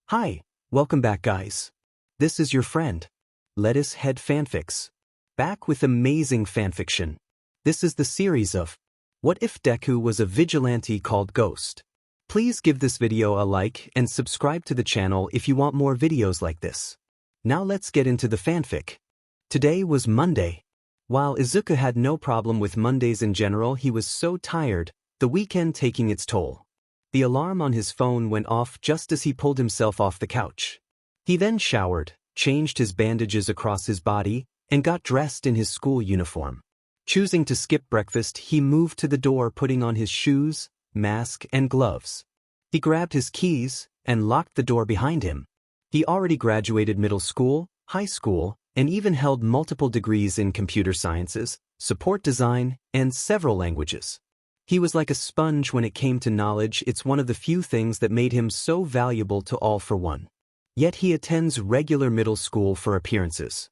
Hi, welcome back guys. This is your friend, Lettuce Head Fanfics. Back with amazing fanfiction. This is the series of What If Deku Was a Vigilante Called Ghost. Please give this video a like and subscribe to the channel if you want more videos like this. Now let's get into the fanfic. Today was Monday. While Izuku had no problem with Mondays in general, he was so tired, the weekend taking its toll. The alarm on his phone went off just as he pulled himself off the couch. He then showered, changed his bandages across his body, and got dressed in his school uniform. Choosing to skip breakfast, he moved to the door, putting on his shoes, mask, and gloves. He grabbed his keys and locked the door behind him. He already graduated middle school, high school, and even held multiple degrees in computer sciences, support design, and several languages. He was like a sponge when it came to knowledge. It's one of the few things that made him so valuable to all for one. Yet he attends regular middle school for appearances.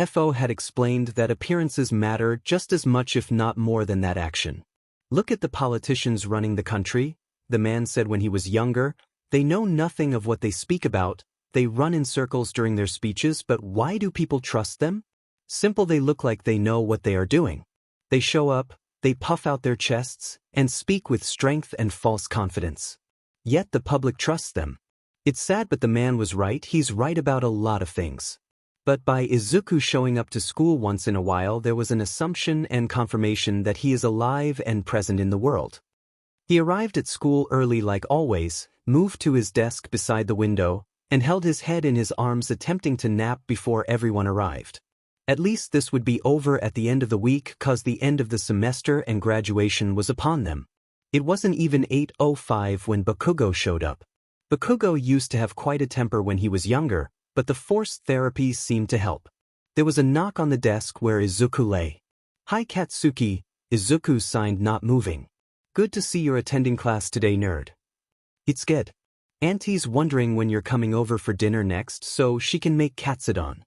FO had explained that appearances matter just as much if not more than that action. Look at the politicians running the country, the man said when he was younger. They know nothing of what they speak about. They run in circles during their speeches, but why do people trust them? Simple, they look like they know what they are doing. They show up, they puff out their chests, and speak with strength and false confidence. Yet the public trusts them. It's sad, but the man was right. He's right about a lot of things. But by Izuku showing up to school once in a while, there was an assumption and confirmation that he is alive and present in the world. He arrived at school early like always, moved to his desk beside the window, and held his head in his arms, attempting to nap before everyone arrived. At least this would be over at the end of the week, cause the end of the semester and graduation was upon them. It wasn't even 8:05 when Bakugo showed up. Bakugo used to have quite a temper when he was younger, but the forced therapy seemed to help. There was a knock on the desk where Izuku lay. "Hi Katsuki," Izuku signed, not moving. "Good to see you're attending class today, nerd." "It's good. Auntie's wondering when you're coming over for dinner next so she can make katsudon.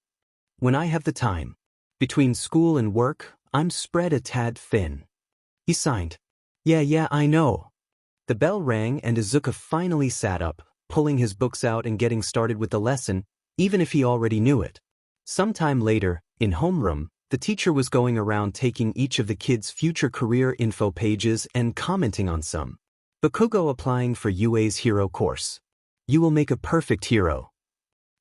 When I have the time. Between school and work, I'm spread a tad thin." He signed. Yeah, I know." The bell rang and Izuku finally sat up, pulling his books out and getting started with the lesson, even if he already knew it. Sometime later, in homeroom, the teacher was going around taking each of the kids' future career info pages and commenting on some. Bakugo applying for UA's hero course. "You will make a perfect hero."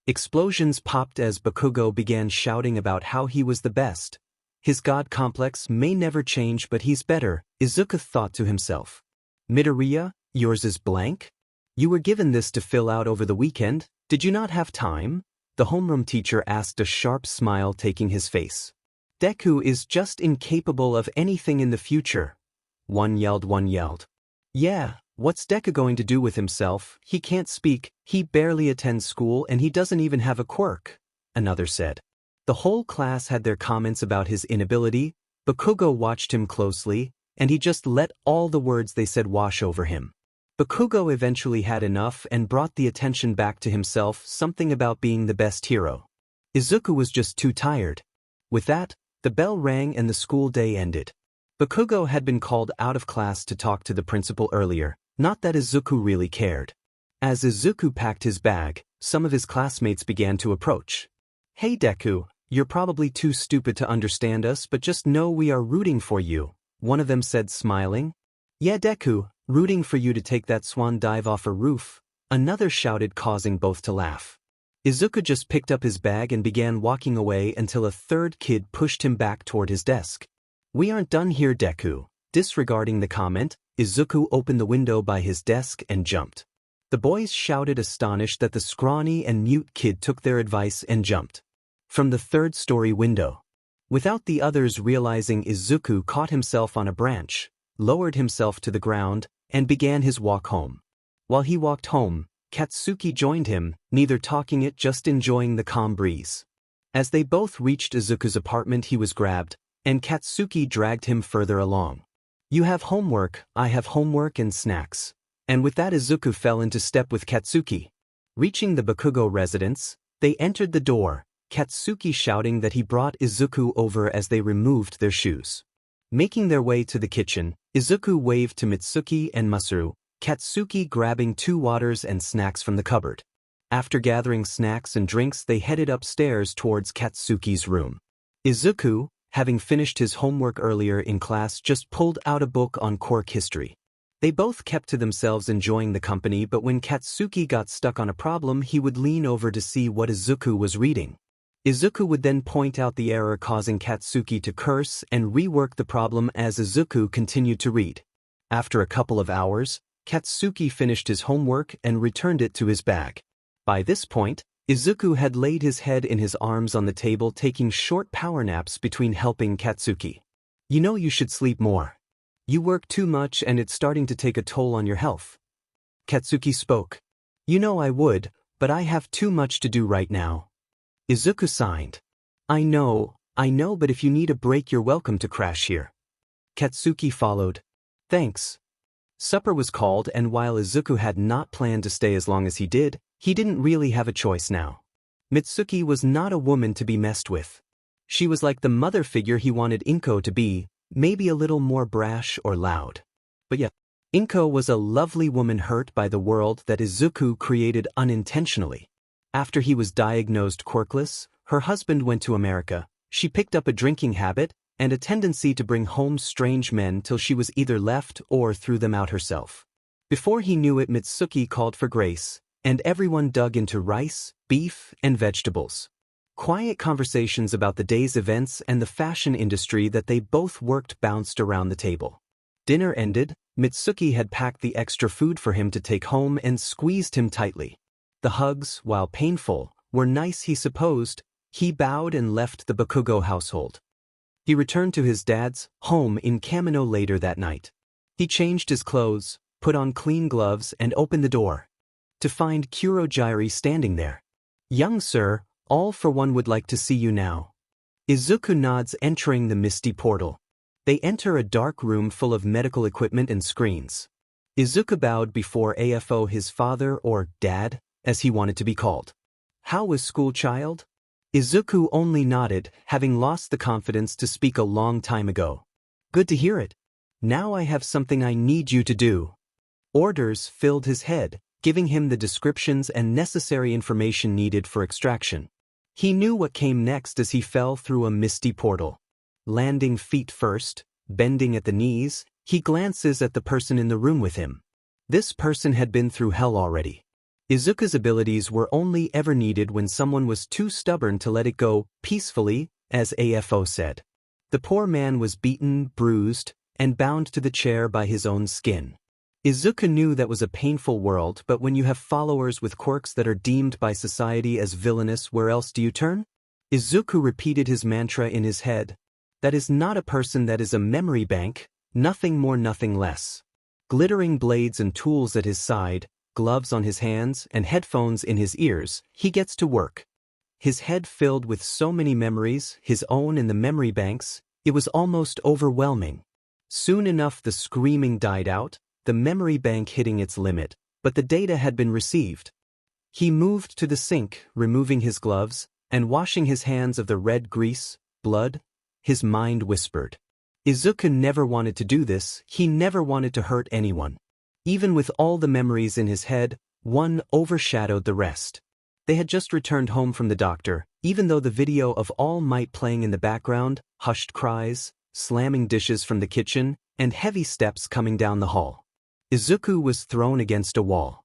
Explosions popped as Bakugo began shouting about how he was the best. His god complex may never change, but he's better, Izuku thought to himself. "Midoriya, yours is blank? You were given this to fill out over the weekend, did you not have time?" The homeroom teacher asked, a sharp smile taking his face. "Deku is just incapable of anything in the future." One yelled. "Yeah, what's Deku going to do with himself? He can't speak, he barely attends school, and he doesn't even have a quirk," another said. The whole class had their comments about his inability. Bakugo watched him closely, and he just let all the words they said wash over him. Bakugo eventually had enough and brought the attention back to himself, something about being the best hero. Izuku was just too tired. With that, the bell rang and the school day ended. Bakugo had been called out of class to talk to the principal earlier, not that Izuku really cared. As Izuku packed his bag, some of his classmates began to approach. "Hey Deku, you're probably too stupid to understand us, but just know we are rooting for you," one of them said, smiling. "Yeah Deku, rooting for you to take that swan dive off a roof," another shouted, causing both to laugh. Izuku just picked up his bag and began walking away until a third kid pushed him back toward his desk. "We aren't done here Deku." Disregarding the comment, Izuku opened the window by his desk and jumped. The boys shouted, astonished that the scrawny and mute kid took their advice and jumped from the third-story window. Without the others realizing, Izuku caught himself on a branch, lowered himself to the ground, and began his walk home. While he walked home, Katsuki joined him, neither talking it, just enjoying the calm breeze. As they both reached Izuku's apartment, he was grabbed, and Katsuki dragged him further along. "You have homework, I have homework and snacks." And with that, Izuku fell into step with Katsuki. Reaching the Bakugo residence, they entered the door, Katsuki shouting that he brought Izuku over as they removed their shoes. Making their way to the kitchen, Izuku waved to Mitsuki and Masaru, Katsuki grabbing 2 waters and snacks from the cupboard. After gathering snacks and drinks, they headed upstairs towards Katsuki's room. Izuku, having finished his homework earlier in class, just pulled out a book on quirk history. They both kept to themselves, enjoying the company, but when Katsuki got stuck on a problem, he would lean over to see what Izuku was reading. Izuku would then point out the error, causing Katsuki to curse and rework the problem as Izuku continued to read. After a couple of hours, Katsuki finished his homework and returned it to his bag. By this point, Izuku had laid his head in his arms on the table, taking short power naps between helping Katsuki. "You know you should sleep more. You work too much and it's starting to take a toll on your health." Katsuki spoke. "You know I would, but I have too much to do right now." Izuku sighed. I know, but if you need a break, you're welcome to crash here." Katsuki followed. "Thanks." Supper was called, and while Izuku had not planned to stay as long as he did, he didn't really have a choice now. Mitsuki was not a woman to be messed with. She was like the mother figure he wanted Inko to be, maybe a little more brash or loud. But yeah, Inko was a lovely woman hurt by the world that Izuku created unintentionally. After he was diagnosed quirkless, her husband went to America. She picked up a drinking habit and a tendency to bring home strange men till she was either left or threw them out herself. Before he knew it, Mitsuki called for grace, and everyone dug into rice, beef, and vegetables. Quiet conversations about the day's events and the fashion industry that they both worked bounced around the table. Dinner ended, Mitsuki had packed the extra food for him to take home and squeezed him tightly. The hugs, while painful, were nice, he supposed. He bowed and left the Bakugo household. He returned to his dad's home in Kamino later that night. He changed his clothes, put on clean gloves, and opened the door to find Kurogyari standing there. "Young sir, all for one would like to see you now." Izuku nods, entering the misty portal. They enter a dark room full of medical equipment and screens. Izuku bowed before AFO, his father, or dad, as he wanted to be called. "How was school, child?" Izuku only nodded, having lost the confidence to speak a long time ago. "Good to hear it. Now I have something I need you to do." Orders filled his head, giving him the descriptions and necessary information needed for extraction. He knew what came next as he fell through a misty portal. Landing feet first, bending at the knees, he glances at the person in the room with him. This person had been through hell already. Izuku's abilities were only ever needed when someone was too stubborn to let it go peacefully, as AFO said. The poor man was beaten, bruised, and bound to the chair by his own skin. Izuku knew that was a painful world, but when you have followers with quirks that are deemed by society as villainous, where else do you turn? Izuku repeated his mantra in his head. That is not a person, that is a memory bank, nothing more, nothing less. Glittering blades and tools at his side, gloves on his hands, and headphones in his ears, he gets to work. His head filled with so many memories, his own and the memory banks, it was almost overwhelming. Soon enough the screaming died out, the memory bank hitting its limit, but the data had been received. He moved to the sink, removing his gloves, and washing his hands of the red grease, blood. His mind whispered. Izuku never wanted to do this, he never wanted to hurt anyone. Even with all the memories in his head, one overshadowed the rest. They had just returned home from the doctor, even though the video of All Might playing in the background, hushed cries, slamming dishes from the kitchen, and heavy steps coming down the hall. Izuku was thrown against a wall.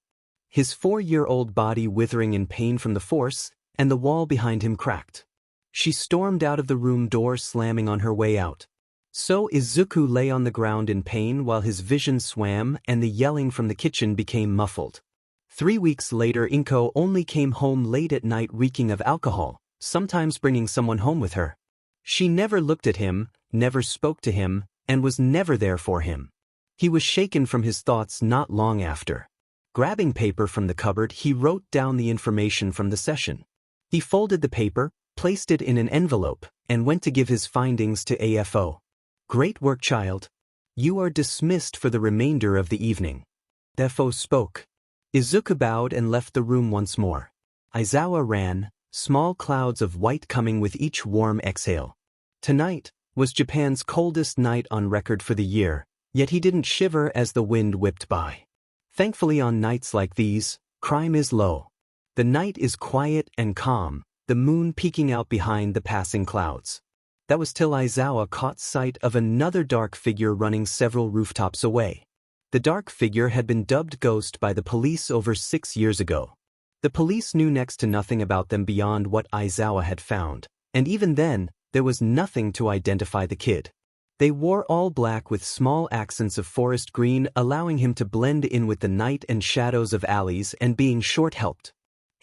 His 4-year-old body withering in pain from the force, and the wall behind him cracked. She stormed out of the room, door slamming on her way out. So Izuku lay on the ground in pain while his vision swam and the yelling from the kitchen became muffled. 3 weeks later, Inko only came home late at night reeking of alcohol, sometimes bringing someone home with her. She never looked at him, never spoke to him, and was never there for him. He was shaken from his thoughts not long after. Grabbing paper from the cupboard, he wrote down the information from the session. He folded the paper, placed it in an envelope, and went to give his findings to AFO. "Great work, child. You are dismissed for the remainder of the evening." AFO spoke. Izuku bowed and left the room once more. Aizawa ran, small clouds of white coming with each warm exhale. Tonight was Japan's coldest night on record for the year, yet he didn't shiver as the wind whipped by. Thankfully, on nights like these, crime is low. The night is quiet and calm, the moon peeking out behind the passing clouds. That was till Izawa caught sight of another dark figure running several rooftops away. The dark figure had been dubbed Ghost by the police over 6 years ago. The police knew next to nothing about them beyond what Izawa had found, and even then, there was nothing to identify the kid. They wore all black with small accents of forest green, allowing him to blend in with the night and shadows of alleys and being short-helped.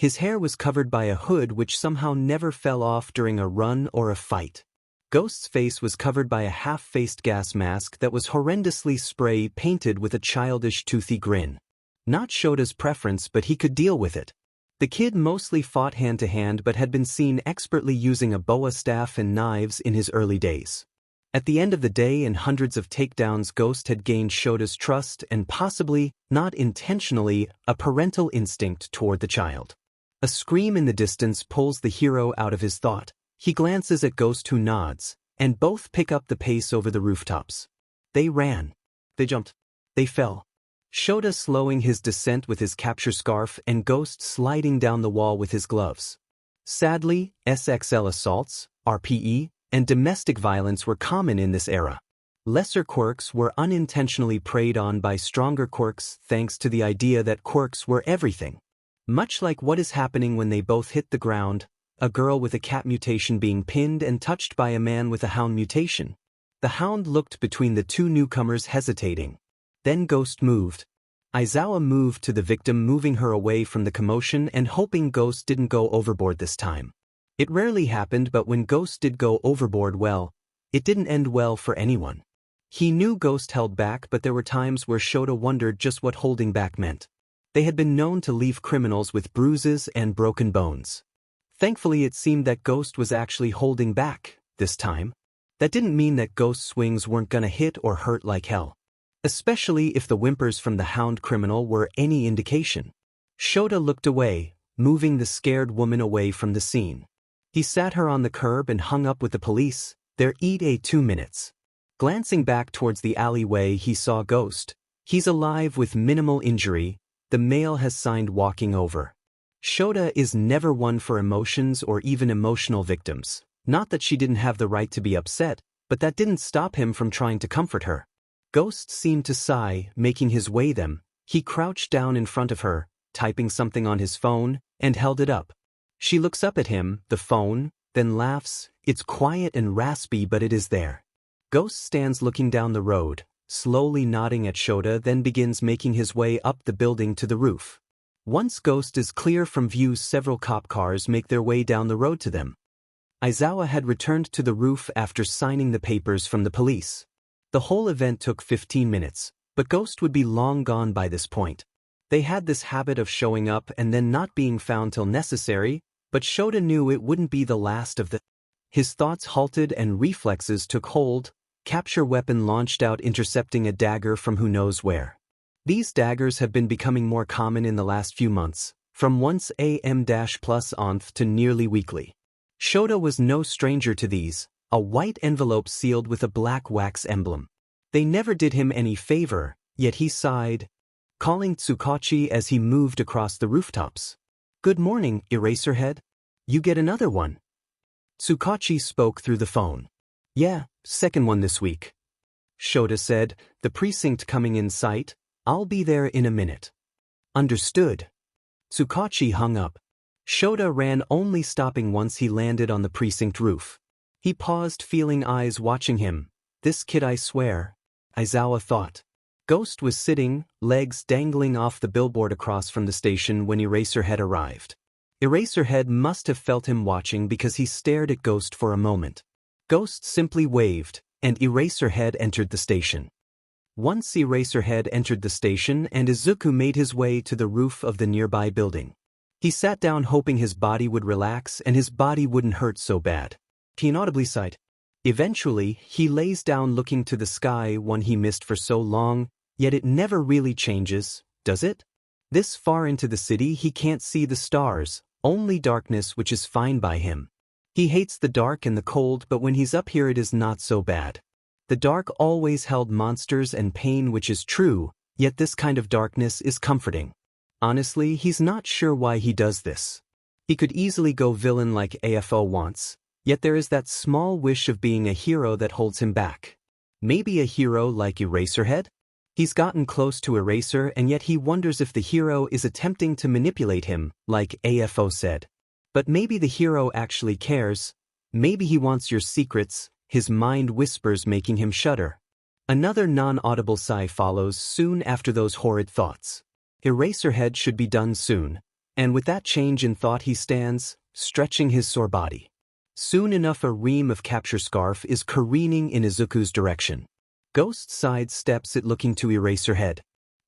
His hair was covered by a hood which somehow never fell off during a run or a fight. Ghost's face was covered by a half-faced gas mask that was horrendously spray-painted with a childish toothy grin. Not Shota's preference, but he could deal with it. The kid mostly fought hand-to-hand but had been seen expertly using a boa staff and knives in his early days. At the end of the day and hundreds of takedowns, Ghost had gained Shota's trust and possibly, not intentionally, a parental instinct toward the child. A scream in the distance pulls the hero out of his thought. He glances at Ghost, who nods, and both pick up the pace over the rooftops. They ran. They jumped. They fell. Shota slowing his descent with his capture scarf and Ghost sliding down the wall with his gloves. Sadly, SXL assaults, RPE, and domestic violence were common in this era. Lesser quirks were unintentionally preyed on by stronger quirks thanks to the idea that quirks were everything. Much like what is happening when they both hit the ground, a girl with a cat mutation being pinned and touched by a man with a hound mutation. The hound looked between the two newcomers, hesitating. Then Ghost moved. Izawa moved to the victim, moving her away from the commotion and hoping Ghost didn't go overboard this time. It rarely happened, but when Ghost did go overboard, well, it didn't end well for anyone. He knew Ghost held back, but there were times where Shota wondered just what holding back meant. They had been known to leave criminals with bruises and broken bones. Thankfully, it seemed that Ghost was actually holding back, this time. That didn't mean that Ghost's swings weren't gonna hit or hurt like hell. Especially if the whimpers from the hound criminal were any indication. Shota looked away, moving the scared woman away from the scene. He sat her on the curb and hung up with the police, their ETA 2 minutes. Glancing back towards the alleyway, he saw Ghost. He's alive with minimal injury. The male has signed walking over. Shota is never one for emotions or even emotional victims. Not that she didn't have the right to be upset, but that didn't stop him from trying to comfort her. Ghost seemed to sigh, making his way them. He crouched down in front of her, typing something on his phone, and held it up. She looks up at him, the phone, then laughs. It's quiet and raspy, but it is there. Ghost stands looking down the road, slowly nodding at Shota, then begins making his way up the building to the roof. Once Ghost is clear from view, several cop cars make their way down the road to them. Izawa had returned to the roof after signing the papers from the police. The whole event took 15 minutes, but Ghost would be long gone by this point. They had this habit of showing up and then not being found till necessary, but Shota knew it wouldn't be the last of the... His thoughts halted and reflexes took hold. Capture weapon launched out, intercepting a dagger from who knows where. These daggers have been becoming more common in the last few months, from once AM+ onth to nearly weekly. Shota was no stranger to these, a white envelope sealed with a black wax emblem. They never did him any favor, yet he sighed, calling Tsukachi as he moved across the rooftops. "Good morning, Eraserhead. You get another one." Tsukachi spoke through the phone. "Yeah, second one this week." Shota said, "The precinct coming in sight? I'll be there in a minute." "Understood." Tsukachi hung up. Shota ran, only stopping once he landed on the precinct roof. He paused, feeling eyes watching him. "This kid, I swear," Izawa thought. Ghost was sitting, legs dangling off the billboard across from the station when Eraserhead arrived. Eraserhead must have felt him watching because he stared at Ghost for a moment. Ghost simply waved, and Eraserhead entered the station. Once Eraserhead entered the station and Izuku made his way to the roof of the nearby building. He sat down hoping his body would relax and his body wouldn't hurt so bad. He inaudibly sighed. Eventually, he lays down looking to the sky, one he missed for so long, yet it never really changes, does it? This far into the city he can't see the stars, only darkness, which is fine by him. He hates the dark and the cold, but when he's up here it is not so bad. The dark always held monsters and pain, which is true, yet this kind of darkness is comforting. Honestly, he's not sure why he does this. He could easily go villain like AFO wants, yet there is that small wish of being a hero that holds him back. Maybe a hero like Eraserhead? He's gotten close to Eraser and yet he wonders if the hero is attempting to manipulate him, like AFO said. But maybe the hero actually cares. Maybe he wants your secrets, his mind whispers making him shudder. Another non-audible sigh follows soon after those horrid thoughts. Eraserhead should be done soon, and with that change in thought he stands, stretching his sore body. Soon enough a ream of capture scarf is careening in Izuku's direction. Ghost sidesteps it looking to Eraserhead.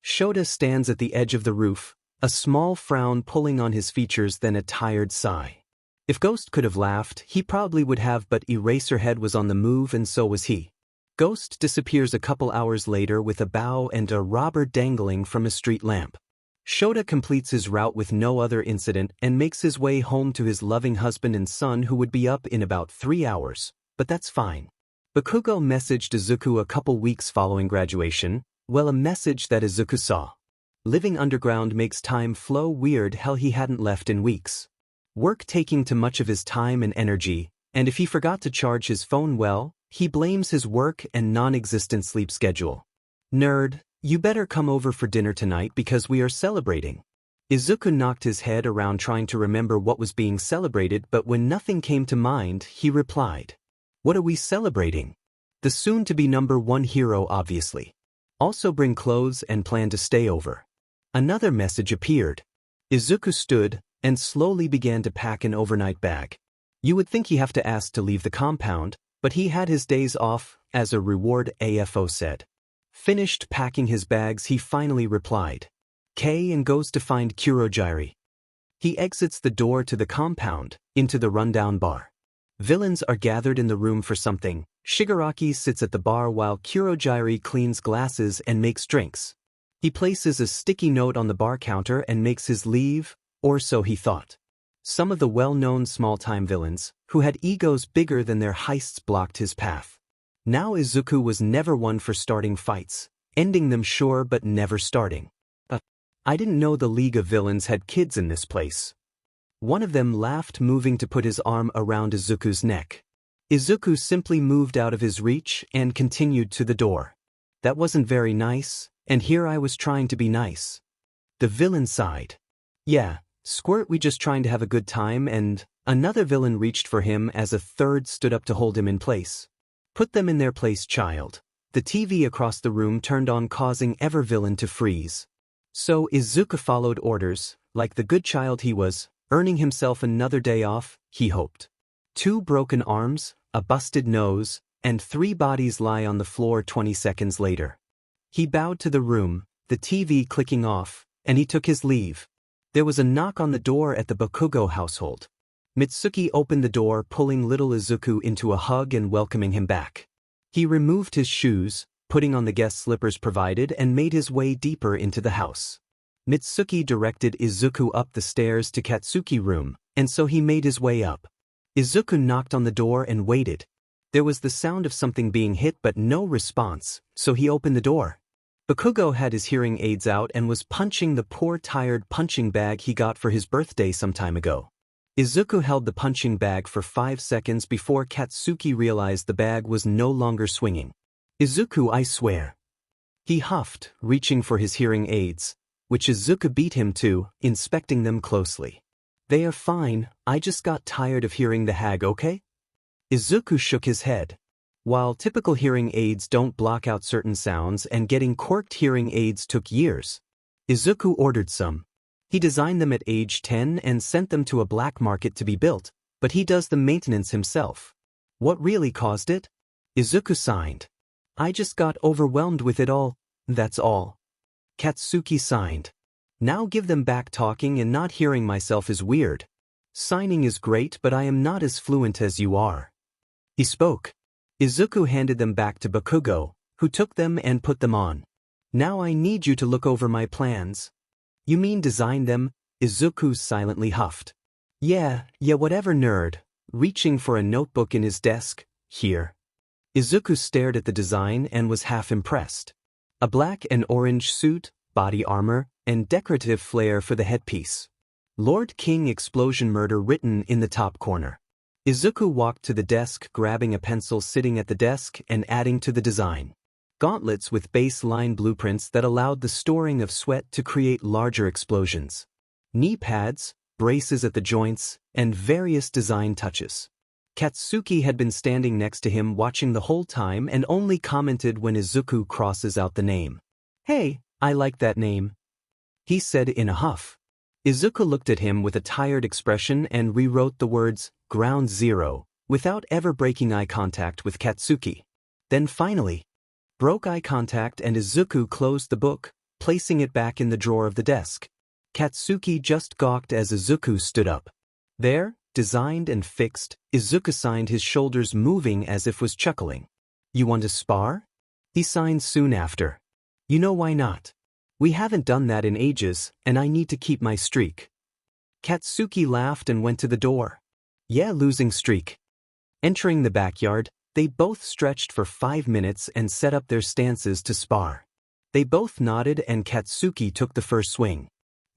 Shota stands at the edge of the roof, a small frown pulling on his features then a tired sigh. If Ghost could have laughed, he probably would have, but Eraserhead was on the move and so was he. Ghost disappears a couple hours later with a bow and a robber dangling from a street lamp. Shota completes his route with no other incident and makes his way home to his loving husband and son who would be up in about 3 hours, but that's fine. Bakugo messaged Izuku a couple weeks following graduation, well, a message that Izuku saw. Living underground makes time flow weird, hell he hadn't left in weeks. Work taking too much of his time and energy, and if he forgot to charge his phone well, he blames his work and non-existent sleep schedule. Nerd, you better come over for dinner tonight because we are celebrating. Izuku knocked his head around trying to remember what was being celebrated, but when nothing came to mind, he replied. What are we celebrating? The soon-to-be #1 hero, obviously. Also bring clothes and plan to stay over. Another message appeared. Izuku stood and slowly began to pack an overnight bag. You would think he have to ask to leave the compound, but he had his days off, as a reward, AFO said. Finished packing his bags, he finally replied. K and goes to find Kurogiri. He exits the door to the compound, into the rundown bar. Villains are gathered in the room for something. Shigaraki sits at the bar while Kurogiri cleans glasses and makes drinks. He places a sticky note on the bar counter and makes his leave, or so he thought. Some of the well-known small-time villains, who had egos bigger than their heists, blocked his path. Now Izuku was never one for starting fights, ending them sure but never starting. I didn't know the League of Villans had kids in this place. One of them laughed, moving to put his arm around Izuku's neck. Izuku simply moved out of his reach and continued to the door. That wasn't very nice, and here I was trying to be nice. The villain sighed. Yeah, squirt, we just trying to have a good time, and another villain reached for him as a third stood up to hold him in place. Put them in their place, child. The TV across the room turned on, causing every villain to freeze. So Izuku followed orders, like the good child he was, earning himself another day off, he hoped. 2 broken arms, a busted nose, and 3 bodies lie on the floor 20 seconds later. He bowed to the room, the TV clicking off, and he took his leave. There was a knock on the door at the Bakugo household. Mitsuki opened the door, pulling little Izuku into a hug and welcoming him back. He removed his shoes, putting on the guest slippers provided, and made his way deeper into the house. Mitsuki directed Izuku up the stairs to Katsuki's room, and so he made his way up. Izuku knocked on the door and waited. There was the sound of something being hit but no response, so he opened the door. Bakugo had his hearing aids out and was punching the poor tired punching bag he got for his birthday some time ago. Izuku held the punching bag for 5 seconds before Katsuki realized the bag was no longer swinging. Izuku, I swear. He huffed, reaching for his hearing aids, which Izuku beat him to, inspecting them closely. They are fine, I just got tired of hearing the hag, okay? Izuku shook his head. While typical hearing aids don't block out certain sounds and getting corked hearing aids took years, Izuku ordered some. He designed them at age 10 and sent them to a black market to be built, but he does the maintenance himself. What really caused it? Izuku sighed. I just got overwhelmed with it all, that's all. Katsuki signed. Now give them back. Talking and not hearing myself is weird. Signing is great, but I am not as fluent as you are. He spoke. Izuku handed them back to Bakugo, who took them and put them on. Now I need you to look over my plans. You mean design them? Izuku silently huffed. Yeah, whatever, nerd. Reaching for a notebook in his desk. Here. Izuku stared at the design and was half impressed. A black and orange suit, body armor, and decorative flair for the headpiece. Lord King Explosion Murder written in the top corner. Izuku walked to the desk, grabbing a pencil sitting at the desk and adding to the design. Gauntlets with baseline blueprints that allowed the storing of sweat to create larger explosions. Knee pads, braces at the joints, and various design touches. Katsuki had been standing next to him watching the whole time and only commented when Izuku crosses out the name. "Hey, I like that name," he said in a huff. Izuku looked at him with a tired expression and rewrote the words, Ground Zero, without ever breaking eye contact with Katsuki. Then finally, broke eye contact and Izuku closed the book, placing it back in the drawer of the desk. Katsuki just gawked as Izuku stood up. There, designed and fixed, Izuku signed, his shoulders moving as if was chuckling. "You want to spar?" He signed soon after. "You know why not? We haven't done that in ages, and I need to keep my streak." Katsuki laughed and went to the door. "Yeah, losing streak." Entering the backyard, they both stretched for 5 minutes and set up their stances to spar. They both nodded and Katsuki took the first swing.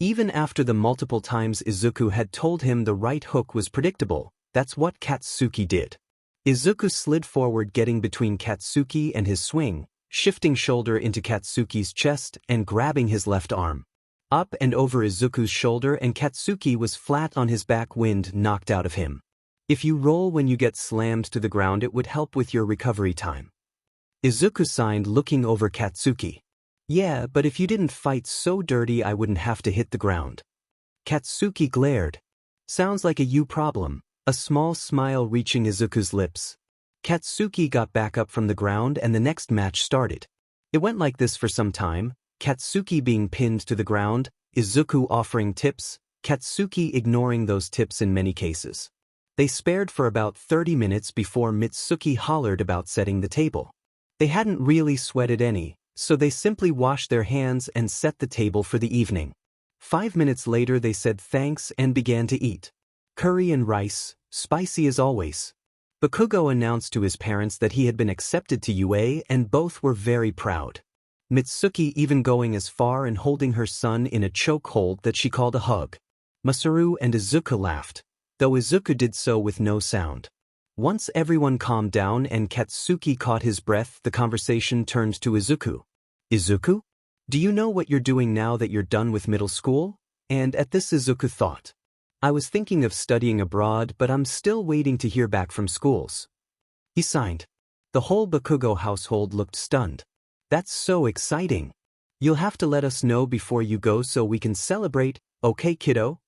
Even after the multiple times Izuku had told him the right hook was predictable, that's what Katsuki did. Izuku slid forward, getting between Katsuki and his swing, shifting shoulder into Katsuki's chest and grabbing his left arm. Up and over Izuku's shoulder, and Katsuki was flat on his back, wind knocked out of him. "If you roll when you get slammed to the ground, it would help with your recovery time." Izuku signed, looking over Katsuki. "Yeah, but if you didn't fight so dirty I wouldn't have to hit the ground." Katsuki glared. "Sounds like a you problem," a small smile reaching Izuku's lips. Katsuki got back up from the ground and the next match started. It went like this for some time, Katsuki being pinned to the ground, Izuku offering tips, Katsuki ignoring those tips in many cases. They spared for about 30 minutes before Mitsuki hollered about setting the table. They hadn't really sweated any, so they simply washed their hands and set the table for the evening. 5 minutes later they said thanks and began to eat. Curry and rice, spicy as always. Bakugo announced to his parents that he had been accepted to UA and both were very proud. Mitsuki even going as far and holding her son in a chokehold that she called a hug. Masaru and Izuku laughed, though Izuku did so with no sound. Once everyone calmed down and Katsuki caught his breath, the conversation turned to Izuku. "Izuku? Do you know what you're doing now that you're done with middle school?" And at this Izuku thought, "I was thinking of studying abroad, but I'm still waiting to hear back from schools." He signed. The whole Bakugo household looked stunned. "That's so exciting. You'll have to let us know before you go so we can celebrate, okay kiddo?"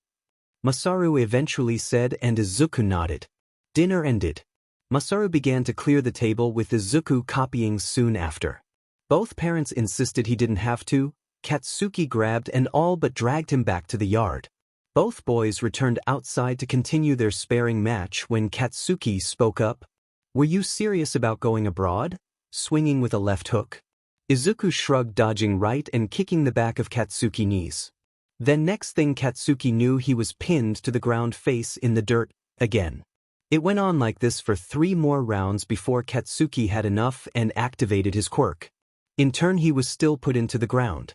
Masaru eventually said and Izuku nodded. Dinner ended. Masaru began to clear the table with Izuku copying soon after. Both parents insisted he didn't have to. Katsuki grabbed and all but dragged him back to the yard. Both boys returned outside to continue their sparring match when Katsuki spoke up. "Were you serious about going abroad?" Swinging with a left hook. Izuku shrugged, dodging right and kicking the back of Katsuki's knees. Then next thing Katsuki knew, he was pinned to the ground, face in the dirt, again. It went on like this for 3 more rounds before Katsuki had enough and activated his quirk. In turn he was still put into the ground.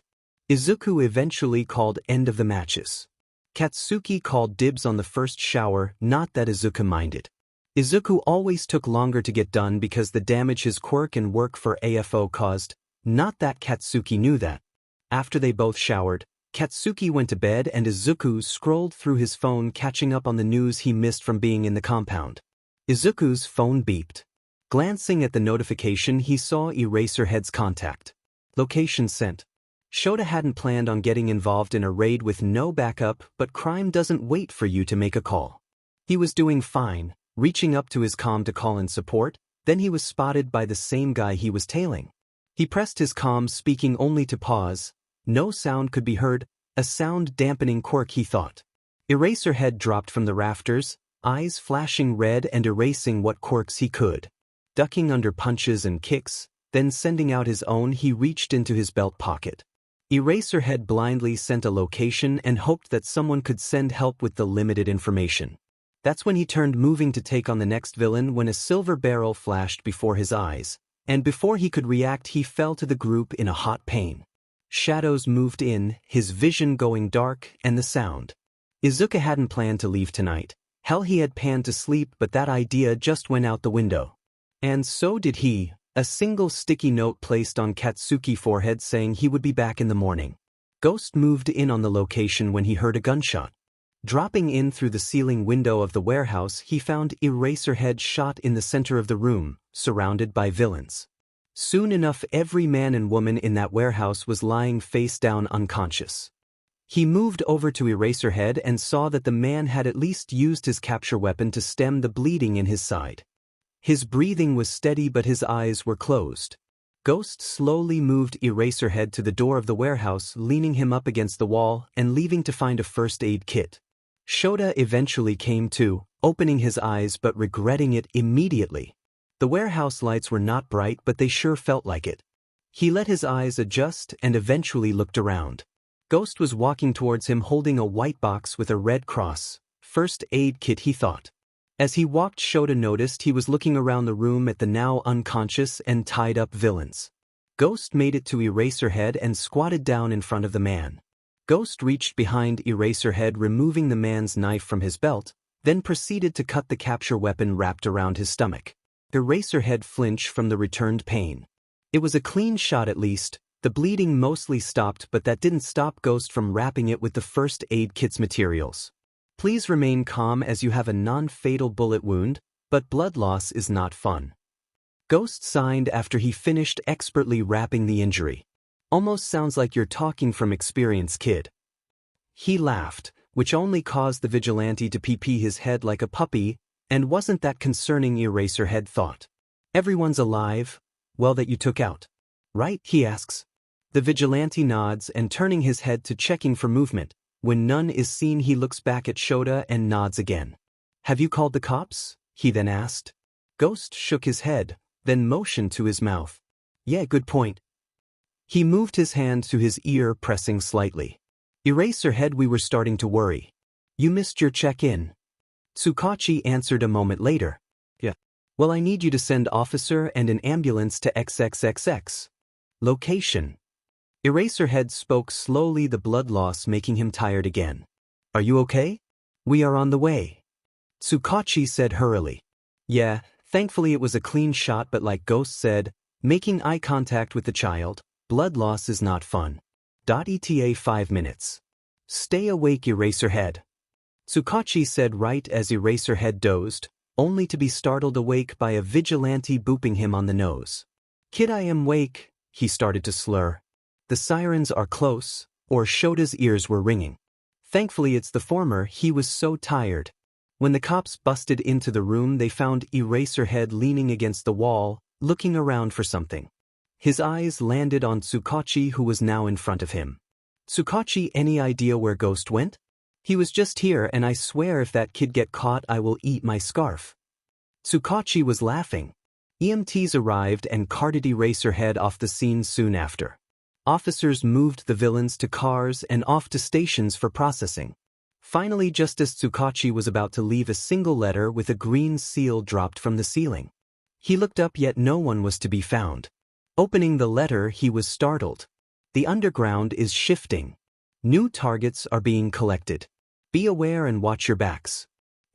Izuku eventually called end of the matches. Katsuki called dibs on the first shower, not that Izuku minded. Izuku always took longer to get done because the damage his quirk and work for AFO caused, not that Katsuki knew that. After they both showered, Katsuki went to bed and Izuku scrolled through his phone, catching up on the news he missed from being in the compound. Izuku's phone beeped. Glancing at the notification, he saw Eraserhead's contact. Location sent. Shota hadn't planned on getting involved in a raid with no backup, but crime doesn't wait for you to make a call. He was doing fine, reaching up to his comm to call in support, then he was spotted by the same guy he was tailing. He pressed his comm, speaking only to pause. No sound could be heard, a sound-dampening quirk, he thought. Eraserhead dropped from the rafters, eyes flashing red and erasing what quirks he could. Ducking under punches and kicks, then sending out his own, he reached into his belt pocket. Eraserhead blindly sent a location and hoped that someone could send help with the limited information. That's when he turned, moving to take on the next villain, when a silver barrel flashed before his eyes, and before he could react he fell to the group in a hot pain. Shadows moved in, his vision going dark, and the sound. Izuku hadn't planned to leave tonight. Hell, he had planned to sleep, but that idea just went out the window. And so did he, a single sticky note placed on Katsuki's forehead saying he would be back in the morning. Ghost moved in on the location when he heard a gunshot. Dropping in through the ceiling window of the warehouse, he found Eraserhead shot in the center of the room, surrounded by villains. Soon enough, every man and woman in that warehouse was lying face down unconscious. He moved over to Eraserhead and saw that the man had at least used his capture weapon to stem the bleeding in his side. His breathing was steady but his eyes were closed. Ghost slowly moved Eraserhead to the door of the warehouse, leaning him up against the wall and leaving to find a first aid kit. Shota eventually came to, opening his eyes but regretting it immediately. The warehouse lights were not bright, but they sure felt like it. He let his eyes adjust and eventually looked around. Ghost was walking towards him holding a white box with a red cross. First aid kit, he thought. As he walked, Shota noticed he was looking around the room at the now unconscious and tied up villains. Ghost made it to Eraserhead and squatted down in front of the man. Ghost reached behind Eraserhead, removing the man's knife from his belt, then proceeded to cut the capture weapon wrapped around his stomach. Eraserhead flinched from the returned pain. It was a clean shot at least. The bleeding mostly stopped, but that didn't stop Ghost from wrapping it with the first aid kit's materials. Please remain calm as you have a non-fatal bullet wound, but blood loss is not fun. Ghost sighed after he finished expertly wrapping the injury. Almost sounds like you're talking from experience, kid. He laughed, which only caused the vigilante to pee his head like a puppy, and wasn't that concerning, Eraserhead thought. Everyone's alive, well, that you took out, right? He asks. The vigilante nods and turning his head to checking for movement. When none is seen, he looks back at Shota and nods again. Have you called the cops? He then asked. Ghost shook his head, then motioned to his mouth. Yeah, good point. He moved his hand to his ear, pressing slightly. Eraserhead, we were starting to worry. You missed your check-in. Tsukachi answered a moment later. Yeah. Well, I need you to send officer and an ambulance to XXXX. Location. Eraserhead spoke slowly, the blood loss making him tired again. Are you okay? We are on the way. Tsukachi said hurriedly. Yeah, thankfully it was a clean shot, but like Ghost said, making eye contact with the child, blood loss is not fun. ETA 5 minutes. Stay awake, Eraserhead. Tsukachi said right as Eraserhead dozed, only to be startled awake by a vigilante booping him on the nose. Kid, I am awake, he started to slur. The sirens are close, or Shota's ears were ringing. Thankfully it's the former, he was so tired. When the cops busted into the room, they found Eraserhead leaning against the wall, looking around for something. His eyes landed on Tsukachi, who was now in front of him. Tsukachi, any idea where Ghost went? He was just here, and I swear if that kid get caught I will eat my scarf. Tsukachi was laughing. EMTs arrived and carted Eraserhead off the scene soon after. Officers moved the villains to cars and off to stations for processing. Finally, just as Tsukachi was about to leave, a single letter with a green seal dropped from the ceiling. He looked up, yet no one was to be found. Opening the letter, he was startled. The underground is shifting. New targets are being collected. Be aware and watch your backs.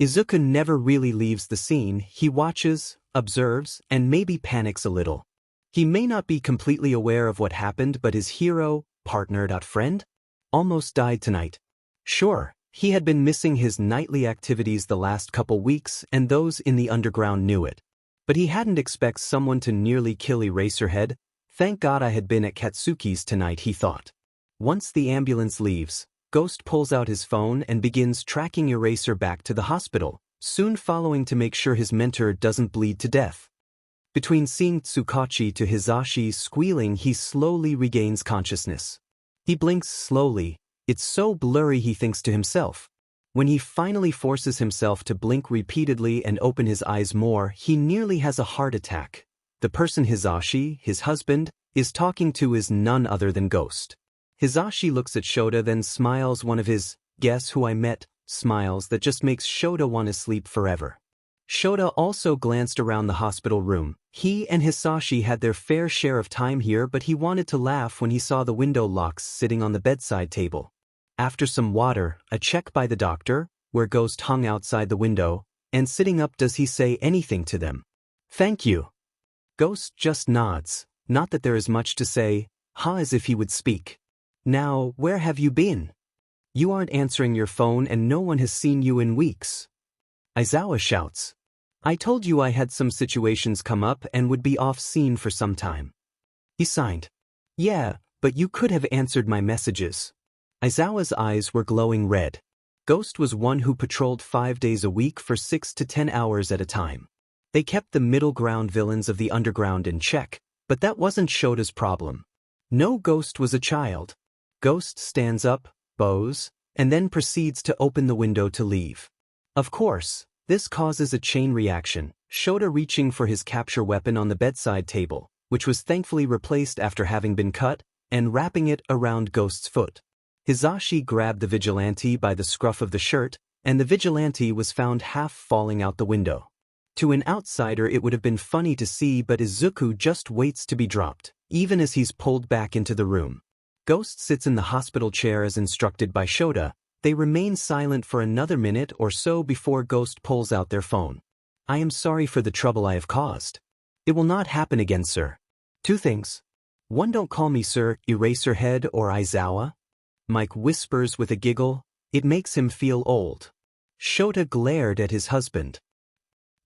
Izuku never really leaves the scene. He watches, observes, and maybe panics a little. He may not be completely aware of what happened, but his hero, partner, friend, almost died tonight. Sure, he had been missing his nightly activities the last couple weeks, and those in the underground knew it. But he hadn't expected someone to nearly kill Eraserhead. Thank God I had been at Katsuki's tonight, he thought. Once the ambulance leaves, Ghost pulls out his phone and begins tracking Eraser back to the hospital, soon following to make sure his mentor doesn't bleed to death. Between seeing Tsukachi to Hisashi squealing, he slowly regains consciousness. He blinks slowly. It's so blurry, he thinks to himself. When he finally forces himself to blink repeatedly and open his eyes more, he nearly has a heart attack. The person Hisashi, his husband, is talking to is none other than Ghost. Hisashi looks at Shota, then smiles, one of his "guess who I met" smiles that just makes Shota want to sleep forever. Shota also glanced around the hospital room. He and Hisashi had their fair share of time here, but he wanted to laugh when he saw the window locks sitting on the bedside table. After some water, a check by the doctor, where Ghost hung outside the window, and sitting up, does he say anything to them? Thank you. Ghost just nods, not that there is much to say, as if he would speak. Now, where have you been? You aren't answering your phone and no one has seen you in weeks. Aizawa shouts. I told you I had some situations come up and would be off scene for some time. He signed. Yeah, but you could have answered my messages. Aizawa's eyes were glowing red. Ghost was one who patrolled 5 days a week for 6 to 10 hours at a time. They kept the middle ground villains of the underground in check, but that wasn't Shota's problem. No, Ghost was a child. Ghost stands up, bows, and then proceeds to open the window to leave. Of course, this causes a chain reaction, Shota reaching for his capture weapon on the bedside table, which was thankfully replaced after having been cut, and wrapping it around Ghost's foot. Hisashi grabbed the Vigilante by the scruff of the shirt, and the Vigilante was found half falling out the window. To an outsider it would have been funny to see, but Izuku just waits to be dropped, even as he's pulled back into the room. Ghost sits in the hospital chair as instructed by Shota. They remain silent for another minute or so before Ghost pulls out their phone. I am sorry for the trouble I have caused. It will not happen again, sir. 2 things. 1, don't call me sir, Eraserhead or Aizawa. Mike whispers with a giggle. It makes him feel old. Shota glared at his husband.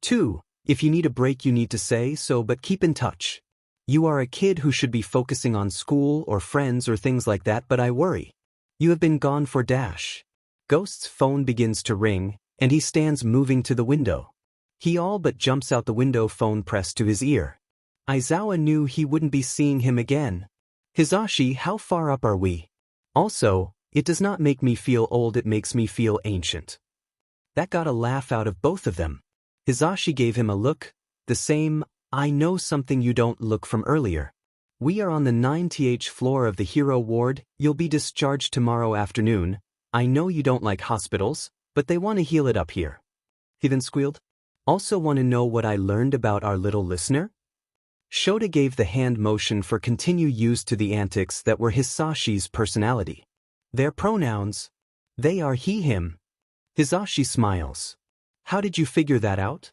2, if you need a break you need to say so, but keep in touch. You are a kid who should be focusing on school or friends or things like that, but I worry. You have been gone for dash. Ghost's phone begins to ring, and he stands moving to the window. He all but jumps out the window, phone pressed to his ear. Aizawa knew he wouldn't be seeing him again. Hisashi, how far up are we? Also, it does not make me feel old, it makes me feel ancient. That got a laugh out of both of them. Hisashi gave him a look, the same, I know something you don't look from earlier. We are on the 9th floor of the hero ward, you'll be discharged tomorrow afternoon. I know you don't like hospitals, but they want to heal it up here. He then squealed. Also want to know what I learned about our little listener? Shota gave the hand motion for continue used to the antics that were Hisashi's personality. Their pronouns. They are he, him. Hisashi smiles. How did you figure that out?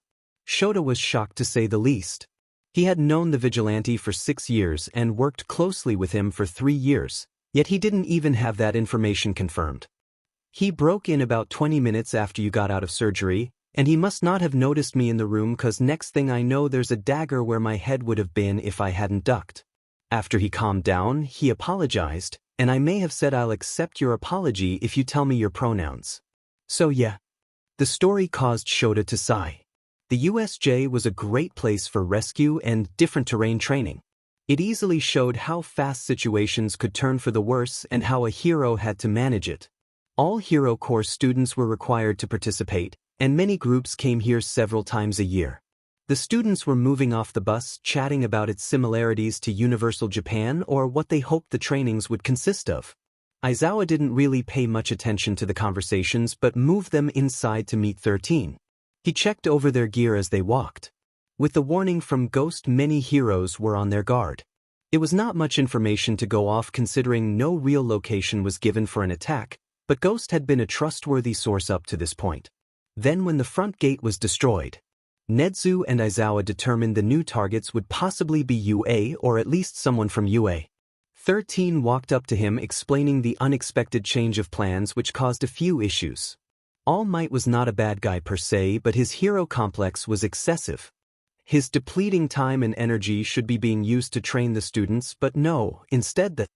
Shota was shocked to say the least. He had known the Vigilante for 6 years and worked closely with him for 3 years, yet he didn't even have that information confirmed. He broke in about 20 minutes after you got out of surgery, and he must not have noticed me in the room, 'cause next thing I know there's a dagger where my head would have been if I hadn't ducked. After he calmed down, he apologized, and I may have said I'll accept your apology if you tell me your pronouns. So yeah. The story caused Shota to sigh. The USJ was a great place for rescue and different terrain training. It easily showed how fast situations could turn for the worse and how a hero had to manage it. All Hero Corps students were required to participate, and many groups came here several times a year. The students were moving off the bus chatting about its similarities to Universal Japan or what they hoped the trainings would consist of. Aizawa didn't really pay much attention to the conversations but moved them inside to meet 13. He checked over their gear as they walked. With the warning from Ghost, many heroes were on their guard. It was not much information to go off considering no real location was given for an attack, but Ghost had been a trustworthy source up to this point. Then when the front gate was destroyed, Nedzu and Aizawa determined the new targets would possibly be UA or at least someone from UA. 13 walked up to him explaining the unexpected change of plans which caused a few issues. All Might was not a bad guy per se, but his hero complex was excessive. His depleting time and energy should be being used to train the students, but no, instead the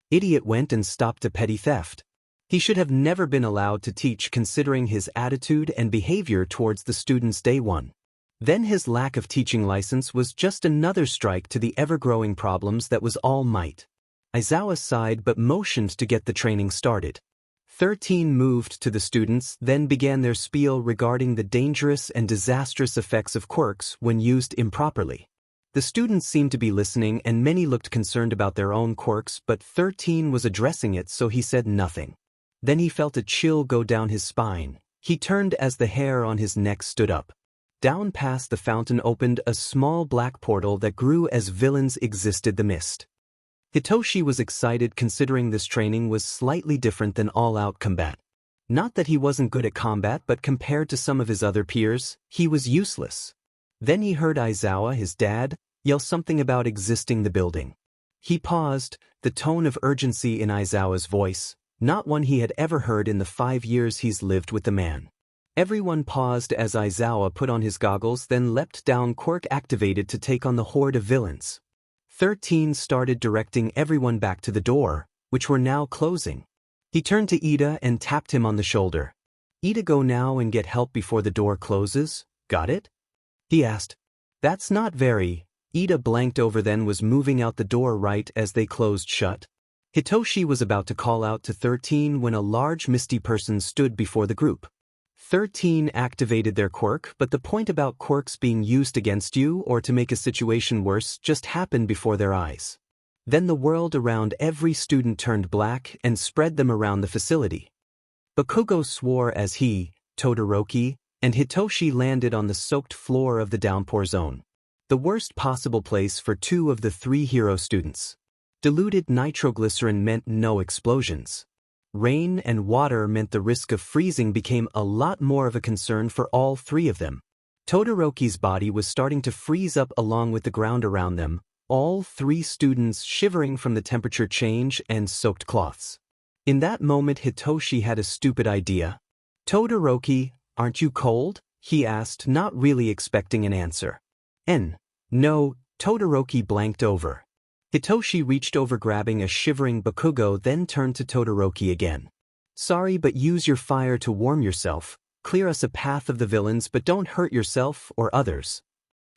idiot went and stopped a petty theft. He should have never been allowed to teach considering his attitude and behavior towards the students day one. Then his lack of teaching license was just another strike to the ever-growing problems that was All Might. Aizawa sighed but motioned to get the training started. 13 moved to the students, then began their spiel regarding the dangerous and disastrous effects of quirks when used improperly. The students seemed to be listening and many looked concerned about their own quirks, but 13 was addressing it, so he said nothing. Then he felt a chill go down his spine. He turned as the hair on his neck stood up. Down past the fountain opened a small black portal that grew as villains existed the mist. Hitoshi was excited considering this training was slightly different than all-out combat. Not that he wasn't good at combat, but compared to some of his other peers, he was useless. Then he heard Aizawa, his dad, yell something about exiting the building. He paused, the tone of urgency in Aizawa's voice, not one he had ever heard in the 5 years he's lived with the man. Everyone paused as Aizawa put on his goggles, then leapt down, quirk activated to take on the horde of villains. 13 started directing everyone back to the door, which were now closing. He turned to Ida and tapped him on the shoulder. Ida, go now and get help before the door closes, got it? He asked. That's not very. Ida blanked over, then was moving out the door right as they closed shut. Hitoshi was about to call out to 13 when a large misty person stood before the group. 13 activated their quirk, but the point about quirks being used against you or to make a situation worse just happened before their eyes. Then the world around every student turned black and spread them around the facility. Bakugo swore as he, Todoroki, and Hitoshi landed on the soaked floor of the downpour zone. The worst possible place for 2 of the 3 hero students. Diluted nitroglycerin meant no explosions. Rain and water meant the risk of freezing became a lot more of a concern for all 3 of them. Todoroki's body was starting to freeze up along with the ground around them, all 3 students shivering from the temperature change and soaked cloths. In that moment Hitoshi had a stupid idea. Todoroki, aren't you cold? He asked, not really expecting an answer. No, Todoroki blanked over. Hitoshi reached over grabbing a shivering Bakugo, then turned to Todoroki again. Sorry, but use your fire to warm yourself, clear us a path of the villains, but don't hurt yourself or others.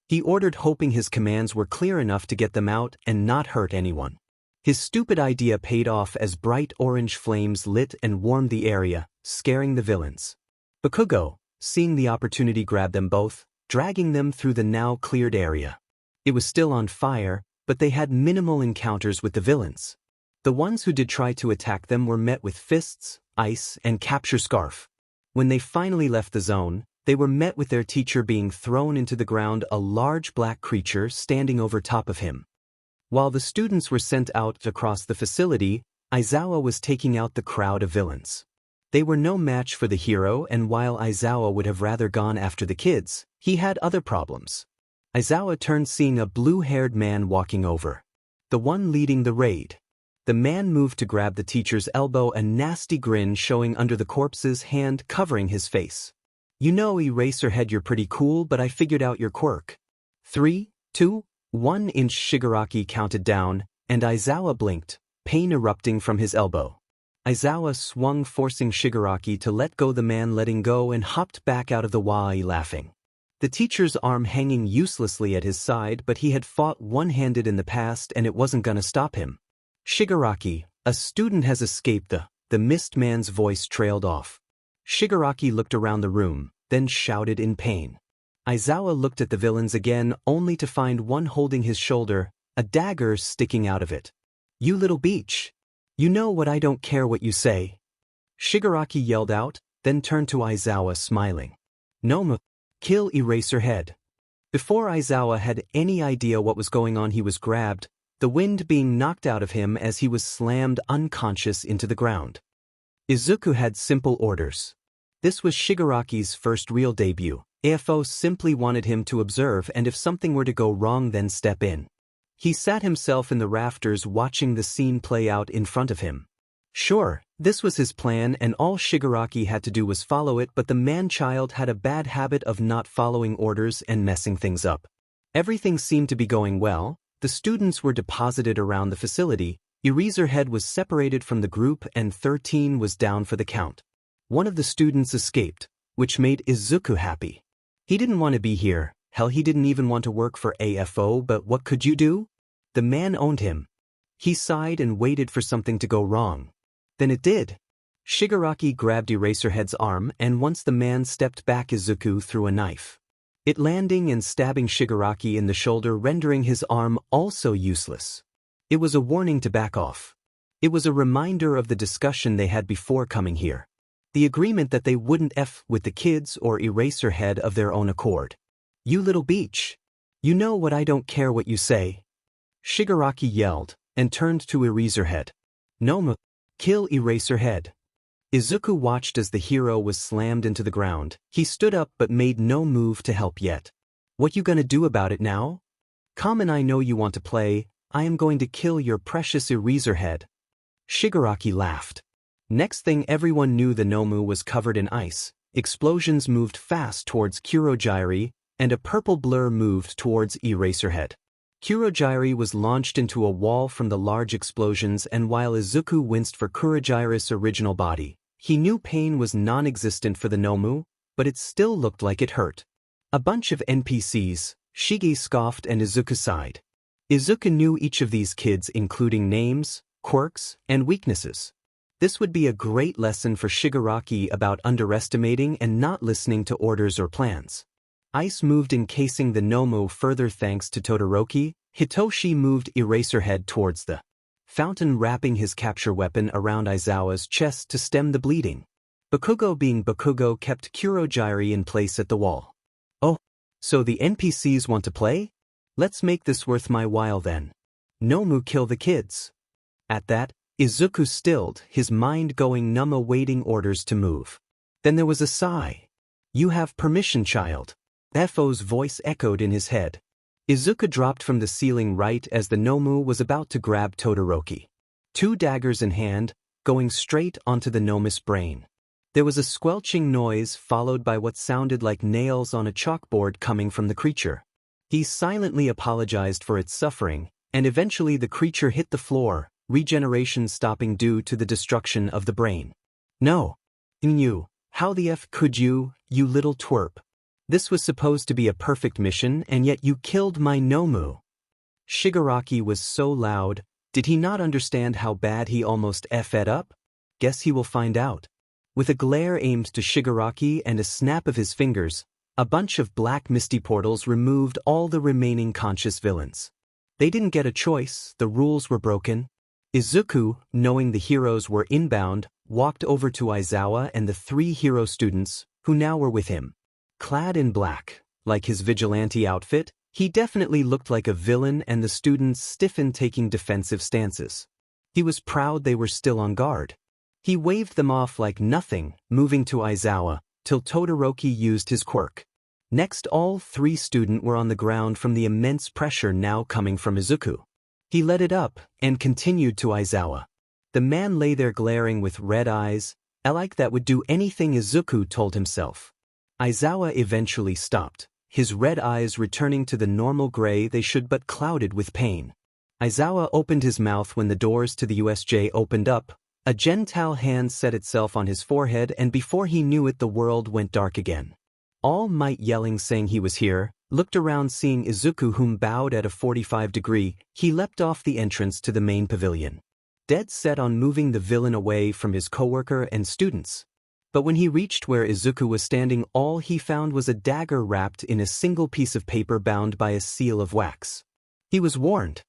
He ordered, hoping his commands were clear enough to get them out and not hurt anyone. His stupid idea paid off as bright orange flames lit and warmed the area, scaring the villains. Bakugo, seeing the opportunity, grabbed them both, dragging them through the now cleared area. It was still on fire, but they had minimal encounters with the villains. The ones who did try to attack them were met with fists, ice, and capture scarf. When they finally left the zone, they were met with their teacher being thrown into the ground, a large black creature standing over top of him. While the students were sent out across the facility, Aizawa was taking out the crowd of villains. They were no match for the hero, and while Aizawa would have rather gone after the kids, he had other problems. Aizawa turned, seeing a blue-haired man walking over. The one leading the raid. The man moved to grab the teacher's elbow, a nasty grin showing under the corpse's hand covering his face. You know, Eraserhead, you're pretty cool, but I figured out your quirk. 3, 2, 1 inch. Shigaraki counted down, and Aizawa blinked, pain erupting from his elbow. Aizawa swung, forcing Shigaraki to let go. The man letting go and hopped back out of the wa'i, laughing. The teacher's arm hanging uselessly at his side, but he had fought one-handed in the past and it wasn't gonna stop him. Shigaraki, a student has escaped. The mist man's voice trailed off. Shigaraki looked around the room, then shouted in pain. Aizawa looked at the villains again, only to find one holding his shoulder, a dagger sticking out of it. You little beach. You know what, I don't care what you say. Shigaraki yelled out, then turned to Aizawa, smiling. No, kill Eraserhead. Before Aizawa had any idea what was going on, he was grabbed, the wind being knocked out of him as he was slammed unconscious into the ground. Izuku had simple orders. This was Shigaraki's first real debut. AFO simply wanted him to observe, and if something were to go wrong, then step in. He sat himself in the rafters watching the scene play out in front of him. Sure, this was his plan and all Shigaraki had to do was follow it, but the man-child had a bad habit of not following orders and messing things up. Everything seemed to be going well. The students were deposited around the facility, Eraserhead was separated from the group, and 13 was down for the count. One of the students escaped, which made Izuku happy. He didn't want to be here, hell, he didn't even want to work for AFO, but what could you do? The man owned him. He sighed and waited for something to go wrong. Then it did. Shigaraki grabbed Eraserhead's arm, and once the man stepped back, Izuku threw a knife. It landing and stabbing Shigaraki in the shoulder, rendering his arm also useless. It was a warning to back off. It was a reminder of the discussion they had before coming here. The agreement that they wouldn't F with the kids or Eraserhead of their own accord. You little beach. You know what, I don't care what you say. Shigaraki yelled, and turned to Eraserhead. Nomu. Kill Eraserhead. Izuku watched as the hero was slammed into the ground. He stood up but made no move to help yet. What you gonna do about it now? Come and I know you want to play, I am going to kill your precious Eraserhead. Shigaraki laughed. Next thing everyone knew, the Nomu was covered in ice, explosions moved fast towards Kurogyri, and a purple blur moved towards Eraserhead. Kurogyri was launched into a wall from the large explosions, and while Izuku winced for Kurogyri's original body, he knew pain was non-existent for the Nomu, but it still looked like it hurt. A bunch of NPCs, Shige scoffed and Izuku sighed. Izuku knew each of these kids, including names, quirks, and weaknesses. This would be a great lesson for Shigaraki about underestimating and not listening to orders or plans. Ice moved encasing the Nomu further thanks to Todoroki. Hitoshi moved Eraserhead towards the fountain, wrapping his capture weapon around Aizawa's chest to stem the bleeding. Bakugo, being Bakugo, kept Kurogyri in place at the wall. Oh, so the NPCs want to play? Let's make this worth my while then. Nomu, kill the kids. At that, Izuku stilled, his mind going numb awaiting orders to move. Then there was a sigh. You have permission, child. FO's voice echoed in his head. Izuku dropped from the ceiling right as the Nomu was about to grab Todoroki. 2 daggers in hand, going straight onto the Nomu's brain. There was a squelching noise followed by what sounded like nails on a chalkboard coming from the creature. He silently apologized for its suffering, and eventually the creature hit the floor, regeneration stopping due to the destruction of the brain. No. You, how the F could you little twerp? This was supposed to be a perfect mission, and yet you killed my Nomu. Shigaraki was so loud, did he not understand how bad he almost F'd up? Guess he will find out. With a glare aimed to Shigaraki and a snap of his fingers, a bunch of black misty portals removed all the remaining conscious villains. They didn't get a choice, the rules were broken. Izuku, knowing the heroes were inbound, walked over to Aizawa and the 3 hero students, who now were with him. Clad in black, like his vigilante outfit, he definitely looked like a villain, and the students stiffened, taking defensive stances. He was proud they were still on guard. He waved them off like nothing, moving to Aizawa, till Todoroki used his quirk. Next, all 3 students were on the ground from the immense pressure now coming from Izuku. He let it up, and continued to Aizawa. The man lay there glaring with red eyes, like that would do anything, Izuku told himself. Aizawa eventually stopped, his red eyes returning to the normal gray they should, but clouded with pain. Aizawa opened his mouth when the doors to the USJ opened up, a gentile hand set itself on his forehead, and before he knew it the world went dark again. All Might, yelling saying he was here, looked around seeing Izuku, whom bowed at a 45-degree, he leapt off the entrance to the main pavilion. Dead set on moving the villain away from his coworker and students. But when he reached where Izuku was standing, all he found was a dagger wrapped in a single piece of paper bound by a seal of wax. He was warned.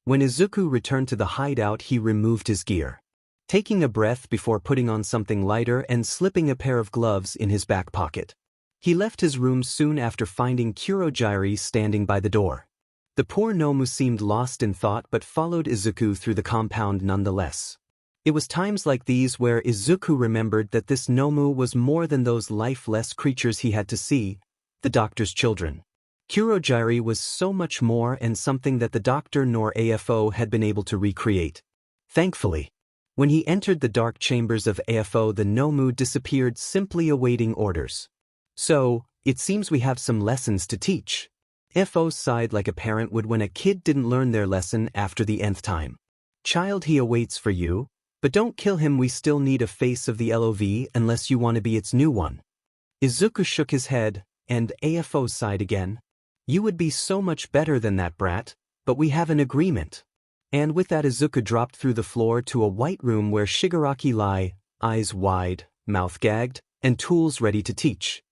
When Izuku returned to the hideout, he removed his gear. Taking a breath before putting on something lighter and slipping a pair of gloves in his back pocket. He left his room soon after finding Kurogyri standing by the door. The poor Nomu seemed lost in thought but followed Izuku through the compound nonetheless. It was times like these where Izuku remembered that this Nomu was more than those lifeless creatures he had to see, the doctor's children. Kurogyri was so much more, and something that the doctor nor AFO had been able to recreate. Thankfully, when he entered the dark chambers of AFO, the Nomu disappeared, simply awaiting orders. So, it seems we have some lessons to teach. AFO sighed like a parent would when a kid didn't learn their lesson after the nth time. Child, he awaits for you. But don't kill him, we still need a face of the LOV unless you want to be its new one. Izuku shook his head, and AFO sighed again. You would be so much better than that, brat, but we have an agreement. And with that, Izuku dropped through the floor to a white room where Shigaraki lay, eyes wide, mouth gagged, and tools ready to teach.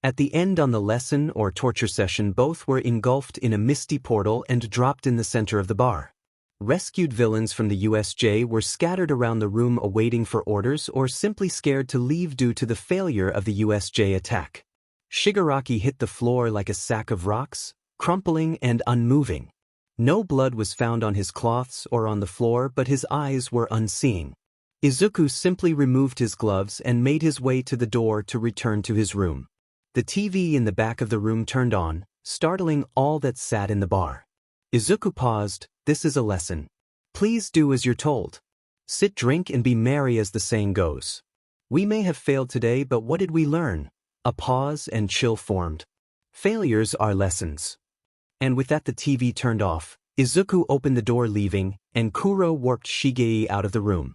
At the end on the lesson or torture session, both were engulfed in a misty portal and dropped in the center of the bar. Rescued villains from the USJ were scattered around the room awaiting for orders or simply scared to leave due to the failure of the USJ attack. Shigaraki hit the floor like a sack of rocks, crumpling and unmoving. No blood was found on his cloths or on the floor, but his eyes were unseeing. Izuku simply removed his gloves and made his way to the door to return to his room. The TV in the back of the room turned on, startling all that sat in the bar. Izuku paused. This is a lesson. Please do as you're told. Sit, drink, and be merry, as the saying goes. We may have failed today, but what did we learn? A pause and chill formed. Failures are lessons. And with that, the TV turned off. Izuku opened the door, leaving, and Kuro warped Shigei out of the room.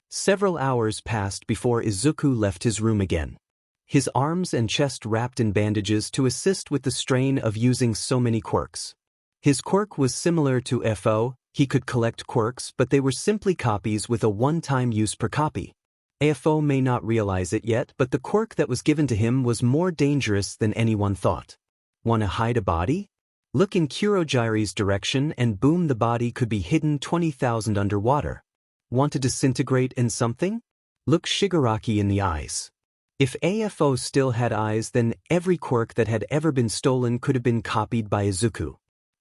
Several hours passed before Izuku left his room again. His arms and chest wrapped in bandages to assist with the strain of using so many quirks. His quirk was similar to FO. He could collect quirks, but they were simply copies with a one-time use per copy. AFO may not realize it yet, but the quirk that was given to him was more dangerous than anyone thought. Wanna hide a body? Look in Kurogiri's direction and boom, the body could be hidden 20,000 underwater. Want to disintegrate in something? Look Shigaraki in the eyes. If AFO still had eyes, then every quirk that had ever been stolen could have been copied by Izuku.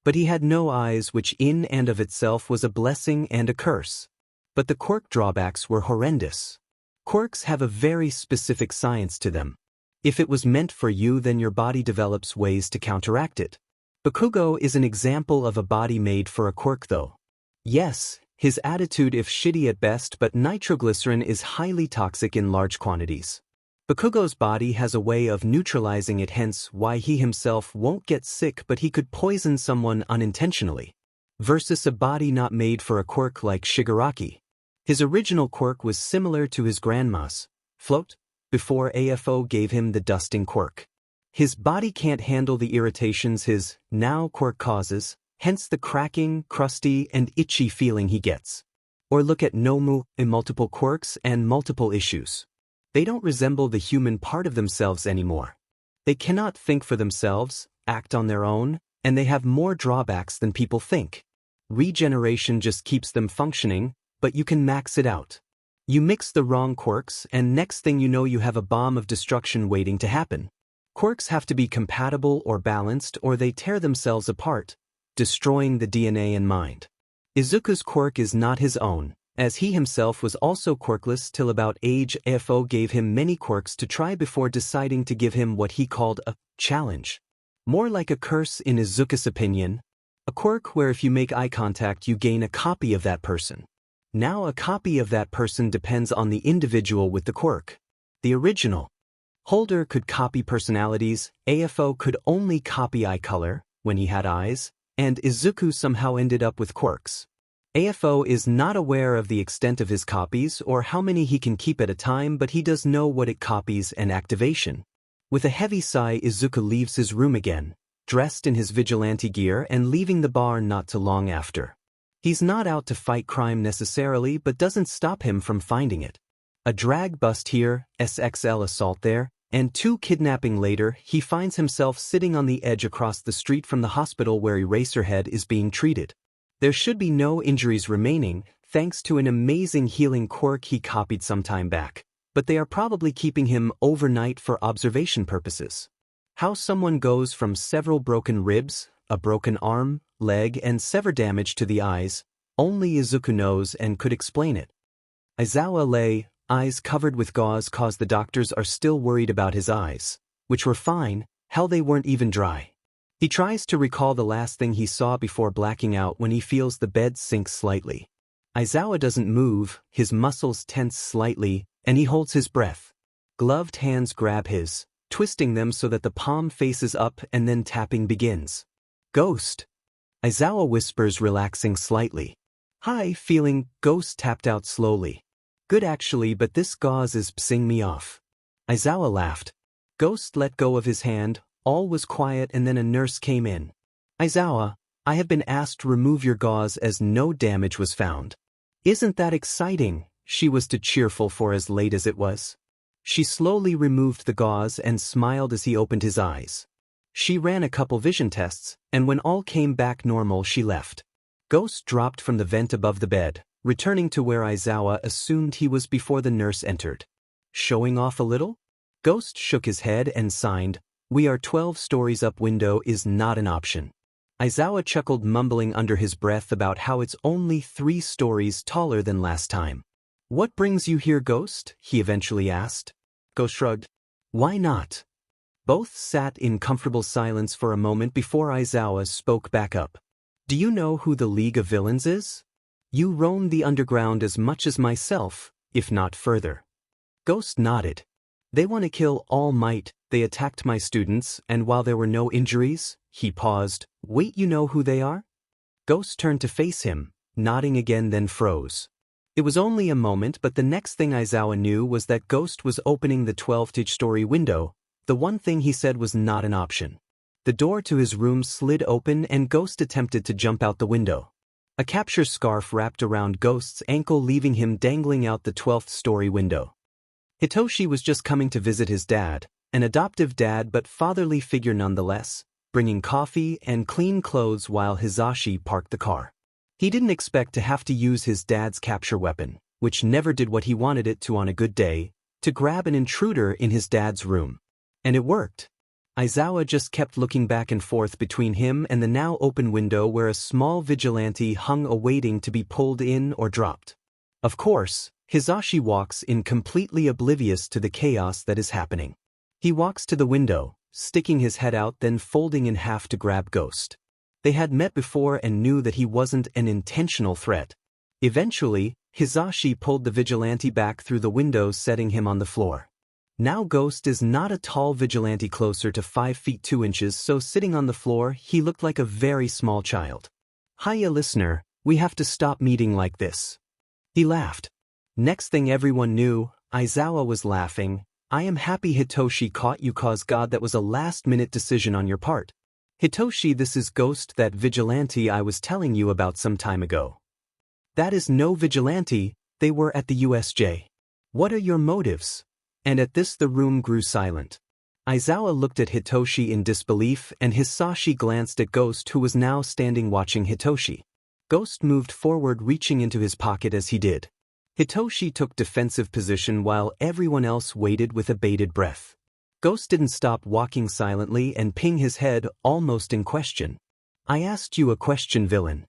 But he had no eyes, which in and of itself was a blessing and a curse. But the quirk drawbacks were horrendous. Quirks have a very specific science to them. If it was meant for you, then your body develops ways to counteract it. Bakugo is an example of a body made for a quirk, though. Yes, his attitude if shitty at best, but nitroglycerin is highly toxic in large quantities. Bakugo's body has a way of neutralizing it, hence why he himself won't get sick, but he could poison someone unintentionally. Versus a body not made for a quirk like Shigaraki. His original quirk was similar to his grandma's, float, before AFO gave him the dusting quirk. His body can't handle the irritations his now quirk causes, hence the cracking, crusty, and itchy feeling he gets. Or look at Nomu in multiple quirks and multiple issues. They don't resemble the human part of themselves anymore. They cannot think for themselves, act on their own, and they have more drawbacks than people think. Regeneration just keeps them functioning, but you can max it out. You mix the wrong quirks, and next thing you know, you have a bomb of destruction waiting to happen. Quirks have to be compatible or balanced, or they tear themselves apart, destroying the DNA and mind. Izuku's quirk is not his own, as he himself was also quirkless till about age. AFO gave him many quirks to try before deciding to give him what he called a challenge. More like a curse in Izuku's opinion. A quirk where if you make eye contact you gain a copy of that person. Now a copy of that person depends on the individual with the quirk. The original holder could copy personalities, AFO could only copy eye color, when he had eyes, and Izuku somehow ended up with quirks. AFO is not aware of the extent of his copies or how many he can keep at a time, but he does know what it copies and activation. With a heavy sigh, Izuku leaves his room again, dressed in his vigilante gear and leaving the bar not too long after. He's not out to fight crime necessarily, but doesn't stop him from finding it. A drag bust here, SXL assault there, and 2 kidnapping later, he finds himself sitting on the edge across the street from the hospital where Eraserhead is being treated. There should be no injuries remaining, thanks to an amazing healing quirk he copied some time back, but they are probably keeping him overnight for observation purposes. How someone goes from several broken ribs, a broken arm, leg, and severe damage to the eyes, only Izuku knows and could explain it. Aizawa lay, eyes covered with gauze, cause the doctors are still worried about his eyes, which were fine, hell they weren't even dry. He tries to recall the last thing he saw before blacking out when he feels the bed sink slightly. Aizawa doesn't move, his muscles tense slightly, and he holds his breath. Gloved hands grab his, twisting them so that the palm faces up, and then tapping begins. Ghost. Aizawa whispers, relaxing slightly. Hi, feeling. Ghost tapped out slowly. Good actually, but this gauze is pissing me off. Aizawa laughed. Ghost let go of his hand, all was quiet, and then a nurse came in. Aizawa, I have been asked to remove your gauze as no damage was found. Isn't that exciting? She was too cheerful for as late as it was. She slowly removed the gauze and smiled as he opened his eyes. She ran a couple vision tests, and when all came back normal she left. Ghost dropped from the vent above the bed, returning to where Aizawa assumed he was before the nurse entered. Showing off a little? Ghost shook his head and signed, We are 12 stories up window is not an option. Aizawa chuckled, mumbling under his breath about how it's only 3 stories taller than last time. What brings you here, Ghost? He eventually asked. Ghost shrugged. Why not? Both sat in comfortable silence for a moment before Aizawa spoke back up. Do you know who the League of Villans is? You roam the underground as much as myself, if not further. Ghost nodded. They want to kill All Might. They attacked my students, and while there were no injuries, he paused. Wait, you know who they are? Ghost turned to face him, nodding again, then froze. It was only a moment, but the next thing Aizawa knew was that Ghost was opening the 12th-story window. The one thing he said was not an option. The door to his room slid open and Ghost attempted to jump out the window. A capture scarf wrapped around Ghost's ankle, leaving him dangling out the 12th-story window. Hitoshi was just coming to visit his dad, an adoptive dad but fatherly figure nonetheless, bringing coffee and clean clothes while Hisashi parked the car. He didn't expect to have to use his dad's capture weapon, which never did what he wanted it to on a good day, to grab an intruder in his dad's room. And it worked. Aizawa just kept looking back and forth between him and the now open window where a small vigilante hung awaiting to be pulled in or dropped. Of course, Hisashi walks in, completely oblivious to the chaos that is happening. He walks to the window, sticking his head out, then folding in half to grab Ghost. They had met before and knew that he wasn't an intentional threat. Eventually, Hisashi pulled the vigilante back through the window, setting him on the floor. Now Ghost is not a tall vigilante, closer to 5 feet 2 inches, so sitting on the floor, he looked like a very small child. Hiya, listener, we have to stop meeting like this. He laughed. Next thing everyone knew, Aizawa was laughing. I am happy Hitoshi caught you, cause God, that was a last-minute decision on your part. Hitoshi, this is Ghost, that vigilante I was telling you about some time ago. That is no vigilante, they were at the USJ. What are your motives? And at this the room grew silent. Aizawa looked at Hitoshi in disbelief and Hisashi glanced at Ghost, who was now standing watching Hitoshi. Ghost moved forward, reaching into his pocket as he did. Hitoshi took defensive position while everyone else waited with a bated breath. Ghost didn't stop walking silently and ping his head, almost in question. I asked you a question, villain.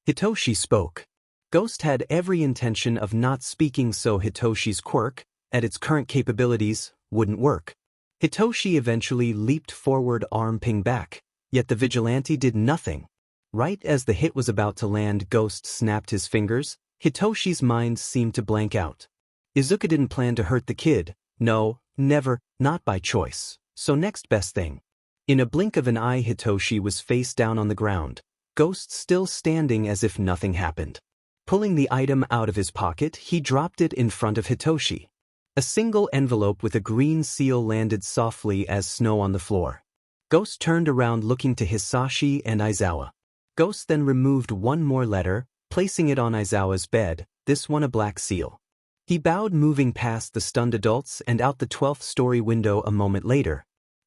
Hitoshi spoke. Ghost had every intention of not speaking, so Hitoshi's quirk, at its current capabilities, wouldn't work. Hitoshi eventually leaped forward, arm ping back, yet the vigilante did nothing. Right as the hit was about to land, Ghost snapped his fingers. Hitoshi's mind seemed to blank out. Izuku didn't plan to hurt the kid. No, never, not by choice. So next best thing. In a blink of an eye, Hitoshi was face down on the ground, Ghost still standing as if nothing happened. Pulling the item out of his pocket, he dropped it in front of Hitoshi. A single envelope with a green seal landed softly as snow on the floor. Ghost turned around, looking to Hisashi and Aizawa. Ghost then removed one more letter, placing it on Aizawa's bed, this one a black seal. He bowed, moving past the stunned adults and out the 12th-story window a moment later.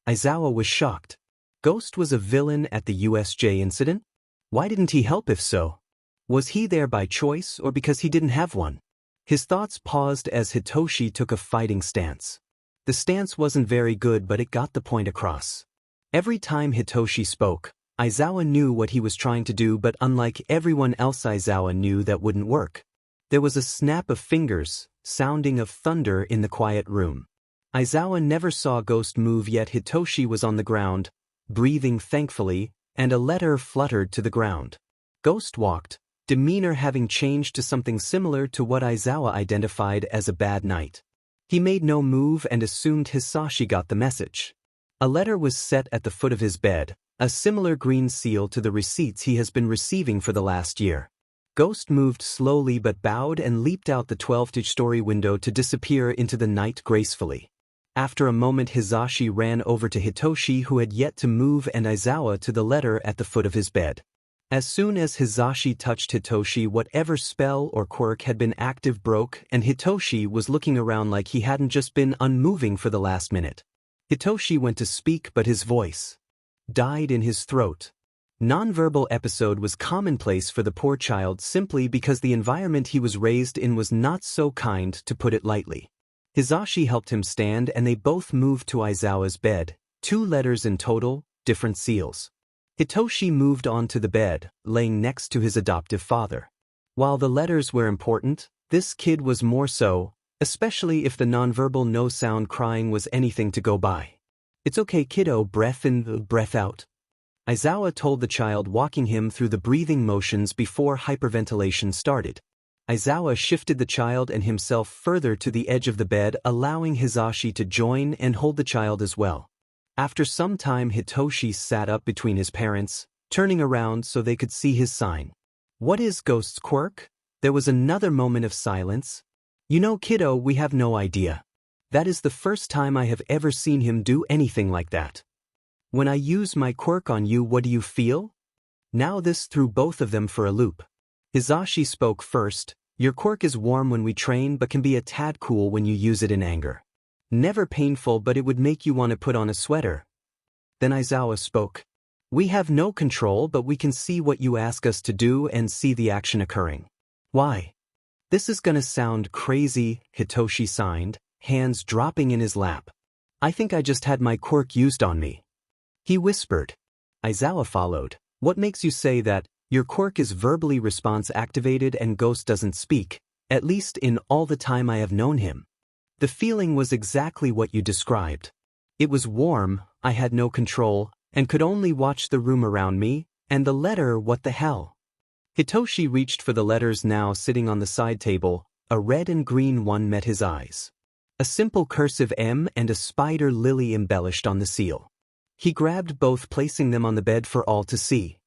Aizawa was shocked. Ghost was a villain at the USJ incident? Why didn't he help if so? Was he there by choice or because he didn't have one? His thoughts paused as Hitoshi took a fighting stance. The stance wasn't very good, but it got the point across. Every time Hitoshi spoke, Aizawa knew what he was trying to do, but unlike everyone else, Aizawa knew that wouldn't work. There was a snap of fingers, sounding of thunder in the quiet room. Aizawa never saw Ghost move, yet Hitoshi was on the ground, breathing thankfully, and a letter fluttered to the ground. Ghost walked, demeanor having changed to something similar to what Aizawa identified as a bad night. He made no move and assumed Hisashi got the message. A letter was set at the foot of his bed, a similar green seal to the receipts he has been receiving for the last year. Ghost moved slowly but bowed and leaped out the 12th-story window to disappear into the night gracefully. After a moment, Hisashi ran over to Hitoshi, who had yet to move, and Aizawa to the letter at the foot of his bed. As soon as Hisashi touched Hitoshi, whatever spell or quirk had been active broke, and Hitoshi was looking around like he hadn't just been unmoving for the last minute. Hitoshi went to speak, but his voice died in his throat. Nonverbal episode was commonplace for the poor child simply because the environment he was raised in was not so kind, to put it lightly. Hisashi helped him stand and they both moved to Aizawa's bed, 2 letters in total, different seals. Hitoshi moved onto the bed, laying next to his adoptive father. While the letters were important, this kid was more so, especially if the nonverbal no-sound crying was anything to go by. "It's okay, kiddo, breath in, breath out," Aizawa told the child, walking him through the breathing motions before hyperventilation started. Aizawa shifted the child and himself further to the edge of the bed, allowing Hisashi to join and hold the child as well. After some time, Hitoshi sat up between his parents, turning around so they could see his sign. "What is Ghost's quirk?" There was another moment of silence. "You know, kiddo, we have no idea. That is the first time I have ever seen him do anything like that. When I use my quirk on you, what do you feel?" Now this threw both of them for a loop. Hisashi spoke first. "Your quirk is warm when we train but can be a tad cool when you use it in anger. Never painful, but it would make you want to put on a sweater." Then Aizawa spoke. "We have no control, but we can see what you ask us to do and see the action occurring." "Why? This is gonna sound crazy," Hitoshi signed, hands dropping in his lap. "I think I just had my quirk used on me," he whispered. Aizawa followed. "What makes you say that? Your quirk is verbally response activated and Ghost doesn't speak, at least in all the time I have known him." The feeling was exactly what you described. It was warm, I had no control, and could only watch the room around me, and the letter, what the hell? Hitoshi reached for the letters now sitting on the side table. A red and green one met his eyes. A simple cursive M and a spider lily embellished on the seal. He grabbed both, placing them on the bed for all to see.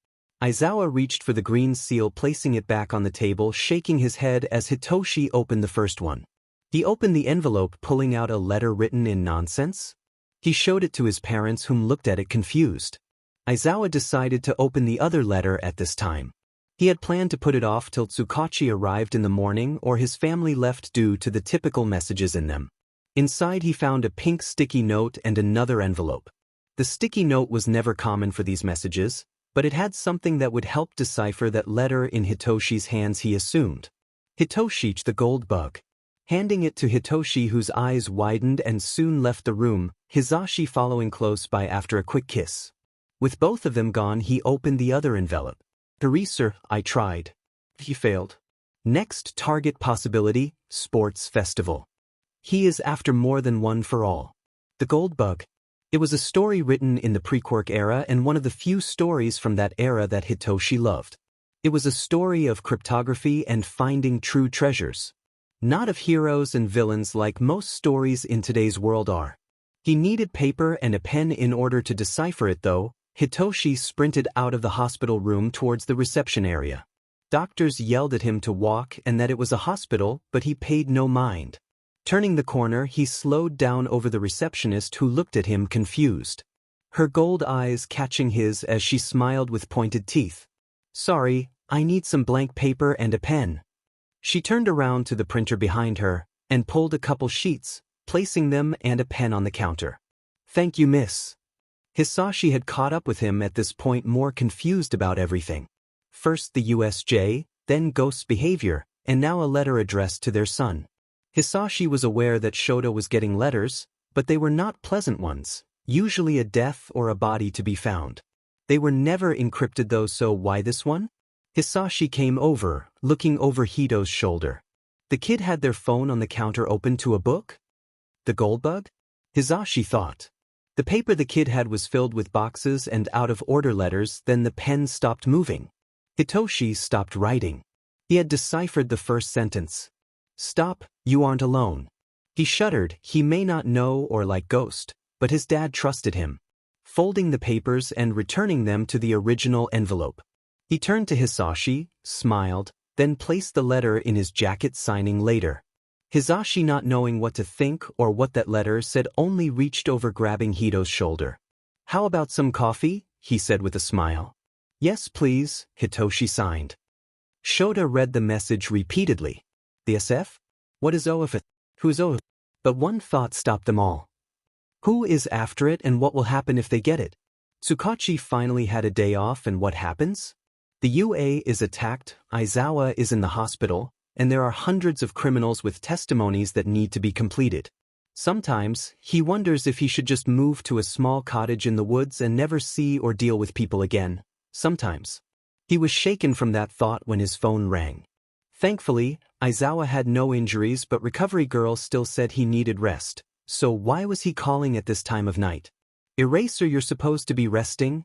Aizawa reached for the green seal, placing it back on the table, shaking his head as Hitoshi opened the first one. He opened the envelope, pulling out a letter written in nonsense. He showed it to his parents, whom looked at it confused. Aizawa decided to open the other letter at this time. He had planned to put it off till Tsukachi arrived in the morning or his family left due to the typical messages in them. Inside he found a pink sticky note and another envelope. The sticky note was never common for these messages, but it had something that would help decipher that letter in Hitoshi's hands, he assumed. "Hitoshi, the gold bug." Handing it to Hitoshi, whose eyes widened and soon left the room, Hisashi following close by after a quick kiss. With both of them gone, he opened the other envelope. "Sir, I tried. He failed. Next target possibility, sports festival. He is after more than one for all. The gold bug." It was a story written in the pre-quirk era and one of the few stories from that era that Hitoshi loved. It was a story of cryptography and finding true treasures. Not of heroes and villains like most stories in today's world are. He needed paper and a pen in order to decipher it though. Hitoshi sprinted out of the hospital room towards the reception area. Doctors yelled at him to walk and that it was a hospital, but he paid no mind. Turning the corner, he slowed down over the receptionist, who looked at him confused. Her gold eyes catching his as she smiled with pointed teeth. "Sorry, I need some blank paper and a pen." She turned around to the printer behind her and pulled a couple sheets, placing them and a pen on the counter. "Thank you, miss." Hisashi had caught up with him at this point, more confused about everything. First the USJ, then Ghost's behavior, and now a letter addressed to their son. Hisashi was aware that Shoto was getting letters, but they were not pleasant ones, usually a death or a body to be found. They were never encrypted though, so why this one? Hisashi came over, looking over Hito's shoulder. The kid had their phone on the counter open to a book? The gold bug? Hisashi thought. The paper the kid had was filled with boxes and out-of-order letters, then the pen stopped moving. Hitoshi stopped writing. He had deciphered the first sentence. "Stop, you aren't alone." He shuddered. He may not know or like Ghost, but his dad trusted him. Folding the papers and returning them to the original envelope. He turned to Hisashi, smiled, then placed the letter in his jacket, signing later. Hisashi, not knowing what to think or what that letter said, only reached over, grabbing Hito's shoulder. "How about some coffee?" he said with a smile. "Yes, please," Hitoshi signed. Shota read the message repeatedly. "The SF? What is OF? Who's OF?" But one thought stopped them all. Who is after it and what will happen if they get it? Tsukachi finally had a day off, and what happens? The UA is attacked, Aizawa is in the hospital, and there are hundreds of criminals with testimonies that need to be completed. Sometimes, he wonders if he should just move to a small cottage in the woods and never see or deal with people again. Sometimes. He was shaken from that thought when his phone rang. Thankfully, Izawa had no injuries, but Recovery Girl still said he needed rest. So why was he calling at this time of night? Eraser, you're supposed to be resting?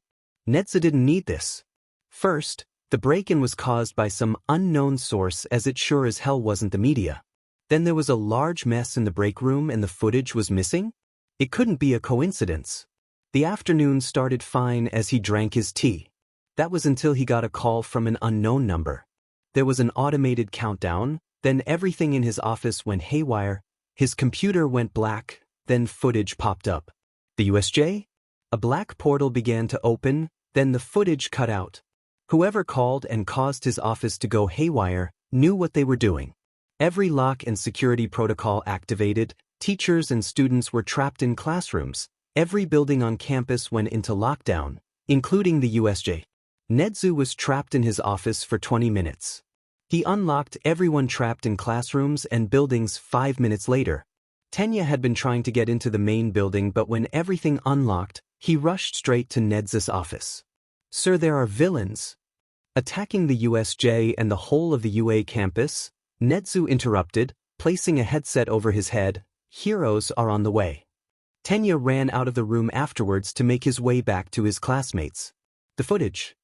Netsu didn't need this. First, the break-in was caused by some unknown source, as it sure as hell wasn't the media. Then there was a large mess in the break room and the footage was missing? It couldn't be a coincidence. The afternoon started fine as he drank his tea. That was until he got a call from an unknown number. There was an automated countdown, then everything in his office went haywire, his computer went black, then footage popped up. The USJ? A black portal began to open, then the footage cut out. Whoever called and caused his office to go haywire knew what they were doing. Every lock and security protocol activated, teachers and students were trapped in classrooms, every building on campus went into lockdown, including the USJ. Netsu was trapped in his office for 20 minutes. He unlocked everyone trapped in classrooms and buildings 5 minutes later. Tenya had been trying to get into the main building, but when everything unlocked, he rushed straight to Netsu's office. Sir, there are villains attacking the USJ and the whole of the UA campus. Netsu interrupted, placing a headset over his head. Heroes are on the way. Tenya ran out of the room afterwards to make his way back to his classmates. The footage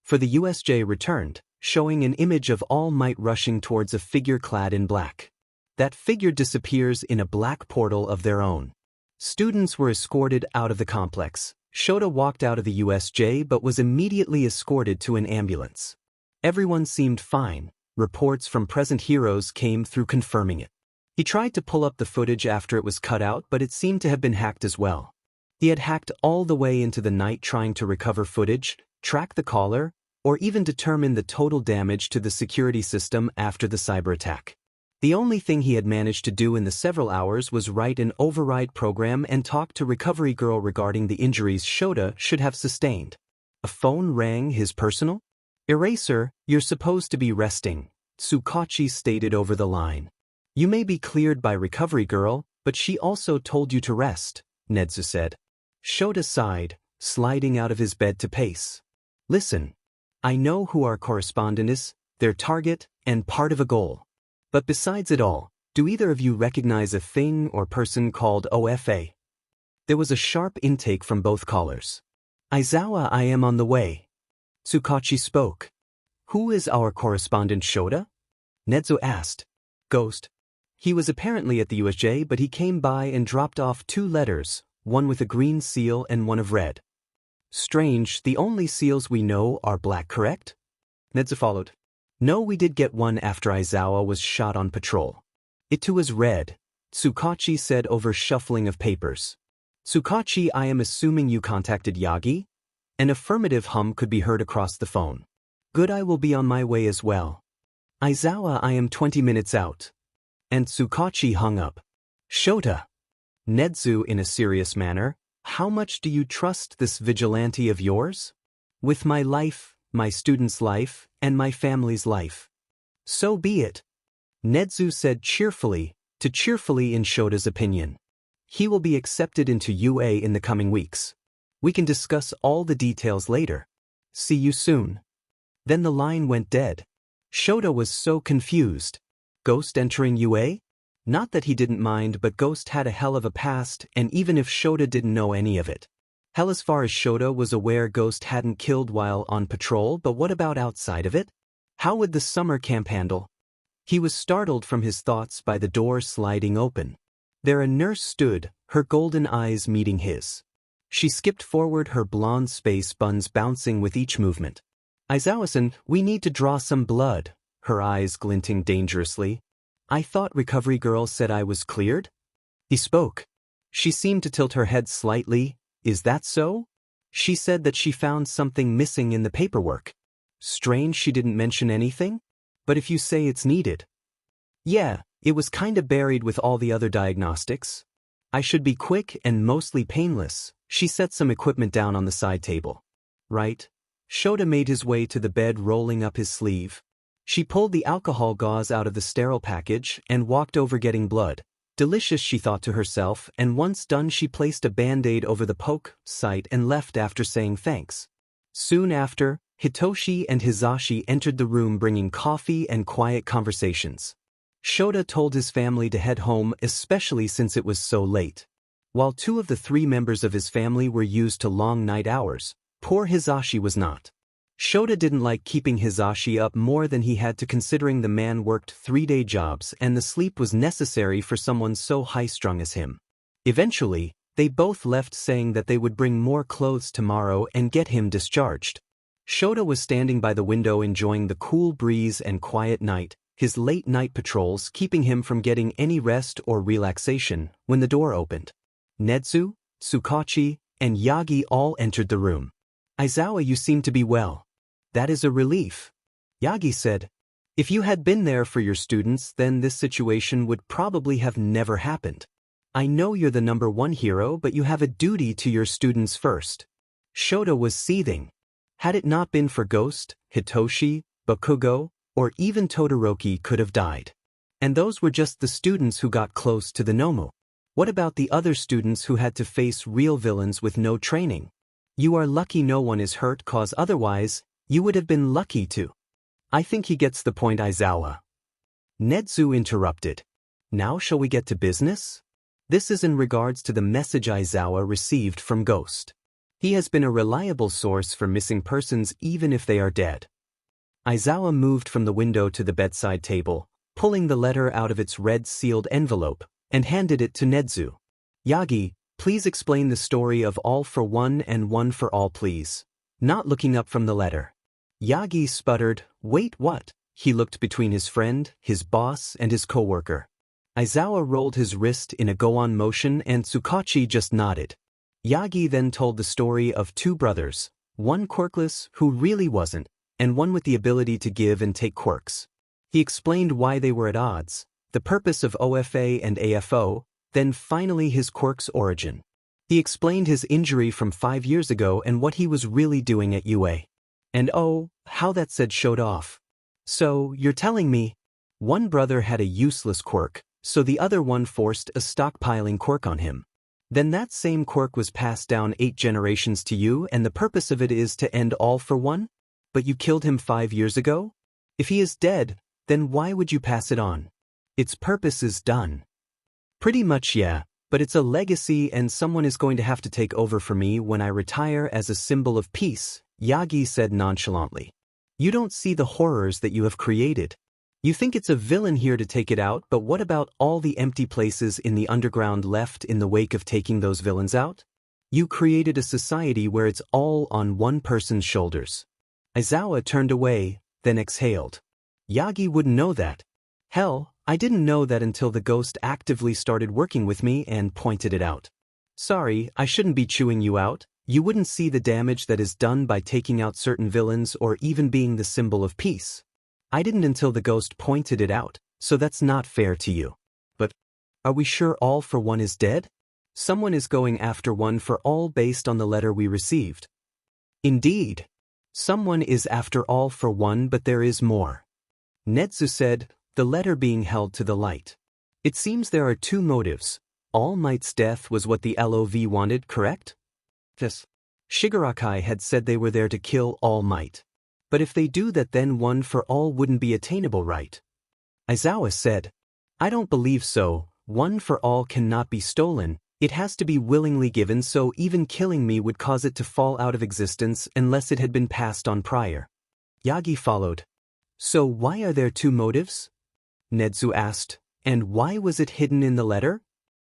for the USJ returned, showing an image of All Might rushing towards a figure clad in black. That figure disappears in a black portal of their own. Students were escorted out of the complex. Shota walked out of the USJ but was immediately escorted to an ambulance. Everyone seemed fine. Reports from present heroes came through confirming it. He tried to pull up the footage after it was cut out, but it seemed to have been hacked as well. He had hacked all the way into the night trying to recover footage, track the caller, or even determine the total damage to the security system after the cyber attack. The only thing he had managed to do in the several hours was write an override program and talk to Recovery Girl regarding the injuries Shota should have sustained. A phone rang, his personal? Eraser, you're supposed to be resting, Tsukachi stated over the line. You may be cleared by Recovery Girl, but she also told you to rest, Netsu said. Shota sighed, sliding out of his bed to pace. Listen. I know who our correspondent is, their target, and part of a goal. But besides it all, do either of you recognize a thing or person called OFA? There was a sharp intake from both callers. Izawa, I am on the way. Tsukachi spoke. Who is our correspondent, Shota? Netsu asked. Ghost. He was apparently at the USJ, but he came by and dropped off 2 letters, one with a green seal and one of red. Strange, the only seals we know are black, correct? Netsu followed. No, we did get one after Izawa was shot on patrol. It too is red, Tsukachi said over shuffling of papers. Tsukachi, I am assuming you contacted Yagi? An affirmative hum could be heard across the phone. Good, I will be on my way as well. Izawa, I am 20 minutes out. And Tsukachi hung up. Shota. Netsu in a serious manner, how much do you trust this vigilante of yours? With my life, my student's life, and my family's life. So be it. Netsu said cheerfully in Shota's opinion. He will be accepted into UA in the coming weeks. We can discuss all the details later. See you soon. Then the line went dead. Shota was so confused. Ghost entering UA? Not that he didn't mind, but Ghost had a hell of a past, and even if Shota didn't know any of it. Hell, as far as Shota was aware, Ghost hadn't killed while on patrol, but what about outside of it? How would the summer camp handle? He was startled from his thoughts by the door sliding open. There a nurse stood, her golden eyes meeting his. She skipped forward, her blonde space buns bouncing with each movement. Izawa-san, we need to draw some blood, her eyes glinting dangerously. I thought Recovery Girl said I was cleared? He spoke. She seemed to tilt her head slightly. Is that so? She said that she found something missing in the paperwork. Strange she didn't mention anything? But if you say it's needed. Yeah, it was kinda buried with all the other diagnostics. I should be quick and mostly painless. She set some equipment down on the side table. Right? Shota made his way to the bed, rolling up his sleeve. She pulled the alcohol gauze out of the sterile package and walked over, getting blood. Delicious, she thought to herself, and once done she placed a band-aid over the poke site and left after saying thanks. Soon after, Hitoshi and Hisashi entered the room bringing coffee and quiet conversations. Shota told his family to head home, especially since it was so late. While 2 of the 3 members of his family were used to long night hours, poor Hisashi was not. Shota didn't like keeping Hisashi up more than he had to, considering the man worked 3-day jobs and the sleep was necessary for someone so high-strung as him. Eventually, they both left saying that they would bring more clothes tomorrow and get him discharged. Shota was standing by the window enjoying the cool breeze and quiet night, his late-night patrols keeping him from getting any rest or relaxation, when the door opened. Netsu, Tsukachi, and Yagi all entered the room. "Aizawa, you seem to be well. That is a relief," Yagi said. "If you had been there for your students, then this situation would probably have never happened. I know you're the #1 hero, but you have a duty to your students first." Shota was seething. Had it not been for Ghost, Hitoshi, Bakugo, or even Todoroki could have died. And those were just the students who got close to the Nomu. What about the other students who had to face real villains with no training? You are lucky no one is hurt, cause otherwise, you would have been lucky too. I think he gets the point, Aizawa. Netsu interrupted. Now shall we get to business? This is in regards to the message Aizawa received from Ghost. He has been a reliable source for missing persons even if they are dead. Aizawa moved from the window to the bedside table, pulling the letter out of its red sealed envelope, and handed it to Netsu. "Yagi, please explain the story of All for One and One for All, please." Not looking up from the letter, Yagi sputtered, "Wait, what?" He looked between his friend, his boss, and his co-worker. Aizawa rolled his wrist in a go-on motion and Tsukachi just nodded. Yagi then told the story of 2 brothers, one quirkless, who really wasn't, and one with the ability to give and take quirks. He explained why they were at odds, the purpose of OFA and AFO, then finally his quirk's origin. He explained his injury from 5 years ago and what he was really doing at UA. And oh, how that set Shota off. "So, you're telling me one brother had a useless quirk, so the other one forced a stockpiling quirk on him. Then that same quirk was passed down 8 generations to you and the purpose of it is to end All for One? But you killed him 5 years ago? If he is dead, then why would you pass it on? Its purpose is done." "Pretty much, yeah, but it's a legacy and someone is going to have to take over for me when I retire as a symbol of peace," Yagi said nonchalantly. "You don't see the horrors that you have created. You think it's a villain here to take it out, but what about all the empty places in the underground left in the wake of taking those villains out? You created a society where it's all on one person's shoulders." Aizawa turned away, then exhaled. "Yagi wouldn't know that. Hell, I didn't know that until the Ghost actively started working with me and pointed it out. Sorry, I shouldn't be chewing you out. You wouldn't see the damage that is done by taking out certain villains or even being the symbol of peace. I didn't until the Ghost pointed it out, so that's not fair to you. But are we sure All for One is dead? Someone is going after One for All based on the letter we received." "Indeed. Someone is after All for One, but there is more," Netsu said, the letter being held to the light. "It seems there are 2 motives. All Might's death was what the LOV wanted, correct?" "Yes." Shigarakai had said they were there to kill All Might. "But if they do that, then One for All wouldn't be attainable, right?" Aizawa said, "I don't believe so. One for All cannot be stolen. It has to be willingly given, so even killing me would cause it to fall out of existence unless it had been passed on prior." Yagi followed. "So why are there 2 motives?" Netsu asked, "And why was it hidden in the letter?"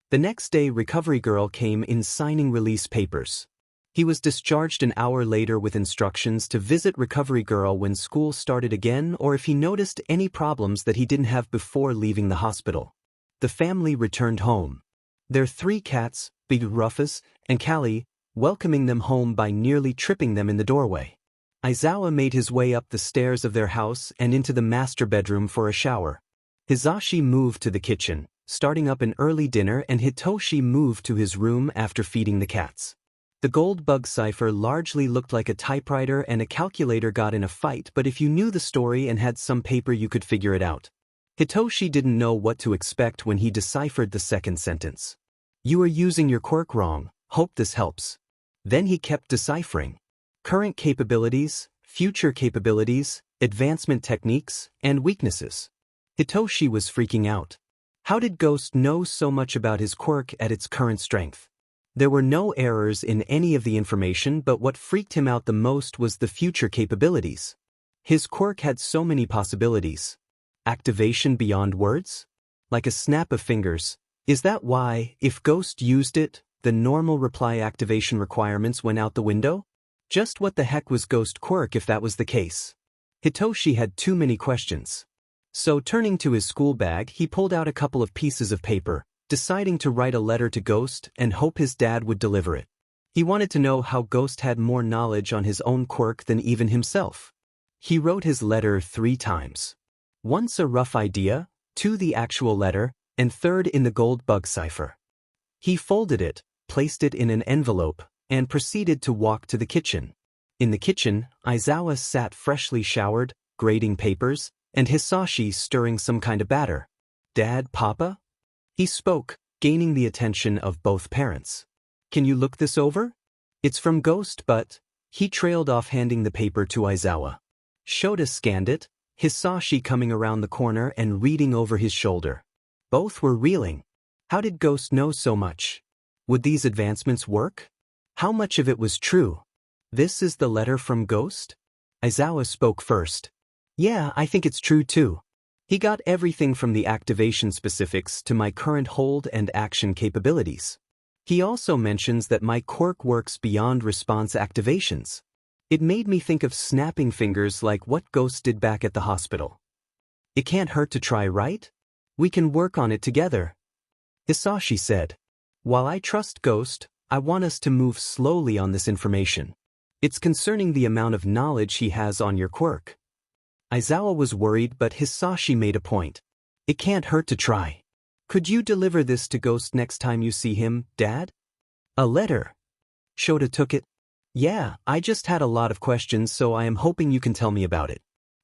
The next day, Recovery Girl came in signing release papers. He was discharged an hour later with instructions to visit Recovery Girl when school started again or if he noticed any problems that he didn't have before leaving the hospital. The family returned home. Their 3 cats, Big Rufus and Callie, welcoming them home by nearly tripping them in the doorway. Aizawa made his way up the stairs of their house and into the master bedroom for a shower. Hisashi moved to the kitchen, starting up an early dinner, and Hitoshi moved to his room after feeding the cats. The gold bug cipher largely looked like a typewriter and a calculator got in a fight, but if you knew the story and had some paper you could figure it out. Hitoshi didn't know what to expect when he deciphered the second sentence. You are using your quirk wrong, hope this helps. Then he kept deciphering. Current capabilities, future capabilities, advancement techniques, and weaknesses. Hitoshi was freaking out. How did Ghost know so much about his quirk at its current strength? There were no errors in any of the information, but what freaked him out the most was the future capabilities. His quirk had so many possibilities. Activation beyond words? Like a snap of fingers. Is that why, if Ghost used it, the normal reply activation requirements went out the window? Just what the heck was Ghost quirk if that was the case? Hitoshi had too many questions. So turning to his school bag, he pulled out a couple of pieces of paper, deciding to write a letter to Ghost and hope his dad would deliver it. He wanted to know how Ghost had more knowledge on his own quirk than even himself. He wrote his letter 3 times. Once a rough idea, 2 the actual letter, and 3rd in the gold bug cipher. He folded it, placed it in an envelope, and proceeded to walk to the kitchen. In the kitchen, Aizawa sat freshly showered, grading papers, and Hisashi stirring some kind of batter. Dad, Papa? He spoke, gaining the attention of both parents. Can you look this over? It's from Ghost, but... He trailed off handing the paper to Aizawa. Shota scanned it, Hisashi coming around the corner and reading over his shoulder. Both were reeling. How did Ghost know so much? Would these advancements work? How much of it was true? This is the letter from Ghost? Aizawa spoke first. Yeah, I think it's true too. He got everything from the activation specifics to my current hold and action capabilities. He also mentions that my quirk works beyond response activations. It made me think of snapping fingers like what Ghost did back at the hospital. It can't hurt to try, right? We can work on it together. Hisashi said. While I trust Ghost, I want us to move slowly on this information. It's concerning the amount of knowledge he has on your quirk. Aizawa was worried, but Hisashi made a point. It can't hurt to try. Could you deliver this to Ghost next time you see him, Dad? A letter. Shota took it. Yeah, I just had a lot of questions, so I am hoping you can tell me about it.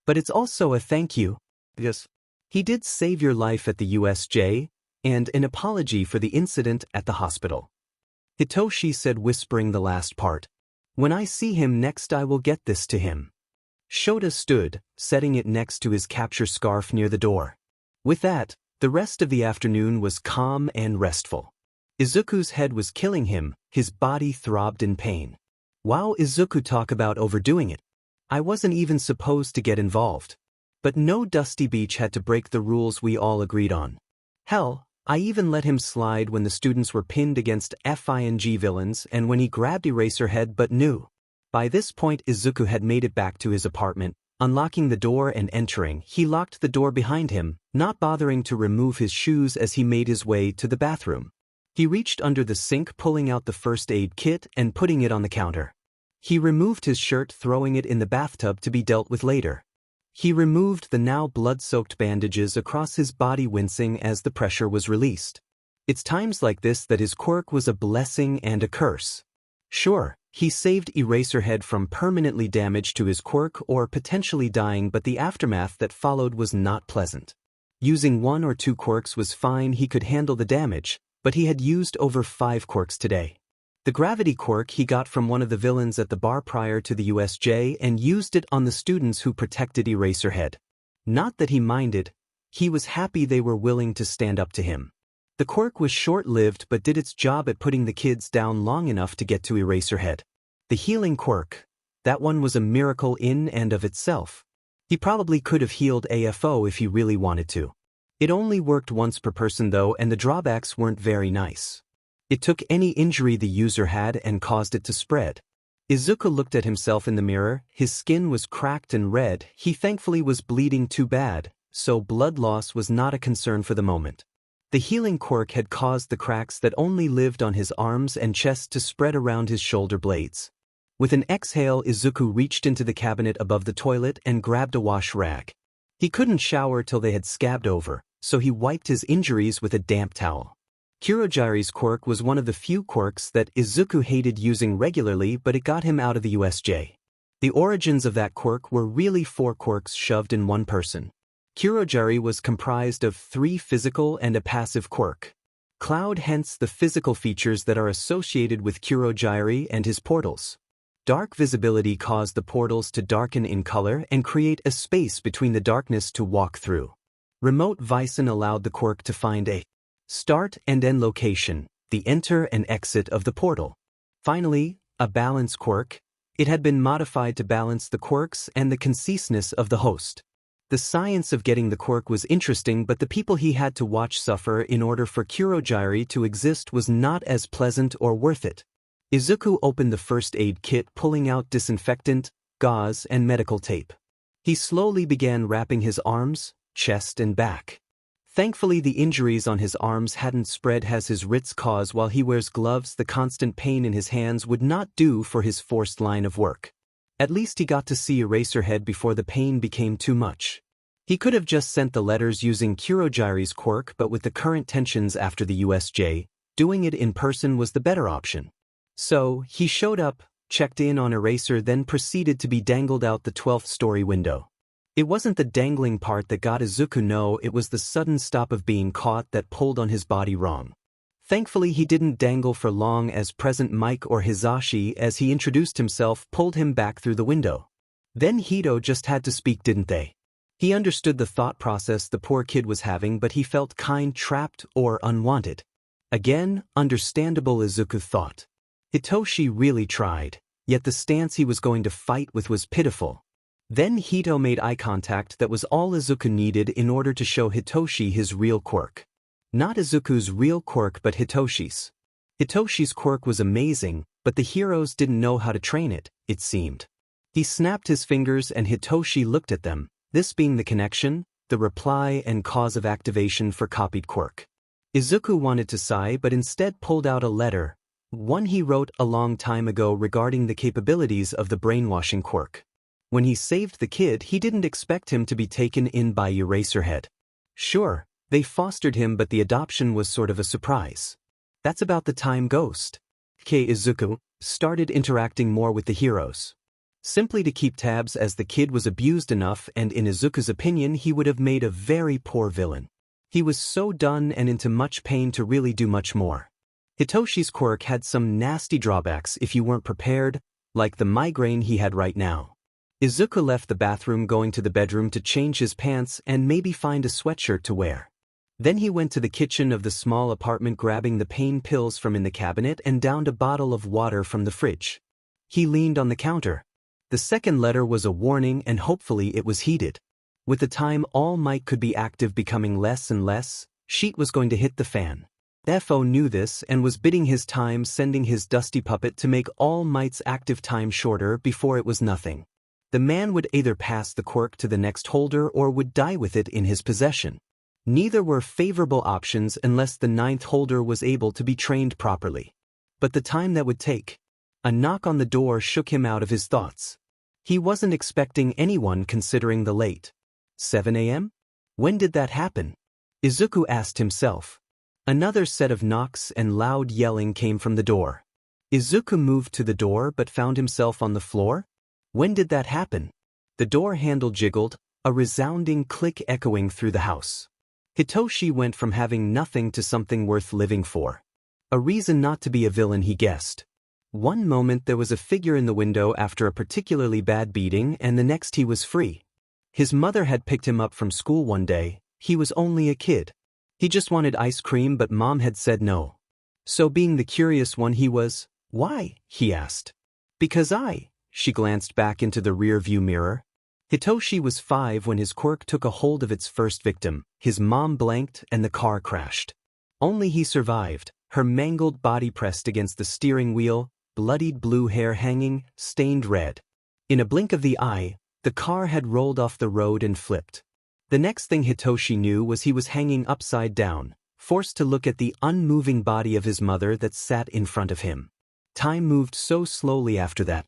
But it's also a thank you. Yes. He did save your life at the USJ, and an apology for the incident at the hospital. Hitoshi said, whispering the last part. When I see him next, I will get this to him. Shota stood, setting it next to his capture scarf near the door. With that, the rest of the afternoon was calm and restful. Izuku's head was killing him, his body throbbed in pain. Wow, Izuku talk about overdoing it. I wasn't even supposed to get involved. But no Dusty Beach had to break the rules we all agreed on. Hell, I even let him slide when the students were pinned against Vigilante villains and when he grabbed Eraserhead but knew. By this point Izuku had made it back to his apartment. Unlocking the door and entering, he locked the door behind him, not bothering to remove his shoes as he made his way to the bathroom. He reached under the sink, pulling out the first aid kit and putting it on the counter. He removed his shirt, throwing it in the bathtub to be dealt with later. He removed the now blood-soaked bandages across his body, wincing as the pressure was released. It's times like this that his quirk was a blessing and a curse. Sure, he saved Eraserhead from permanently damage to his quirk or potentially dying, but the aftermath that followed was not pleasant. Using 1 or 2 quirks was fine, he could handle the damage, but he had used over 5 quirks today. The gravity quirk he got from one of the villains at the bar prior to the USJ and used it on the students who protected Eraserhead. Not that he minded, he was happy they were willing to stand up to him. The quirk was short-lived but did its job at putting the kids down long enough to get to Eraserhead. The healing quirk, that one was a miracle in and of itself. He probably could have healed AFO if he really wanted to. It only worked once per person though, and the drawbacks weren't very nice. It took any injury the user had and caused it to spread. Izuku looked at himself in the mirror, his skin was cracked and red, he thankfully was bleeding too bad, so blood loss was not a concern for the moment. The healing quirk had caused the cracks that only lived on his arms and chest to spread around his shoulder blades. With an exhale, Izuku reached into the cabinet above the toilet and grabbed a wash rag. He couldn't shower till they had scabbed over, so he wiped his injuries with a damp towel. Kurogiri's quirk was one of the few quirks that Izuku hated using regularly, but it got him out of the USJ. The origins of that quirk were really 4 quirks shoved in one person. Kurogiri was comprised of 3 physical and a passive quirk. Cloud, hence the physical features that are associated with Kurogiri and his portals. Dark visibility caused the portals to darken in color and create a space between the darkness to walk through. Remote Vision allowed the quirk to find a start and end location, the enter and exit of the portal. Finally, a balance quirk. It had been modified to balance the quirks and the conciseness of the host. The science of getting the quirk was interesting, but the people he had to watch suffer in order for Kurogiri to exist was not as pleasant or worth it. Izuku opened the first aid kit, pulling out disinfectant, gauze, and medical tape. He slowly began wrapping his arms, chest, and back. Thankfully, the injuries on his arms hadn't spread as his wrists cause. While he wears gloves, the constant pain in his hands would not do for his forced line of work. At least he got to see Eraserhead before the pain became too much. He could have just sent the letters using Kurogiri's quirk, but with the current tensions after the USJ, doing it in person was the better option. So, he showed up, checked in on Eraser, then proceeded to be dangled out the 12th story window. It wasn't the dangling part that got Izuku, no, it was the sudden stop of being caught that pulled on his body wrong. Thankfully he didn't dangle for long, as present Mike or Hisashi, as he introduced himself, pulled him back through the window. Then Hito just had to speak, didn't they? He understood the thought process the poor kid was having, but he felt kind, trapped, or unwanted. Again, understandable, Izuku thought. Hitoshi really tried, yet the stance he was going to fight with was pitiful. Then Hito made eye contact. That was all Izuku needed in order to show Hitoshi his real quirk. Not Izuku's real quirk, but Hitoshi's. Hitoshi's quirk was amazing, but the heroes didn't know how to train it, it seemed. He snapped his fingers and Hitoshi looked at them, this being the connection, the reply and cause of activation for copied quirk. Izuku wanted to sigh, but instead pulled out a letter, one he wrote a long time ago regarding the capabilities of the brainwashing quirk. When he saved the kid, he didn't expect him to be taken in by Eraserhead. Sure, they fostered him, but the adoption was sort of a surprise. That's about the time Ghost K. Izuku started interacting more with the heroes. Simply to keep tabs, as the kid was abused enough, and in Izuku's opinion he would have made a very poor villain. He was so done and into much pain to really do much more. Hitoshi's quirk had some nasty drawbacks if you weren't prepared, like the migraine he had right now. Izuku left the bathroom, going to the bedroom to change his pants and maybe find a sweatshirt to wear. Then he went to the kitchen of the small apartment, grabbing the pain pills from in the cabinet and downed a bottle of water from the fridge. He leaned on the counter. The second letter was a warning, and hopefully it was heeded. With the time All Might could be active becoming less and less, shit was going to hit the fan. FO knew this and was biding his time, sending his dusty puppet to make All Might's active time shorter before it was nothing. The man would either pass the quirk to the next holder or would die with it in his possession. Neither were favorable options unless the 9th holder was able to be trained properly. But the time that would take. A knock on the door shook him out of his thoughts. He wasn't expecting anyone, considering the late 7 a.m.? When did that happen? Izuku asked himself. Another set of knocks and loud yelling came from the door. Izuku moved to the door but found himself on the floor. When did that happen? The door handle jiggled, a resounding click echoing through the house. Hitoshi went from having nothing to something worth living for. A reason not to be a villain, he guessed. One moment there was a figure in the window after a particularly bad beating, and the next he was free. His mother had picked him up from school one day. He was only a kid. He just wanted ice cream, but mom had said no. So being the curious one he was, why? He asked. Because she glanced back into the rear-view mirror. Hitoshi was 5 when his quirk took a hold of its first victim. His mom blanked and the car crashed. Only he survived, her mangled body pressed against the steering wheel, bloodied blue hair hanging, stained red. In a blink of the eye, the car had rolled off the road and flipped. The next thing Hitoshi knew was he was hanging upside down, forced to look at the unmoving body of his mother that sat in front of him. Time moved so slowly after that.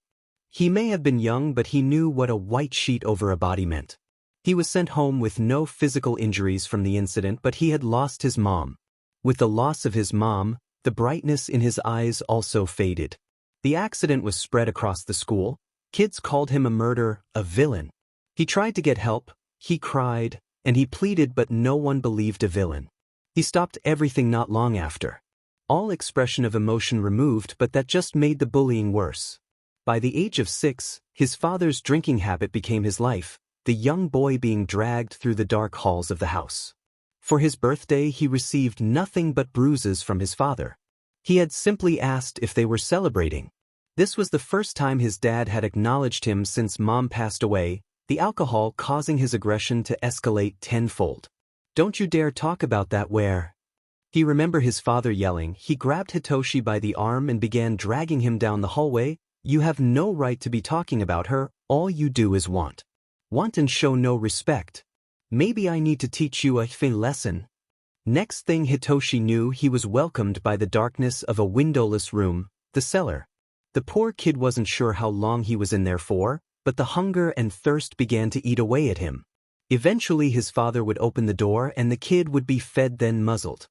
He may have been young, but he knew what a white sheet over a body meant. He was sent home with no physical injuries from the incident, but he had lost his mom. With the loss of his mom, the brightness in his eyes also faded. The accident was spread across the school. Kids called him a murderer, a villain. He tried to get help. He cried, and he pleaded but no one believed a villain. He stopped everything not long after. All expression of emotion removed, but that just made the bullying worse. By the age of 6, his father's drinking habit became his life, the young boy being dragged through the dark halls of the house. For his birthday he received nothing but bruises from his father. He had simply asked if they were celebrating. This was the first time his dad had acknowledged him since Mom passed away, the alcohol causing his aggression to escalate tenfold. "Don't you dare talk about that where?" He remembered his father yelling. He grabbed Hitoshi by the arm and began dragging him down the hallway. "You have no right to be talking about her, all you do is want and show no respect. Maybe I need to teach you a lesson." Next thing Hitoshi knew, he was welcomed by the darkness of a windowless room, the cellar. The poor kid wasn't sure how long he was in there for, but the hunger and thirst began to eat away at him. Eventually his father would open the door and the kid would be fed then muzzled.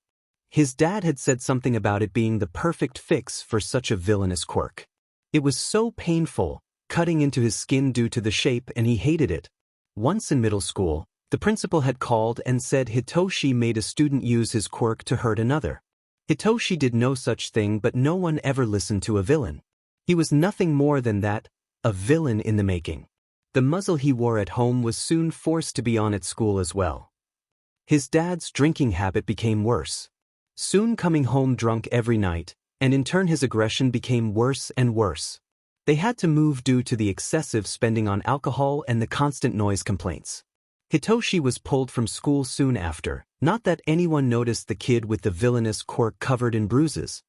His dad had said something about it being the perfect fix for such a villainous quirk. It was so painful, cutting into his skin due to the shape, and he hated it. Once in middle school, the principal had called and said Hitoshi made a student use his quirk to hurt another. Hitoshi did no such thing, but no one ever listened to a villain. He was nothing more than that, a villain in the making. The muzzle he wore at home was soon forced to be on at school as well. His dad's drinking habit became worse, soon coming home drunk every night, and in turn his aggression became worse and worse. They had to move due to the excessive spending on alcohol and the constant noise complaints. Hitoshi was pulled from school soon after. Not that anyone noticed the kid with the villainous quirk covered in bruises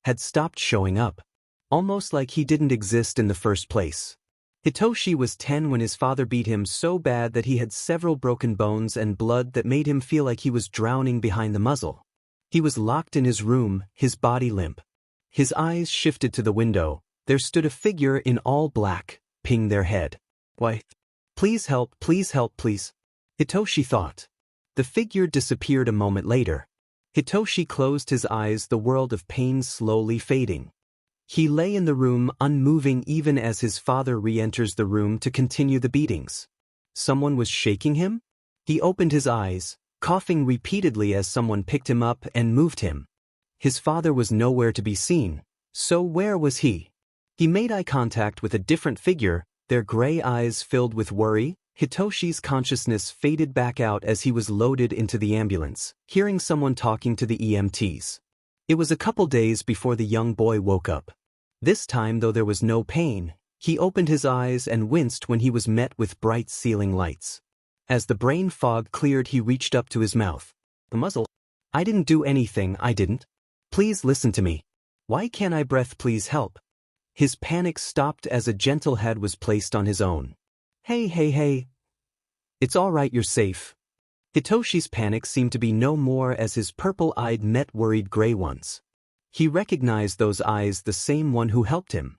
had stopped showing up, almost like he didn't exist in the first place. Hitoshi was 10 when his father beat him so bad that he had several broken bones and blood that made him feel like he was drowning behind the muzzle. He was locked in his room, his body limp. His eyes shifted to the window. There stood a figure in all black, ping their head. "Why? Please help, please help, please," Hitoshi thought. The figure disappeared a moment later. Hitoshi closed his eyes, the world of pain slowly fading. He lay in the room unmoving even as his father re-enters the room to continue the beatings. Someone was shaking him? He opened his eyes, coughing repeatedly as someone picked him up and moved him. His father was nowhere to be seen, so where was he? He made eye contact with a different figure, their gray eyes filled with worry. Hitoshi's consciousness faded back out as he was loaded into the ambulance, hearing someone talking to the EMTs. It was a couple days before the young boy woke up. This time, though there was no pain, he opened his eyes and winced when he was met with bright ceiling lights. As the brain fog cleared, he reached up to his mouth. "The muzzle. I didn't do anything, I didn't. Please listen to me. Why can't I breathe? Please help." His panic stopped as a gentle head was placed on his own. Hey. It's all right, you're safe." Hitoshi's panic seemed to be no more as his purple-eyed met worried gray ones. He recognized those eyes, the same one who helped him.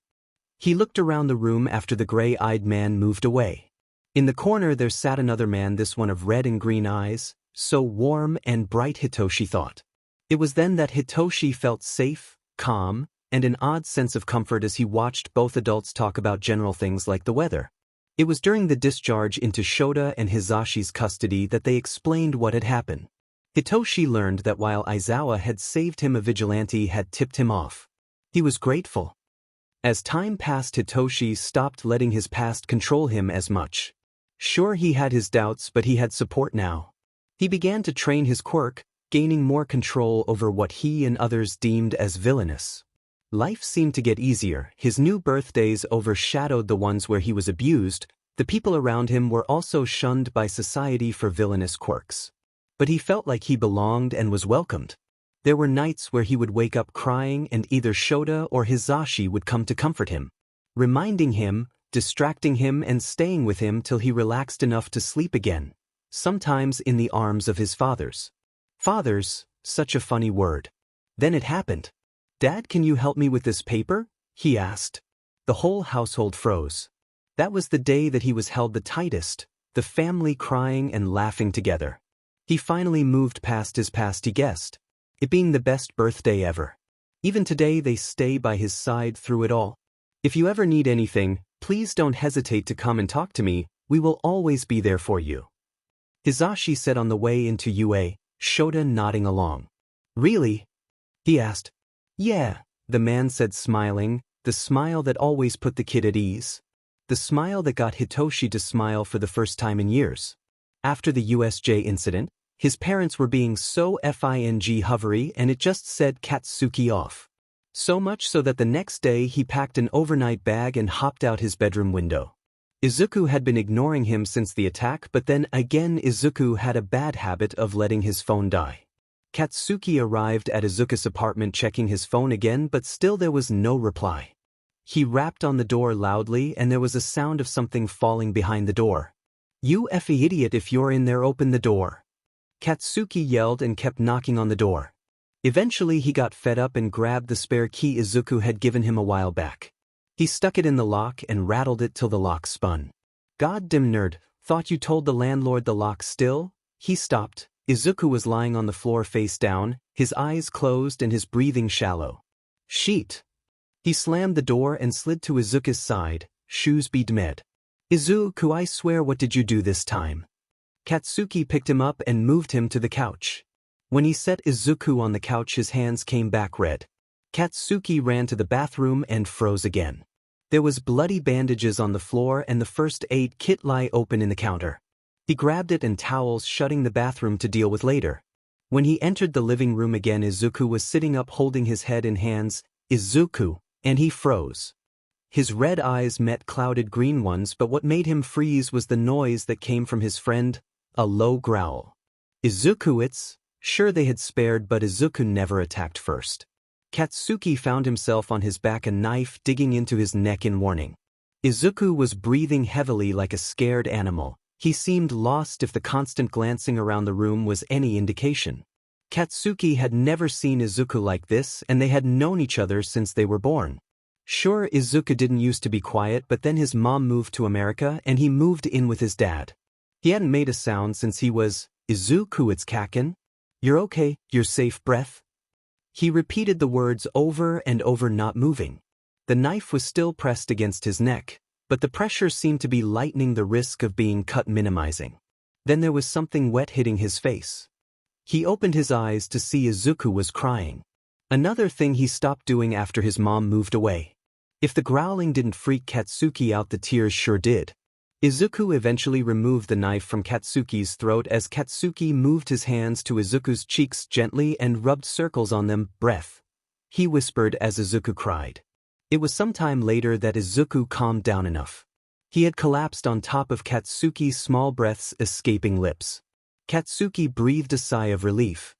He looked around the room after the gray-eyed man moved away. In the corner there sat another man, this one of red and green eyes, so warm and bright, Hitoshi thought. It was then that Hitoshi felt safe, calm, and an odd sense of comfort as he watched both adults talk about general things like the weather. It was during the discharge into Shota and Hisashi's custody that they explained what had happened. Hitoshi learned that while Aizawa had saved him, a vigilante had tipped him off. He was grateful. As time passed, Hitoshi stopped letting his past control him as much. Sure, he had his doubts, but he had support now. He began to train his quirk, gaining more control over what he and others deemed as villainous. Life seemed to get easier. His new birthdays overshadowed the ones where he was abused. The people around him were also shunned by society for villainous quirks. But he felt like he belonged and was welcomed. There were nights where he would wake up crying and either Shota or Hisashi would come to comfort him, reminding him, distracting him and staying with him till he relaxed enough to sleep again, sometimes in the arms of his fathers. Fathers, such a funny word. Then it happened. "Dad, can you help me with this paper?" he asked. The whole household froze. That was the day that he was held the tightest, the family crying and laughing together. He finally moved past his past, he guessed, it being the best birthday ever. Even today they stay by his side through it all. "If you ever need anything, please don't hesitate to come and talk to me. We will always be there for you." Hisashi said on the way into UA, Shota nodding along. Really? He asked. Yeah, the man said smiling, the smile that always put the kid at ease. The smile that got Hitoshi to smile for the first time in years. After the USJ incident, his parents were being so hovery and it just said Katsuki off. So much so that the next day he packed an overnight bag and hopped out his bedroom window. Izuku had been ignoring him since the attack, but then again Izuku had a bad habit of letting his phone die. Katsuki arrived at Izuku's apartment checking his phone again, but still there was no reply. He rapped on the door loudly and there was a sound of something falling behind the door. You effing idiot, if you're in there, open the door. Katsuki yelled and kept knocking on the door. Eventually he got fed up and grabbed the spare key Izuku had given him a while back. He stuck it in the lock and rattled it till the lock spun. Goddamn nerd, thought you told the landlord the lock still? He stopped. Izuku was lying on the floor face down, his eyes closed and his breathing shallow. Sheet. He slammed the door and slid to Izuku's side, shoes bedmed. Izuku, I swear, what did you do this time? Katsuki picked him up and moved him to the couch. When he set Izuku on the couch, his hands came back red. Katsuki ran to the bathroom and froze again. There was bloody bandages on the floor and the first aid kit lay open in the counter. He grabbed it and towels, shutting the bathroom to deal with later. When he entered the living room again, Izuku was sitting up holding his head in hands. Izuku, and he froze. His red eyes met clouded green ones, but what made him freeze was the noise that came from his friend, a low growl. Izuku, it's sure they had spared, but Izuku never attacked first. Katsuki found himself on his back, a knife digging into his neck in warning. Izuku was breathing heavily like a scared animal. He seemed lost, if the constant glancing around the room was any indication. Katsuki had never seen Izuku like this, and they had known each other since they were born. Sure, Izuku didn't used to be quiet, but then his mom moved to America and he moved in with his dad. He hadn't made a sound since he was, Izuku, it's Kaken? You're okay, you're safe, breath? He repeated the words over and over, not moving. The knife was still pressed against his neck, but the pressure seemed to be lightening the risk of being cut, minimizing. Then there was something wet hitting his face. He opened his eyes to see Izuku was crying. Another thing he stopped doing after his mom moved away. If the growling didn't freak Katsuki out, the tears sure did. Izuku eventually removed the knife from Katsuki's throat as Katsuki moved his hands to Izuku's cheeks gently and rubbed circles on them. Breath, he whispered as Izuku cried. It was some time later that Izuku calmed down enough. He had collapsed on top of Katsuki's small breaths escaping lips. Katsuki breathed a sigh of relief.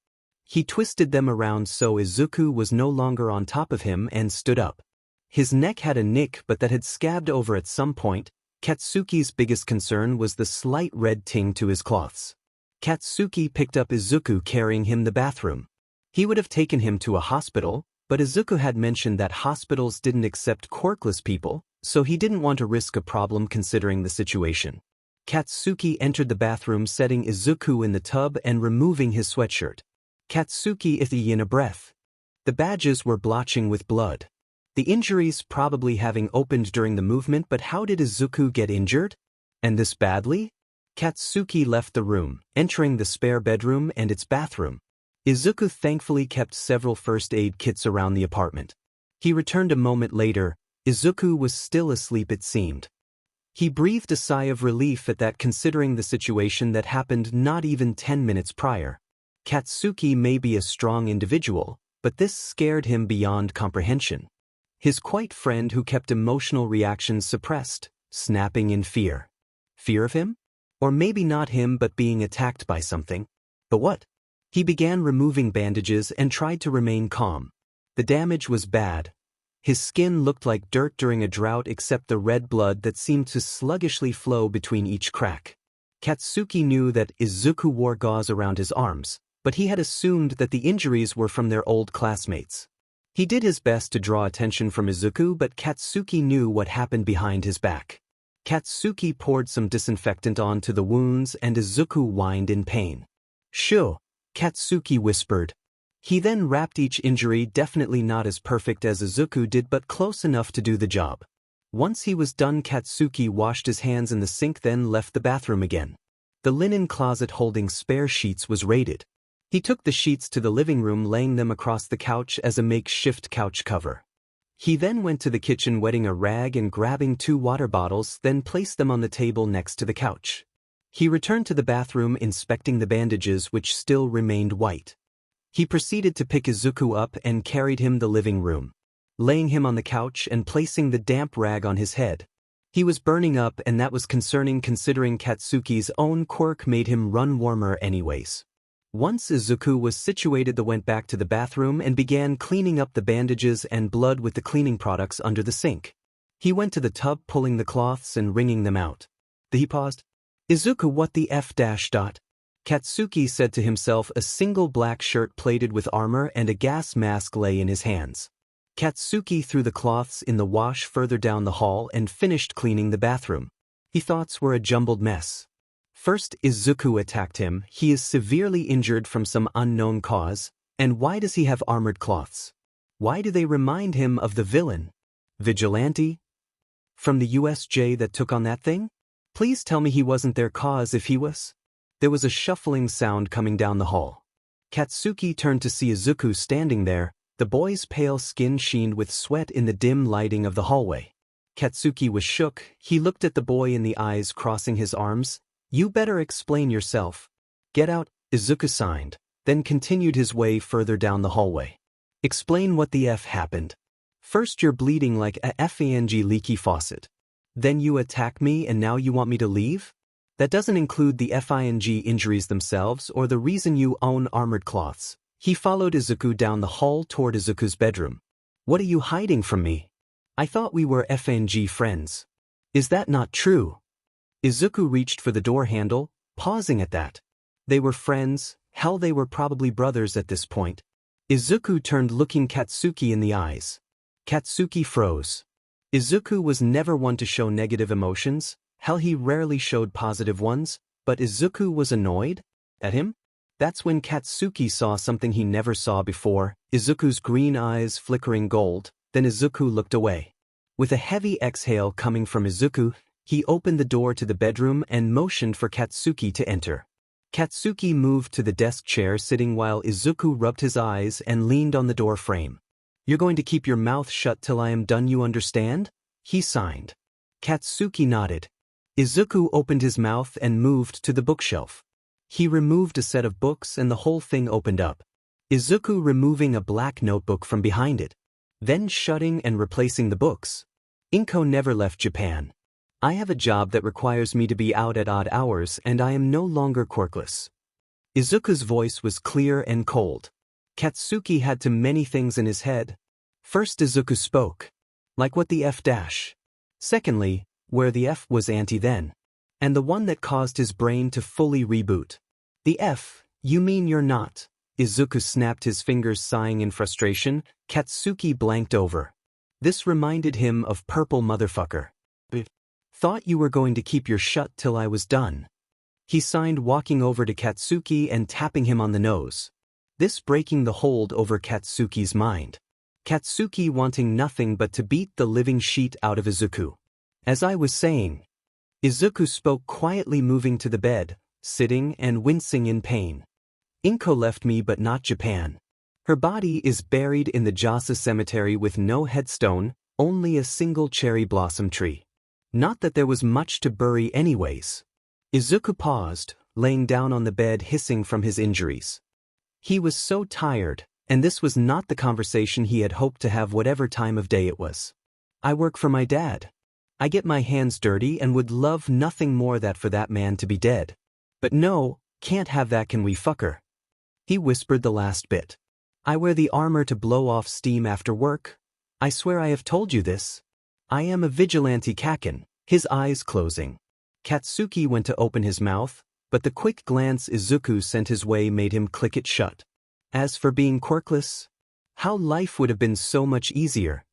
He twisted them around so Izuku was no longer on top of him and stood up. His neck had a nick, but that had scabbed over at some point. Katsuki's biggest concern was the slight red ting to his cloths. Katsuki picked up Izuku, carrying him the bathroom. He would have taken him to a hospital, but Izuku had mentioned that hospitals didn't accept quirkless people, so he didn't want to risk a problem considering the situation. Katsuki entered the bathroom, setting Izuku in the tub and removing his sweatshirt. Katsuki itched in a breath. The badges were blotching with blood. The injuries probably having opened during the movement, but how did Izuku get injured? And this badly? Katsuki left the room, entering the spare bedroom and its bathroom. Izuku thankfully kept several first aid kits around the apartment. He returned a moment later. Izuku was still asleep, it seemed. He breathed a sigh of relief at that, considering the situation that happened not even 10 minutes prior. Katsuki may be a strong individual, but this scared him beyond comprehension. His quiet friend who kept emotional reactions suppressed, snapping in fear. Fear of him? Or maybe not him, but being attacked by something. But what? He began removing bandages and tried to remain calm. The damage was bad. His skin looked like dirt during a drought, except the red blood that seemed to sluggishly flow between each crack. Katsuki knew that Izuku wore gauze around his arms, but he had assumed that the injuries were from their old classmates. He did his best to draw attention from Izuku, but Katsuki knew what happened behind his back. Katsuki poured some disinfectant onto the wounds and Izuku whined in pain. "Shoo," Katsuki whispered. He then wrapped each injury, definitely not as perfect as Izuku did, but close enough to do the job. Once he was done, Katsuki washed his hands in the sink, then left the bathroom again. The linen closet holding spare sheets was raided. He took the sheets to the living room, laying them across the couch as a makeshift couch cover. He then went to the kitchen, wetting a rag and grabbing 2 water bottles, then placed them on the table next to the couch. He returned to the bathroom, inspecting the bandages which still remained white. He proceeded to pick Izuku up and carried him the living room, laying him on the couch and placing the damp rag on his head. He was burning up, and that was concerning considering Katsuki's own quirk made him run warmer anyways. Once Izuku was situated, they went back to the bathroom and began cleaning up the bandages and blood with the cleaning products under the sink. He went to the tub, pulling the cloths and wringing them out. He paused. Izuku, what the f dash dot? Katsuki said to himself. A single black shirt plated with armor and a gas mask lay in his hands. Katsuki threw the cloths in the wash further down the hall and finished cleaning the bathroom. His thoughts were a jumbled mess. First, Izuku attacked him. He is severely injured from some unknown cause. And why does he have armored cloths? Why do they remind him of the villain? Vigilante? From the USJ that took on that thing? Please tell me he wasn't their cause. If he was. There was a shuffling sound coming down the hall. Katsuki turned to see Izuku standing there, the boy's pale skin sheened with sweat in the dim lighting of the hallway. Katsuki was shook. He looked at the boy in the eyes, crossing his arms. You better explain yourself. Get out, Izuku signed, then continued his way further down the hallway. Explain what the f happened. First you're bleeding like a effing leaky faucet. Then you attack me and now you want me to leave? That doesn't include the effing injuries themselves or the reason you own armored cloths. He followed Izuku down the hall toward Izuku's bedroom. What are you hiding from me? I thought we were effing friends. Is that not true? Izuku reached for the door handle, pausing at that. They were friends. Hell, they were probably brothers at this point. Izuku turned, looking Katsuki in the eyes. Katsuki froze. Izuku was never one to show negative emotions. Hell, he rarely showed positive ones, but Izuku was annoyed at him? That's when Katsuki saw something he never saw before, Izuku's green eyes flickering gold. Then Izuku looked away. With a heavy exhale coming from Izuku, he opened the door to the bedroom and motioned for Katsuki to enter. Katsuki moved to the desk chair sitting while Izuku rubbed his eyes and leaned on the door frame. You're going to keep your mouth shut till I am done, you understand? He signed. Katsuki nodded. Izuku opened his mouth and moved to the bookshelf. He removed a set of books and the whole thing opened up. Izuku removing a black notebook from behind it. Then shutting and replacing the books. Inko never left Japan. I have a job that requires me to be out at odd hours and I am no longer quirkless. Izuku's voice was clear and cold. Katsuki had too many things in his head. First, Izuku spoke. Like what the f dash. Secondly, where the f was anti then. And the one that caused his brain to fully reboot. The f, you mean you're not? Izuku snapped his fingers, sighing in frustration. Katsuki blanked over. This reminded him of purple motherfucker. Thought you were going to keep your shut till I was done. He signed, walking over to Katsuki and tapping him on the nose. This breaking the hold over Katsuki's mind. Katsuki wanting nothing but to beat the living shit out of Izuku. As I was saying. Izuku spoke quietly, moving to the bed, sitting and wincing in pain. Inko left me but not Japan. Her body is buried in the Jasa cemetery with no headstone, only a single cherry blossom tree. Not that there was much to bury anyways. Izuku paused, laying down on the bed, hissing from his injuries. He was so tired, and this was not the conversation he had hoped to have, whatever time of day it was. I work for my dad. I get my hands dirty and would love nothing more that for that man to be dead. But no, can't have that, can we, fucker? He whispered the last bit. I wear the armor to blow off steam after work. I swear I have told you this. I am a vigilante kaken, his eyes closing. Katsuki went to open his mouth, but the quick glance Izuku sent his way made him click it shut. As for being quirkless, how life would have been so much easier.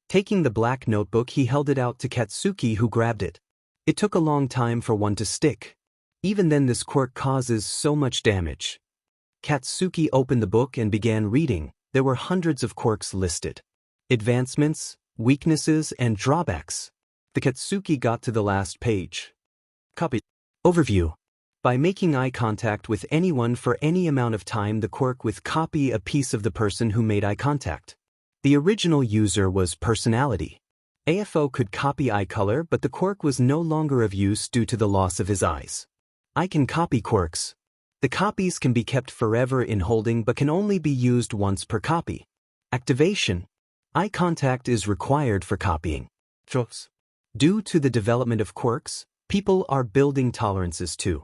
Taking the black notebook, he held it out to Katsuki, who grabbed it. It took a long time for one to stick. Even then, this quirk causes so much damage. Katsuki opened the book and began reading. There were hundreds of quirks listed. Advancements, weaknesses, and drawbacks. The Katsuki got to the last page. Copy. Overview. By making eye contact with anyone for any amount of time, the quirk with copy a piece of the person who made eye contact. The original user was personality. AFO could copy eye color, but the quirk was no longer of use due to the loss of his eyes. I can copy quirks. The copies can be kept forever in holding but can only be used once per copy. Activation. Eye contact is required for copying. Due to the development of quirks, people are building tolerances too.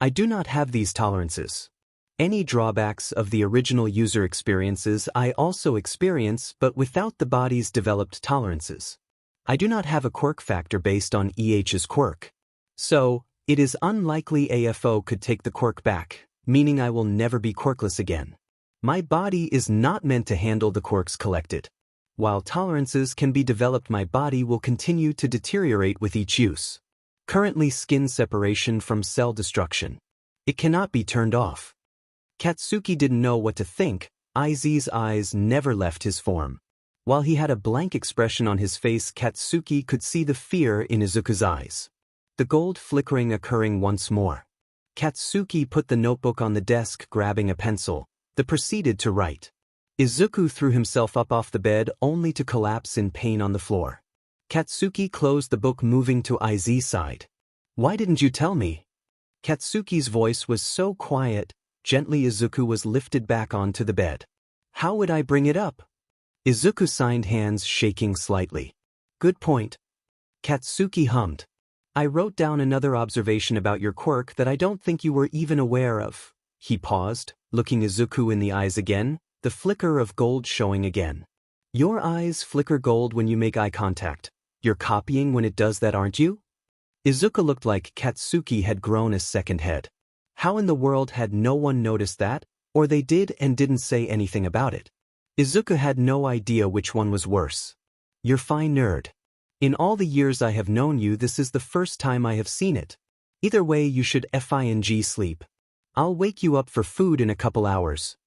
I do not have these tolerances. Any drawbacks of the original user experiences I also experience, but without the body's developed tolerances. I do not have a quirk factor based on EH's quirk. So, it is unlikely AFO could take the quirk back, meaning I will never be quirkless again. My body is not meant to handle the quirks collected. While tolerances can be developed, my body will continue to deteriorate with each use. Currently, skin separation from cell destruction. It cannot be turned off. Katsuki didn't know what to think. Izuku's eyes never left his form. While he had a blank expression on his face, Katsuki could see the fear in Izuku's eyes. The gold flickering occurring once more. Katsuki put the notebook on the desk, grabbing a pencil. Then proceeded to write. Izuku threw himself up off the bed only to collapse in pain on the floor. Katsuki closed the book, moving to Izuku's side. Why didn't you tell me? Katsuki's voice was so quiet. Gently Izuku was lifted back onto the bed. How would I bring it up? Izuku signed, hands shaking slightly. Good point. Katsuki hummed. I wrote down another observation about your quirk that I don't think you were even aware of. He paused, looking Izuku in the eyes again, the flicker of gold showing again. Your eyes flicker gold when you make eye contact. You're copying when it does that, aren't you? Izuku looked like Katsuki had grown a second head. How in the world had no one noticed that, or they did and didn't say anything about it? Izuku had no idea which one was worse. You're fine, nerd. In all the years I have known you, this is the first time I have seen it. Either way, you should fing sleep. I'll wake you up for food in a couple hours.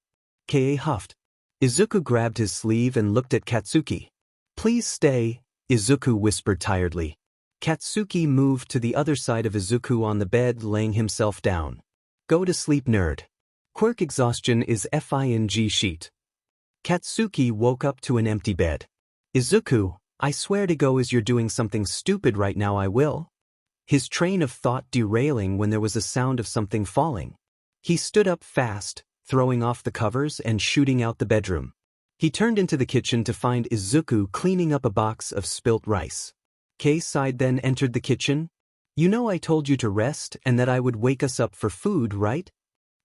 Ka huffed. Izuku grabbed his sleeve and looked at Katsuki. Please stay, Izuku whispered tiredly. Katsuki moved to the other side of Izuku on the bed, laying himself down. Go to sleep, nerd. Quirk exhaustion is fing sheet. Katsuki woke up to an empty bed. Izuku, I swear to go, as you're doing something stupid right now, I will. His train of thought derailing when there was a sound of something falling. He stood up fast, throwing off the covers and shooting out the bedroom. He turned into the kitchen to find Izuku cleaning up a box of spilt rice. Sighed, then entered the kitchen. You know I told you to rest and that I would wake us up for food, right?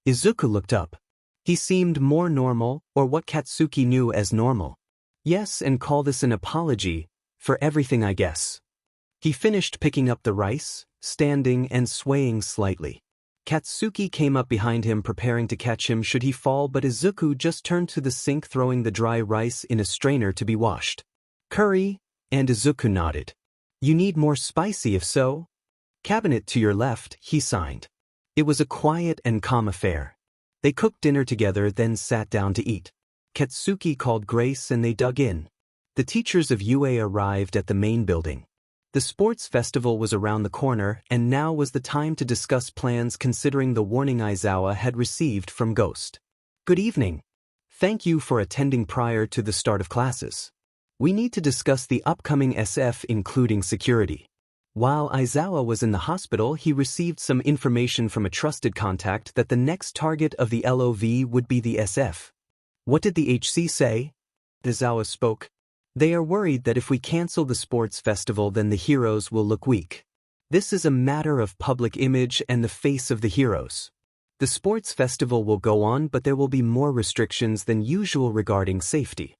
Izuku looked up. He seemed more normal, or what Katsuki knew as normal. Yes, and call this an apology for everything, I guess. He finished picking up the rice, standing and swaying slightly. Katsuki came up behind him, preparing to catch him should he fall, but Izuku just turned to the sink, throwing the dry rice in a strainer to be washed. Curry, and Izuku nodded. You need more spicy if so? Cabinet to your left, he signed. It was a quiet and calm affair. They cooked dinner together, then sat down to eat. Katsuki called Grace and they dug in. The teachers of UA arrived at the main building. The sports festival was around the corner, and now was the time to discuss plans considering the warning Aizawa had received from Ghost. Good evening. Thank you for attending prior to the start of classes. We need to discuss the upcoming SF, including security. While Aizawa was in the hospital, he received some information from a trusted contact that the next target of the LOV would be the SF. What did the HC say? Aizawa spoke. They are worried that if we cancel the sports festival, then the heroes will look weak. This is a matter of public image and the face of the heroes. The sports festival will go on, but there will be more restrictions than usual regarding safety.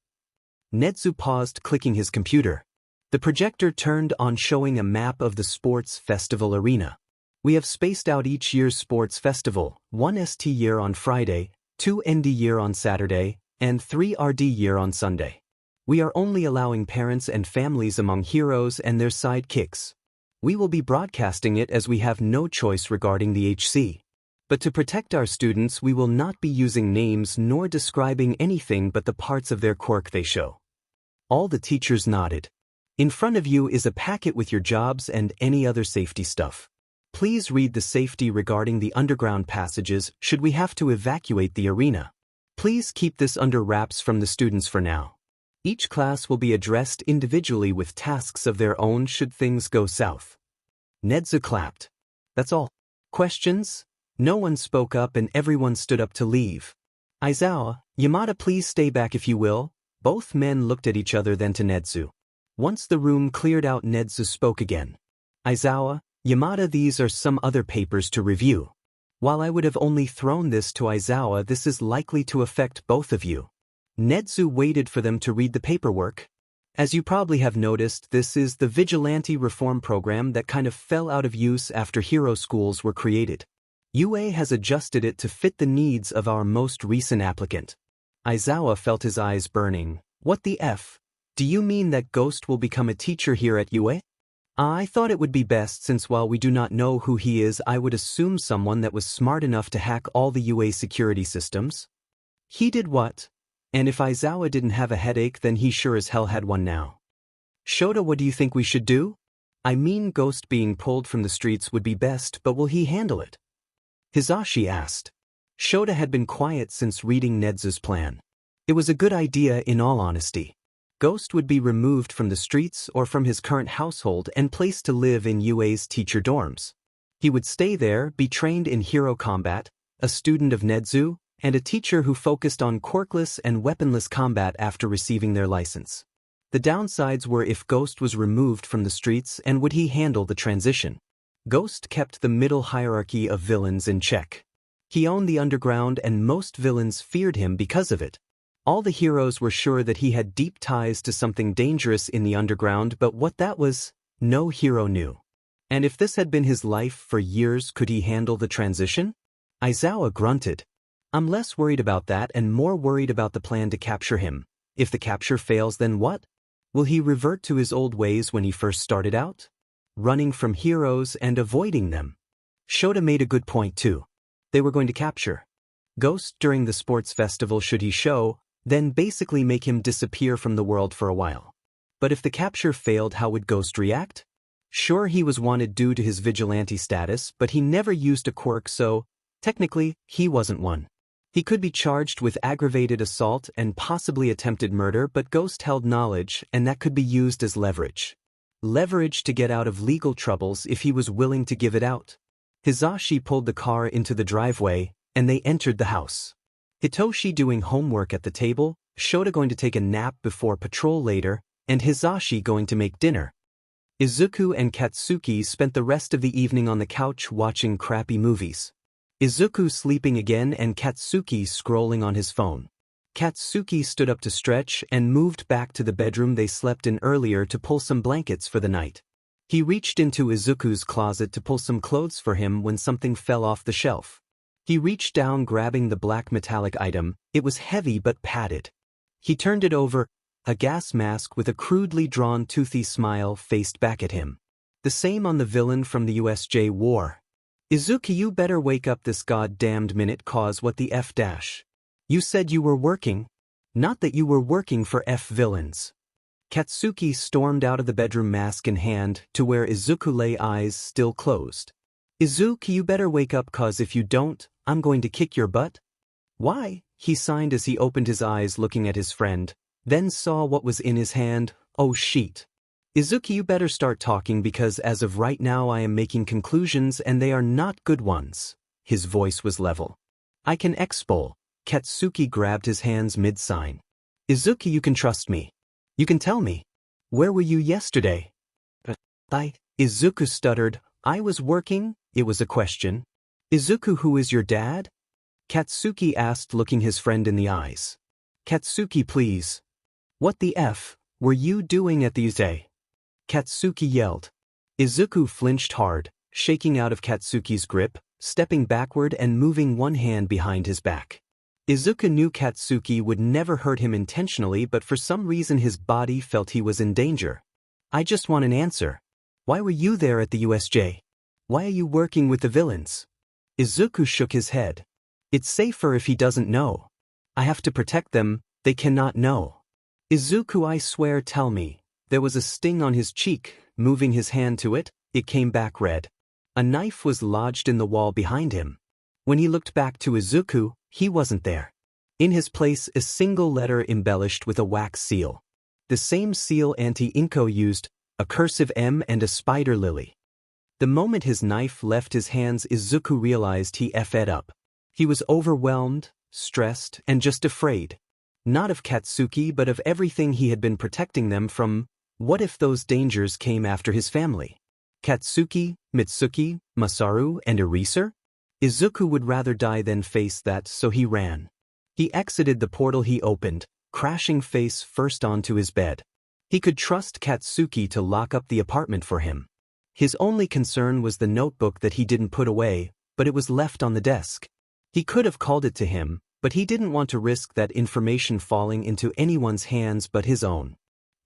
Netsu paused, clicking his computer. The projector turned on, showing a map of the sports festival arena. We have spaced out each year's sports festival, 1 ST year on Friday, 2 ND year on Saturday, and 3 RD year on Sunday. We are only allowing parents and families among heroes and their sidekicks. We will be broadcasting it as we have no choice regarding the HC. But to protect our students, we will not be using names nor describing anything but the parts of their quirk they show. All the teachers nodded. In front of you is a packet with your jobs and any other safety stuff. Please read the safety regarding the underground passages should we have to evacuate the arena. Please keep this under wraps from the students for now. Each class will be addressed individually with tasks of their own should things go south. Nedzu clapped. That's all. Questions? No one spoke up and everyone stood up to leave. Aizawa, Yamada, please stay back if you will. Both men looked at each other, then to Nedzu. Once the room cleared out, Nedzu spoke again. Aizawa, Yamada, these are some other papers to review. While I would have only thrown this to Aizawa, this is likely to affect both of you. Nedzu waited for them to read the paperwork. As you probably have noticed, this is the Vigilante reform program that kind of fell out of use after hero schools were created. UA has adjusted it to fit the needs of our most recent applicant. Aizawa felt his eyes burning. What the F? Do you mean that Ghost will become a teacher here at UA? I thought it would be best, since while we do not know who he is, I would assume someone that was smart enough to hack all the UA security systems. He did what? And if Aizawa didn't have a headache, then he sure as hell had one now. Shota, what do you think we should do? I mean, Ghost being pulled from the streets would be best, but will he handle it? Hisashi asked. Shota had been quiet since reading Nedzu's plan. It was a good idea in all honesty. Ghost would be removed from the streets or from his current household and placed to live in UA's teacher dorms. He would stay there, be trained in hero combat, a student of Nedzu, and a teacher who focused on quirkless and weaponless combat after receiving their license. The downsides were if Ghost was removed from the streets, and would he handle the transition? Ghost kept the middle hierarchy of villains in check. He owned the underground and most villains feared him because of it. All the heroes were sure that he had deep ties to something dangerous in the underground, but what that was, no hero knew. And if this had been his life for years, could he handle the transition? Aizawa grunted. I'm less worried about that and more worried about the plan to capture him. If the capture fails, then what? Will he revert to his old ways when he first started out? Running from heroes and avoiding them. Shota made a good point too. They were going to capture Ghost during the sports festival should he show, then basically make him disappear from the world for a while. But if the capture failed, how would Ghost react? Sure, he was wanted due to his vigilante status, but he never used a quirk, so technically, he wasn't one. He could be charged with aggravated assault and possibly attempted murder, but Ghost held knowledge, and that could be used as leverage. Leverage to get out of legal troubles if he was willing to give it out. Hisashi pulled the car into the driveway, and they entered the house. Hitoshi doing homework at the table, Shota going to take a nap before patrol later, and Hisashi going to make dinner. Izuku and Katsuki spent the rest of the evening on the couch watching crappy movies. Izuku sleeping again and Katsuki scrolling on his phone. Katsuki stood up to stretch and moved back to the bedroom they slept in earlier to pull some blankets for the night. He reached into Izuku's closet to pull some clothes for him when something fell off the shelf. He reached down, grabbing the black metallic item. It was heavy but padded. He turned it over. A gas mask with a crudely drawn toothy smile faced back at him. The same on the villain from the USJ war. Izuku, you better wake up this goddamned minute, cause what the F dash? You said you were working? Not that you were working for F villains. Katsuki stormed out of the bedroom, mask in hand, to where Izuku lay, eyes still closed. Izuku, you better wake up, cause if you don't, I'm going to kick your butt. Why? He signed as he opened his eyes, looking at his friend, then saw what was in his hand. Oh shit. Izuku, you better start talking, because as of right now I am making conclusions and they are not good ones. His voice was level. I can expel. Katsuki grabbed his hands mid-sign. Izuku, you can trust me. You can tell me. Where were you yesterday? Izuku stuttered. I was working. It was a question. Izuku, who is your dad? Katsuki asked, looking his friend in the eyes. Katsuki, please. What the F were you doing at these day? Katsuki yelled. Izuku flinched hard, shaking out of Katsuki's grip, stepping backward and moving one hand behind his back. Izuku knew Katsuki would never hurt him intentionally, but for some reason his body felt he was in danger. I just want an answer. Why were you there at the USJ? Why are you working with the villains? Izuku shook his head. It's safer if he doesn't know. I have to protect them, they cannot know. Izuku, I swear, tell me. There was a sting on his cheek. Moving his hand to it, it came back red. A knife was lodged in the wall behind him. When he looked back to Izuku, he wasn't there. In his place, a single letter embellished with a wax seal. The same seal Auntie Inko used, a cursive M and a spider lily. The moment his knife left his hands, Izuku realized he effed up. He was overwhelmed, stressed, and just afraid. Not of Katsuki but of everything he had been protecting them from. What if those dangers came after his family? Katsuki, Mitsuki, Masaru, and Eraser? Izuku would rather die than face that, so he ran. He exited the portal he opened, crashing face first onto his bed. He could trust Katsuki to lock up the apartment for him. His only concern was the notebook that he didn't put away, but it was left on the desk. He could have called it to him, but he didn't want to risk that information falling into anyone's hands but his own.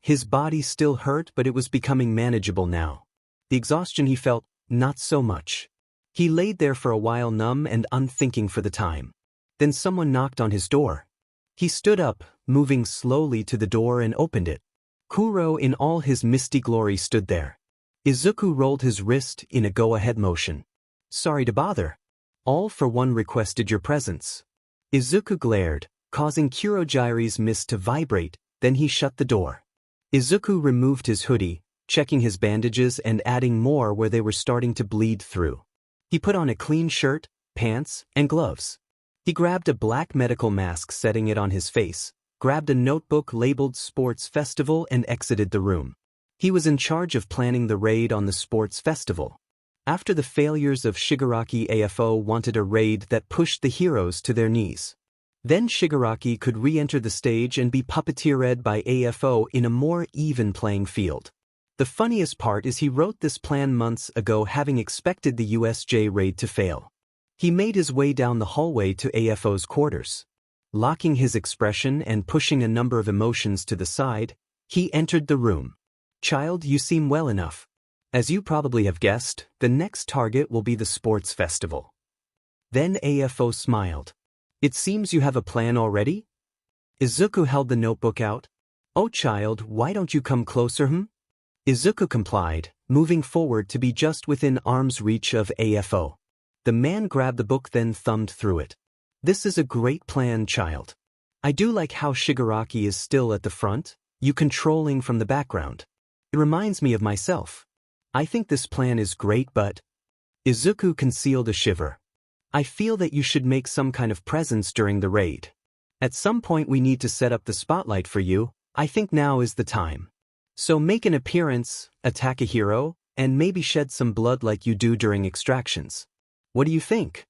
His body still hurt, but it was becoming manageable now. The exhaustion he felt, not so much. He laid there for a while, numb and unthinking for the time. Then someone knocked on his door. He stood up, moving slowly to the door, and opened it. Kuro in all his misty glory stood there. Izuku rolled his wrist in a go-ahead motion. "Sorry to bother. All for one requested your presence." Izuku glared, causing Kurojire's mist to vibrate, then he shut the door. Izuku removed his hoodie, checking his bandages and adding more where they were starting to bleed through. He put on a clean shirt, pants, and gloves. He grabbed a black medical mask, setting it on his face, grabbed a notebook labeled Sports Festival, and exited the room. He was in charge of planning the raid on the sports festival. After the failures of Shigaraki, AFO wanted a raid that pushed the heroes to their knees. Then Shigaraki could re-enter the stage and be puppeteered by AFO in a more even playing field. The funniest part is he wrote this plan months ago, having expected the USJ raid to fail. He made his way down the hallway to AFO's quarters. Locking his expression and pushing a number of emotions to the side, he entered the room. "Child, you seem well enough. As you probably have guessed, the next target will be the sports festival." Then AFO smiled. "It seems you have a plan already?" Izuku held the notebook out. "Oh child, why don't you come closer, Izuku complied, moving forward to be just within arm's reach of AFO. The man grabbed the book, then thumbed through it. "This is a great plan, child. I do like how Shigaraki is still at the front, you controlling from the background. It reminds me of myself. I think this plan is great, but..." Izuku concealed a shiver. "I feel that you should make some kind of presence during the raid. At some point we need to set up the spotlight for you. I think now is the time. So make an appearance, attack a hero, and maybe shed some blood like you do during extractions. What do you think?"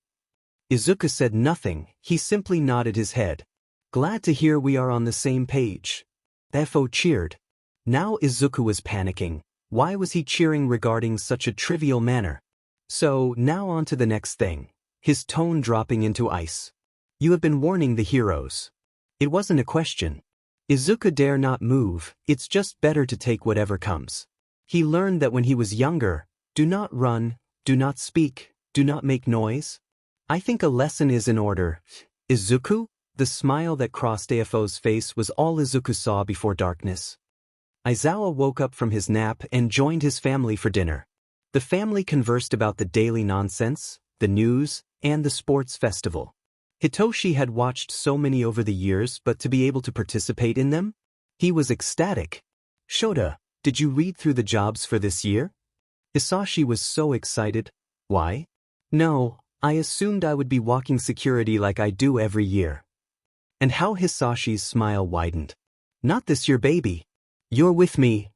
Izuku said nothing, he simply nodded his head. "Glad to hear we are on the same page." AFO cheered. Now Izuku was panicking. Why was he cheering regarding such a trivial manner? "So, now on to the next thing," his tone dropping into ice. "You have been warning the heroes." It wasn't a question. Izuku dare not move, it's just better to take whatever comes. He learned that when he was younger, do not run, do not speak, do not make noise. I think a lesson is in order. Izuku? The smile that crossed AFO's face was all Izuku saw before darkness. Aizawa woke up from his nap and joined his family for dinner. The family conversed about the daily nonsense, the news, and the sports festival. Hitoshi had watched so many over the years, but to be able to participate in them? He was ecstatic. "Shota, did you read through the jobs for this year?" Hisashi was so excited. "Why?" "No, I assumed I would be walking security like I do every year." And how Hisashi's smile widened. "Not this year, baby. You're with me."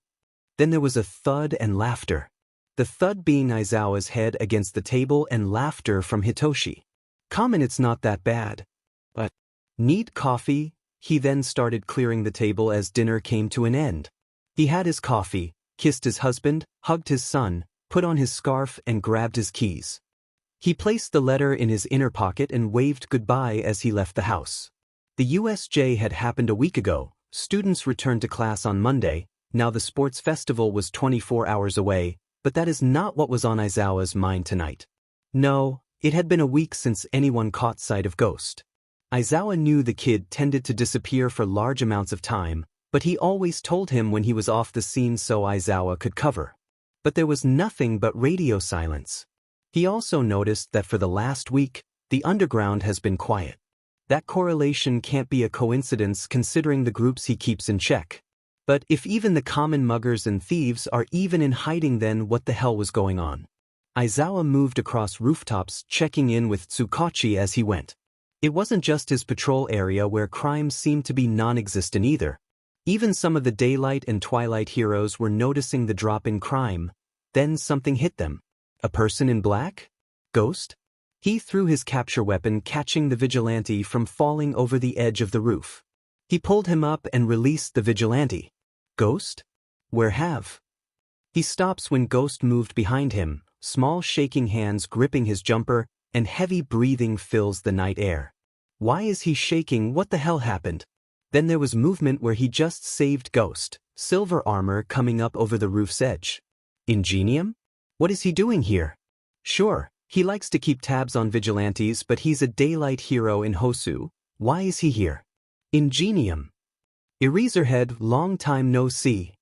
Then there was a thud and laughter. The thud being Aizawa's head against the table and laughter from Hitoshi. "Common, it's not that bad. But, need coffee?" He then started clearing the table as dinner came to an end. He had his coffee, kissed his husband, hugged his son, put on his scarf and grabbed his keys. He placed the letter in his inner pocket and waved goodbye as he left the house. The USJ had happened a week ago, students returned to class on Monday, now the sports festival was 24 hours away, but that is not what was on Aizawa's mind tonight. No, it had been a week since anyone caught sight of Ghost. Aizawa knew the kid tended to disappear for large amounts of time, but he always told him when he was off the scene so Aizawa could cover. But there was nothing but radio silence. He also noticed that for the last week, the underground has been quiet. That correlation can't be a coincidence considering the groups he keeps in check. But if even the common muggers and thieves are even in hiding, then what the hell was going on? Izawa moved across rooftops, checking in with Tsukachi as he went. It wasn't just his patrol area where crime seemed to be non-existent either. Even some of the daylight and twilight heroes were noticing the drop in crime. Then something hit them. A person in black? Ghost? He threw his capture weapon, catching the vigilante from falling over the edge of the roof. He pulled him up and released the vigilante. Ghost? Where have? He stops when Ghost moved behind him, small shaking hands gripping his jumper, and heavy breathing fills the night air. Why is he shaking? What the hell happened? Then there was movement where he just saved Ghost, silver armor coming up over the roof's edge. Ingenium? What is he doing here? Sure, he likes to keep tabs on vigilantes, but he's a daylight hero in Hosu. Why is he here? Ingenium. Eraserhead, long time no see.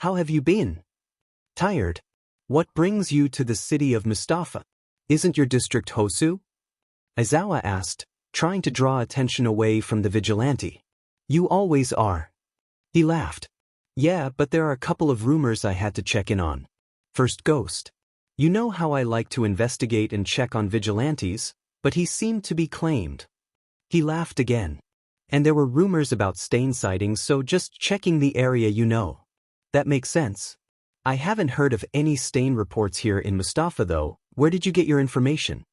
How have you been? Tired. What brings you to the city of Mustafa? Isn't your district Hosu? Izawa asked, trying to draw attention away from the vigilante. You always are. He laughed. Yeah, but there are a couple of rumors I had to check in on. First, Ghost. You know how I like to investigate and check on vigilantes, but he seemed to be claimed. He laughed again. And there were rumors about stain sightings, so just checking the area, you know. That makes sense. I haven't heard of any stain reports here in Mustafa though. Where did you get your information?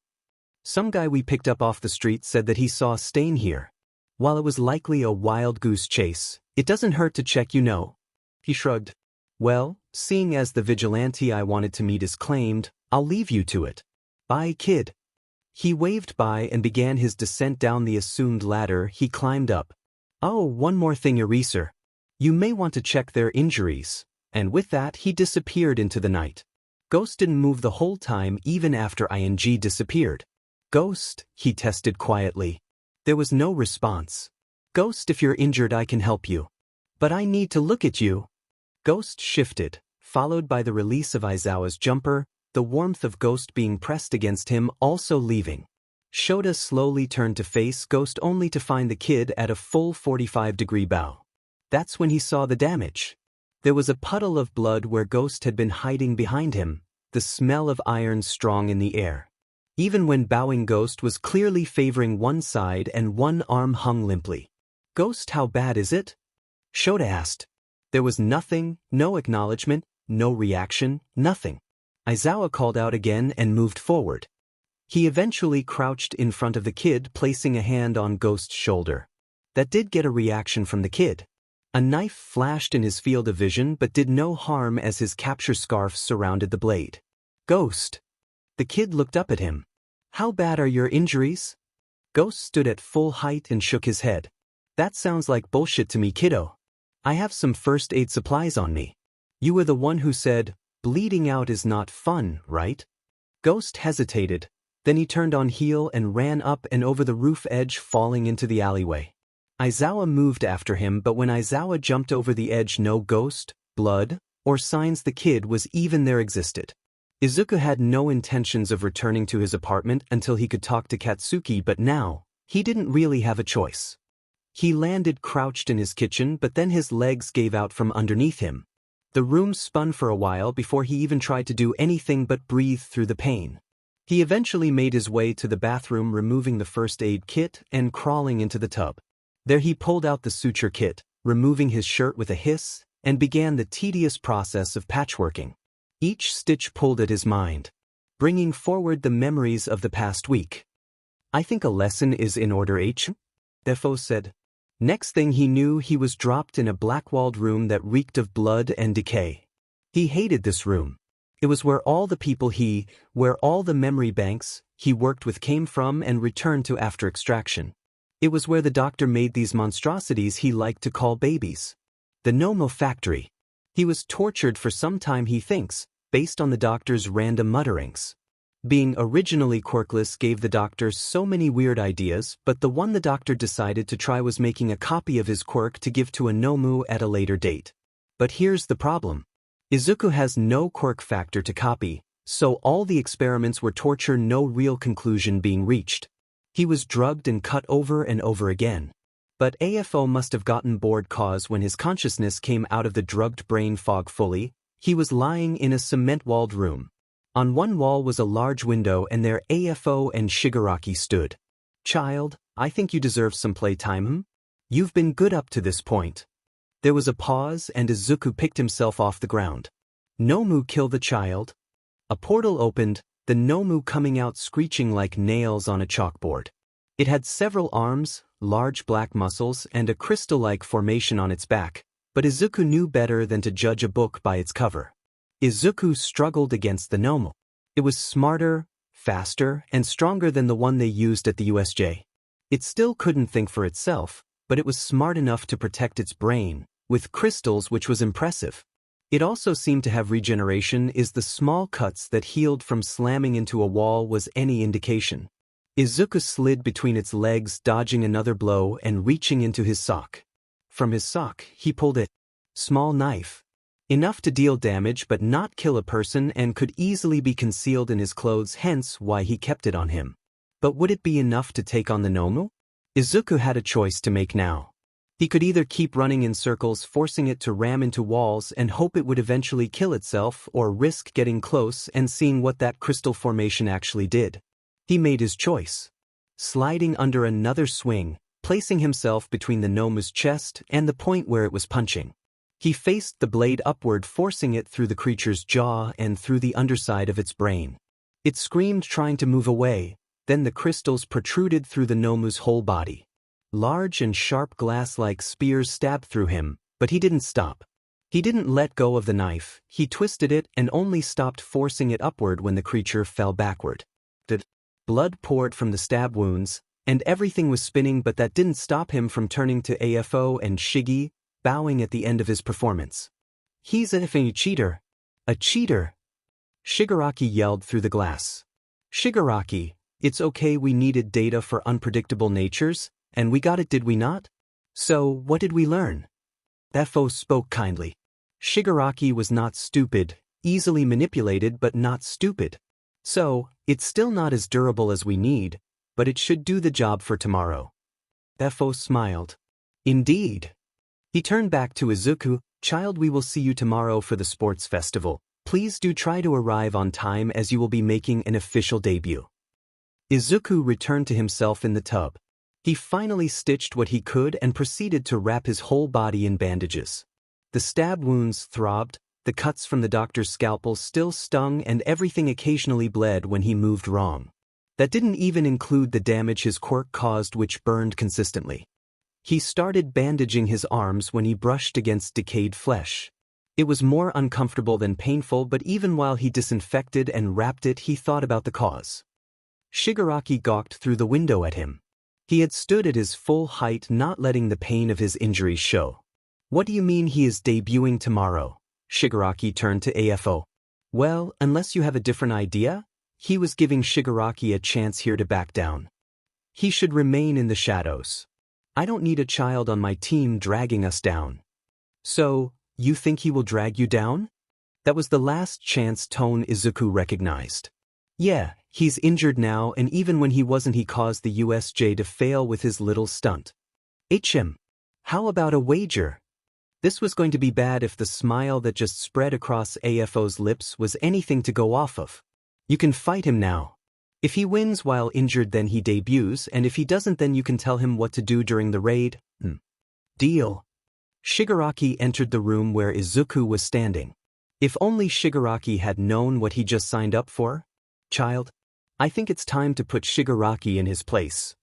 Some guy we picked up off the street said that he saw a stain here. While it was likely a wild goose chase, it doesn't hurt to check, you know. He shrugged. Well, seeing as the vigilante I wanted to meet is claimed, I'll leave you to it. Bye, kid. He waved bye and began his descent down the assumed ladder he climbed up. Oh, one more thing, Eraser. You may want to check their injuries. And with that he disappeared into the night. Ghost didn't move the whole time even after ING disappeared. Ghost, he tested quietly. There was no response. Ghost, if you're injured I can help you. But I need to look at you. Ghost shifted, followed by the release of Izawa's jumper, the warmth of Ghost being pressed against him also leaving. Shota slowly turned to face Ghost only to find the kid at a full 45-degree bow. That's when he saw the damage. There was a puddle of blood where Ghost had been hiding behind him, the smell of iron strong in the air. Even when bowing, Ghost was clearly favoring one side and one arm hung limply. Ghost, how bad is it? Shota asked. There was nothing, no acknowledgement, no reaction, nothing. Izawa called out again and moved forward. He eventually crouched in front of the kid, placing a hand on Ghost's shoulder. That did get a reaction from the kid. A knife flashed in his field of vision but did no harm as his capture scarf surrounded the blade. Ghost. The kid looked up at him. How bad are your injuries? Ghost stood at full height and shook his head. That sounds like bullshit to me, kiddo. I have some first aid supplies on me. You were the one who said, bleeding out is not fun, right? Ghost hesitated, then he turned on heel and ran up and over the roof edge, falling into the alleyway. Izawa moved after him, but when Izawa jumped over the edge, no ghost, blood, or signs the kid was even there existed. Izuku had no intentions of returning to his apartment until he could talk to Katsuki, but now, he didn't really have a choice. He landed crouched in his kitchen, but then his legs gave out from underneath him. The room spun for a while before he even tried to do anything but breathe through the pain. He eventually made his way to the bathroom, removing the first aid kit and crawling into the tub. There he pulled out the suture kit, removing his shirt with a hiss, and began the tedious process of patchworking. Each stitch pulled at his mind, bringing forward the memories of the past week. I think a lesson is in order, Defo said. Next thing he knew, he was dropped in a black-walled room that reeked of blood and decay. He hated this room. It was where all the people where all the memory banks he worked with came from and returned to after extraction. It was where the doctor made these monstrosities he liked to call babies. The Nomo factory. He was tortured for some time, he thinks, based on the doctor's random mutterings. Being originally quirkless gave the doctor so many weird ideas, but the one the doctor decided to try was making a copy of his quirk to give to a Nomu at a later date. But here's the problem. Izuku has no quirk factor to copy, So all the experiments were torture, no real conclusion being reached. He was drugged and cut over and over again. But AFO must have gotten bored cause when his consciousness came out of the drugged brain fog fully, he was lying in a cement-walled room. On one wall was a large window and there AFO and Shigaraki stood. "Child, I think you deserve some playtime, You've been good up to this point." There was a pause and Izuku picked himself off the ground. "Nomu, kill the child." A portal opened, the Nomu coming out screeching like nails on a chalkboard. It had several arms, large black muscles, and a crystal-like formation on its back, but Izuku knew better than to judge a book by its cover. Izuku struggled against the Nomu. It was smarter, faster, and stronger than the one they used at the USJ. It still couldn't think for itself, but it was smart enough to protect its brain, with crystals, which was impressive. It also seemed to have regeneration, as the small cuts that healed from slamming into a wall was any indication. Izuku slid between its legs, dodging another blow and reaching into his sock. From his sock, he pulled a small knife. Enough to deal damage but not kill a person, and could easily be concealed in his clothes, hence why he kept it on him. But would it be enough to take on the Nomu? Izuku had a choice to make now. He could either keep running in circles, forcing it to ram into walls and hope it would eventually kill itself, or risk getting close and seeing what that crystal formation actually did. He made his choice. Sliding under another swing, placing himself between the Nomu's chest and the point where it was punching. He faced the blade upward, forcing it through the creature's jaw and through the underside of its brain. It screamed, trying to move away, then the crystals protruded through the Nomu's whole body. Large and sharp glass-like spears stabbed through him, but he didn't stop. He didn't let go of the knife, he twisted it and only stopped forcing it upward when the creature fell backward. The blood poured from the stab wounds, and everything was spinning, but that didn't stop him from turning to AFO and Shigi, bowing at the end of his performance. "He's a cheater. A cheater!" Shigaraki yelled through the glass. "Shigaraki, it's okay, we needed data for unpredictable natures, and we got it, did we not? So, what did we learn?" That foe spoke kindly. Shigaraki was not stupid, easily manipulated but not stupid. "So, it's still not as durable as we need, but it should do the job for tomorrow." That foe smiled. "Indeed." He turned back to Izuku. "Child, we will see you tomorrow for the sports festival. Please do try to arrive on time, as you will be making an official debut." Izuku returned to himself in the tub. He finally stitched what he could and proceeded to wrap his whole body in bandages. The stab wounds throbbed, the cuts from the doctor's scalpel still stung, and everything occasionally bled when he moved wrong. That didn't even include the damage his quirk caused, which burned consistently. He started bandaging his arms when he brushed against decayed flesh. It was more uncomfortable than painful, but even while he disinfected and wrapped it, he thought about the cause. Shigaraki gawked through the window at him. He had stood at his full height, not letting the pain of his injuries show. "What do you mean he is debuting tomorrow?" Shigaraki turned to AFO. "Well, unless you have a different idea?" He was giving Shigaraki a chance here to back down. "He should remain in the shadows. I don't need a child on my team dragging us down." "So, you think he will drag you down?" That was the last chance tone Izuku recognized. "Yeah, he's injured now, and even when he wasn't, he caused the USJ to fail with his little stunt." "HM. How about a wager?" This was going to be bad if the smile that just spread across AFO's lips was anything to go off of. "You can fight him now. If he wins while injured, then he debuts, and if he doesn't, then you can tell him what to do during the raid." Deal." Shigaraki entered the room where Izuku was standing. If only Shigaraki had known what he just signed up for. "Child, I think it's time to put Shigaraki in his place."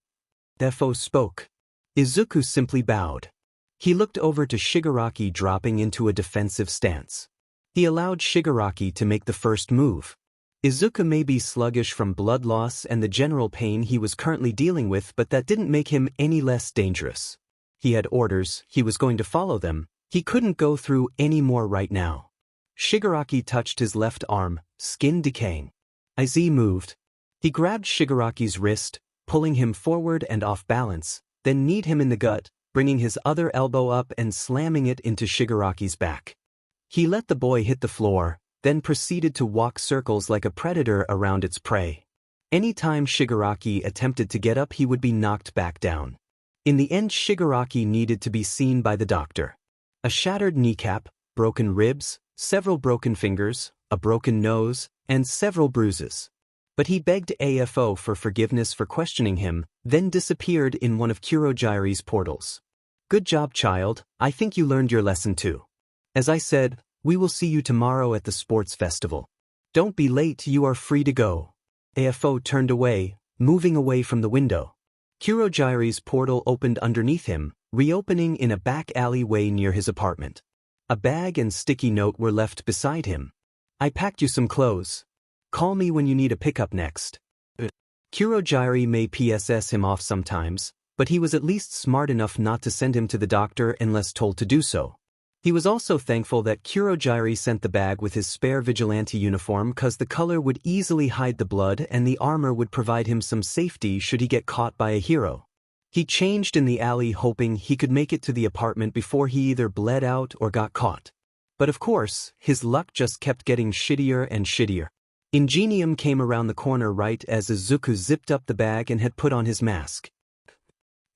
Defo spoke. Izuku simply bowed. He looked over to Shigaraki, dropping into a defensive stance. He allowed Shigaraki to make the first move. Izuku may be sluggish from blood loss and the general pain he was currently dealing with, but that didn't make him any less dangerous. He had orders, he was going to follow them, he couldn't go through any more right now. Shigaraki touched his left arm, skin decaying. Izuku moved. He grabbed Shigaraki's wrist, pulling him forward and off balance, then kneed him in the gut, bringing his other elbow up and slamming it into Shigaraki's back. He let the boy hit the floor, then proceeded to walk circles like a predator around its prey. Anytime Shigaraki attempted to get up, he would be knocked back down. In the end, Shigaraki needed to be seen by the doctor. A shattered kneecap, broken ribs, several broken fingers, a broken nose, and several bruises. But he begged AFO for forgiveness for questioning him, then disappeared in one of Kurogiri's portals. Good job, child, I think you learned your lesson too. As I said, we will see you tomorrow at the sports festival. Don't be late, you are free to go. AFO turned away, moving away from the window. Kurogiri's portal opened underneath him, reopening in a back alleyway near his apartment. A bag and sticky note were left beside him. I packed you some clothes. Call me when you need a pickup next. Kurogiri may PSS him off sometimes, but he was at least smart enough not to send him to the doctor unless told to do so. He was also thankful that Kurogiri sent the bag with his spare Vigilante uniform, cause the color would easily hide the blood and the armor would provide him some safety should he get caught by a hero. He changed in the alley hoping he could make it to the apartment before he either bled out or got caught. But of course, his luck just kept getting shittier and shittier. Ingenium came around the corner right as Izuku zipped up the bag and had put on his mask.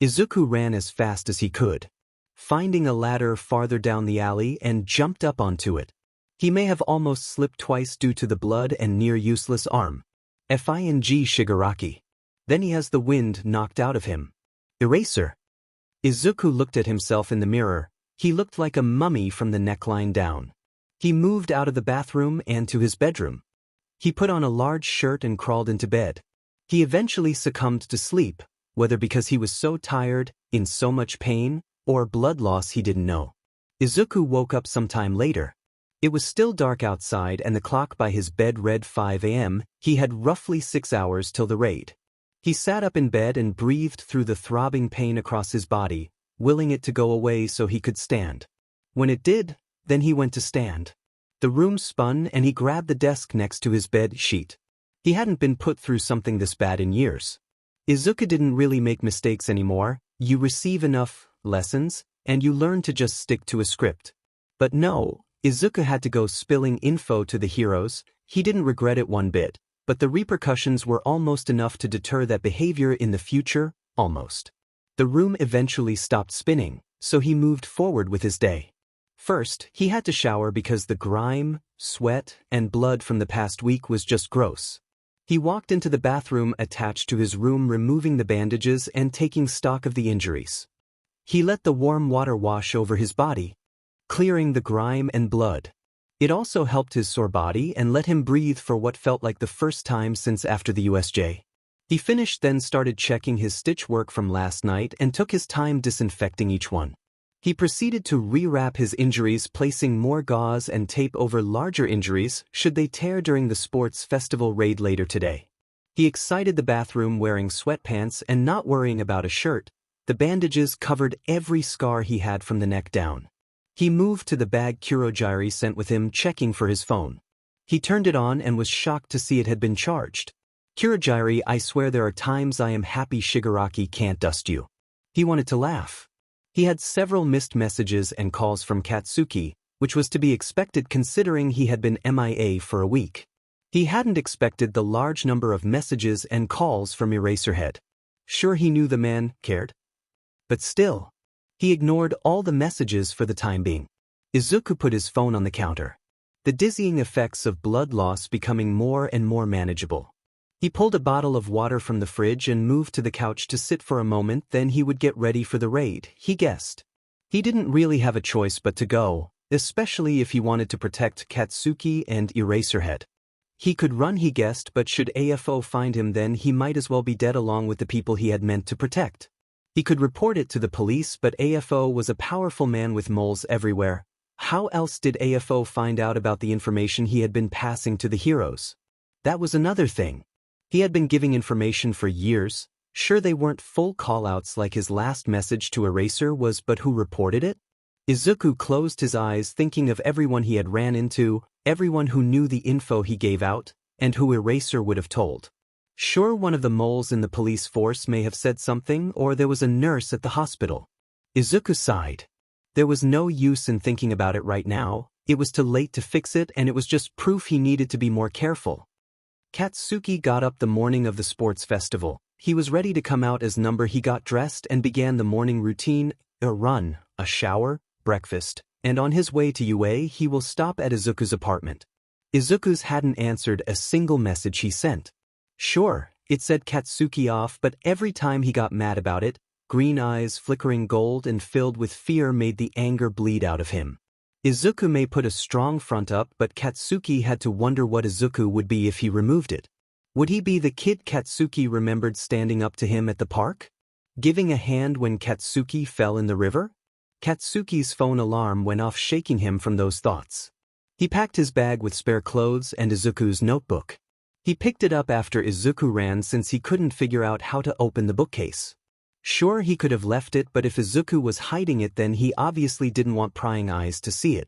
Izuku ran as fast as he could, finding a ladder farther down the alley and jumped up onto it. He may have almost slipped twice due to the blood and near-useless arm. Fing Shigaraki. Then he has the wind knocked out of him. Eraser. Izuku looked at himself in the mirror. He looked like a mummy from the neckline down. He moved out of the bathroom and to his bedroom. He put on a large shirt and crawled into bed. He eventually succumbed to sleep, whether because he was so tired, in so much pain, or blood loss he didn't know. Izuku woke up some time later. It was still dark outside and the clock by his bed read 5 a.m. He had roughly 6 hours till the raid. He sat up in bed and breathed through the throbbing pain across his body, willing it to go away so he could stand. When it did, then he went to stand. The room spun and he grabbed the desk next to his bed sheet. He hadn't been put through something this bad in years. Izuku didn't really make mistakes anymore. You receive enough lessons, and you learn to just stick to a script. But no, Izuku had to go spilling info to the heroes. He didn't regret it one bit, but the repercussions were almost enough to deter that behavior in the future, almost. The room eventually stopped spinning, so he moved forward with his day. First, he had to shower because the grime, sweat, and blood from the past week was just gross. He walked into the bathroom attached to his room, removing the bandages and taking stock of the injuries. He let the warm water wash over his body, clearing the grime and blood. It also helped his sore body and let him breathe for what felt like the first time since after the USJ. He finished, then started checking his stitch work from last night and took his time disinfecting each one. He proceeded to rewrap his injuries, placing more gauze and tape over larger injuries should they tear during the sports festival raid later today. He exited the bathroom wearing sweatpants and not worrying about a shirt. The bandages covered every scar he had from the neck down. He moved to the bag Kurogiri sent with him, checking for his phone. He turned it on and was shocked to see it had been charged. Kurogiri, I swear there are times I am happy Shigaraki can't dust you. He wanted to laugh. He had several missed messages and calls from Katsuki, which was to be expected considering he had been MIA for a week. He hadn't expected the large number of messages and calls from Eraserhead. Sure, he knew the man cared. But still, he ignored all the messages for the time being. Izuku put his phone on the counter. The dizzying effects of blood loss becoming more and more manageable. He pulled a bottle of water from the fridge and moved to the couch to sit for a moment, then he would get ready for the raid, he guessed. He didn't really have a choice but to go, especially if he wanted to protect Katsuki and Eraserhead. He could run, he guessed, but should AFO find him, then he might as well be dead along with the people he had meant to protect. He could report it to the police, but AFO was a powerful man with moles everywhere. How else did AFO find out about the information he had been passing to the heroes? That was another thing. He had been giving information for years. Sure, they weren't full callouts like his last message to Eraser was, but who reported it? Izuku closed his eyes, thinking of everyone he had ran into, everyone who knew the info he gave out, and who Eraser would have told. Sure, one of the moles in the police force may have said something, or there was a nurse at the hospital. Izuku sighed. There was no use in thinking about it right now. It was too late to fix it, and it was just proof he needed to be more careful. Katsuki got up the morning of the sports festival. He was ready to come out as number. He got dressed and began the morning routine, a run, a shower, breakfast, and on his way to UA he will stop at Izuku's apartment. Izuku's hadn't answered a single message he sent. Sure, it said Katsuki off, but every time he got mad about it, green eyes flickering gold and filled with fear made the anger bleed out of him. Izuku may put a strong front up, but Katsuki had to wonder what Izuku would be if he removed it. Would he be the kid Katsuki remembered standing up to him at the park? Giving a hand when Katsuki fell in the river? Katsuki's phone alarm went off, shaking him from those thoughts. He packed his bag with spare clothes and Izuku's notebook. He picked it up after Izuku ran since he couldn't figure out how to open the bookcase. Sure, he could have left it, but if Izuku was hiding it, then he obviously didn't want prying eyes to see it.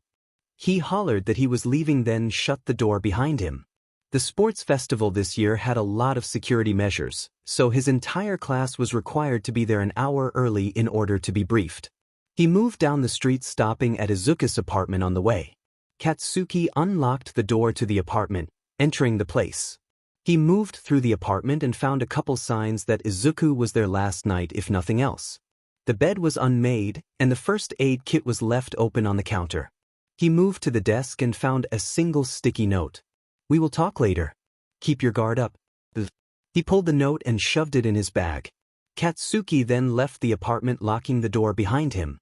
He hollered that he was leaving, then shut the door behind him. The sports festival this year had a lot of security measures, so his entire class was required to be there an hour early in order to be briefed. He moved down the street, stopping at Izuku's apartment on the way. Katsuki unlocked the door to the apartment, entering the place. He moved through the apartment and found a couple signs that Izuku was there last night, if nothing else. The bed was unmade, and the first aid kit was left open on the counter. He moved to the desk and found a single sticky note. "We will talk later. Keep your guard up." He pulled the note and shoved it in his bag. Katsuki then left the apartment, locking the door behind him.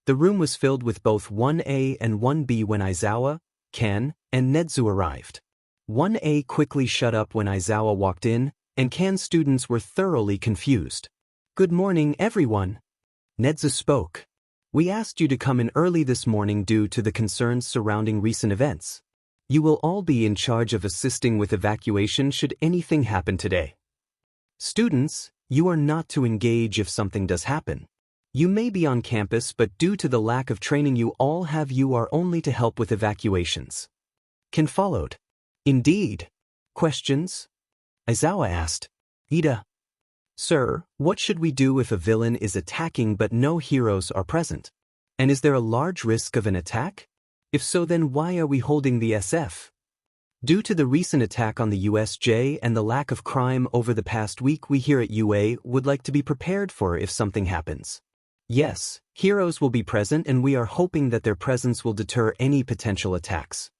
The room was filled with both 1A and 1B when Aizawa, Ken, and Nedzu arrived. 1A quickly shut up when Aizawa walked in, and Ken's students were thoroughly confused. "Good morning, everyone." Nedzu spoke. "We asked you to come in early this morning due to the concerns surrounding recent events. You will all be in charge of assisting with evacuation should anything happen today. Students, you are not to engage if something does happen. You may be on campus, but due to the lack of training you all have, you are only to help with evacuations." Ken followed. "Indeed. Questions?" Aizawa asked. "Ida." "Sir, what should we do if a villain is attacking but no heroes are present? And is there a large risk of an attack? If so, then why are we holding the SF? Due to the recent attack on the USJ and the lack of crime over the past week, we here at UA would like to be prepared for if something happens. Yes, heroes will be present, and we are hoping that their presence will deter any potential attacks.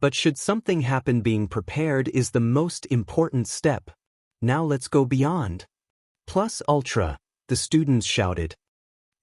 But should something happen, being prepared is the most important step. Now let's go beyond. Plus ultra, the students shouted.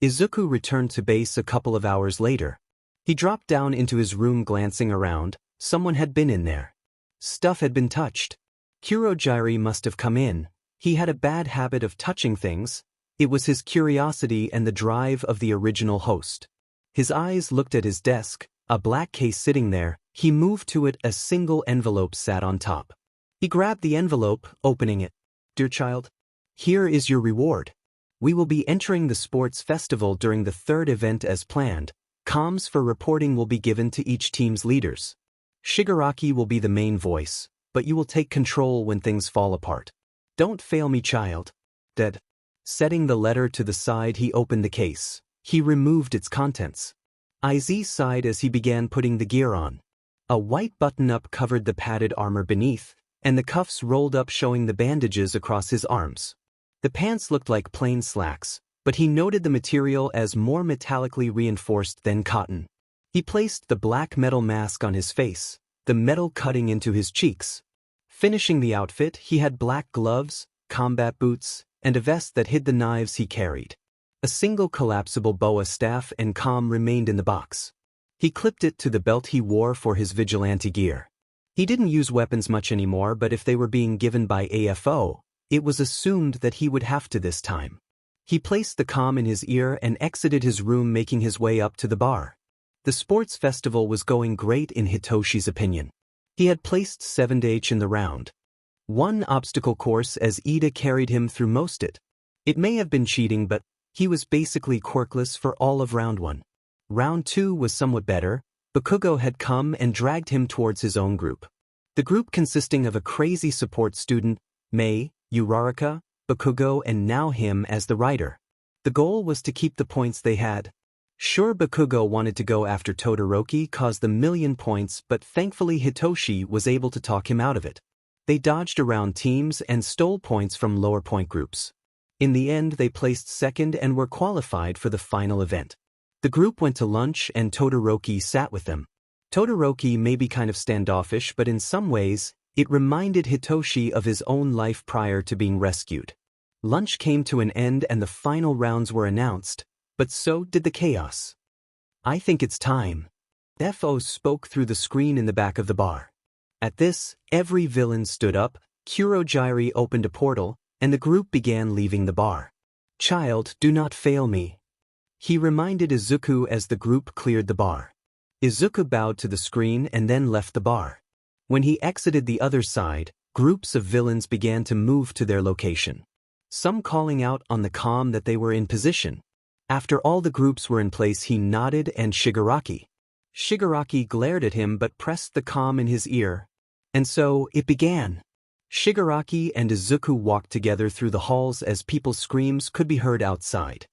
Izuku returned to base a couple of hours later. He dropped down into his room, glancing around. Someone had been in there. Stuff had been touched. Kurogiri must have come in. He had a bad habit of touching things. It was his curiosity and the drive of the original host. His eyes looked at his desk, a black case sitting there. He moved to it. A single envelope sat on top. He grabbed the envelope, opening it. "Dear child, here is your reward. We will be entering the sports festival during the third event as planned. Comms for reporting will be given to each team's leaders. Shigaraki will be the main voice, but you will take control when things fall apart. Don't fail me, child." Dead. Setting the letter to the side, he opened the case. He removed its contents. Iz sighed as he began putting the gear on. A white button-up covered the padded armor beneath, and the cuffs rolled up, showing the bandages across his arms. The pants looked like plain slacks, but he noted the material as more metallically reinforced than cotton. He placed the black metal mask on his face, the metal cutting into his cheeks. Finishing the outfit, he had black gloves, combat boots, and a vest that hid the knives he carried. A single collapsible boa staff and comm remained in the box. He clipped it to the belt he wore for his vigilante gear. He didn't use weapons much anymore, but if they were being given by AFO, it was assumed that he would have to this time. He placed the comm in his ear and exited his room, making his way up to the bar. The sports festival was going great in Hitoshi's opinion. He had placed 7th in the round. One obstacle course as Ida carried him through most it. It may have been cheating, but he was basically quirkless for all of round 1. Round 2 was somewhat better. Bakugo had come and dragged him towards his own group. The group consisting of a crazy support student, Mei, Uraraka, Bakugo, and now him as the rider. The goal was to keep the points they had. Sure, Bakugo wanted to go after Todoroki, cause the million points, but thankfully Hitoshi was able to talk him out of it. They dodged around teams and stole points from lower point groups. In the end, they placed second and were qualified for the final event. The group went to lunch and Todoroki sat with them. Todoroki may be kind of standoffish, but in some ways, it reminded Hitoshi of his own life prior to being rescued. Lunch came to an end and the final rounds were announced, but so did the chaos. "I think it's time." FO spoke through the screen in the back of the bar. At this, every villain stood up, Kurogiri opened a portal, and the group began leaving the bar. "Child, do not fail me," he reminded Izuku as the group cleared the bar. Izuku bowed to the screen and then left the bar. When he exited the other side, groups of villains began to move to their location. Some calling out on the comm that they were in position. After all the groups were in place, he nodded and Shigaraki glared at him but pressed the comm in his ear. And so, it began. Shigaraki and Izuku walked together through the halls as people's screams could be heard outside.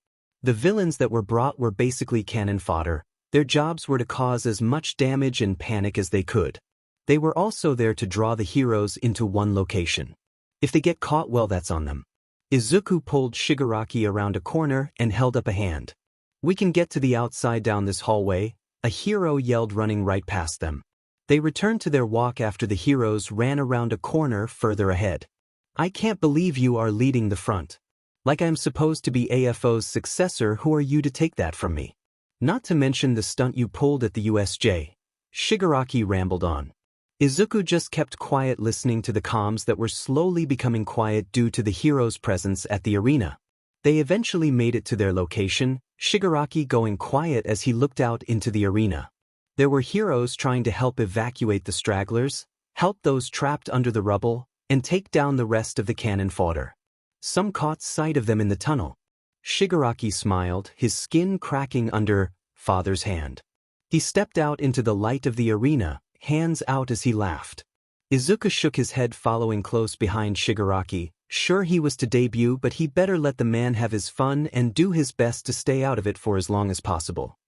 The villains that were brought were basically cannon fodder. Their jobs were to cause as much damage and panic as they could. They were also there to draw the heroes into one location. If they get caught, well, that's on them. Izuku pulled Shigaraki around a corner and held up a hand. "We can get to the outside down this hallway," a hero yelled, running right past them. They returned to their walk after the heroes ran around a corner further ahead. "I can't believe you are leading the front. Like I'm supposed to be AFO's successor. Who are you to take that from me? Not to mention the stunt you pulled at the USJ." Shigaraki rambled on. Izuku just kept quiet, listening to the comms that were slowly becoming quiet due to the heroes' presence at the arena. They eventually made it to their location, Shigaraki going quiet as he looked out into the arena. There were heroes trying to help evacuate the stragglers, help those trapped under the rubble, and take down the rest of the cannon fodder. Some caught sight of them in the tunnel. Shigaraki smiled, his skin cracking under father's hand. He stepped out into the light of the arena, hands out as he laughed. Izuku shook his head, following close behind Shigaraki. Sure, he was to debut, but he better let the man have his fun and do his best to stay out of it for as long as possible.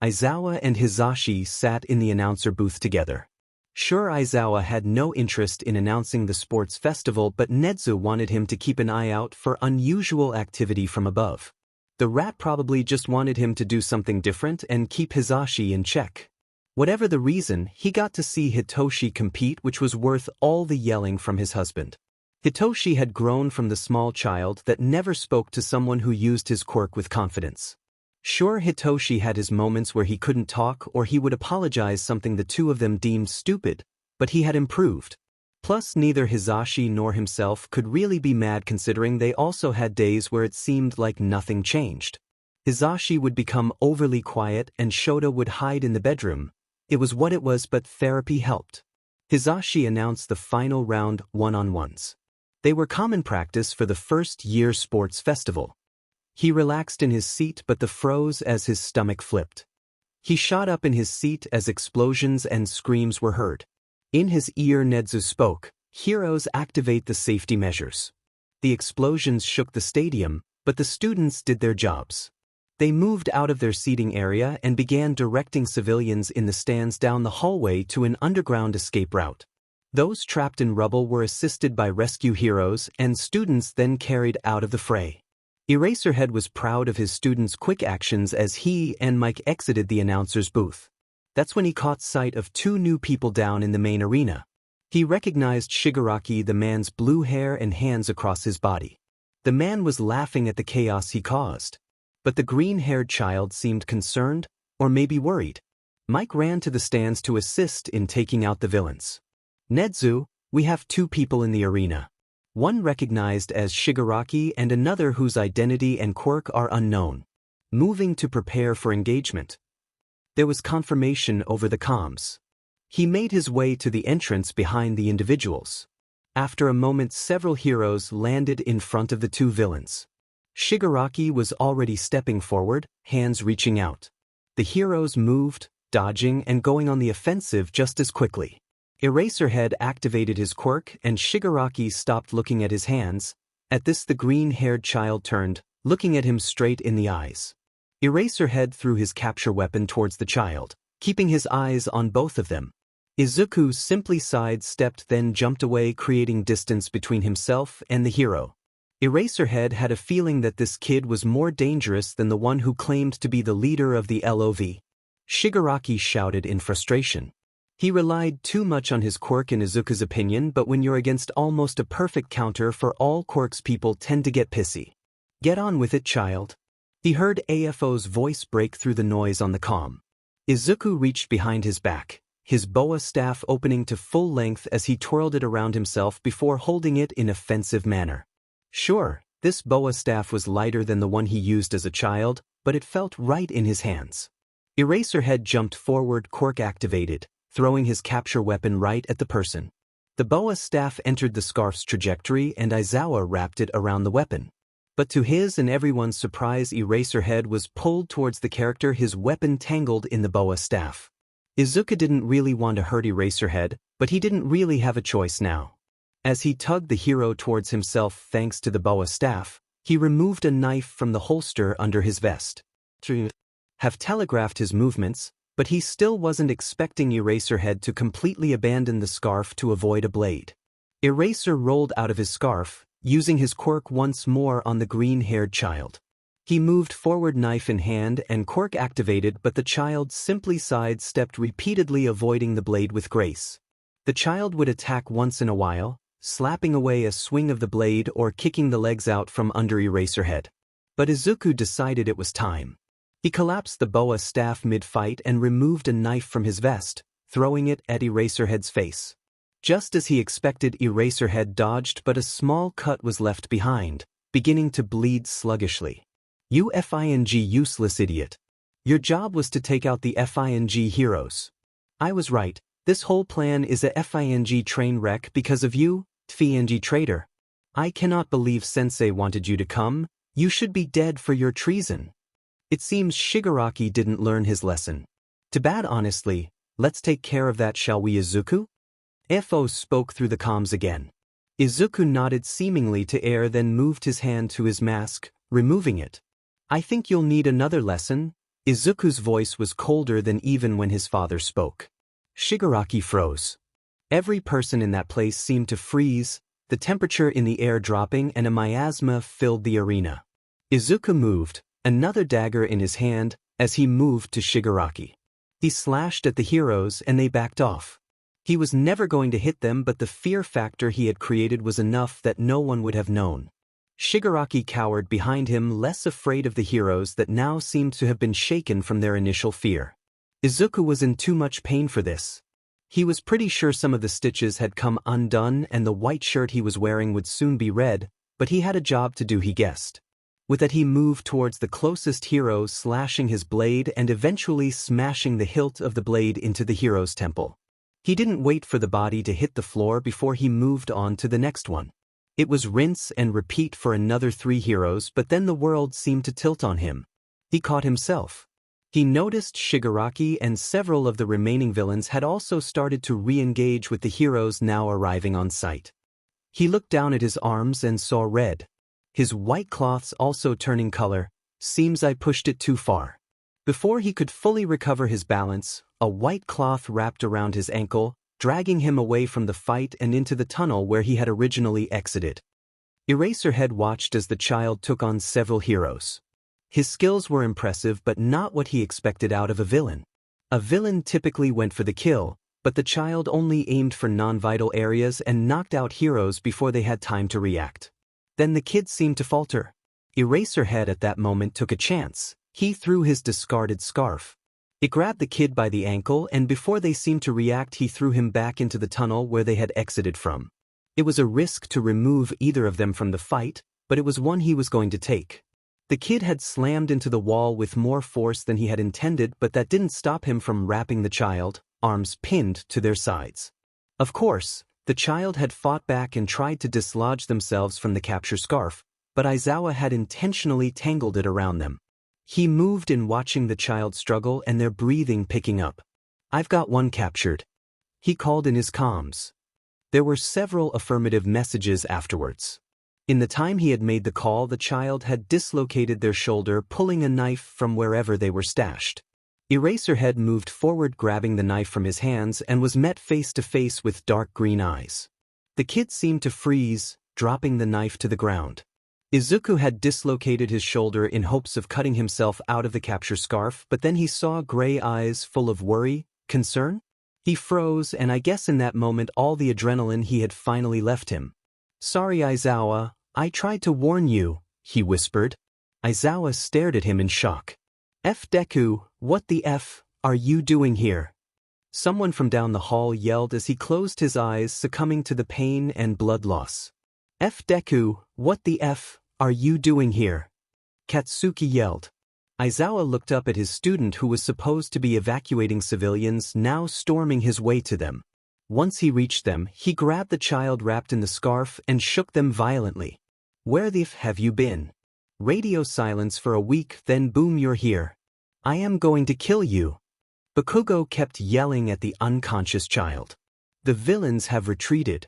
Aizawa and Hisashi sat in the announcer booth together. Sure, Aizawa had no interest in announcing the sports festival, but Nezu wanted him to keep an eye out for unusual activity from above. The rat probably just wanted him to do something different and keep Hisashi in check. Whatever the reason, he got to see Hitoshi compete, which was worth all the yelling from his husband. Hitoshi had grown from the small child that never spoke to someone who used his quirk with confidence. Sure, Hitoshi had his moments where he couldn't talk or he would apologize something the two of them deemed stupid, but he had improved. Plus, neither Hisashi nor himself could really be mad, considering they also had days where it seemed like nothing changed. Hisashi would become overly quiet and Shota would hide in the bedroom. It was what it was, but therapy helped. Hisashi announced the final round, one-on-ones. They were common practice for the first-year sports festival. He relaxed in his seat, but the froze as his stomach flipped. He shot up in his seat as explosions and screams were heard. In his ear, Nezu spoke, "Heroes, activate the safety measures." The explosions shook the stadium, but the students did their jobs. They moved out of their seating area and began directing civilians in the stands down the hallway to an underground escape route. Those trapped in rubble were assisted by rescue heroes and students then carried out of the fray. Eraserhead was proud of his students' quick actions as he and Mike exited the announcer's booth. That's when he caught sight of two new people down in the main arena. He recognized Shigaraki, the man's blue hair and hands across his body. The man was laughing at the chaos he caused. But the green-haired child seemed concerned, or maybe worried. Mike ran to the stands to assist in taking out the villains. "Nezu, we have two people in the arena. One recognized as Shigaraki and another whose identity and quirk are unknown. Moving to prepare for engagement." There was confirmation over the comms. He made his way to the entrance behind the individuals. After a moment, several heroes landed in front of the two villains. Shigaraki was already stepping forward, hands reaching out. The heroes moved, dodging and going on the offensive just as quickly. Eraserhead activated his quirk and Shigaraki stopped looking at his hands. At this, the green-haired child turned, looking at him straight in the eyes. Eraserhead threw his capture weapon towards the child, keeping his eyes on both of them. Izuku simply sidestepped, then jumped away, creating distance between himself and the hero. Eraserhead had a feeling that this kid was more dangerous than the one who claimed to be the leader of the LOV. Shigaraki shouted in frustration. He relied too much on his quirk in Izuku's opinion, but when you're against almost a perfect counter for all quirks, people tend to get pissy. Get on with it, child. He heard AFO's voice break through the noise on the comm. Izuku reached behind his back, his boa staff opening to full length as he twirled it around himself before holding it in offensive manner. Sure, this boa staff was lighter than the one he used as a child, but it felt right in his hands. Eraserhead jumped forward, quirk activated, throwing his capture weapon right at the person. The boa staff entered the scarf's trajectory and Aizawa wrapped it around the weapon. But to his and everyone's surprise, Eraserhead was pulled towards the character, his weapon tangled in the boa staff. Izuku didn't really want to hurt Eraserhead, but he didn't really have a choice now. As he tugged the hero towards himself thanks to the boa staff, he removed a knife from the holster under his vest. To have telegraphed his movements, but he still wasn't expecting Eraserhead to completely abandon the scarf to avoid a blade. Eraser rolled out of his scarf, using his quirk once more on the green-haired child. He moved forward, knife in hand, and quirk activated, but the child simply sidestepped, repeatedly avoiding the blade with grace. The child would attack once in a while, slapping away a swing of the blade or kicking the legs out from under Eraserhead. But Izuku decided it was time. He collapsed the boa staff mid-fight and removed a knife from his vest, throwing it at Eraserhead's face. Just as he expected, Eraserhead dodged, but a small cut was left behind, beginning to bleed sluggishly. You useless idiot. Your job was to take out the heroes. I was right, this whole plan is a train wreck because of you, traitor. I cannot believe Sensei wanted you to come, you should be dead for your treason. It seems Shigaraki didn't learn his lesson. Too bad, honestly. Let's take care of that, shall we, Izuku? FO spoke through the comms again. Izuku nodded seemingly to air, then moved his hand to his mask, removing it. I think you'll need another lesson. Izuku's voice was colder than even when his father spoke. Shigaraki froze. Every person in that place seemed to freeze, the temperature in the air dropping, and a miasma filled the arena. Izuku moved, another dagger in his hand, as he moved to Shigaraki. He slashed at the heroes and they backed off. He was never going to hit them, but the fear factor he had created was enough that no one would have known. Shigaraki cowered behind him, less afraid of the heroes that now seemed to have been shaken from their initial fear. Izuku was in too much pain for this. He was pretty sure some of the stitches had come undone and the white shirt he was wearing would soon be red, but he had a job to do, he guessed. With that, he moved towards the closest hero, slashing his blade and eventually smashing the hilt of the blade into the hero's temple. He didn't wait for the body to hit the floor before he moved on to the next one. It was rinse and repeat for another 3 heroes, but then the world seemed to tilt on him. He caught himself. He noticed Shigaraki and several of the remaining villains had also started to re-engage with the heroes now arriving on site. He looked down at his arms and saw red. His white cloths also turning color. Seems I pushed it too far. Before he could fully recover his balance, a white cloth wrapped around his ankle, dragging him away from the fight and into the tunnel where he had originally exited. Eraserhead watched as the child took on several heroes. His skills were impressive, but not what he expected out of a villain. A villain typically went for the kill, but the child only aimed for non-vital areas and knocked out heroes before they had time to react. Then the kid seemed to falter. Eraserhead at that moment took a chance. He threw his discarded scarf. It grabbed the kid by the ankle, and before they seemed to react, he threw him back into the tunnel where they had exited from. It was a risk to remove either of them from the fight, but it was one he was going to take. The kid had slammed into the wall with more force than he had intended, but that didn't stop him from wrapping the child, arms pinned to their sides. Of course, the child had fought back and tried to dislodge themselves from the capture scarf, but Aizawa had intentionally tangled it around them. He moved in, watching the child struggle and their breathing picking up. I've got one captured. He called in his comms. There were several affirmative messages afterwards. In the time he had made the call, the child had dislocated their shoulder, pulling a knife from wherever they were stashed. Eraserhead moved forward, grabbing the knife from his hands, and was met face to face with dark green eyes. The kid seemed to freeze, dropping the knife to the ground. Izuku had dislocated his shoulder in hopes of cutting himself out of the capture scarf, but then he saw gray eyes full of worry, concern. He froze, and I guess in that moment all the adrenaline he had finally left him. "Sorry, Aizawa, I tried to warn you," he whispered. Aizawa stared at him in shock. Deku, what the F are you doing here?" Someone from down the hall yelled as he closed his eyes, succumbing to the pain and blood loss. Deku, what the F are you doing here?" Katsuki yelled. Aizawa looked up at his student, who was supposed to be evacuating civilians, now storming his way to them. Once he reached them, he grabbed the child wrapped in the scarf and shook them violently. "Where the F have you been?" Radio silence for a week, then boom, "You're here. I am going to kill you." Bakugo kept yelling at the unconscious child. "The villains have retreated,"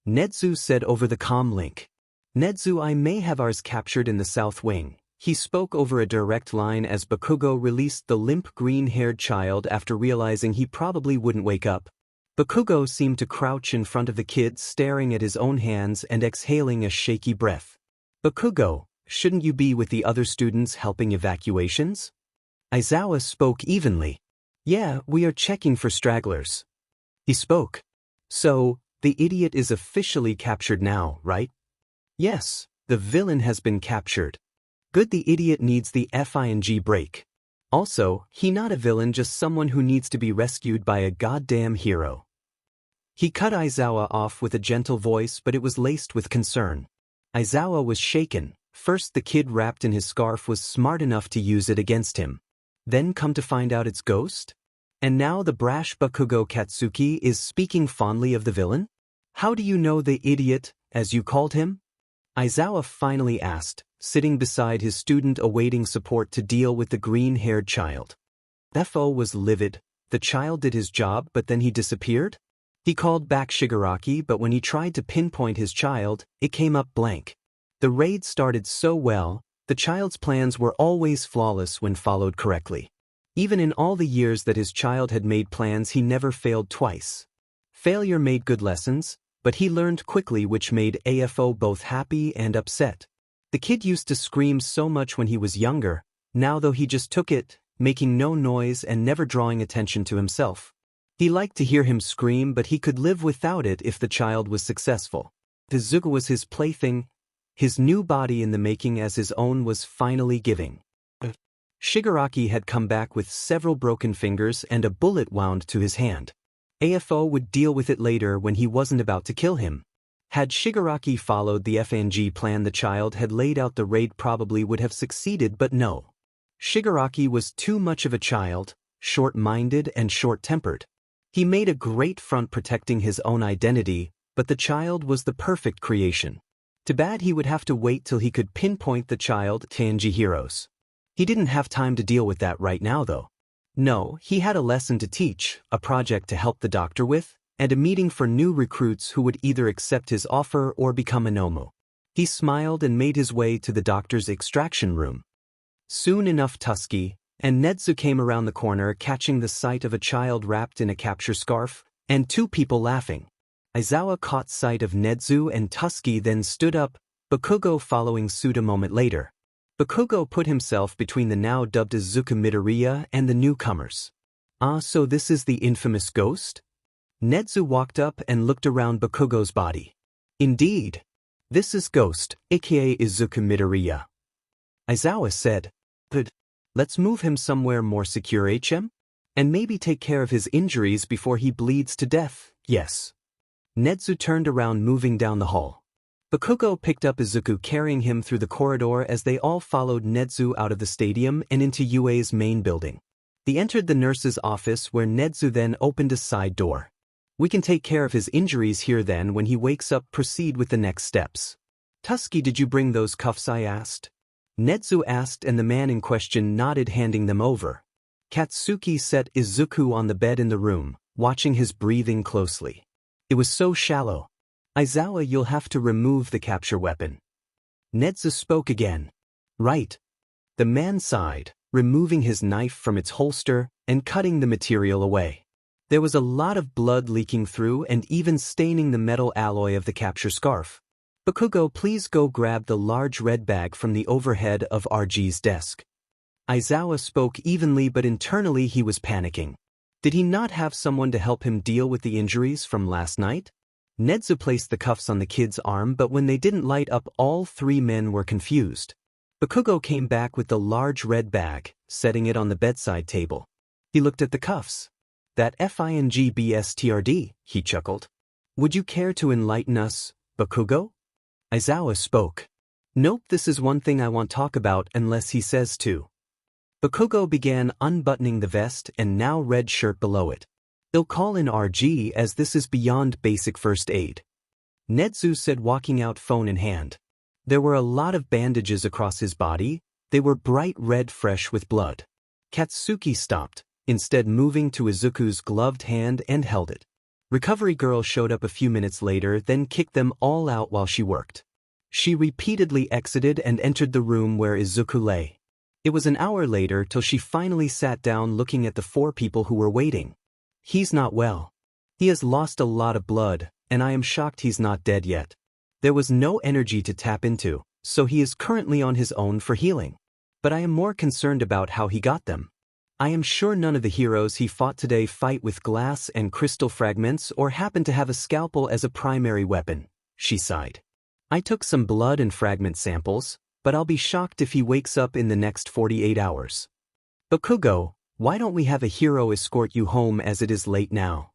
Nedzu said over the comm link. "Nedzu, I may have ours captured in the south wing," he spoke over a direct line as Bakugo released the limp green-haired child after realizing he probably wouldn't wake up. Bakugo seemed to crouch in front of the kid, staring at his own hands and exhaling a shaky breath. "Bakugo, shouldn't you be with the other students helping evacuations?" Aizawa spoke evenly. "Yeah, we are checking for stragglers." He spoke. "So, the idiot is officially captured now, right?" "Yes, the villain has been captured." "Good, the idiot needs the FING break. Also, he not a villain, just someone who needs to be rescued by a goddamn hero." He cut Aizawa off with a gentle voice, but it was laced with concern. Aizawa was shaken. First, the kid wrapped in his scarf was smart enough to use it against him. Then come to find out it's Ghost? And now the brash Bakugo Katsuki is speaking fondly of the villain? "How do you know the idiot, as you called him?" Aizawa finally asked, sitting beside his student awaiting support to deal with the green-haired child. FO was livid. The child did his job, but then he disappeared? He called back Shigaraki, but when he tried to pinpoint his child, it came up blank. The raid started so well. The child's plans were always flawless when followed correctly. Even in all the years that his child had made plans, he never failed twice. Failure made good lessons, but he learned quickly, which made AFO both happy and upset. The kid used to scream so much when he was younger. Now though, he just took it, making no noise and never drawing attention to himself. He liked to hear him scream, but he could live without it if the child was successful. Izuku was his plaything. His new body in the making, as his own was finally giving. Shigaraki had come back with several broken fingers and a bullet wound to his hand. AFO would deal with it later when he wasn't about to kill him. Had Shigaraki followed the FNG plan the child had laid out, the raid probably would have succeeded, but no. Shigaraki was too much of a child, short-minded and short-tempered. He made a great front protecting his own identity, but the child was the perfect creation. Too bad he would have to wait till he could pinpoint the child, Tanji Heroes. He didn't have time to deal with that right now though. No, he had a lesson to teach, a project to help the doctor with, and a meeting for new recruits who would either accept his offer or become a Nomu. He smiled and made his way to the doctor's extraction room. Soon enough, Tusky and Nedzu came around the corner, catching the sight of a child wrapped in a capture scarf, and two people laughing. Aizawa caught sight of Nedzu and Tusky, then stood up, Bakugo following suit a moment later. Bakugo put himself between the now dubbed Izuku Midoriya and the newcomers. "Ah, so this is the infamous Ghost?" Nedzu walked up and looked around Bakugo's body. "Indeed. This is Ghost, aka Izuku Midoriya." Aizawa said. "Good. Let's move him somewhere more secure, HM? And maybe take care of his injuries before he bleeds to death, yes." Nedzu turned around, moving down the hall. Bakugo picked up Izuku, carrying him through the corridor as they all followed Nedzu out of the stadium and into UA's main building. They entered the nurse's office, where Nedzu then opened a side door. "We can take care of his injuries here, then when he wakes up proceed with the next steps." "Tusky, did you bring those cuffs I asked?" Nedzu asked, and the man in question nodded, handing them over. Katsuki set Izuku on the bed in the room, watching his breathing closely. It was so shallow. "Aizawa, you'll have to remove the capture weapon. Nedza spoke again. Right. The man sighed, removing his knife from its holster and cutting the material away. There was a lot of blood leaking through and even staining the metal alloy of the capture scarf. Bakugo, please go grab the large red bag from the overhead of RG's desk. Aizawa spoke evenly, but internally he was panicking. Did he not have someone to help him deal with the injuries from last night? Nedzu placed the cuffs on the kid's arm, but when they didn't light up, all three men were confused. Bakugo came back with the large red bag, setting it on the bedside table. He looked at the cuffs. That FINGBSTRD, he chuckled. Would you care to enlighten us, Bakugo? Aizawa spoke. Nope, this is one thing I won't talk about unless he says to. Bakugo began unbuttoning the vest and now red shirt below it. They'll call in RG as this is beyond basic first aid. Nedzu said, walking out, phone in hand. There were a lot of bandages across his body. They were bright red, fresh with blood. Katsuki stopped, instead moving to Izuku's gloved hand and held it. Recovery girl showed up a few minutes later, then kicked them all out while she worked. She repeatedly exited and entered the room where Izuku lay. It was an hour later till she finally sat down, looking at the four people who were waiting. He's not well. He has lost a lot of blood, and I am shocked he's not dead yet. There was no energy to tap into, so he is currently on his own for healing. But I am more concerned about how he got them. I am sure none of the heroes he fought today fight with glass and crystal fragments or happen to have a scalpel as a primary weapon, she sighed. I took some blood and fragment samples, but I'll be shocked if he wakes up in the next 48 hours. Bakugo, why don't we have a hero escort you home as it is late now?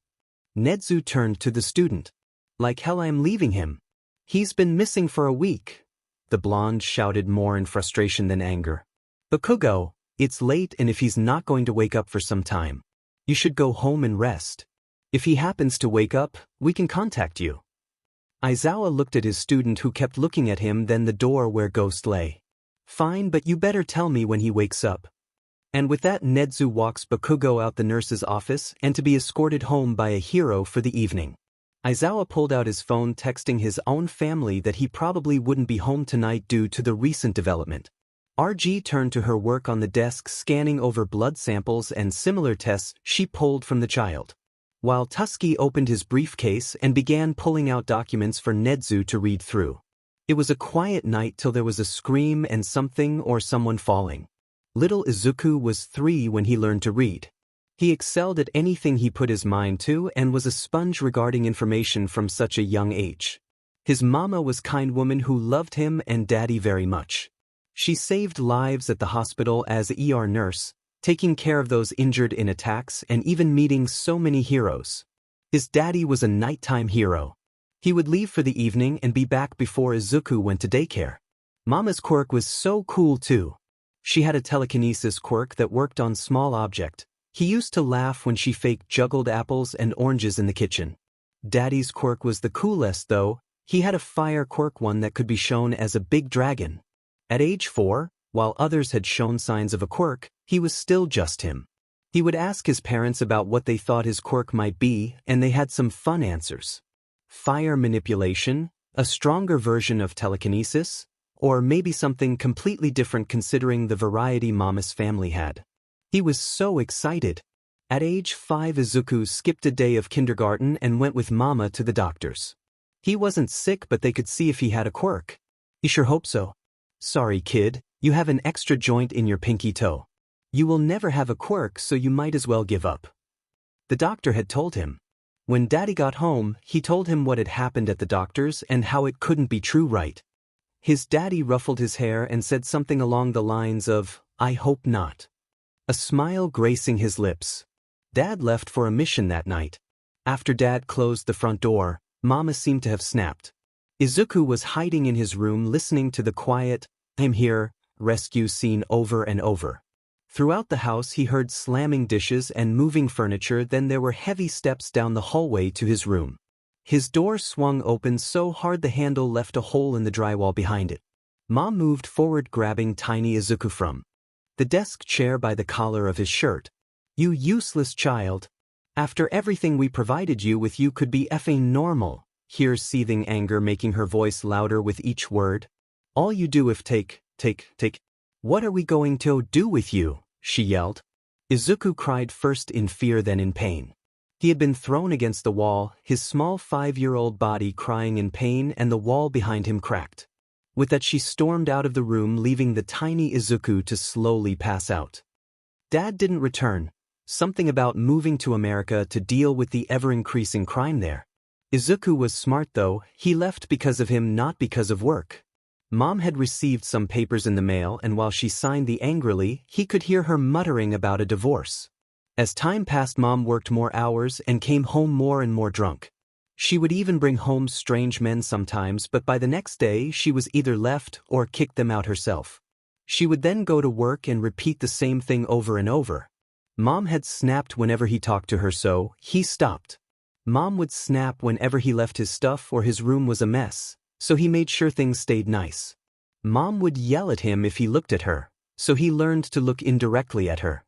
Nedzu turned to the student. Like hell I am leaving him. He's been missing for a week. The blonde shouted, more in frustration than anger. Bakugo, it's late, and if he's not going to wake up for some time, you should go home and rest. If he happens to wake up, we can contact you. Aizawa looked at his student, who kept looking at him, then the door where Ghost lay. Fine, but you better tell me when he wakes up. And with that, Nedzu walks Bakugo out the nurse's office and to be escorted home by a hero for the evening. Aizawa pulled out his phone, texting his own family that he probably wouldn't be home tonight due to the recent development. RG turned to her work on the desk, scanning over blood samples and similar tests she pulled from the child, while Tusky opened his briefcase and began pulling out documents for Nedzu to read through. It was a quiet night till there was a scream and something or someone falling. Little Izuku was 3 when he learned to read. He excelled at anything he put his mind to and was a sponge regarding information from such a young age. His mama was a kind woman who loved him and daddy very much. She saved lives at the hospital as an ER nurse, taking care of those injured in attacks and even meeting so many heroes. His daddy was a nighttime hero. He would leave for the evening and be back before Izuku went to daycare. Mama's quirk was so cool too. She had a telekinesis quirk that worked on small object. He used to laugh when she faked juggled apples and oranges in the kitchen. Daddy's quirk was the coolest though. He had a fire quirk, one that could be shown as a big dragon. At age 4, while others had shown signs of a quirk, he was still just him. He would ask his parents about what they thought his quirk might be, and they had some fun answers. Fire manipulation, a stronger version of telekinesis, or maybe something completely different considering the variety Mama's family had. He was so excited. At age 5, Izuku skipped a day of kindergarten and went with Mama to the doctors. He wasn't sick, but they could see if he had a quirk. He sure hoped so. Sorry kid, you have an extra joint in your pinky toe. You will never have a quirk, so you might as well give up. The doctor had told him. When Daddy got home, he told him what had happened at the doctor's and how it couldn't be true, right? His daddy ruffled his hair and said something along the lines of, I hope not. A smile gracing his lips. Dad left for a mission that night. After Dad closed the front door, Mama seemed to have snapped. Izuku was hiding in his room listening to the quiet, I'm here, rescue scene over and over. Throughout the house he heard slamming dishes and moving furniture, then there were heavy steps down the hallway to his room. His door swung open so hard the handle left a hole in the drywall behind it. Mom moved forward, grabbing tiny Izuku from the desk chair by the collar of his shirt. You useless child. After everything we provided you with, you could be effing normal. Here's seething anger making her voice louder with each word. All you do if take. What are we going to do with you? She yelled. Izuku cried first in fear then in pain. He had been thrown against the wall, his small 5-year-old body crying in pain and the wall behind him cracked. With that she stormed out of the room leaving the tiny Izuku to slowly pass out. Dad didn't return. Something about moving to America to deal with the ever-increasing crime there. Izuku was smart though, he left because of him not because of work. Mom had received some papers in the mail and while she signed them angrily, he could hear her muttering about a divorce. As time passed Mom worked more hours and came home more and more drunk. She would even bring home strange men sometimes but by the next day she was either left or kicked them out herself. She would then go to work and repeat the same thing over and over. Mom had snapped whenever he talked to her so he stopped. Mom would snap whenever he left his stuff or his room was a mess, so he made sure things stayed nice. Mom would yell at him if he looked at her, so he learned to look indirectly at her.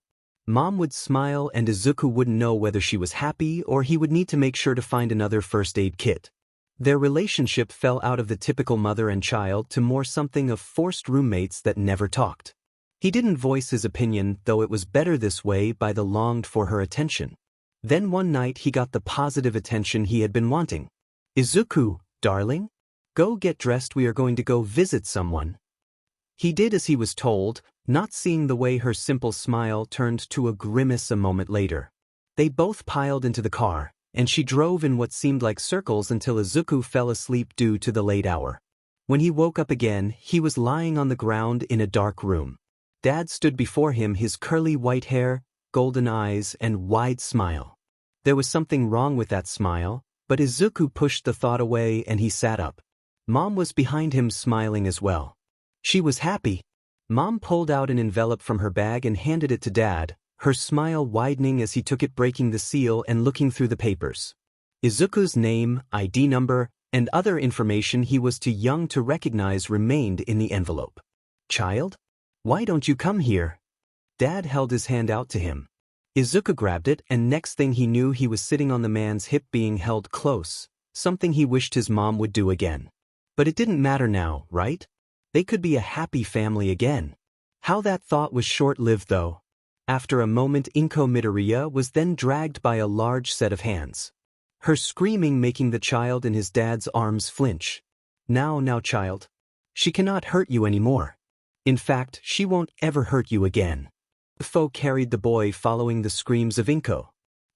Mom would smile and Izuku wouldn't know whether she was happy or he would need to make sure to find another first aid kit. Their relationship fell out of the typical mother and child to more something of forced roommates that never talked. He didn't voice his opinion, though it was better this way by the longed for her attention. Then one night he got the positive attention he had been wanting. Izuku, darling? Go get dressed, we are going to go visit someone. He did as he was told, not seeing the way her simple smile turned to a grimace a moment later. They both piled into the car, and she drove in what seemed like circles until Izuku fell asleep due to the late hour. When he woke up again, he was lying on the ground in a dark room. Dad stood before him, his curly white hair, golden eyes, and wide smile. There was something wrong with that smile, but Izuku pushed the thought away and he sat up. Mom was behind him smiling as well. She was happy. Mom pulled out an envelope from her bag and handed it to Dad, her smile widening as he took it, breaking the seal and looking through the papers. Izuku's name, ID number, and other information he was too young to recognize remained in the envelope. Child? Why don't you come here? Dad held his hand out to him. Izuku grabbed it and next thing he knew he was sitting on the man's hip being held close, something he wished his mom would do again. But it didn't matter now, right? They could be a happy family again. How that thought was short-lived though. After a moment Inko Midoriya was then dragged by a large set of hands. Her screaming making the child in his dad's arms flinch. Now child. She cannot hurt you anymore. In fact, she won't ever hurt you again. Fo carried the boy following the screams of Inko.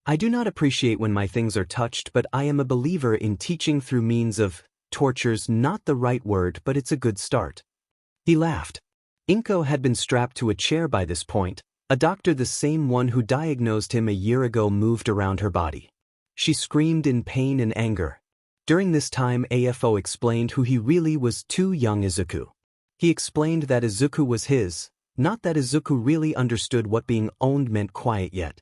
I do not appreciate when my things are touched but I am a believer in teaching through means of torture's not the right word but it's a good start. He laughed. Inko had been strapped to a chair by this point. A doctor, the same one who diagnosed him a year ago, moved around her body. She screamed in pain and anger. During this time AFO explained who he really was to young Izuku. He explained that Izuku was his, not that Izuku really understood what being owned meant quite yet.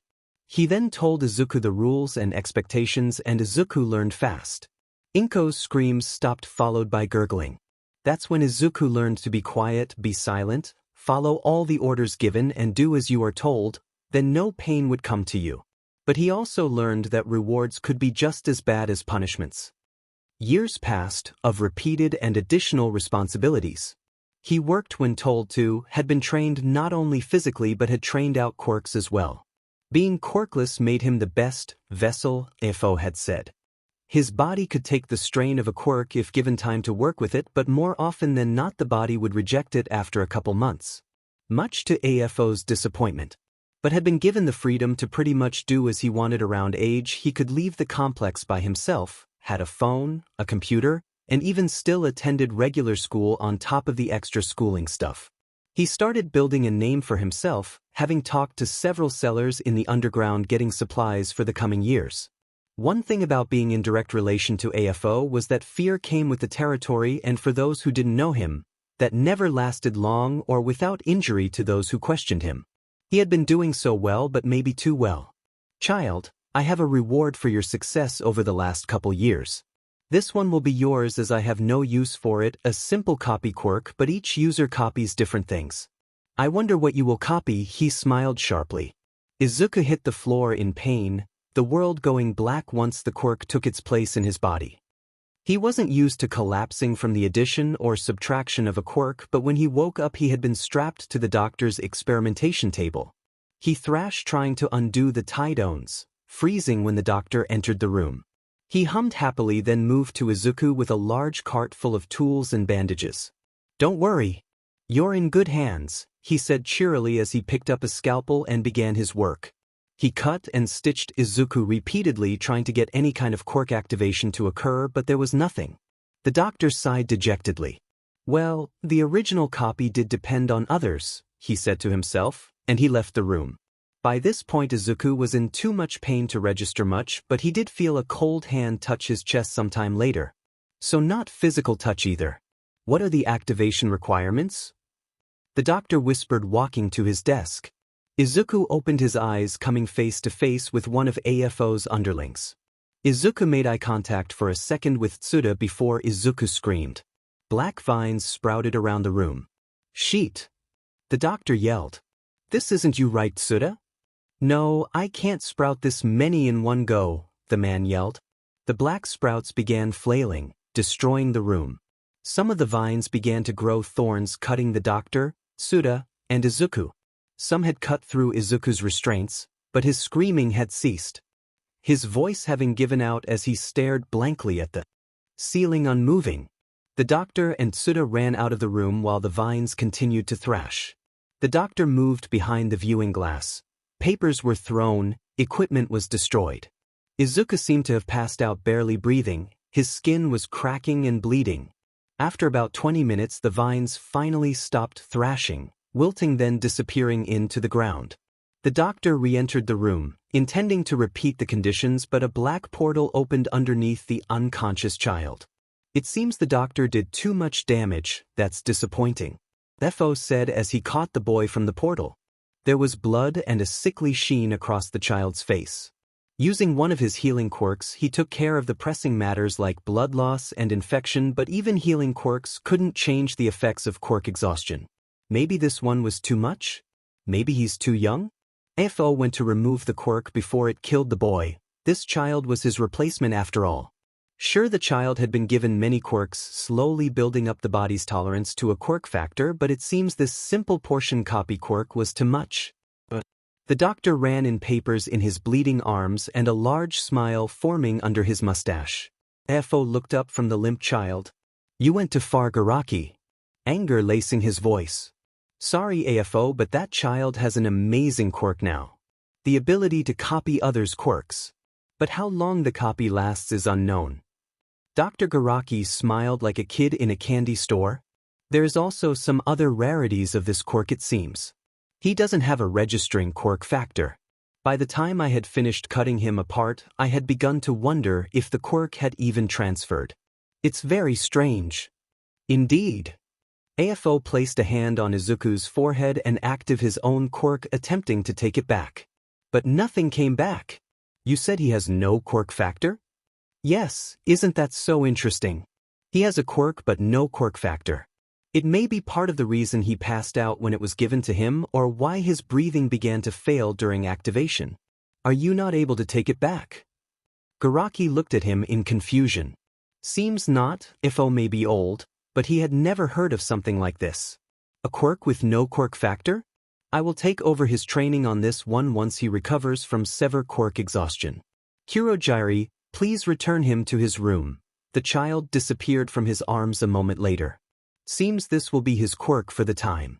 He then told Izuku the rules and expectations and Izuku learned fast. Inko's screams stopped followed by gurgling. That's when Izuku learned to be quiet, be silent, follow all the orders given and do as you are told, then no pain would come to you. But he also learned that rewards could be just as bad as punishments. Years passed, of repeated and additional responsibilities. He worked when told to, had been trained not only physically but had trained out quirks as well. Being quirkless made him the best vessel, AFO had said. His body could take the strain of a quirk if given time to work with it, but more often than not the body would reject it after a couple months. Much to AFO's disappointment. But had been given the freedom to pretty much do as he wanted around age, he could leave the complex by himself, had a phone, a computer, and even still attended regular school on top of the extra schooling stuff. He started building a name for himself, having talked to several sellers in the underground getting supplies for the coming years. One thing about being in direct relation to AFO was that fear came with the territory and for those who didn't know him, that never lasted long or without injury to those who questioned him. He had been doing so well but maybe too well. Child, I have a reward for your success over the last couple years. This one will be yours as I have no use for it, a simple copy quirk but each user copies different things. I wonder what you will copy, he smiled sharply. Izuku hit the floor in pain, the world going black once the quirk took its place in his body. He wasn't used to collapsing from the addition or subtraction of a quirk, but when he woke up he had been strapped to the doctor's experimentation table. He thrashed trying to undo the tidones, freezing when the doctor entered the room. He hummed happily, then moved to Izuku with a large cart full of tools and bandages. "Don't worry. You're in good hands," he said cheerily as he picked up a scalpel and began his work. He cut and stitched Izuku repeatedly, trying to get any kind of quirk activation to occur, but there was nothing. The doctor sighed dejectedly. "Well, the original copy did depend on others," he said to himself, and he left the room. By this point Izuku was in too much pain to register much, but he did feel a cold hand touch his chest sometime later. So not physical touch either. What are the activation requirements? The doctor whispered, walking to his desk. Izuku opened his eyes, coming face to face with one of AFO's underlings. Izuku made eye contact for a second with Tsuda before Izuku screamed. Black vines sprouted around the room. "Sheet!" The doctor yelled. "This isn't you, right, Tsuda?" "No, I can't sprout this many in one go," the man yelled. The black sprouts began flailing, destroying the room. Some of the vines began to grow thorns, cutting the doctor, Tsuda, and Izuku. Some had cut through Izuku's restraints, but his screaming had ceased, his voice having given out as he stared blankly at the ceiling, unmoving. The doctor and Tsuda ran out of the room while the vines continued to thrash. The doctor moved behind the viewing glass. Papers were thrown, equipment was destroyed. Izuku seemed to have passed out, barely breathing. His skin was cracking and bleeding. After about 20 minutes the vines finally stopped thrashing, wilting, then disappearing into the ground. The doctor re-entered the room, intending to repeat the conditions, but a black portal opened underneath the unconscious child. "It seems the doctor did too much damage. That's disappointing," FO said as he caught the boy from the portal. There was blood and a sickly sheen across the child's face. Using one of his healing quirks, he took care of the pressing matters like blood loss and infection, but even healing quirks couldn't change the effects of quirk exhaustion. Maybe this one was too much? Maybe he's too young? FO went to remove the quirk before it killed the boy. This child was his replacement after all. Sure, the child had been given many quirks, slowly building up the body's tolerance to a quirk factor, but it seems this simple portion copy quirk was too much. The doctor ran in papers in his bleeding arms and a large smile forming under his mustache. FO looked up from the limp child. "You went too far, Garaki," anger lacing his voice. "Sorry, AFO, but that child has an amazing quirk now. The ability to copy others' quirks. But how long the copy lasts is unknown." Dr. Garaki smiled like a kid in a candy store. "There is also some other rarities of this quirk, it seems. He doesn't have a registering quirk factor. By the time I had finished cutting him apart, I had begun to wonder if the quirk had even transferred. It's very strange." "Indeed." AFO placed a hand on Izuku's forehead and activated his own quirk, attempting to take it back. But nothing came back. "You said he has no quirk factor?" "Yes, isn't that so interesting? He has a quirk but no quirk factor. It may be part of the reason he passed out when it was given to him, or why his breathing began to fail during activation. Are you not able to take it back?" Garaki looked at him in confusion. Seems not. FO may be old, but he had never heard of something like this. A quirk with no quirk factor? I will take over his training on this one once he recovers from severe quirk exhaustion. "Kurojiri, please return him to his room." The child disappeared from his arms a moment later. Seems this will be his quirk for the time.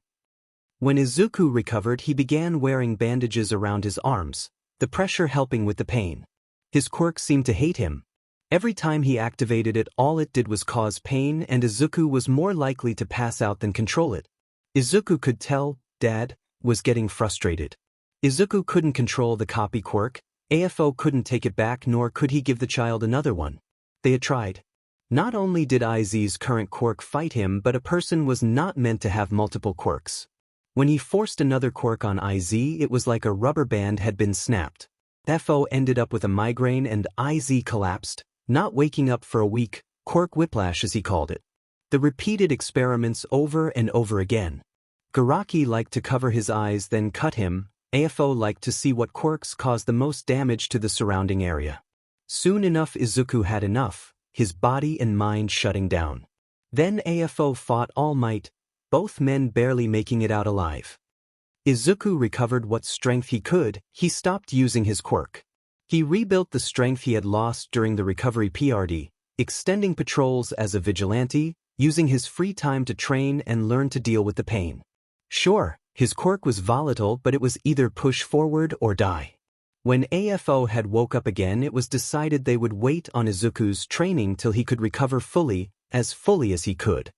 When Izuku recovered, he began wearing bandages around his arms, the pressure helping with the pain. His quirk seemed to hate him. Every time he activated it, all it did was cause pain, and Izuku was more likely to pass out than control it. Izuku could tell Dad was getting frustrated. Izuku couldn't control the copy quirk. AFO couldn't take it back, nor could he give the child another one. They had tried. Not only did IZ's current quirk fight him, but a person was not meant to have multiple quirks. When he forced another quirk on IZ, it was like a rubber band had been snapped. FO ended up with a migraine and IZ collapsed, not waking up for a week, quirk whiplash as he called it. The repeated experiments over and over again. Garaki liked to cover his eyes then cut him. AFO liked to see what quirks caused the most damage to the surrounding area. Soon enough Izuku had enough. his body and mind shutting down. Then AFO fought All Might, both men barely making it out alive. Izuku recovered what strength he could. He stopped using his quirk. He rebuilt the strength he had lost during the recovery PRD, extending patrols as a vigilante, using his free time to train and learn to deal with the pain. Sure, his quirk was volatile, but it was either push forward or die. When AFO had woke up again, it was decided they would wait on Izuku's training till he could recover fully as he could.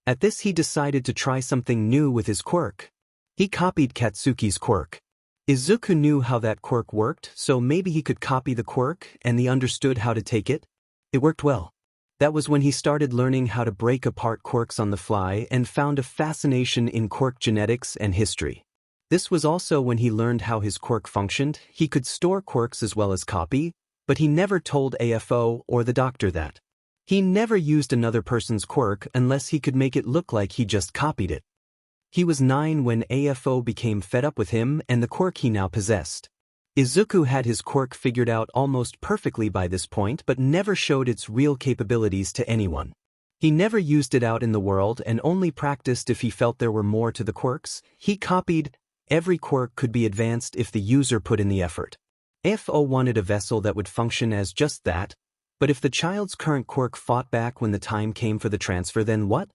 At this he decided to try something new with his quirk. He copied Katsuki's quirk. Izuku knew how that quirk worked, so maybe he could copy the quirk, and he understood how to take it. It worked well. That was when he started learning how to break apart quirks on the fly and found a fascination in quirk genetics and history. This was also when he learned how his quirk functioned. He could store quirks as well as copy, but he never told AFO or the doctor that. He never used another person's quirk unless he could make it look like he just copied it. He was 9 when AFO became fed up with him and the quirk he now possessed. Izuku had his quirk figured out almost perfectly by this point but never showed its real capabilities to anyone. He never used it out in the world and only practiced if he felt there were more to the quirks. He copied. Every quirk could be advanced if the user put in the effort. AFO wanted a vessel that would function as just that, but if the child's current quirk fought back when the time came for the transfer, then what?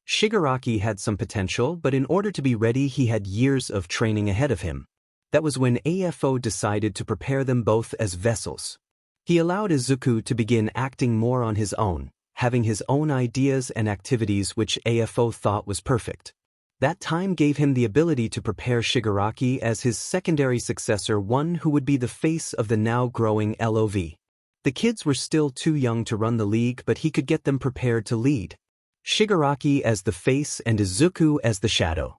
Shigaraki had some potential, but in order to be ready he had years of training ahead of him. That was when AFO decided to prepare them both as vessels. He allowed Izuku to begin acting more on his own, having his own ideas and activities which AFO thought was perfect. That time gave him the ability to prepare Shigaraki as his secondary successor, one who would be the face of the now growing LOV. The kids were still too young to run the league, but he could get them prepared to lead. Shigaraki as the face and Izuku as the shadow.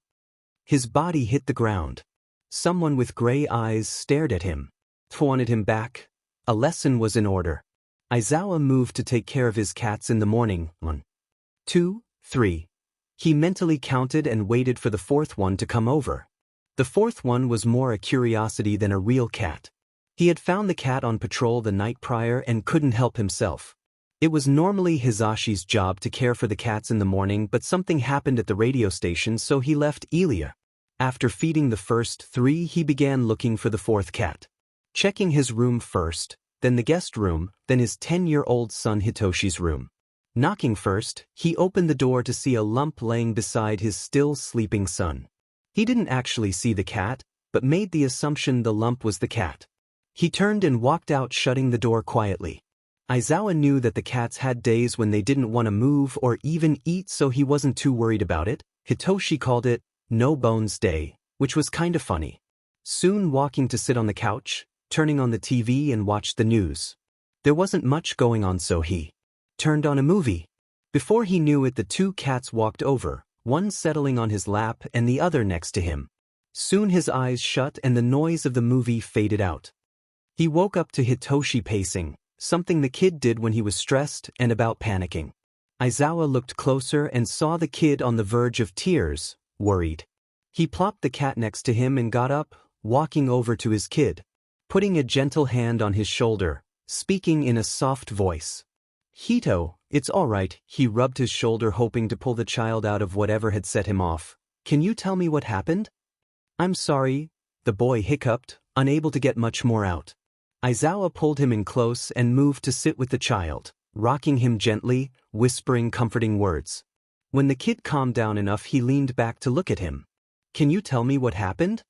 His body hit the ground. Someone with gray eyes stared at him. Wanted him back. A lesson was in order. Aizawa moved to take care of his cats in the morning. 1, 2, 3. He mentally counted and waited for the fourth one to come over. The fourth one was more a curiosity than a real cat. He had found the cat on patrol the night prior and couldn't help himself. It was normally Hisashi's job to care for the cats in the morning, but something happened at the radio station, so he left Elia. After feeding the first 3, he began looking for the fourth cat. Checking his room first, then the guest room, then his 10-year-old son Hitoshi's room. Knocking first, he opened the door to see a lump laying beside his still sleeping son. He didn't actually see the cat, but made the assumption the lump was the cat. He turned and walked out, shutting the door quietly. Aizawa knew that the cats had days when they didn't want to move or even eat, so he wasn't too worried about it. Hitoshi called it No Bones Day, which was kinda funny. Soon walking to sit on the couch, turning on the TV and watch the news. There wasn't much going on, so he turned on a movie. Before he knew it, the 2 cats walked over, one settling on his lap and the other next to him. Soon his eyes shut and the noise of the movie faded out. He woke up to Hitoshi pacing, something the kid did when he was stressed and about panicking. Aizawa looked closer and saw the kid on the verge of tears, worried. He plopped the cat next to him and got up, walking over to his kid, putting a gentle hand on his shoulder, speaking in a soft voice. Hito, it's all right. He rubbed his shoulder, hoping to pull the child out of whatever had set him off. Can you tell me what happened? I'm sorry, the boy hiccuped, unable to get much more out. Aizawa pulled him in close and moved to sit with the child, rocking him gently, whispering comforting words. When the kid calmed down enough, he leaned back to look at him. Can you tell me what happened?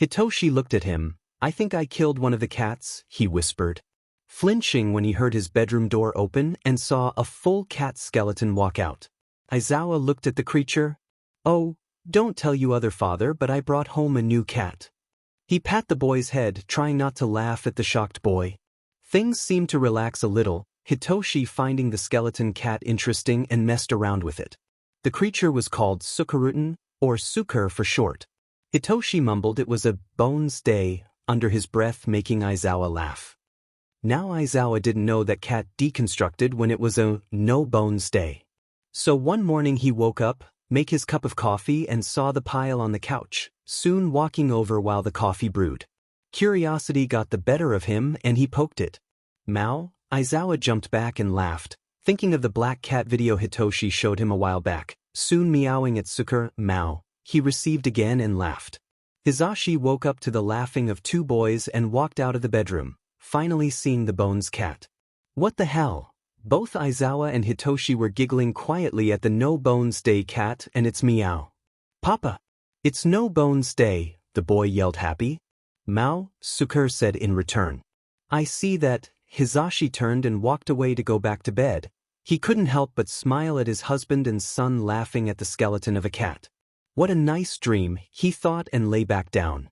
Hitoshi looked at him. I think I killed one of the cats, he whispered, flinching when he heard his bedroom door open and saw a full cat skeleton walk out. Aizawa looked at the creature. Oh, don't tell you other father, but I brought home a new cat. He pat the boy's head, trying not to laugh at the shocked boy. Things seemed to relax a little, Hitoshi finding the skeleton cat interesting and messed around with it. The creature was called Sukaruten, or Sukur for short. Hitoshi mumbled it was a bones day under his breath, making Aizawa laugh. Now Aizawa didn't know that cat deconstructed when it was a no bones day. So one morning he woke up, make his cup of coffee and saw the pile on the couch, soon walking over while the coffee brewed. Curiosity got the better of him and he poked it. Mao, Aizawa jumped back and laughed, Thinking of the black cat video Hitoshi showed him a while back, soon meowing at Sukur, Mao, he received again and laughed. Hizashi woke up to the laughing of two boys and walked out of the bedroom, finally seeing the Bones cat. What the hell? Both Aizawa and Hitoshi were giggling quietly at the No Bones Day cat and its meow. Papa! It's No Bones Day, the boy yelled happy. Mao, Sukur said in return. I see that. Hizashi turned and walked away to go back to bed. He couldn't help but smile at his husband and son laughing at the skeleton of a cat. What a nice dream, he thought and lay back down.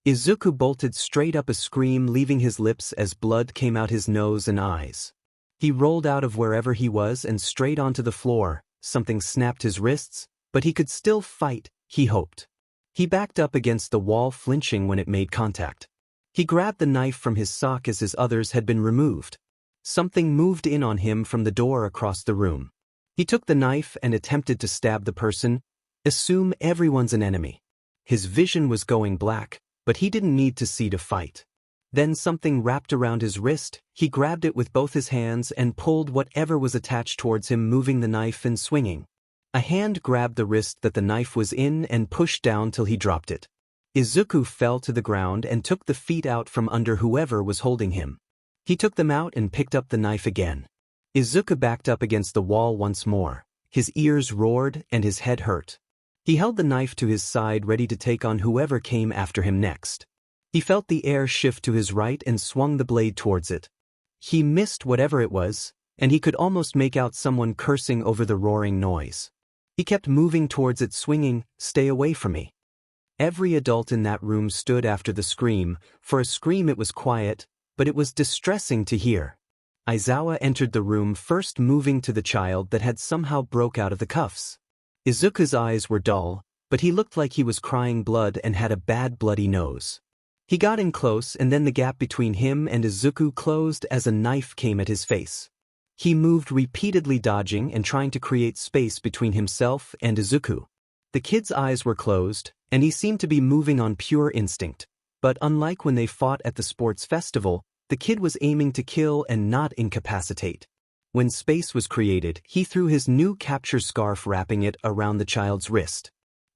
Izuku bolted straight up a scream, leaving his lips as blood came out his nose and eyes. He rolled out of wherever he was and straight onto the floor. Something snapped his wrists, but he could still fight, he hoped. He backed up against the wall, flinching when it made contact. He grabbed the knife from his sock as his others had been removed. Something moved in on him from the door across the room. He took the knife and attempted to stab the person. Assume everyone's an enemy. His vision was going black, but he didn't need to see to fight. Then something wrapped around his wrist. He grabbed it with both his hands and pulled whatever was attached towards him, moving the knife and swinging. A hand grabbed the wrist that the knife was in and pushed down till he dropped it. Izuku fell to the ground and took the feet out from under whoever was holding him. He took them out and picked up the knife again. Izuku backed up against the wall once more. His ears roared and his head hurt. He held the knife to his side, ready to take on whoever came after him next. He felt the air shift to his right and swung the blade towards it. He missed whatever it was, and he could almost make out someone cursing over the roaring noise. He kept moving towards it, swinging, "Stay away from me." Every adult in that room stood after the scream. For a scream it was quiet, but it was distressing to hear. Aizawa entered the room first, moving to the child that had somehow broke out of the cuffs. Izuku's eyes were dull, but he looked like he was crying blood and had a bad bloody nose. He got in close, and then the gap between him and Izuku closed as a knife came at his face. He moved repeatedly, dodging and trying to create space between himself and Izuku. The kid's eyes were closed, and he seemed to be moving on pure instinct. But unlike when they fought at the sports festival, the kid was aiming to kill and not incapacitate. When space was created, he threw his new capture scarf, wrapping it around the child's wrist.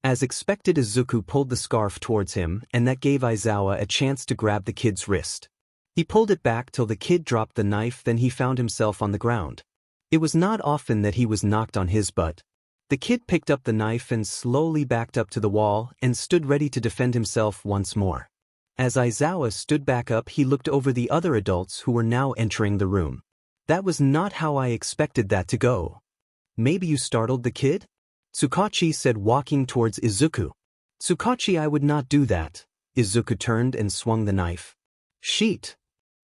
As expected, Izuku pulled the scarf towards him, and that gave Aizawa a chance to grab the kid's wrist. He pulled it back till the kid dropped the knife, then he found himself on the ground. It was not often that he was knocked on his butt. The kid picked up the knife and slowly backed up to the wall and stood ready to defend himself once more. As Aizawa stood back up, he looked over the other adults who were now entering the room. That was not how I expected that to go. Maybe you startled the kid? Tsukachi said, walking towards Izuku. Tsukachi, I would not do that. Izuku turned and swung the knife. Sheet!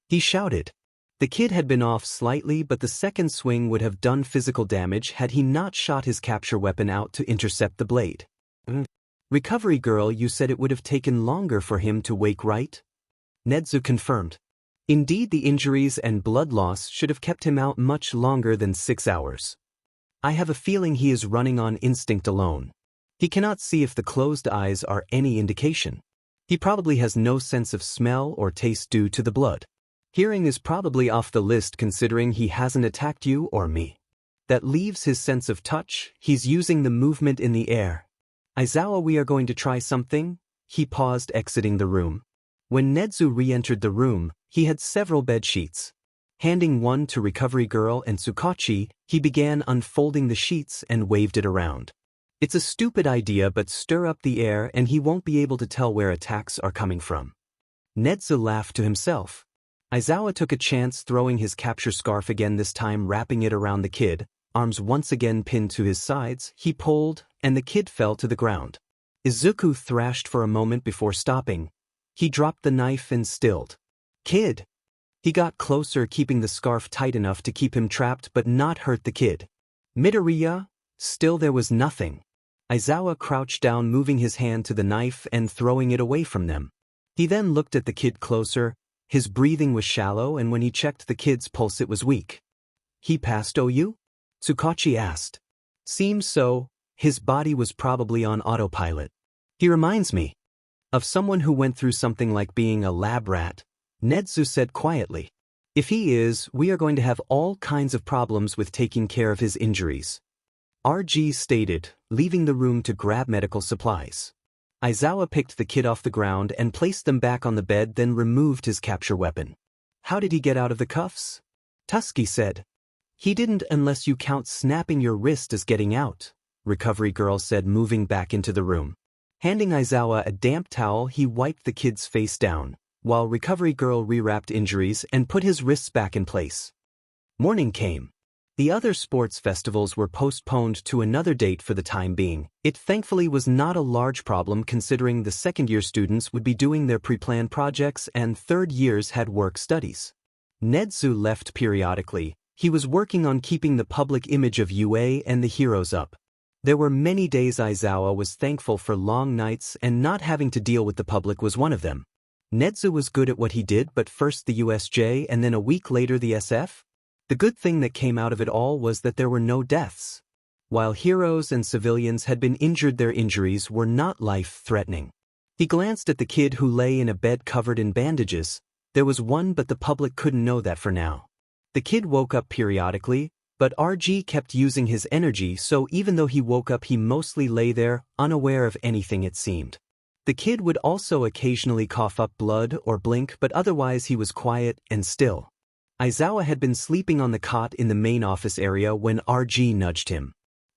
He shouted. The kid had been off slightly, but the second swing would have done physical damage had he not shot his capture weapon out to intercept the blade. Recovery girl, you said it would have taken longer for him to wake, right? Nedzu confirmed. Indeed, the injuries and blood loss should have kept him out much longer than 6 hours. I have a feeling he is running on instinct alone. He cannot see if the closed eyes are any indication. He probably has no sense of smell or taste due to the blood. Hearing is probably off the list, considering he hasn't attacked you or me. That leaves his sense of touch. He's using the movement in the air. Aizawa, we are going to try something. He paused, exiting the room. When Nedzu re-entered the room, he had several bed sheets. Handing one to Recovery Girl and Tsukachi, he began unfolding the sheets and waved it around. It's a stupid idea, but stir up the air and he won't be able to tell where attacks are coming from. Nedzu laughed to himself. Aizawa took a chance, throwing his capture scarf again, this time wrapping it around the kid. Arms once again pinned to his sides, he pulled, and the kid fell to the ground. Izuku thrashed for a moment before stopping. He dropped the knife and stilled. Kid! He got closer, keeping the scarf tight enough to keep him trapped but not hurt the kid. Midoriya? Still there was nothing. Aizawa crouched down, moving his hand to the knife and throwing it away from them. He then looked at the kid closer. His breathing was shallow, and when he checked the kid's pulse, it was weak. He passed OU? Tsukachi asked. Seems so. His body was probably on autopilot. He reminds me of someone who went through something like being a lab rat, Nedzu said quietly. If he is, we are going to have all kinds of problems with taking care of his injuries. RG stated, leaving the room to grab medical supplies. Izawa picked the kid off the ground and placed them back on the bed, then removed his capture weapon. How did he get out of the cuffs? Tusky said. He didn't unless you count snapping your wrist as getting out, Recovery Girl said, moving back into the room. Handing Izawa a damp towel, he wiped the kid's face down, while Recovery Girl rewrapped injuries and put his wrists back in place. Morning came. The other sports festivals were postponed to another date for the time being. It thankfully was not a large problem considering the second-year students would be doing their pre-planned projects and third years had work studies. Nedzu left periodically. He was working on keeping the public image of UA and the heroes up. There were many days Izawa was thankful for long nights, and not having to deal with the public was one of them. Nedzu was good at what he did, but first the USJ and then a week later the SF? The good thing that came out of it all was that there were no deaths. While heroes and civilians had been injured, their injuries were not life-threatening. He glanced at the kid who lay in a bed covered in bandages. There was one, but the public couldn't know that for now. The kid woke up periodically, but RG kept using his energy, so even though he woke up he mostly lay there, unaware of anything it seemed. The kid would also occasionally cough up blood or blink, but otherwise he was quiet and still. Izawa had been sleeping on the cot in the main office area when RG nudged him.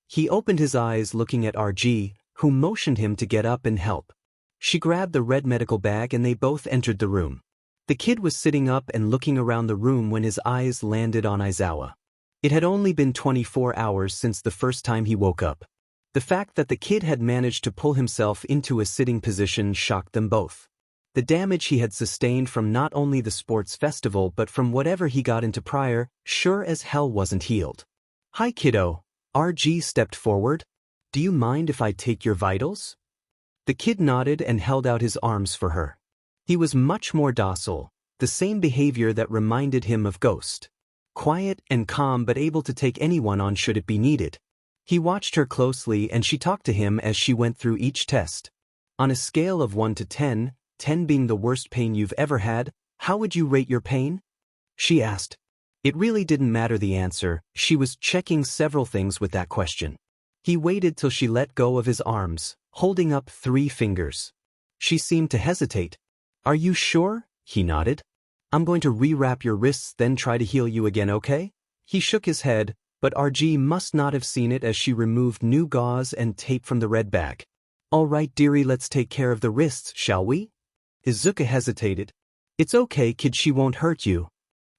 He opened his eyes looking at RG, who motioned him to get up and help. She grabbed the red medical bag and they both entered the room. The kid was sitting up and looking around the room when his eyes landed on Izawa. It had only been 24 hours since the first time he woke up. The fact that the kid had managed to pull himself into a sitting position shocked them both. The damage he had sustained from not only the sports festival but from whatever he got into prior sure as hell wasn't healed. "Hi kiddo." RG stepped forward. "Do you mind if I take your vitals?" The kid nodded and held out his arms for her. He was much more docile, the same behavior that reminded him of Ghost. Quiet and calm but able to take anyone on should it be needed. He watched her closely and she talked to him as she went through each test. On a scale of 1 to 10, 10 being the worst pain you've ever had, how would you rate your pain? She asked. It really didn't matter the answer, she was checking several things with that question. He waited till she let go of his arms, holding up 3 fingers. She seemed to hesitate. "Are you sure?" He nodded. "I'm going to rewrap your wrists then try to heal you again, okay?" He shook his head, but RG must not have seen it as she removed new gauze and tape from the red bag. "All right dearie, let's take care of the wrists, shall we?" Izuku hesitated. "It's okay kid, she won't hurt you,"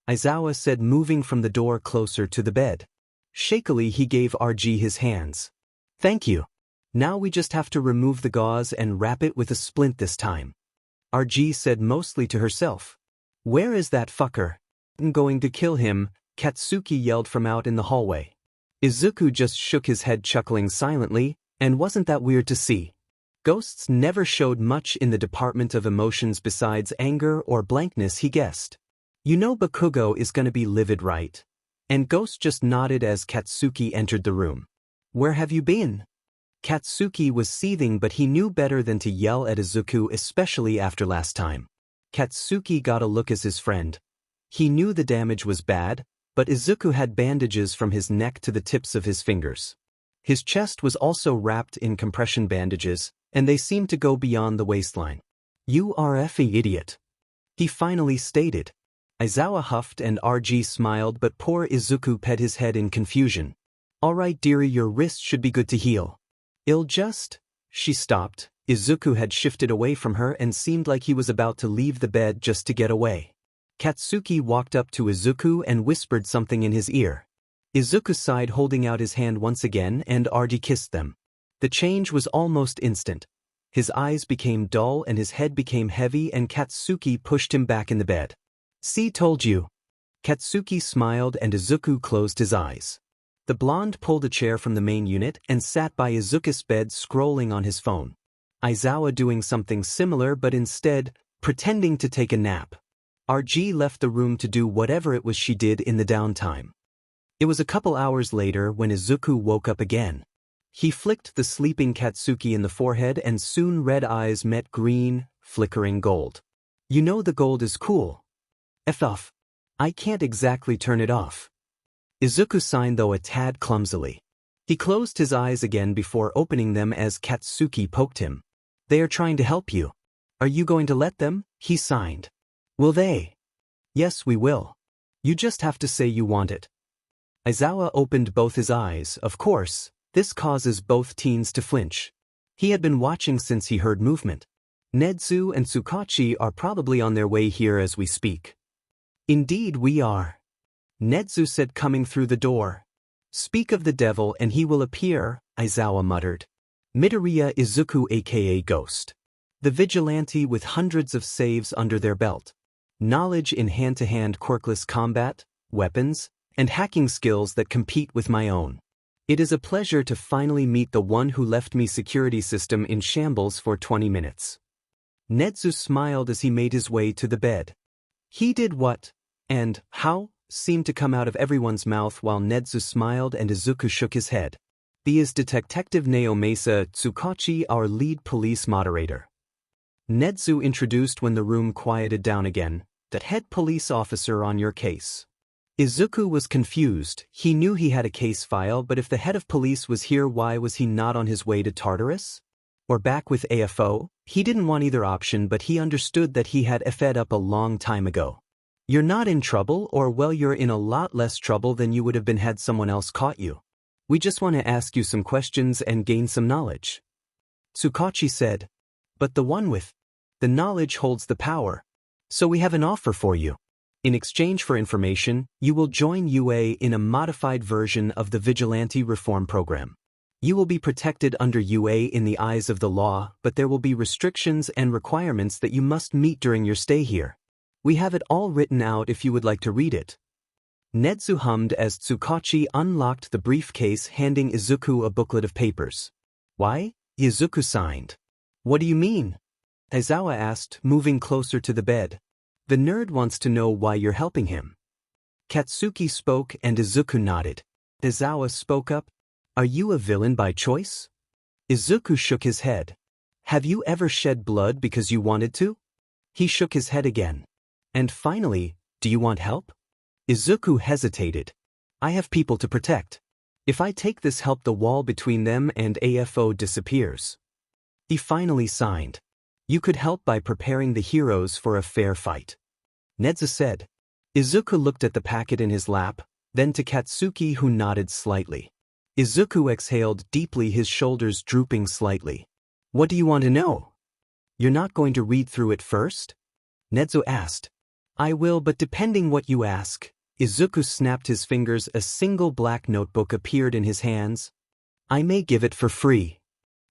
Izawa said, moving from the door closer to the bed. Shakily he gave RG his hands. "Thank you. Now we just have to remove the gauze and wrap it with a splint this time," RG said mostly to herself. "Where is that fucker?" "I'm going to kill him," Katsuki yelled from out in the hallway. Izuku just shook his head, chuckling silently, and wasn't that weird to see? Ghosts never showed much in the department of emotions besides anger or blankness, he guessed. "You know Bakugo is gonna be livid, right?" And Ghost just nodded as Katsuki entered the room. "Where have you been?" Katsuki was seething, but he knew better than to yell at Izuku, especially after last time. Katsuki got a look as his friend. He knew the damage was bad, but Izuku had bandages from his neck to the tips of his fingers. His chest was also wrapped in compression bandages, and they seemed to go beyond the waistline. "You are effing idiot," he finally stated. Izawa huffed and RG smiled, but poor Izuku pet his head in confusion. "All right dearie, your wrist should be good to heal." "It'll just..." She stopped. Izuku had shifted away from her and seemed like he was about to leave the bed just to get away. Katsuki walked up to Izuku and whispered something in his ear. Izuku sighed, holding out his hand once again, and RG kissed them. The change was almost instant. His eyes became dull and his head became heavy, and Katsuki pushed him back in the bed. "See, told you." Katsuki smiled and Izuku closed his eyes. The blonde pulled a chair from the main unit and sat by Izuku's bed, scrolling on his phone. Izawa doing something similar, but instead pretending to take a nap. RG left the room to do whatever it was she did in the downtime. It was a couple hours later when Izuku woke up again. He flicked the sleeping Katsuki in the forehead and soon red eyes met green, flickering gold. "You know the gold is cool." "F off." I can't exactly turn it off. Izuku signed though a tad clumsily. He closed his eyes again before opening them as Katsuki poked him. They are trying to help you. Are you going to let them? He signed. Will they? Yes, we will. You just have to say you want it. Aizawa opened both his eyes. Of course, this causes both teens to flinch. He had been watching since he heard movement. Nedzu and Tsukachi are probably on their way here as we speak. Indeed we are. Nedzu said, coming through the door. Speak of the devil and he will appear, Aizawa muttered. Midoriya Izuku aka Ghost. The vigilante with hundreds of saves under their belt. Knowledge in hand-to-hand quirkless combat, weapons, and hacking skills that compete with my own. It is a pleasure to finally meet the one who left me security system in shambles for 20 minutes. Nedzu smiled as he made his way to the bed. He did what, and how, seemed to come out of everyone's mouth while Nedzu smiled and Izuku shook his head. He is Detective Naomasa Tsukachi, our lead police moderator. Nedzu introduced when the room quieted down again, that head police officer on your case. Izuku was confused. He knew he had a case file, but if the head of police was here, why was he not on his way to Tartarus? Or back with AFO? He didn't want either option, but he understood that he had fed up a long time ago. You're not in trouble, or well, you're in a lot less trouble than you would have been had someone else caught you. We just want to ask you some questions and gain some knowledge. Tsukachi said. But the one with the knowledge holds the power. So we have an offer for you. In exchange for information, you will join UA in a modified version of the Vigilante Reform Program. You will be protected under UA in the eyes of the law, but there will be restrictions and requirements that you must meet during your stay here. We have it all written out if you would like to read it. Nedzu hummed as Tsukachi unlocked the briefcase, handing Izuku a booklet of papers. Why? Izuku signed. What do you mean? Aizawa asked, moving closer to the bed. The nerd wants to know why you're helping him. Katsuki spoke and Izuku nodded. Aizawa spoke up. Are you a villain by choice? Izuku shook his head. Have you ever shed blood because you wanted to? He shook his head again. And finally, do you want help? Izuku hesitated. I have people to protect. If I take this help, the wall between them and AFO disappears. He finally signed. You could help by preparing the heroes for a fair fight. Nedzu said. Izuku looked at the packet in his lap, then to Katsuki, who nodded slightly. Izuku exhaled deeply, his shoulders drooping slightly. What do you want to know? You're not going to read through it first? Nedzu asked. I will, but depending what you ask. Izuku snapped his fingers. A single black notebook appeared in his hands. I may give it for free.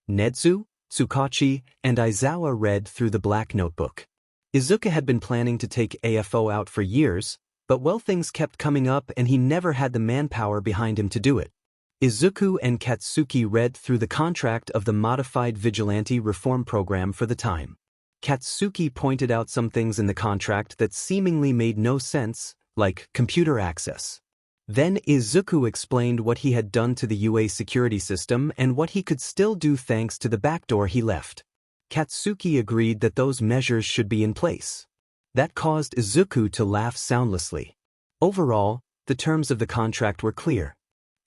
Nedzu, Tsukachi, and Aizawa read through the black notebook. Izuku had been planning to take AFO out for years, but well, things kept coming up and he never had the manpower behind him to do it. Izuku and Katsuki read through the contract of the modified Vigilante Reform Program for the time. Katsuki pointed out some things in the contract that seemingly made no sense, like computer access. Then Izuku explained what he had done to the UA security system and what he could still do thanks to the backdoor he left. Katsuki agreed that those measures should be in place. That caused Izuku to laugh soundlessly. Overall, the terms of the contract were clear.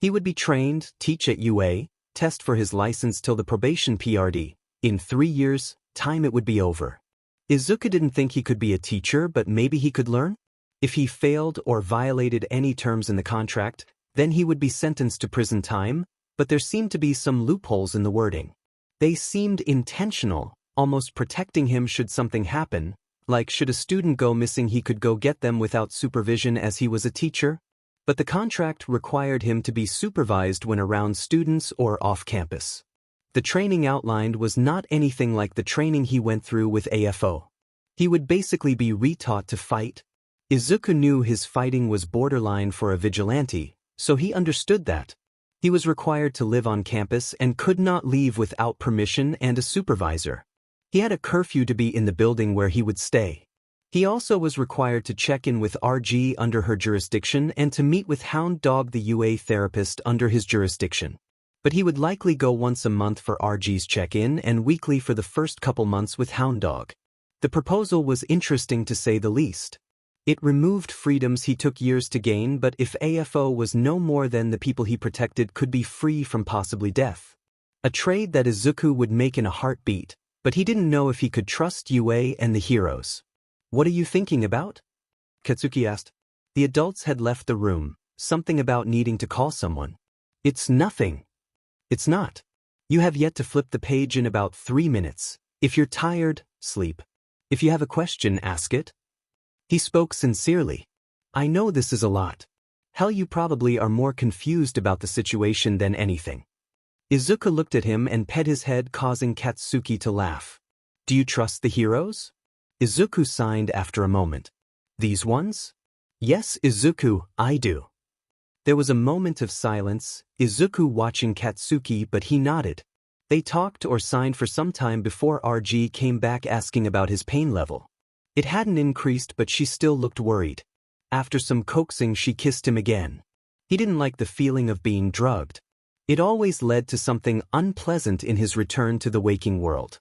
He would be trained, teach at UA, test for his license till the probation PRD. In 3 years' time it would be over. Izuku didn't think he could be a teacher, but maybe he could learn? If he failed or violated any terms in the contract, then he would be sentenced to prison time, but there seemed to be some loopholes in the wording. They seemed intentional, almost protecting him should something happen, like should a student go missing he could go get them without supervision as he was a teacher. But the contract required him to be supervised when around students or off campus. The training outlined was not anything like the training he went through with AFO. He would basically be retaught to fight. Izuku knew his fighting was borderline for a vigilante, so he understood that. He was required to live on campus and could not leave without permission and a supervisor. He had a curfew to be in the building where he would stay. He also was required to check in with RG under her jurisdiction and to meet with Hound Dog, the UA therapist under his jurisdiction. But he would likely go once a month for RG's check-in and weekly for the first couple months with Hound Dog. The proposal was interesting to say the least. It removed freedoms he took years to gain, but if AFO was no more than the people he protected could be free from possibly death. A trade that Izuku would make in a heartbeat, but he didn't know if he could trust Yue and the heroes. "What are you thinking about?" Katsuki asked. The adults had left the room, something about needing to call someone. "It's nothing." "It's not. You have yet to flip the page in about 3 minutes. If you're tired, sleep. If you have a question, ask it." He spoke sincerely. "I know this is a lot. Hell, you probably are more confused about the situation than anything." Izuku looked at him and pet his head, causing Katsuki to laugh. "Do you trust the heroes?" Izuku sighed after a moment. "These ones?" "Yes, Izuku, I do." There was a moment of silence, Izuku watching Katsuki, but he nodded. They talked or signed for some time before RG came back asking about his pain level. It hadn't increased, but she still looked worried. After some coaxing, she kissed him again. He didn't like the feeling of being drugged. It always led to something unpleasant in his return to the waking world.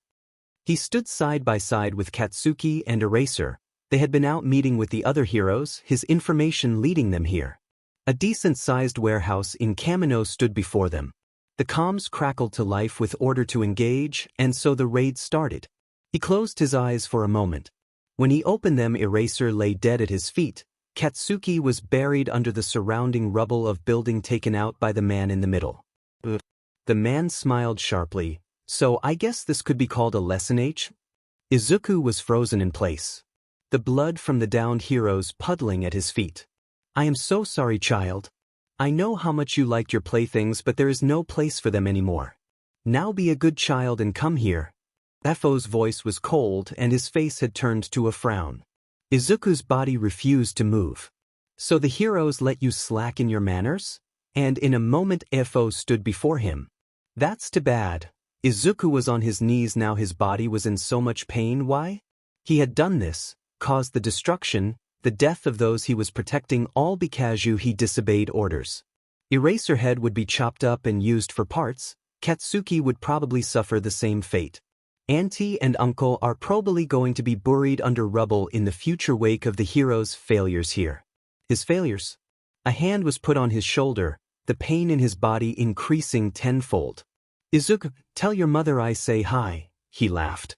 He stood side by side with Katsuki and Eraser. They had been out meeting with the other heroes, his information leading them here. A decent-sized warehouse in Kamino stood before them. The comms crackled to life with order to engage, and so the raid started. He closed his eyes for a moment. When he opened them, Eraser lay dead at his feet. Katsuki was buried under the surrounding rubble of building taken out by the man in the middle. The man smiled sharply. "So I guess this could be called a lesson, H?" Izuku was frozen in place. The blood from the downed heroes puddling at his feet. "I am so sorry, child. I know how much you liked your playthings, but there is no place for them anymore. Now be a good child and come here." Efo's voice was cold and his face had turned to a frown. Izuku's body refused to move. "So the heroes let you slack in your manners?" And in a moment Efo stood before him. "That's too bad." Izuku was on his knees now, his body was in so much pain. Why? He had done this, caused the destruction, the death of those he was protecting, all because he disobeyed orders. Eraserhead would be chopped up and used for parts. Katsuki would probably suffer the same fate. Auntie and uncle are probably going to be buried under rubble in the future wake of the hero's failures here. His failures? A hand was put on his shoulder, the pain in his body increasing tenfold. "Izuku, tell your mother I say hi," he laughed.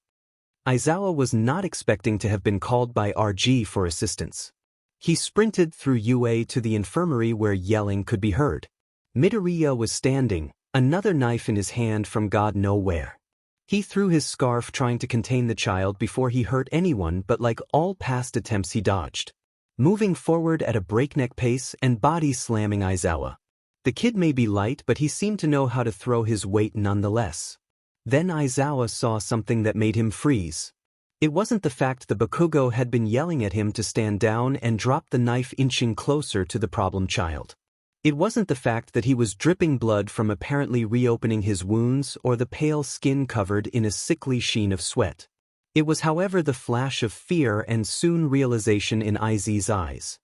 Aizawa was not expecting to have been called by RG for assistance. He sprinted through UA to the infirmary where yelling could be heard. Midoriya was standing, another knife in his hand from God knows where. He threw his scarf trying to contain the child before he hurt anyone, but like all past attempts he dodged. Moving forward at a breakneck pace and body slamming Aizawa. The kid may be light, but he seemed to know how to throw his weight nonetheless. Then Aizawa saw something that made him freeze. It wasn't the fact the Bakugo had been yelling at him to stand down and drop the knife, inching closer to the problem child. It wasn't the fact that he was dripping blood from apparently reopening his wounds or the pale skin covered in a sickly sheen of sweat. It was, however, the flash of fear and soon realization in Izu's eyes.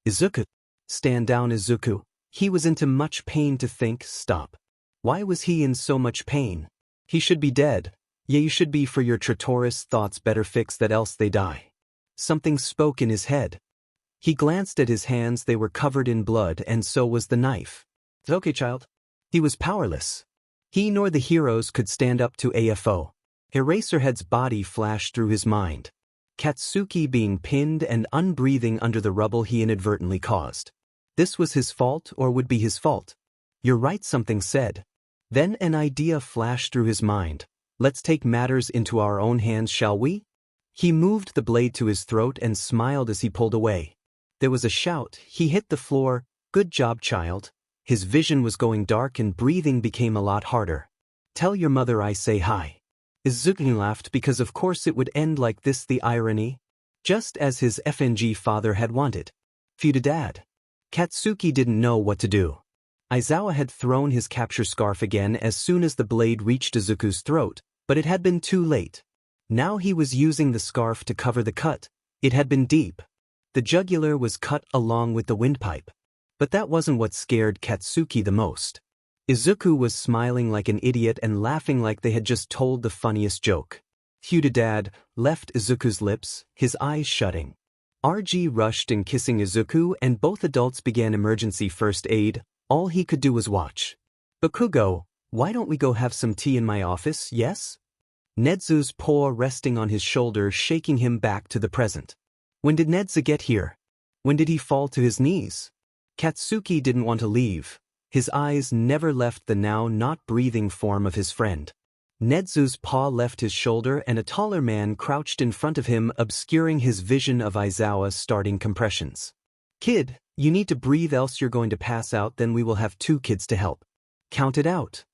"Izuku. Stand down, Izuku." He was into much pain to think. Stop. Why was he in so much pain? He should be dead. Yeah, you should be, for your traitorous thoughts better fix that, else they die. Something spoke in his head. He glanced at his hands, they were covered in blood, and so was the knife. "It's okay, child." He was powerless. He nor the heroes could stand up to AFO. Eraserhead's body flashed through his mind. Katsuki being pinned and unbreathing under the rubble he inadvertently caused. This was his fault, or would be his fault. "You're right," something said. Then an idea flashed through his mind. "Let's take matters into our own hands, shall we?" He moved the blade to his throat and smiled as he pulled away. There was a shout. He hit the floor. "Good job, child." His vision was going dark and breathing became a lot harder. "Tell your mother I say hi." Izuku laughed because of course it would end like this, the irony. Just as his FNG father had wanted. Phew to dad. Katsuki didn't know what to do. Aizawa had thrown his capture scarf again as soon as the blade reached Izuku's throat, but it had been too late. Now he was using the scarf to cover the cut. It had been deep. The jugular was cut along with the windpipe. But that wasn't what scared Katsuki the most. Izuku was smiling like an idiot and laughing like they had just told the funniest joke. "Phew to dad," left Izuku's lips, his eyes shutting. RG rushed in kissing Izuku and both adults began emergency first aid. All he could do was watch. Bakugo, why don't we go have some tea in my office, yes? Nedzu's paw resting on his shoulder shaking him back to the present. When did Nedzu get here? When did he fall to his knees? Katsuki didn't want to leave. His eyes never left the now not breathing form of his friend. Nedzu's paw left his shoulder and a taller man crouched in front of him, obscuring his vision of Aizawa starting compressions. Kid, you need to breathe else you're going to pass out, then we will have 2 kids to help. Count it out.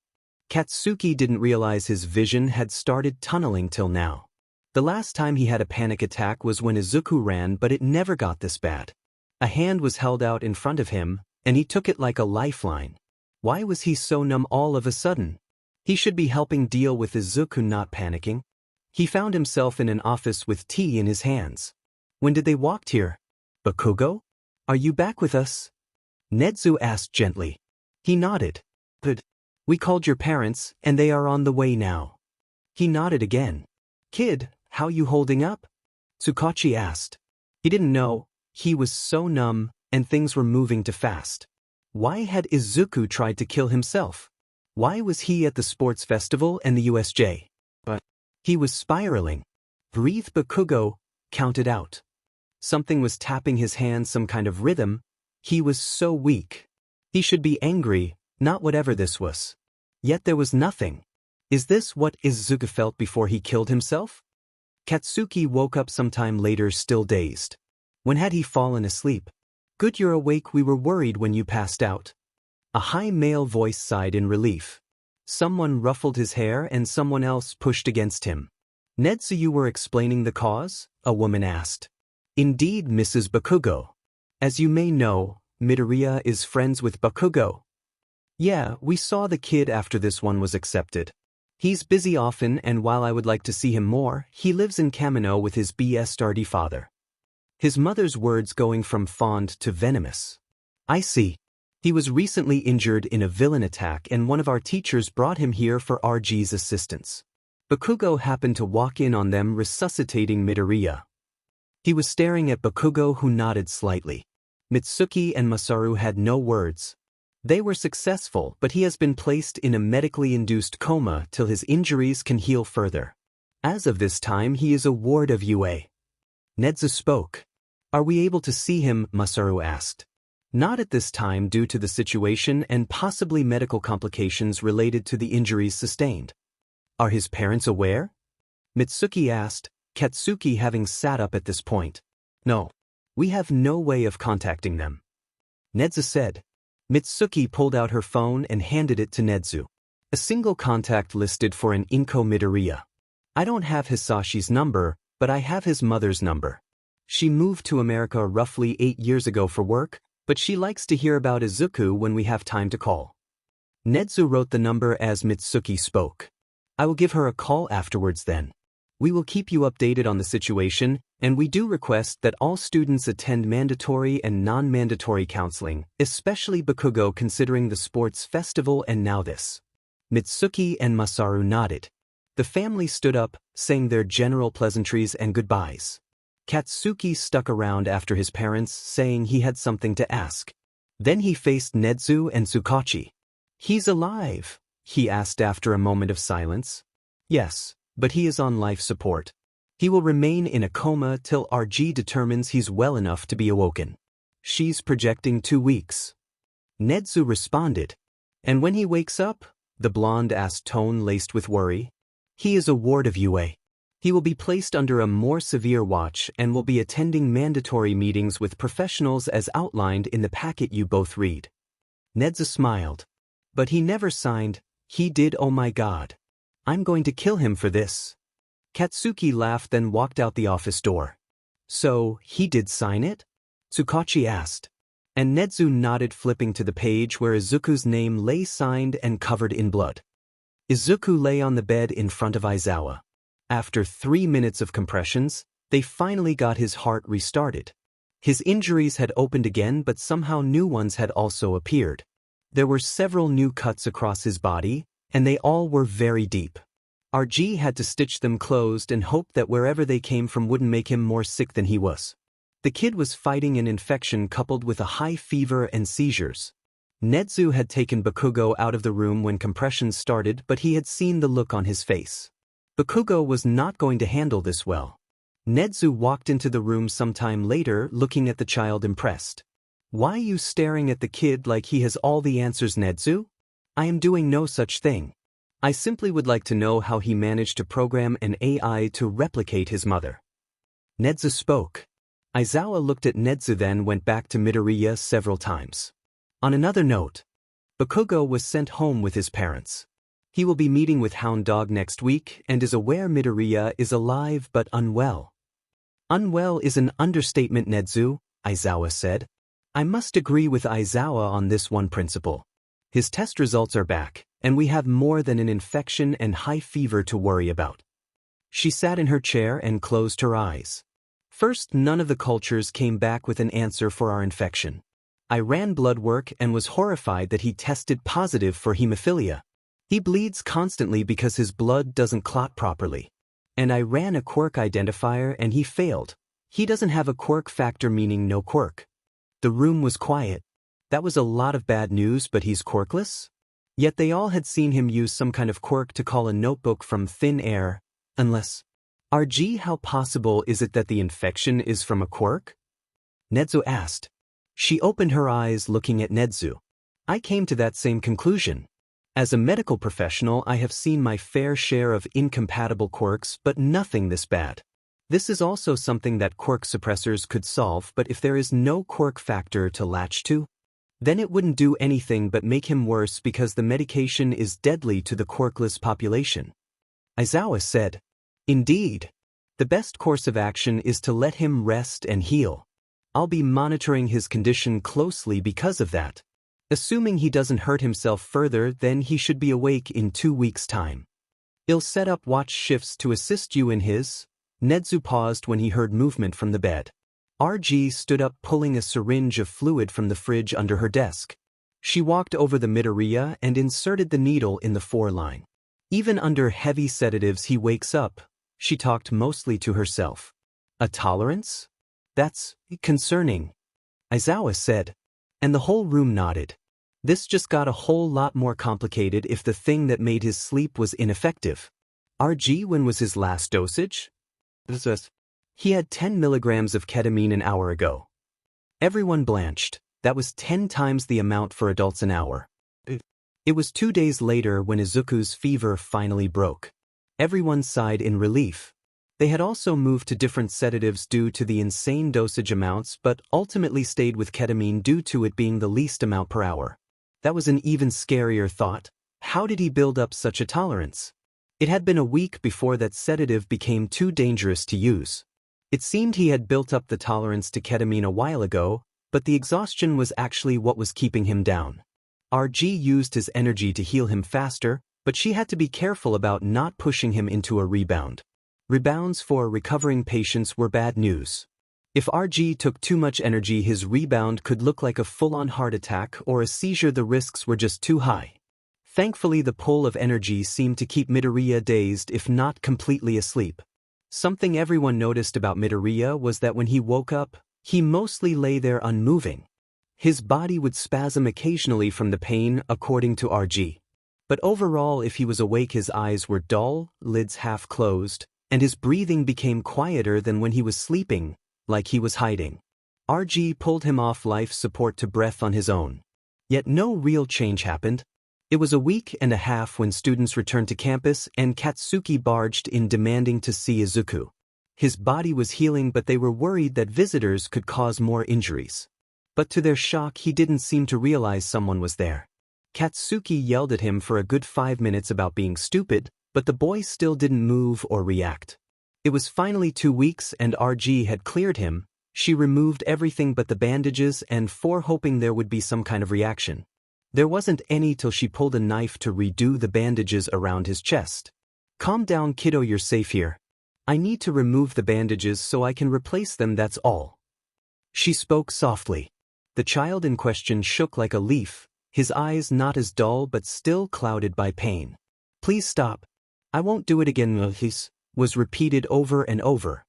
Katsuki didn't realize his vision had started tunneling till now. The last time he had a panic attack was when Izuku ran, but it never got this bad. A hand was held out in front of him, and he took it like a lifeline. Why was he so numb all of a sudden? He should be helping deal with Izuku, not panicking. He found himself in an office with tea in his hands. When did they walk here? Bakugo? Are you back with us? Nedzu asked gently. He nodded. Good. We called your parents, and they are on the way now. He nodded again. Kid, how you holding up? Tsukachi asked. He didn't know. He was so numb, and things were moving too fast. Why had Izuku tried to kill himself? Why was he at the sports festival and the USJ? But he was spiraling. Breathe, Bakugo, counted out. Something was tapping his hand, some kind of rhythm. He was so weak. He should be angry, not whatever this was. Yet there was nothing. Is this what Izuku felt before he killed himself? Katsuki woke up sometime later still dazed. When had he fallen asleep? Good, you're awake, we were worried when you passed out. A high male voice sighed in relief. Someone ruffled his hair and someone else pushed against him. Nedzu, you were explaining the cause? A woman asked. Indeed, Mrs. Bakugo. As you may know, Midoriya is friends with Bakugo. Yeah, we saw the kid after this one was accepted. He's busy often, and while I would like to see him more, he lives in Kamino with his BSRD father. His mother's words going from fond to venomous. I see. He was recently injured in a villain attack and one of our teachers brought him here for RG's assistance. Bakugo happened to walk in on them resuscitating Midoriya. He was staring at Bakugo, who nodded slightly. Mitsuki and Masaru had no words. They were successful, but he has been placed in a medically induced coma till his injuries can heal further. As of this time he is a ward of UA. Nedzu spoke. Are we able to see him? Masaru asked. Not at this time due to the situation and possibly medical complications related to the injuries sustained. Are his parents aware? Mitsuki asked, Katsuki having sat up at this point. No. We have no way of contacting them. Nedzu said. Mitsuki pulled out her phone and handed it to Nedzu. A single contact listed for an Inko Midoriya. I don't have Hisashi's number, but I have his mother's number. She moved to America roughly 8 years ago for work, but she likes to hear about Izuku when we have time to call. Nedzu wrote the number as Mitsuki spoke. I will give her a call afterwards then. We will keep you updated on the situation, and we do request that all students attend mandatory and non-mandatory counseling, especially Bakugo considering the sports festival and now this. Mitsuki and Masaru nodded. The family stood up, saying their general pleasantries and goodbyes. Katsuki stuck around after his parents, saying he had something to ask. Then he faced Nedzu and Tsukachi. He's alive, he asked after a moment of silence. Yes, but he is on life support. He will remain in a coma till RG determines he's well enough to be awoken. She's projecting 2 weeks. Nedzu responded. And when he wakes up? The blonde asked, tone laced with worry. He is a ward of UA. He will be placed under a more severe watch and will be attending mandatory meetings with professionals as outlined in the packet you both read. Nedzu smiled. But he never signed. He did. Oh my god. I'm going to kill him for this. Katsuki laughed, then walked out the office door. So, he did sign it? Tsukachi asked. And Nedzu nodded, flipping to the page where Izuku's name lay signed and covered in blood. Izuku lay on the bed in front of Aizawa. After 3 minutes of compressions, they finally got his heart restarted. His injuries had opened again, but somehow new ones had also appeared. There were several new cuts across his body, and they all were very deep. RG had to stitch them closed and hoped that wherever they came from wouldn't make him more sick than he was. The kid was fighting an infection coupled with a high fever and seizures. Nezu had taken Bakugo out of the room when compressions started, but he had seen the look on his face. Bakugo was not going to handle this well. Nezu walked into the room sometime later, looking at the child impressed. "Why you staring at the kid like he has all the answers, Nezu? I am doing no such thing. I simply would like to know how he managed to program an AI to replicate his mother." Nezu spoke. Aizawa looked at Nezu, then went back to Midoriya several times. On another note, Bakugo was sent home with his parents. He will be meeting with Hound Dog next week and is aware Midoriya is alive but unwell. "Unwell is an understatement, Nezu," Aizawa said. "I must agree with Aizawa on this one principle. His test results are back, and we have more than an infection and high fever to worry about." She sat in her chair and closed her eyes. "First, none of the cultures came back with an answer for our infection. I ran blood work and was horrified that he tested positive for hemophilia. He bleeds constantly because his blood doesn't clot properly. And I ran a quirk identifier and he failed. He doesn't have a quirk factor, meaning no quirk." The room was quiet. That was a lot of bad news, but he's quirkless? Yet they all had seen him use some kind of quirk to call a notebook from thin air, unless... RG, how possible is it that the infection is from a quirk? Nezu asked. She opened her eyes, looking at Nezu. "I came to that same conclusion. As a medical professional, I have seen my fair share of incompatible quirks, but nothing this bad. This is also something that quirk suppressors could solve, but if there is no quirk factor to latch to, then it wouldn't do anything but make him worse because the medication is deadly to the quirkless population." Aizawa said. "Indeed. The best course of action is to let him rest and heal. I'll be monitoring his condition closely because of that. Assuming he doesn't hurt himself further, then he should be awake in 2 weeks' time. I'll set up watch shifts to assist you in his..." Nezu paused when he heard movement from the bed. RG stood up, pulling a syringe of fluid from the fridge under her desk. She walked over the Midoriya and inserted the needle in the foreline. "Even under heavy sedatives he wakes up," she talked mostly to herself. "A tolerance? That's concerning," Aizawa said. And the whole room nodded. This just got a whole lot more complicated if the thing that made his sleep was ineffective. RG, when was his last dosage? He had 10 milligrams of ketamine an hour ago. Everyone blanched. That was 10 times the amount for adults an hour. It was 2 days later when Izuku's fever finally broke. Everyone sighed in relief. They had also moved to different sedatives due to the insane dosage amounts, but ultimately stayed with ketamine due to it being the least amount per hour. That was an even scarier thought. How did he build up such a tolerance? It had been a week before that sedative became too dangerous to use. It seemed he had built up the tolerance to ketamine a while ago, but the exhaustion was actually what was keeping him down. RG used his energy to heal him faster, but she had to be careful about not pushing him into a rebound. Rebounds for recovering patients were bad news. If RG took too much energy, his rebound could look like a full-on heart attack or a seizure. The risks were just too high. Thankfully, the pull of energy seemed to keep Midoriya dazed, if not completely asleep. Something everyone noticed about Midoriya was that when he woke up, he mostly lay there unmoving. His body would spasm occasionally from the pain, according to RG. But overall, if he was awake, his eyes were dull, lids half closed, and his breathing became quieter than when he was sleeping, like he was hiding. RG pulled him off life support to breath on his own. Yet no real change happened. It was a week and a half when students returned to campus and Katsuki barged in demanding to see Izuku. His body was healing, but they were worried that visitors could cause more injuries. But to their shock, he didn't seem to realize someone was there. Katsuki yelled at him for a good 5 minutes about being stupid, but the boy still didn't move or react. It was finally 2 weeks and RG had cleared him. She removed everything but the bandages and hoping there would be some kind of reaction. There wasn't any till she pulled a knife to redo the bandages around his chest. "Calm down, kiddo, you're safe here. I need to remove the bandages so I can replace them, that's all." She spoke softly. The child in question shook like a leaf, his eyes not as dull but still clouded by pain. "Please stop. I won't do it again," was repeated over and over.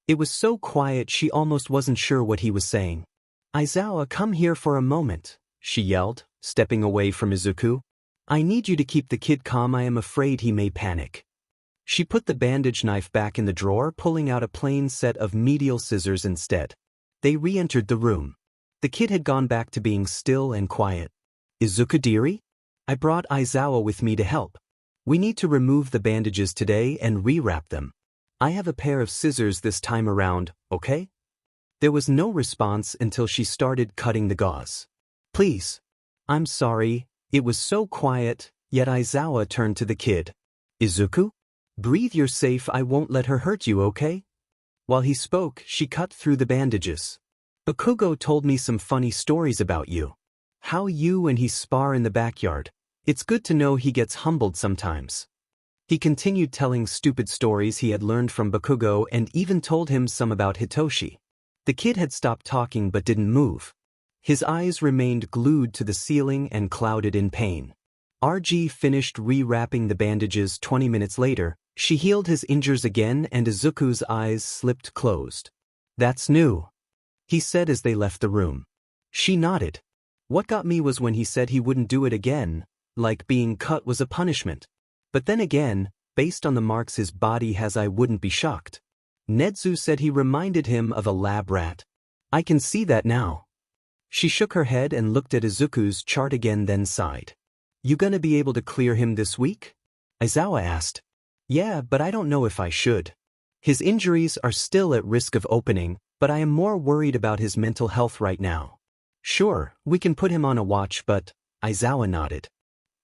It was so quiet she almost wasn't sure what he was saying. "Aizawa, come here for a moment," she yelled, stepping away from Izuku. "I need you to keep the kid calm. I am afraid he may panic." She put the bandage knife back in the drawer, pulling out a plain set of medial scissors instead. They re-entered the room. The kid had gone back to being still and quiet. "Izuku-diri? I brought Aizawa with me to help. We need to remove the bandages today and rewrap them. I have a pair of scissors this time around, okay?" There was no response until she started cutting the gauze. "Please." "I'm sorry." It was so quiet, yet Aizawa turned to the kid. "Izuku? Breathe, you're safe. I won't let her hurt you, okay?" While he spoke, she cut through the bandages. "Bakugo told me some funny stories about you. How you and he spar in the backyard. It's good to know he gets humbled sometimes." He continued telling stupid stories he had learned from Bakugo and even told him some about Hitoshi. The kid had stopped talking but didn't move. His eyes remained glued to the ceiling and clouded in pain. RG finished rewrapping the bandages 20 minutes later. She healed his injuries again and Izuku's eyes slipped closed. "That's new," he said as they left the room. She nodded. "What got me was when he said he wouldn't do it again, like being cut was a punishment. But then again, based on the marks his body has, I wouldn't be shocked." Nedzu said he reminded him of a lab rat. "I can see that now." She shook her head and looked at Izuku's chart again, then sighed. "You gonna be able to clear him this week?" Aizawa asked. "Yeah, but I don't know if I should. His injuries are still at risk of opening, but I am more worried about his mental health right now." "Sure, we can put him on a watch, but..." Aizawa nodded.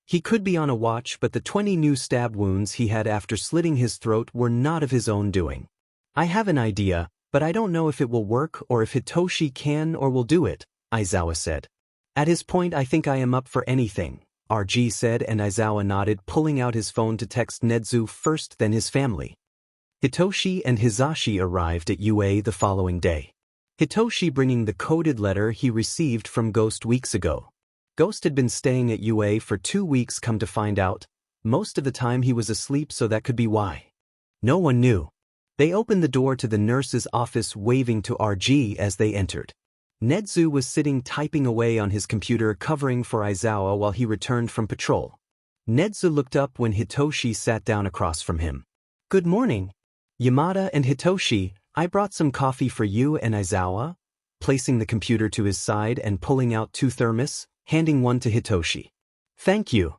He could be on a watch, but the 20 new stab wounds he had after slitting his throat were not of his own doing. "I have an idea, but I don't know if it will work or if Hitoshi can or will do it," Aizawa said. "At his point I think I am up for anything," RG said, and Aizawa nodded, pulling out his phone to text Nedzu first, then his family. Hitoshi and Hizashi arrived at UA the following day. Hitoshi bringing the coded letter he received from Ghost weeks ago. Ghost had been staying at UA for 2 weeks, come to find out. Most of the time he was asleep, so that could be why. No one knew. They opened the door to the nurse's office, waving to RG as they entered. Nedzu was sitting typing away on his computer, covering for Aizawa while he returned from patrol. Nedzu looked up when Hitoshi sat down across from him. "Good morning, Yamada and Hitoshi. I brought some coffee for you and Aizawa," placing the computer to his side and pulling out 2 thermos, handing one to Hitoshi. "Thank you."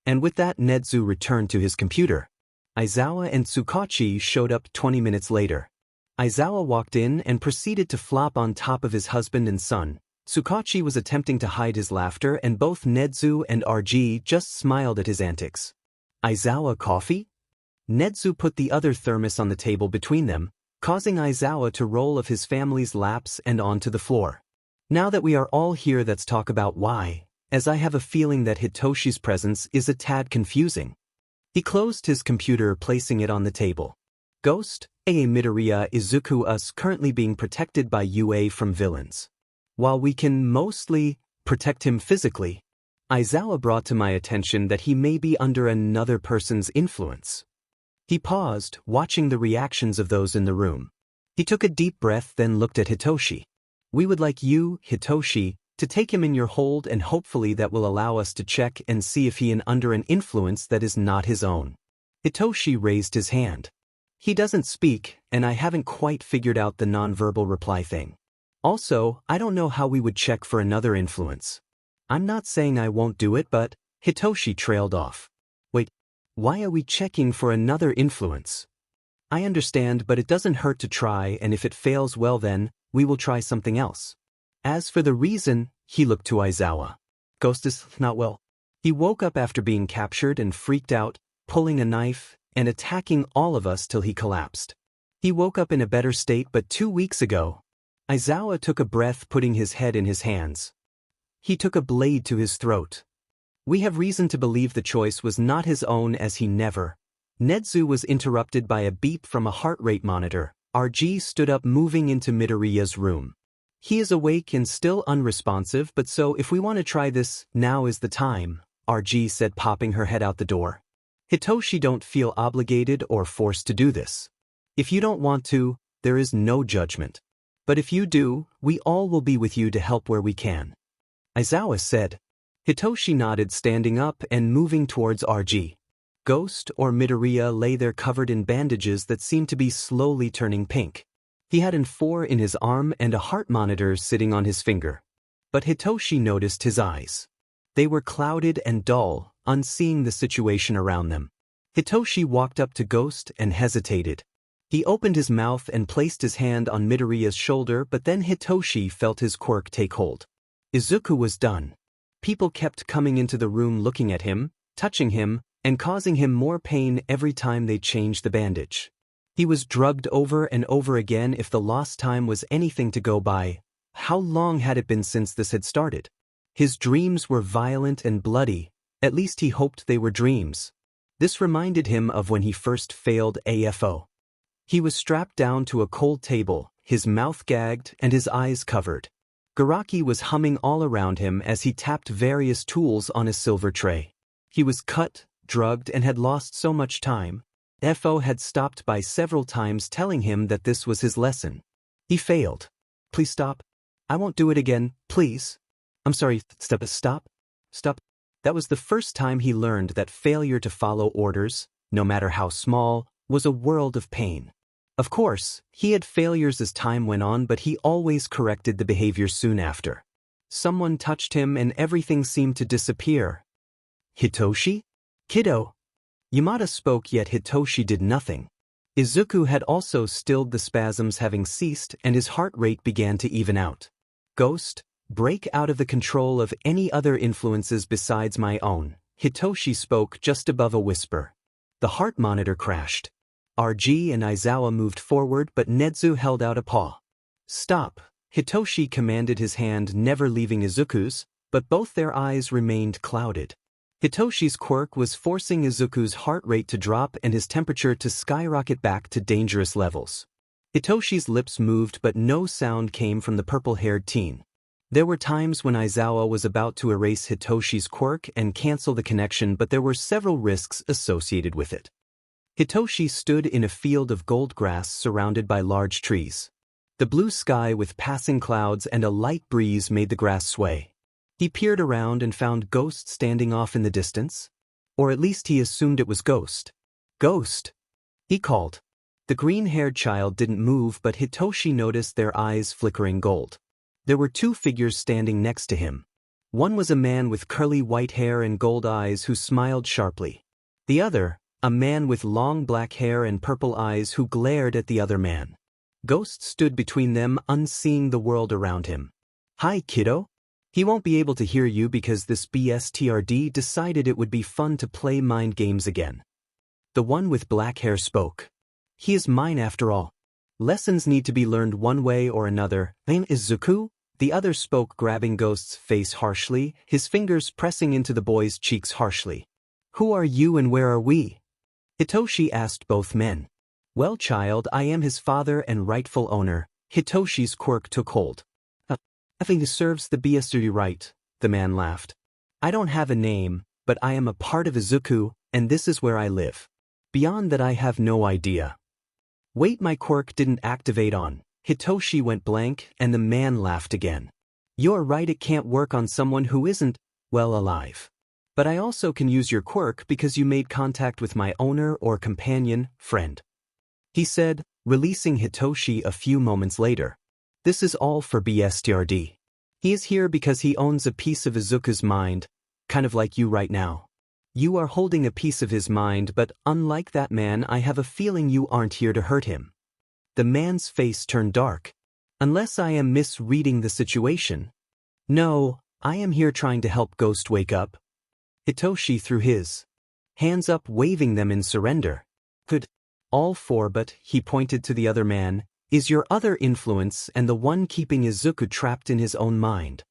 And with that, Nedzu returned to his computer. Aizawa and Tsukachi showed up 20 minutes later. Aizawa walked in and proceeded to flop on top of his husband and son. Tsukachi was attempting to hide his laughter, and both Nedzu and RG just smiled at his antics. "Aizawa, coffee?" Nedzu put the other thermos on the table between them, causing Aizawa to roll off his family's laps and onto the floor. "Now that we are all here, let's talk about why, as I have a feeling that Hitoshi's presence is a tad confusing." He closed his computer, placing it on the table. "Ghost, A. Midoriya Izuku us currently being protected by UA from villains. While we can mostly protect him physically, Aizawa brought to my attention that he may be under another person's influence." He paused, watching the reactions of those in the room. He took a deep breath, then looked at Hitoshi. "We would like you, Hitoshi, to take him in your hold, and hopefully that will allow us to check and see if he is under an influence that is not his own." Hitoshi raised his hand. "He doesn't speak, and I haven't quite figured out the nonverbal reply thing. Also, I don't know how we would check for another influence. I'm not saying I won't do it, but..." Hitoshi trailed off. "Wait, why are we checking for another influence?" "I understand, but it doesn't hurt to try, and if it fails, well then, we will try something else. As for the reason," he looked to Aizawa. "Ghost is not well. He woke up after being captured and freaked out, pulling a knife and attacking all of us till he collapsed. He woke up in a better state, but 2 weeks ago..." Aizawa took a breath, putting his head in his hands. "He took a blade to his throat. We have reason to believe the choice was not his own, as he never..." Nedzu was interrupted by a beep from a heart rate monitor. RG stood up, moving into Midoriya's room. "He is awake and still unresponsive, but so if we want to try this, now is the time," RG said, popping her head out the door. "Hitoshi, don't feel obligated or forced to do this. If you don't want to, there is no judgment. But if you do, we all will be with you to help where we can. Aizawa said. Hitoshi nodded, standing up and moving towards RG. Ghost or Midoriya lay there covered in bandages that seemed to be slowly turning pink. He had an 4 in his arm and a heart monitor sitting on his finger. But Hitoshi noticed his eyes. They were clouded and dull, unseeing the situation around them. Hitoshi walked up to Ghost and hesitated. He opened his mouth and placed his hand on Midoriya's shoulder, but then Hitoshi felt his quirk take hold. Izuku was done. People kept coming into the room looking at him, touching him, and causing him more pain every time they changed the bandage. He was drugged over and over again. If the lost time was anything to go by, how long had it been since this had started? His dreams were violent and bloody, at least he hoped they were dreams. This reminded him of when he first failed AFO. He was strapped down to a cold table, his mouth gagged and his eyes covered. Garaki was humming all around him as he tapped various tools on a silver tray. He was cut, drugged, and had lost so much time. FO had stopped by several times, telling him that this was his lesson. He failed. Please stop. I won't do it again, please. I'm sorry, stop. That was the first time he learned that failure to follow orders, no matter how small, was a world of pain. Of course, he had failures as time went on, but he always corrected the behavior soon after. Someone touched him and everything seemed to disappear. Hitoshi? Kiddo. Yamada spoke, yet Hitoshi did nothing. Izuku had also stilled the spasms, having ceased, and his heart rate began to even out. Ghost, break out of the control of any other influences besides my own. Hitoshi spoke just above a whisper. The heart monitor crashed. RG and Aizawa moved forward, but Nezu held out a paw. Stop, Hitoshi commanded, his hand never leaving Izuku's, but both their eyes remained clouded. Hitoshi's quirk was forcing Izuku's heart rate to drop and his temperature to skyrocket back to dangerous levels. Hitoshi's lips moved, but no sound came from the purple-haired teen. There were times when Aizawa was about to erase Hitoshi's quirk and cancel the connection, but there were several risks associated with it. Hitoshi stood in a field of gold grass surrounded by large trees. The blue sky with passing clouds and a light breeze made the grass sway. He peered around and found Ghost standing off in the distance. Or at least he assumed it was Ghost. Ghost! He called. The green-haired child didn't move, but Hitoshi noticed their eyes flickering gold. There were 2 figures standing next to him. One was a man with curly white hair and gold eyes who smiled sharply. The other, a man with long black hair and purple eyes who glared at the other man. Ghost stood between them, unseeing the world around him. Hi, kiddo. He won't be able to hear you because this BSTRD decided it would be fun to play mind games again. The one with black hair spoke. He is mine after all. Lessons need to be learned one way or another. I'm Izuku? The other spoke, grabbing Ghost's face harshly, his fingers pressing into the boy's cheeks harshly. Who are you and where are we? Hitoshi asked both men. Well, child, I am his father and rightful owner. Hitoshi's quirk took hold. I think it serves the BSTRD right, the man laughed. I don't have a name, but I am a part of Izuku, and this is where I live. Beyond that I have no idea. Wait, my quirk didn't activate on. Hitoshi went blank, and the man laughed again. You're right, it can't work on someone who isn't, well, alive. But I also can use your quirk because you made contact with my owner or companion, friend. He said, releasing Hitoshi a few moments later. This is all for BSTRD. He is here because he owns a piece of Izuku's mind, kind of like you right now. You are holding a piece of his mind, but unlike that man, I have a feeling you aren't here to hurt him. The man's face turned dark. Unless I am misreading the situation. No, I am here trying to help Ghost wake up. Hitoshi threw his hands up, waving them in surrender. Could all 4, but he pointed to the other man, is your other influence and the one keeping Izuku trapped in his own mind.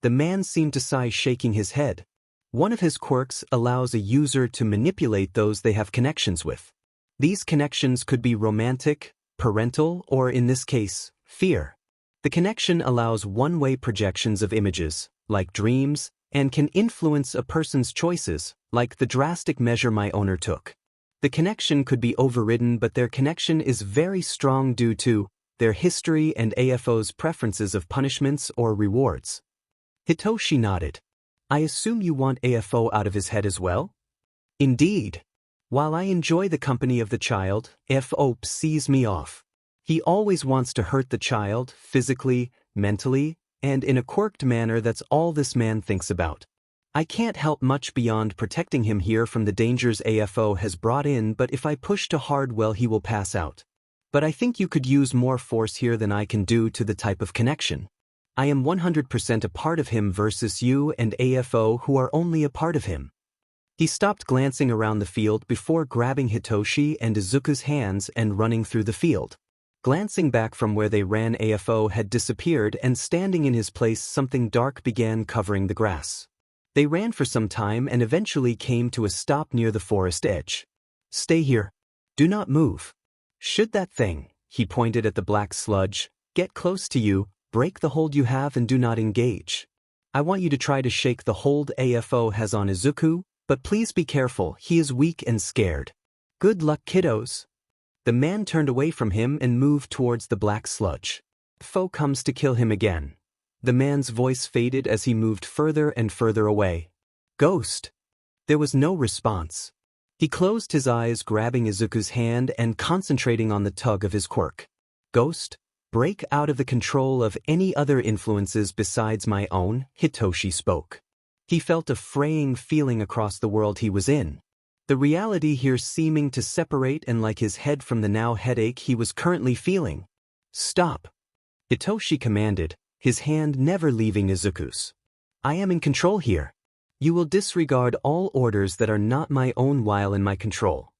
The man seemed to sigh, shaking his head. One of his quirks allows a user to manipulate those they have connections with. These connections could be romantic, parental, or in this case, fear. The connection allows one-way projections of images, like dreams, and can influence a person's choices, like the drastic measure my owner took. The connection could be overridden, but their connection is very strong due to their history and AFO's preferences of punishments or rewards. Hitoshi nodded. I assume you want AFO out of his head as well? Indeed. While I enjoy the company of the child, AFO sees me off. He always wants to hurt the child, physically, mentally, and in a quirked manner. That's all this man thinks about. I can't help much beyond protecting him here from the dangers AFO has brought in, but if I push too hard, well, he will pass out. But I think you could use more force here than I can do to the type of connection. I am 100% a part of him versus you and AFO who are only a part of him. He stopped glancing around the field before grabbing Hitoshi and Izuku's hands and running through the field. Glancing back from where they ran, AFO had disappeared, and standing in his place something dark began covering the grass. They ran for some time and eventually came to a stop near the forest edge. Stay here. Do not move. Should that thing, he pointed at the black sludge, get close to you, break the hold you have and do not engage. I want you to try to shake the hold AFO has on Izuku, but please be careful, he is weak and scared. Good luck, kiddos. The man turned away from him and moved towards the black sludge. Foe comes to kill him again. The man's voice faded as he moved further and further away. Ghost. There was no response. He closed his eyes, grabbing Izuku's hand and concentrating on the tug of his quirk. Ghost, break out of the control of any other influences besides my own, Hitoshi spoke. He felt a fraying feeling across the world he was in. The reality here seeming to separate, and like his head from the now headache he was currently feeling. Stop. Hitoshi commanded, his hand never leaving Izuku's. I am in control here. You will disregard all orders that are not my own while in my control.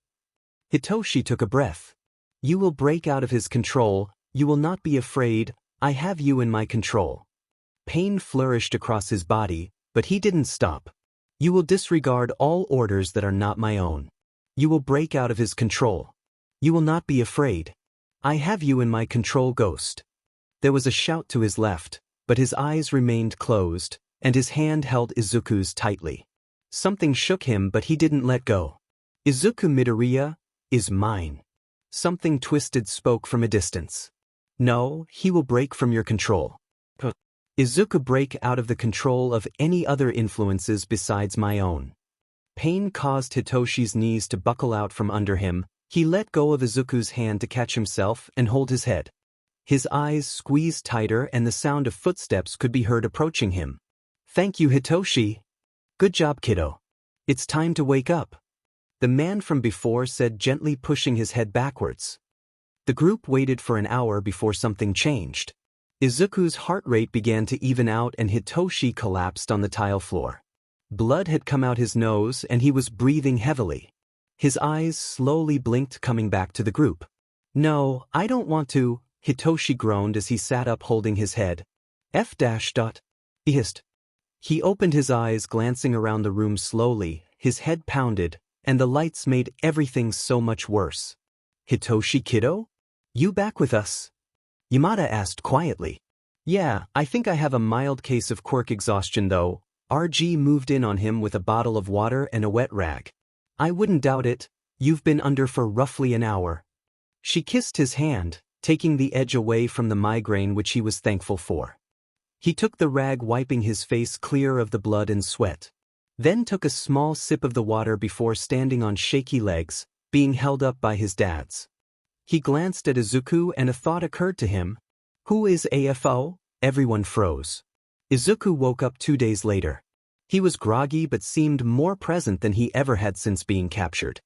Hitoshi took a breath. You will break out of his control, you will not be afraid, I have you in my control. Pain flourished across his body, but he didn't stop. You will disregard all orders that are not my own. You will break out of his control. You will not be afraid. I have you in my control, Ghost. There was a shout to his left, but his eyes remained closed, and his hand held Izuku's tightly. Something shook him, but he didn't let go. Izuku Midoriya is mine. Something twisted spoke from a distance. No, he will break from your control. Izuku, break out of the control of any other influences besides my own. Pain caused Hitoshi's knees to buckle out from under him. He let go of Izuku's hand to catch himself and hold his head. His eyes squeezed tighter and the sound of footsteps could be heard approaching him. Thank you, Hitoshi. Good job, kiddo. It's time to wake up. The man from before said, gently pushing his head backwards. The group waited for an hour before something changed. Izuku's heart rate began to even out and Hitoshi collapsed on the tile floor. Blood had come out his nose and he was breathing heavily. His eyes slowly blinked, coming back to the group. No, I don't want to, Hitoshi groaned as he sat up holding his head. He hissed. He opened his eyes, glancing around the room slowly, his head pounded, and the lights made everything so much worse. Hitoshi, kiddo? You back with us? Yamada asked quietly. Yeah, I think I have a mild case of quirk exhaustion though. RG moved in on him with a bottle of water and a wet rag. I wouldn't doubt it, you've been under for roughly an hour. She kissed his hand, taking the edge away from the migraine which he was thankful for. He took the rag, wiping his face clear of the blood and sweat. Then took a small sip of the water before standing on shaky legs, being held up by his dads. He glanced at Izuku and a thought occurred to him. Who is AFO? Everyone froze. Izuku woke up 2 days later. He was groggy but seemed more present than he ever had since being captured.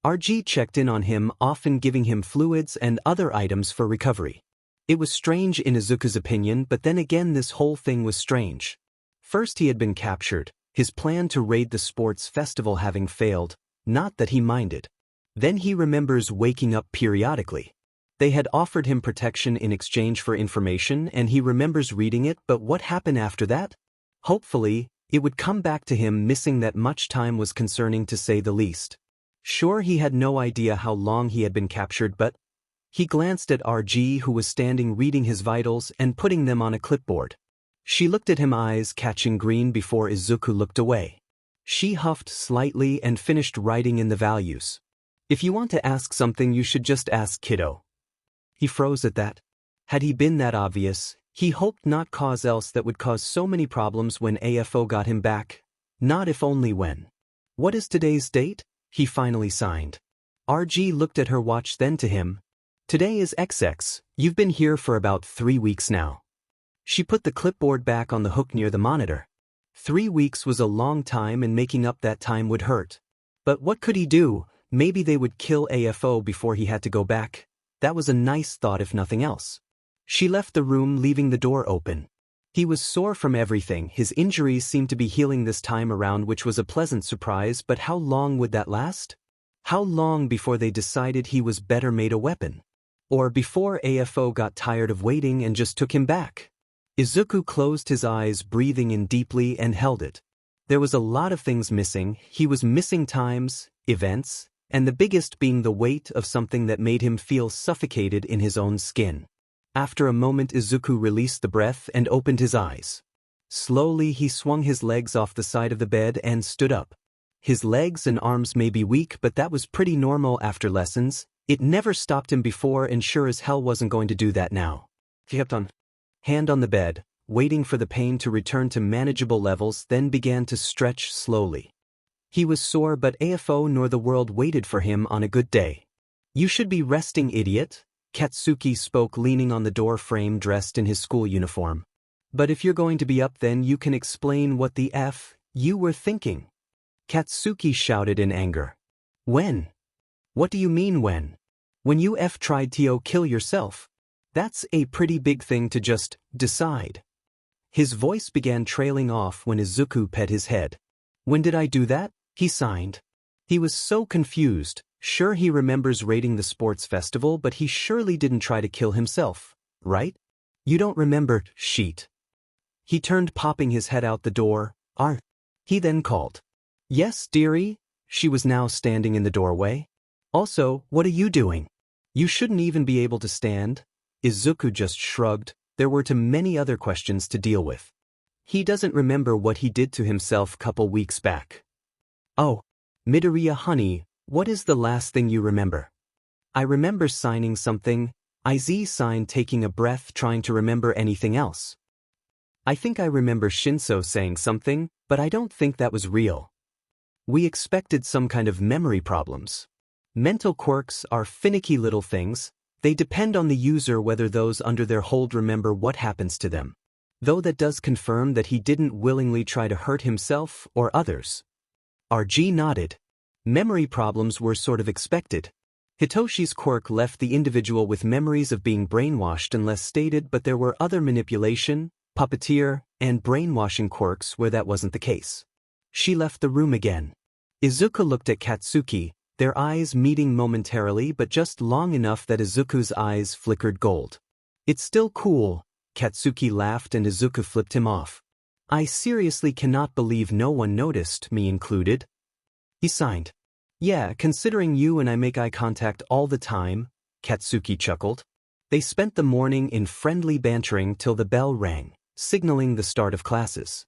RG checked in on him, often giving him fluids and other items for recovery. It was strange in Izuku's opinion, but then again this whole thing was strange. First he had been captured, his plan to raid the sports festival having failed, not that he minded. Then he remembers waking up periodically. They had offered him protection in exchange for information and he remembers reading it, but what happened after that? Hopefully, it would come back to him. Missing that much time was concerning to say the least. Sure, he had no idea how long he had been captured, but he glanced at RG, who was standing reading his vitals and putting them on a clipboard. She looked at him, eyes catching green before Izuku looked away. She huffed slightly and finished writing in the values. If you want to ask something you should just ask kiddo. He froze at that. Had he been that obvious, he hoped not cause else that would cause so many problems when AFO got him back. Not if only when. What is today's date? He finally signed. RG looked at her watch then to him. Today is XX, you've been here for about 3 weeks now. She put the clipboard back on the hook near the monitor. 3 weeks was a long time and making up that time would hurt. But what could he do? Maybe they would kill AFO before he had to go back. That was a nice thought if nothing else. She left the room leaving the door open. He was sore from everything, his injuries seemed to be healing this time around, which was a pleasant surprise, but how long would that last? How long before they decided he was better made a weapon? Or before AFO got tired of waiting and just took him back? Izuku closed his eyes, breathing in deeply, and held it. There was a lot of things missing. He was missing times, events, and the biggest being the weight of something that made him feel suffocated in his own skin. After a moment, Izuku released the breath and opened his eyes. Slowly he swung his legs off the side of the bed and stood up. His legs and arms may be weak, but that was pretty normal after lessons. It never stopped him before and sure as hell wasn't going to do that now. He kept on. Hand on the bed, waiting for the pain to return to manageable levels, then began to stretch slowly. He was sore, but AFO nor the world waited for him on a good day. You should be resting, idiot. Katsuki spoke, leaning on the door frame, dressed in his school uniform. But if you're going to be up, then you can explain what the F you were thinking. Katsuki shouted in anger. When? What do you mean when? When you tried to kill yourself. That's a pretty big thing to just decide. His voice began trailing off when Izuku pet his head. When did I do that? He signed. He was so confused. Sure, he remembers raiding the sports festival, but he surely didn't try to kill himself, right? You don't remember, sheet. He turned, popping his head out the door. He then called. Yes, dearie? She was now standing in the doorway. Also, what are you doing? You shouldn't even be able to stand. Izuku just shrugged. There were too many other questions to deal with. He doesn't remember what he did to himself couple weeks back. Oh, Midoriya honey, what is the last thing you remember? I remember signing something. Iz signed, taking a breath, trying to remember anything else. I think I remember Shinso saying something, but I don't think that was real. We expected some kind of memory problems. Mental quirks are finicky little things. They depend on the user whether those under their hold remember what happens to them. Though that does confirm that he didn't willingly try to hurt himself or others. RG nodded. Memory problems were sort of expected. Hitoshi's quirk left the individual with memories of being brainwashed unless stated, but there were other manipulation, puppeteer, and brainwashing quirks where that wasn't the case. She left the room again. Izuku looked at Katsuki, their eyes meeting momentarily, but just long enough that Izuku's eyes flickered gold. It's still cool, Katsuki laughed, and Izuku flipped him off. I seriously cannot believe no one noticed, me included. He signed. Yeah, considering you and I make eye contact all the time, Katsuki chuckled. They spent the morning in friendly bantering till the bell rang, signaling the start of classes.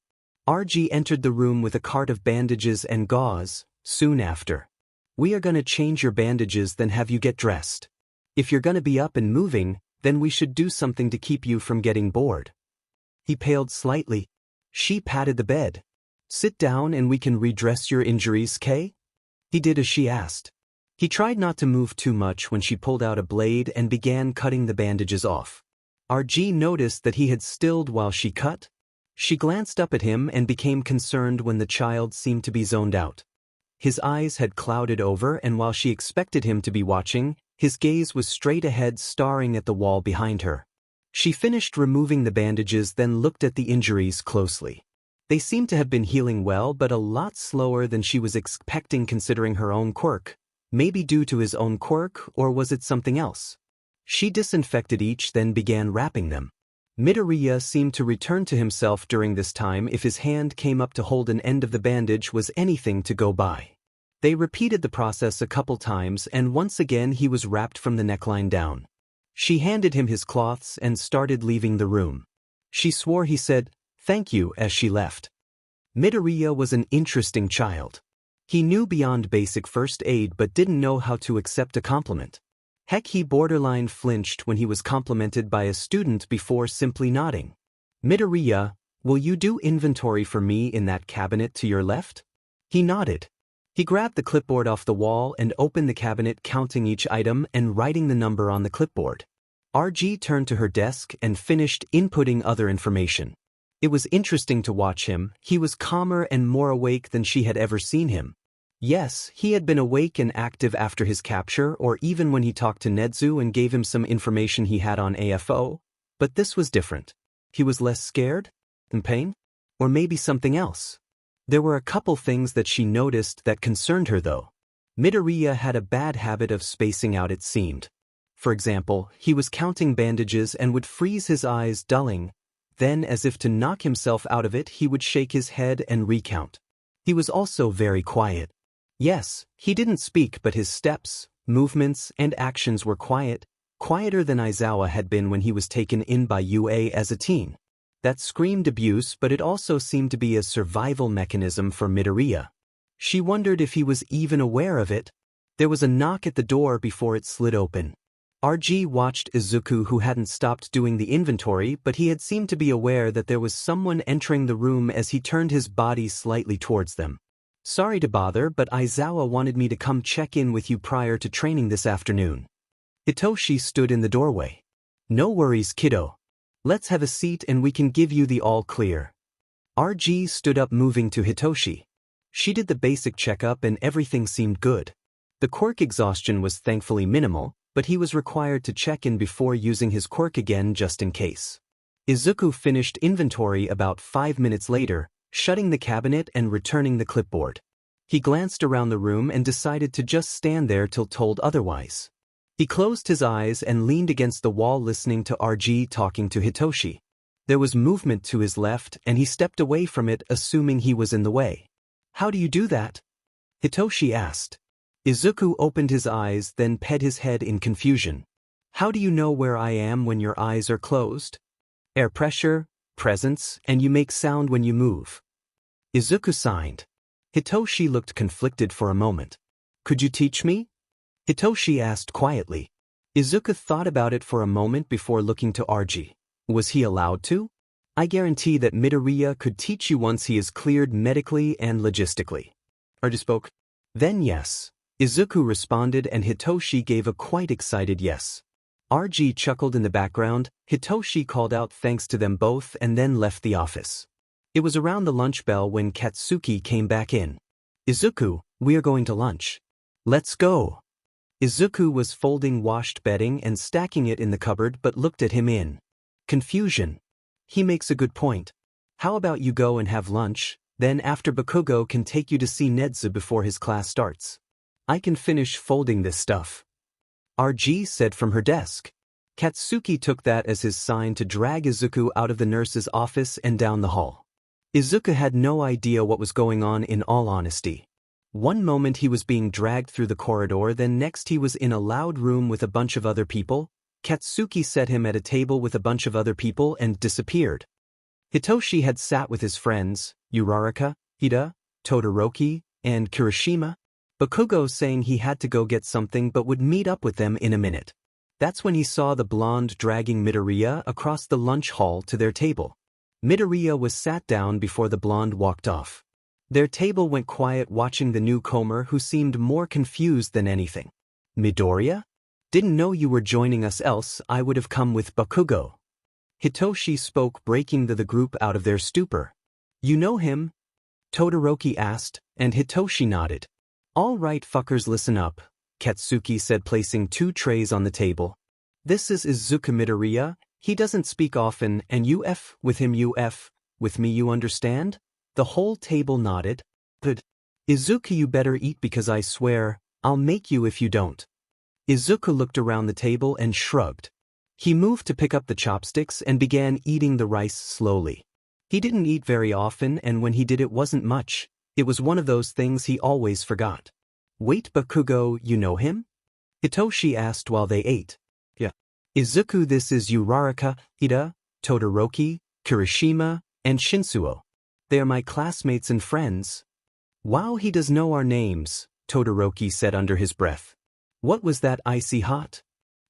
RG entered the room with a cart of bandages and gauze, soon after. We are gonna change your bandages, then have you get dressed. If you're gonna be up and moving, then we should do something to keep you from getting bored. He paled slightly. She patted the bed. Sit down and we can redress your injuries, Kay? He did as she asked. He tried not to move too much when she pulled out a blade and began cutting the bandages off. RG noticed that he had stilled while she cut. She glanced up at him and became concerned when the child seemed to be zoned out. His eyes had clouded over, and while she expected him to be watching, his gaze was straight ahead, staring at the wall behind her. She finished removing the bandages, then looked at the injuries closely. They seemed to have been healing well, but a lot slower than she was expecting considering her own quirk. Maybe due to his own quirk, or was it something else? She disinfected each, then began wrapping them. Midoriya seemed to return to himself during this time. If his hand came up to hold an end of the bandage was anything to go by. They repeated the process a couple times, and once again he was wrapped from the neckline down. She handed him his cloths and started leaving the room. She swore he said, "Thank you," as she left. Midoriya was an interesting child. He knew beyond basic first aid but didn't know how to accept a compliment. Heck, he borderline flinched when he was complimented by a student before simply nodding. Midoriya, will you do inventory for me in that cabinet to your left? He nodded. He grabbed the clipboard off the wall and opened the cabinet, counting each item and writing the number on the clipboard. RG turned to her desk and finished inputting other information. It was interesting to watch him. He was calmer and more awake than she had ever seen him. Yes, he had been awake and active after his capture, or even when he talked to Nezu and gave him some information he had on AFO, but this was different. He was less scared? In pain? Or maybe something else? There were a couple things that she noticed that concerned her though. Midoriya had a bad habit of spacing out, it seemed. For example, he was counting bandages and would freeze his eyes, dulling. Then, as if to knock himself out of it, he would shake his head and recount. He was also very quiet. Yes, he didn't speak, but his steps, movements, and actions were quiet, quieter than Aizawa had been when he was taken in by UA as a teen. That screamed abuse, but it also seemed to be a survival mechanism for Midoriya. She wondered if he was even aware of it. There was a knock at the door before it slid open. RG watched Izuku, who hadn't stopped doing the inventory, but he had seemed to be aware that there was someone entering the room as he turned his body slightly towards them. Sorry to bother, but Aizawa wanted me to come check in with you prior to training this afternoon. Hitoshi stood in the doorway. No worries, kiddo. Let's have a seat and we can give you the all clear. RG stood up, moving to Hitoshi. She did the basic checkup and everything seemed good. The quirk exhaustion was thankfully minimal, but he was required to check in before using his quirk again just in case. Izuku finished inventory about 5 minutes later, shutting the cabinet and returning the clipboard. He glanced around the room and decided to just stand there till told otherwise. He closed his eyes and leaned against the wall, listening to RG talking to Hitoshi. There was movement to his left and he stepped away from it, assuming he was in the way. How do you do that? Hitoshi asked. Izuku opened his eyes, then pet his head in confusion. How do you know where I am when your eyes are closed? Air pressure, presence, and you make sound when you move. Izuku sighed. Hitoshi looked conflicted for a moment. Could you teach me? Hitoshi asked quietly. Izuku thought about it for a moment before looking to RG. Was he allowed to? I guarantee that Midoriya could teach you once he is cleared medically and logistically. RG spoke. Then yes. Izuku responded and Hitoshi gave a quite excited yes. RG chuckled in the background. Hitoshi called out thanks to them both and then left the office. It was around the lunch bell when Katsuki came back in. Izuku, we are going to lunch. Let's go. Izuku was folding washed bedding and stacking it in the cupboard but looked at him in confusion. He makes a good point. How about you go and have lunch, then after Bakugo can take you to see Nezu before his class starts. I can finish folding this stuff. RG said from her desk. Katsuki took that as his sign to drag Izuku out of the nurse's office and down the hall. Izuku had no idea what was going on, in all honesty. One moment he was being dragged through the corridor, then next he was in a loud room with a bunch of other people. Katsuki set him at a table with a bunch of other people and disappeared. Hitoshi had sat with his friends, Uraraka, Hida, Todoroki, and Kirishima. Bakugo saying he had to go get something but would meet up with them in a minute. That's when he saw the blonde dragging Midoriya across the lunch hall to their table. Midoriya was sat down before the blonde walked off. Their table went quiet, watching the newcomer who seemed more confused than anything. Midoriya? Didn't know you were joining us, else I would have come with Bakugo. Hitoshi spoke, breaking the group out of their stupor. You know him? Todoroki asked, and Hitoshi nodded. All right fuckers, listen up, Katsuki said, placing 2 trays on the table. This is Izuku Midoriya. He doesn't speak often, and you F with him, you F with me, you understand? The whole table nodded. Good. Izuku, you better eat because I swear, I'll make you if you don't. Izuku looked around the table and shrugged. He moved to pick up the chopsticks and began eating the rice slowly. He didn't eat very often, and when he did it wasn't much. It was one of those things he always forgot. Wait, Bakugo, you know him? Hitoshi asked while they ate. Yeah. Izuku, this is Uraraka, Hida, Todoroki, Kirishima, and Shinsuo. They are my classmates and friends. Wow, he does know our names, Todoroki said under his breath. What was that icy hot?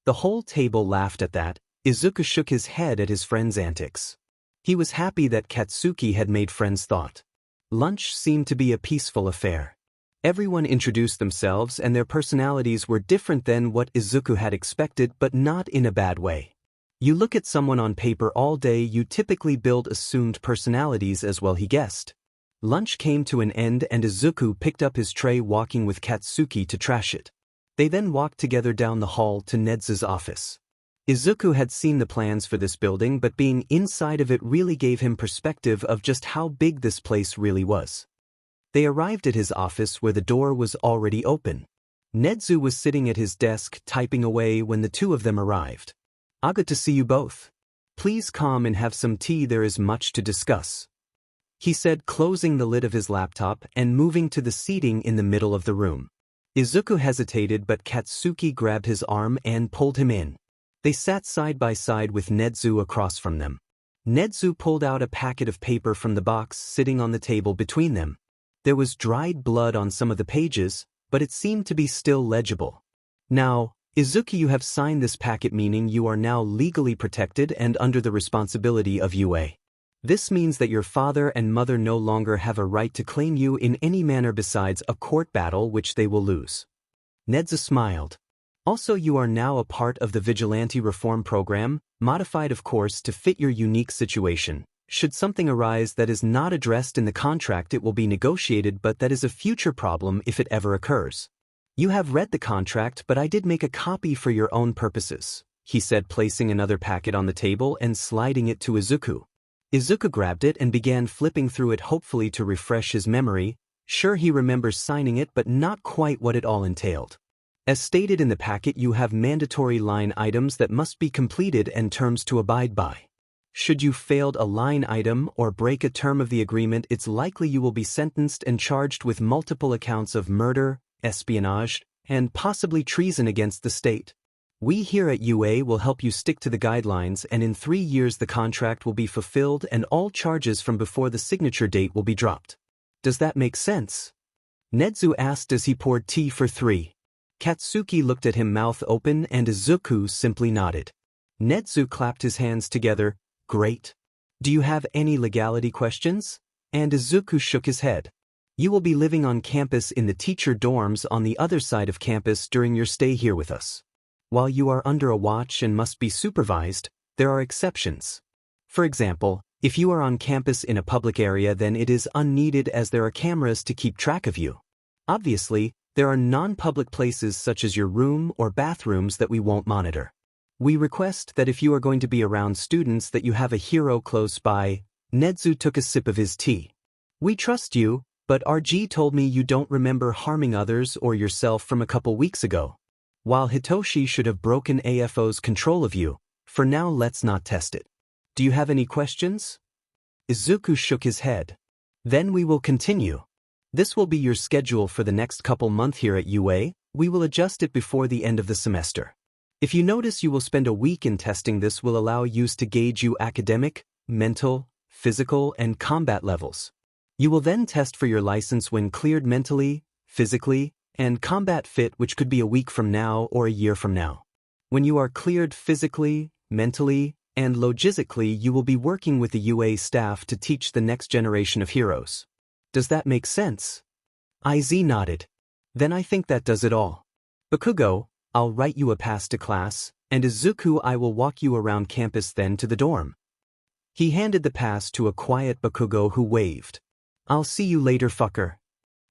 The whole table laughed at that. Izuku shook his head at his friend's antics. He was happy that Katsuki had made friends thought. Lunch seemed to be a peaceful affair. Everyone introduced themselves and their personalities were different than what Izuku had expected, but not in a bad way. You look at someone on paper all day, you typically build assumed personalities as well, he guessed. Lunch came to an end and Izuku picked up his tray, walking with Katsuki to trash it. They then walked together down the hall to Nedzu's office. Izuku had seen the plans for this building, but being inside of it really gave him perspective of just how big this place really was. They arrived at his office where the door was already open. Nedzu was sitting at his desk typing away when the two of them arrived. Good to see you both. Please come and have some tea, there is much to discuss, he said, closing the lid of his laptop and moving to the seating in the middle of the room. Izuku hesitated, but Katsuki grabbed his arm and pulled him in. They sat side by side with Nedzu across from them. Nedzu pulled out a packet of paper from the box sitting on the table between them. There was dried blood on some of the pages, but it seemed to be still legible. Now, Izuku, you have signed this packet, meaning you are now legally protected and under the responsibility of UA. This means that your father and mother no longer have a right to claim you in any manner besides a court battle, which they will lose. Nedzu smiled. Also, you are now a part of the Vigilante reform program, modified of course to fit your unique situation. Should something arise that is not addressed in the contract, it will be negotiated, but that is a future problem if it ever occurs. You have read the contract, but I did make a copy for your own purposes, he said, placing another packet on the table and sliding it to Izuku. Izuku grabbed it and began flipping through it, hopefully to refresh his memory. Sure, he remembers signing it, but not quite what it all entailed. As stated in the packet, you have mandatory line items that must be completed and terms to abide by. Should you fail a line item or break a term of the agreement, it's likely you will be sentenced and charged with multiple accounts of murder, espionage, and possibly treason against the state. We here at UA will help you stick to the guidelines, and in 3 years the contract will be fulfilled and all charges from before the signature date will be dropped. Does that make sense? Nedzu asked as he poured tea for 3. Katsuki looked at him, mouth open, and Izuku simply nodded. Nedzu clapped his hands together. Great. Do you have any legality questions? And Izuku shook his head. You will be living on campus in the teacher dorms on the other side of campus during your stay here with us. While you are under a watch and must be supervised, there are exceptions. For example, if you are on campus in a public area, then it is unneeded as there are cameras to keep track of you. Obviously, there are non-public places such as your room or bathrooms that we won't monitor. We request that if you are going to be around students that you have a hero close by. Nedzu took a sip of his tea. We trust you, but RG told me you don't remember harming others or yourself from a couple weeks ago. While Hitoshi should have broken AFO's control of you, for now let's not test it. Do you have any questions? Izuku shook his head. Then we will continue. This will be your schedule for the next couple months here at UA. We will adjust it before the end of the semester. If you notice, you will spend a week in testing. This will allow you to gauge your academic, mental, physical, and combat levels. You will then test for your license when cleared mentally, physically, and combat fit, which could be a week from now or a year from now. When you are cleared physically, mentally, and logistically, you will be working with the UA staff to teach the next generation of heroes. Does that make sense? Iz nodded. Then I think that does it all. Bakugo, I'll write you a pass to class, and Izuku, I will walk you around campus then to the dorm. He handed the pass to a quiet Bakugo who waved. I'll see you later, fucker.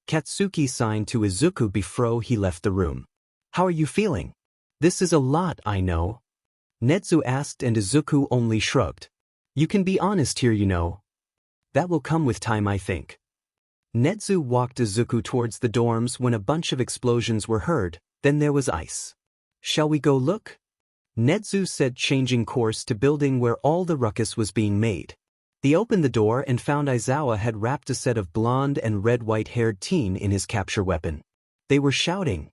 Katsuki signed to Izuku before he left the room. How are you feeling? This is a lot, I know. Nedzu asked, and Izuku only shrugged. You can be honest here, you know. That will come with time, I think. Nedzu walked Izuku towards the dorms when a bunch of explosions were heard. Then there was ice. Shall we go look? Nedzu said, changing course to building where all the ruckus was being made. He opened the door and found Aizawa had wrapped a set of blonde and red-white-haired teen in his capture weapon. They were shouting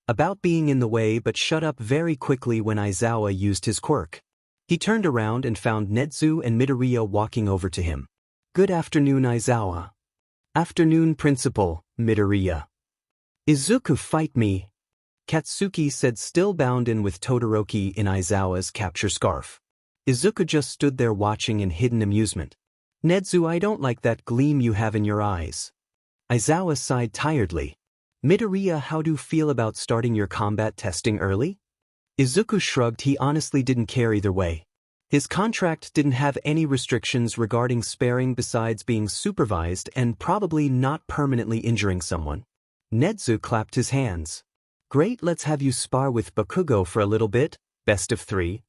about being in the way, but shut up very quickly when Aizawa used his quirk. He turned around and found Nedzu and Midoriya walking over to him. Good afternoon, Aizawa. Afternoon, Principal, Midoriya. Izuku, fight me. Katsuki said, still bound in with Todoroki in Aizawa's capture scarf. Izuku just stood there watching in hidden amusement. Nezu, I don't like that gleam you have in your eyes. Aizawa sighed tiredly. Midoriya, how do you feel about starting your combat testing early? Izuku shrugged. He honestly didn't care either way. His contract didn't have any restrictions regarding sparring besides being supervised and probably not permanently injuring someone. Nezu clapped his hands. Great, let's have you spar with Bakugo for a little bit, best of 3.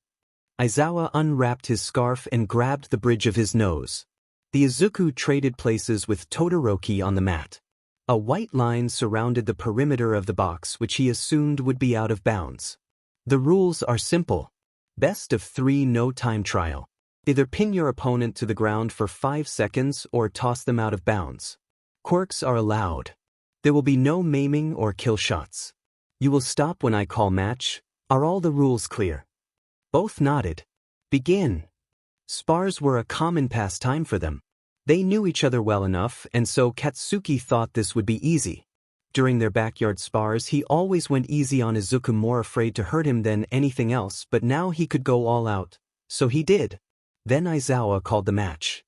Aizawa unwrapped his scarf and grabbed the bridge of his nose. The Izuku traded places with Todoroki on the mat. A white line surrounded the perimeter of the box, which he assumed would be out of bounds. The rules are simple. Best of 3, no time trial. Either pin your opponent to the ground for 5 seconds or toss them out of bounds. Quirks are allowed. There will be no maiming or kill shots. You will stop when I call match. Are all the rules clear? Both nodded. Begin. Spars were a common pastime for them. They knew each other well enough, and so Katsuki thought this would be easy. During their backyard spars, he always went easy on Izuku, more afraid to hurt him than anything else, but now he could go all out. So he did. Then Aizawa called the match.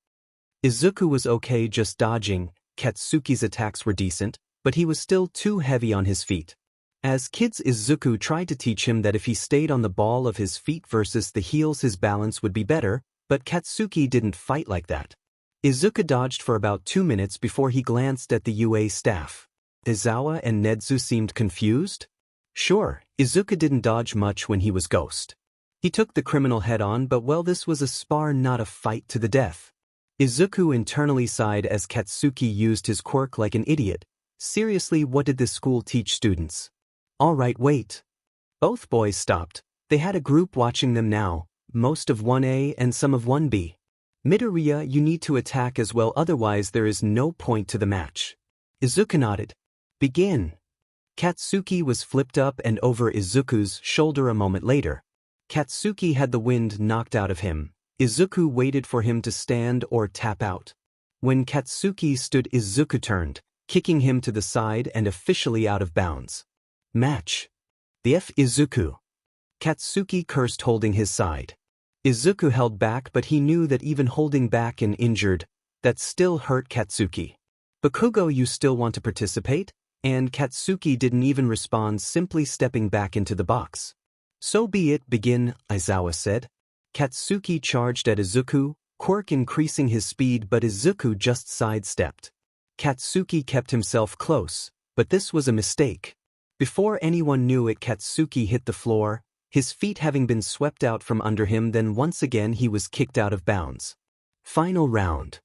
Izuku was okay just dodging. Katsuki's attacks were decent, but he was still too heavy on his feet. As kids, Izuku tried to teach him that if he stayed on the ball of his feet versus the heels, his balance would be better, but Katsuki didn't fight like that. Izuku dodged for about 2 minutes before he glanced at the UA staff. Aizawa and Nezu seemed confused. Sure, Izuku didn't dodge much when he was Ghost. He took the criminal head-on, but well, this was a spar, not a fight to the death. Izuku internally sighed as Katsuki used his quirk like an idiot. Seriously, what did this school teach students? All right, wait. Both boys stopped. They had a group watching them now, most of 1A and some of 1B. Midoriya, you need to attack as well, otherwise there is no point to the match. Izuku nodded. Begin. Katsuki was flipped up and over Izuku's shoulder a moment later. Katsuki had the wind knocked out of him. Izuku waited for him to stand or tap out. When Katsuki stood, Izuku turned, kicking him to the side and officially out of bounds. Match. The F. Izuku. Katsuki cursed, holding his side. Izuku held back, but he knew that even holding back and injured, that still hurt Katsuki. Bakugo, you still want to participate? And Katsuki didn't even respond, simply stepping back into the box. So be it, begin, Aizawa said. Katsuki charged at Izuku, quirk increasing his speed, but Izuku just sidestepped. Katsuki kept himself close, but this was a mistake. Before anyone knew it, Katsuki hit the floor, his feet having been swept out from under him. Then once again he was kicked out of bounds. Final round.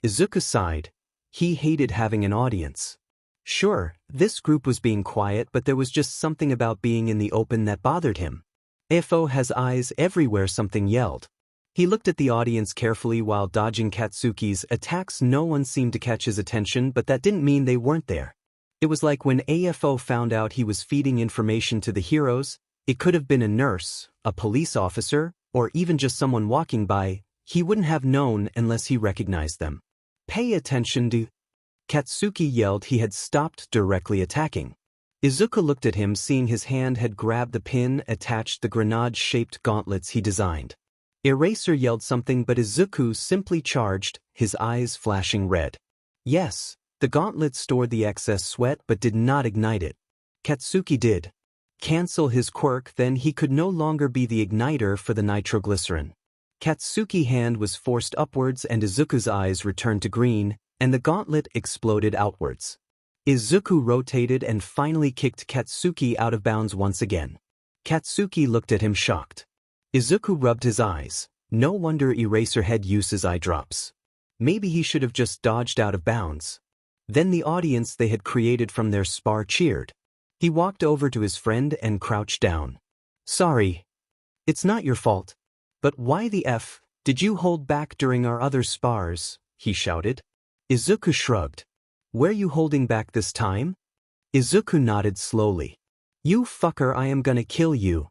Izuku sighed. He hated having an audience. Sure, this group was being quiet, but there was just something about being in the open that bothered him. AFO has eyes everywhere, something yelled. He looked at the audience carefully while dodging Katsuki's attacks. No one seemed to catch his attention, but that didn't mean they weren't there. It was like when AFO found out he was feeding information to the heroes. It could have been a nurse, a police officer, or even just someone walking by. He wouldn't have known unless he recognized them. Pay attention to... Katsuki yelled. He had stopped directly attacking. Izuku looked at him, seeing his hand had grabbed the pin attached the grenade-shaped gauntlets he designed. Eraser yelled something, but Izuku simply charged, his eyes flashing red. Yes, the gauntlet stored the excess sweat but did not ignite it. Katsuki did. Cancel his quirk, then he could no longer be the igniter for the nitroglycerin. Katsuki's hand was forced upwards and Izuku's eyes returned to green, and the gauntlet exploded outwards. Izuku rotated and finally kicked Katsuki out of bounds once again. Katsuki looked at him shocked. Izuku rubbed his eyes. No wonder Eraserhead uses eye drops. Maybe he should have just dodged out of bounds. Then the audience they had created from their spar cheered. He walked over to his friend and crouched down. Sorry. It's not your fault. But why the F did you hold back during our other spars? He shouted. Izuku shrugged. Were you holding back this time? Izuku nodded slowly. You fucker, I am gonna kill you.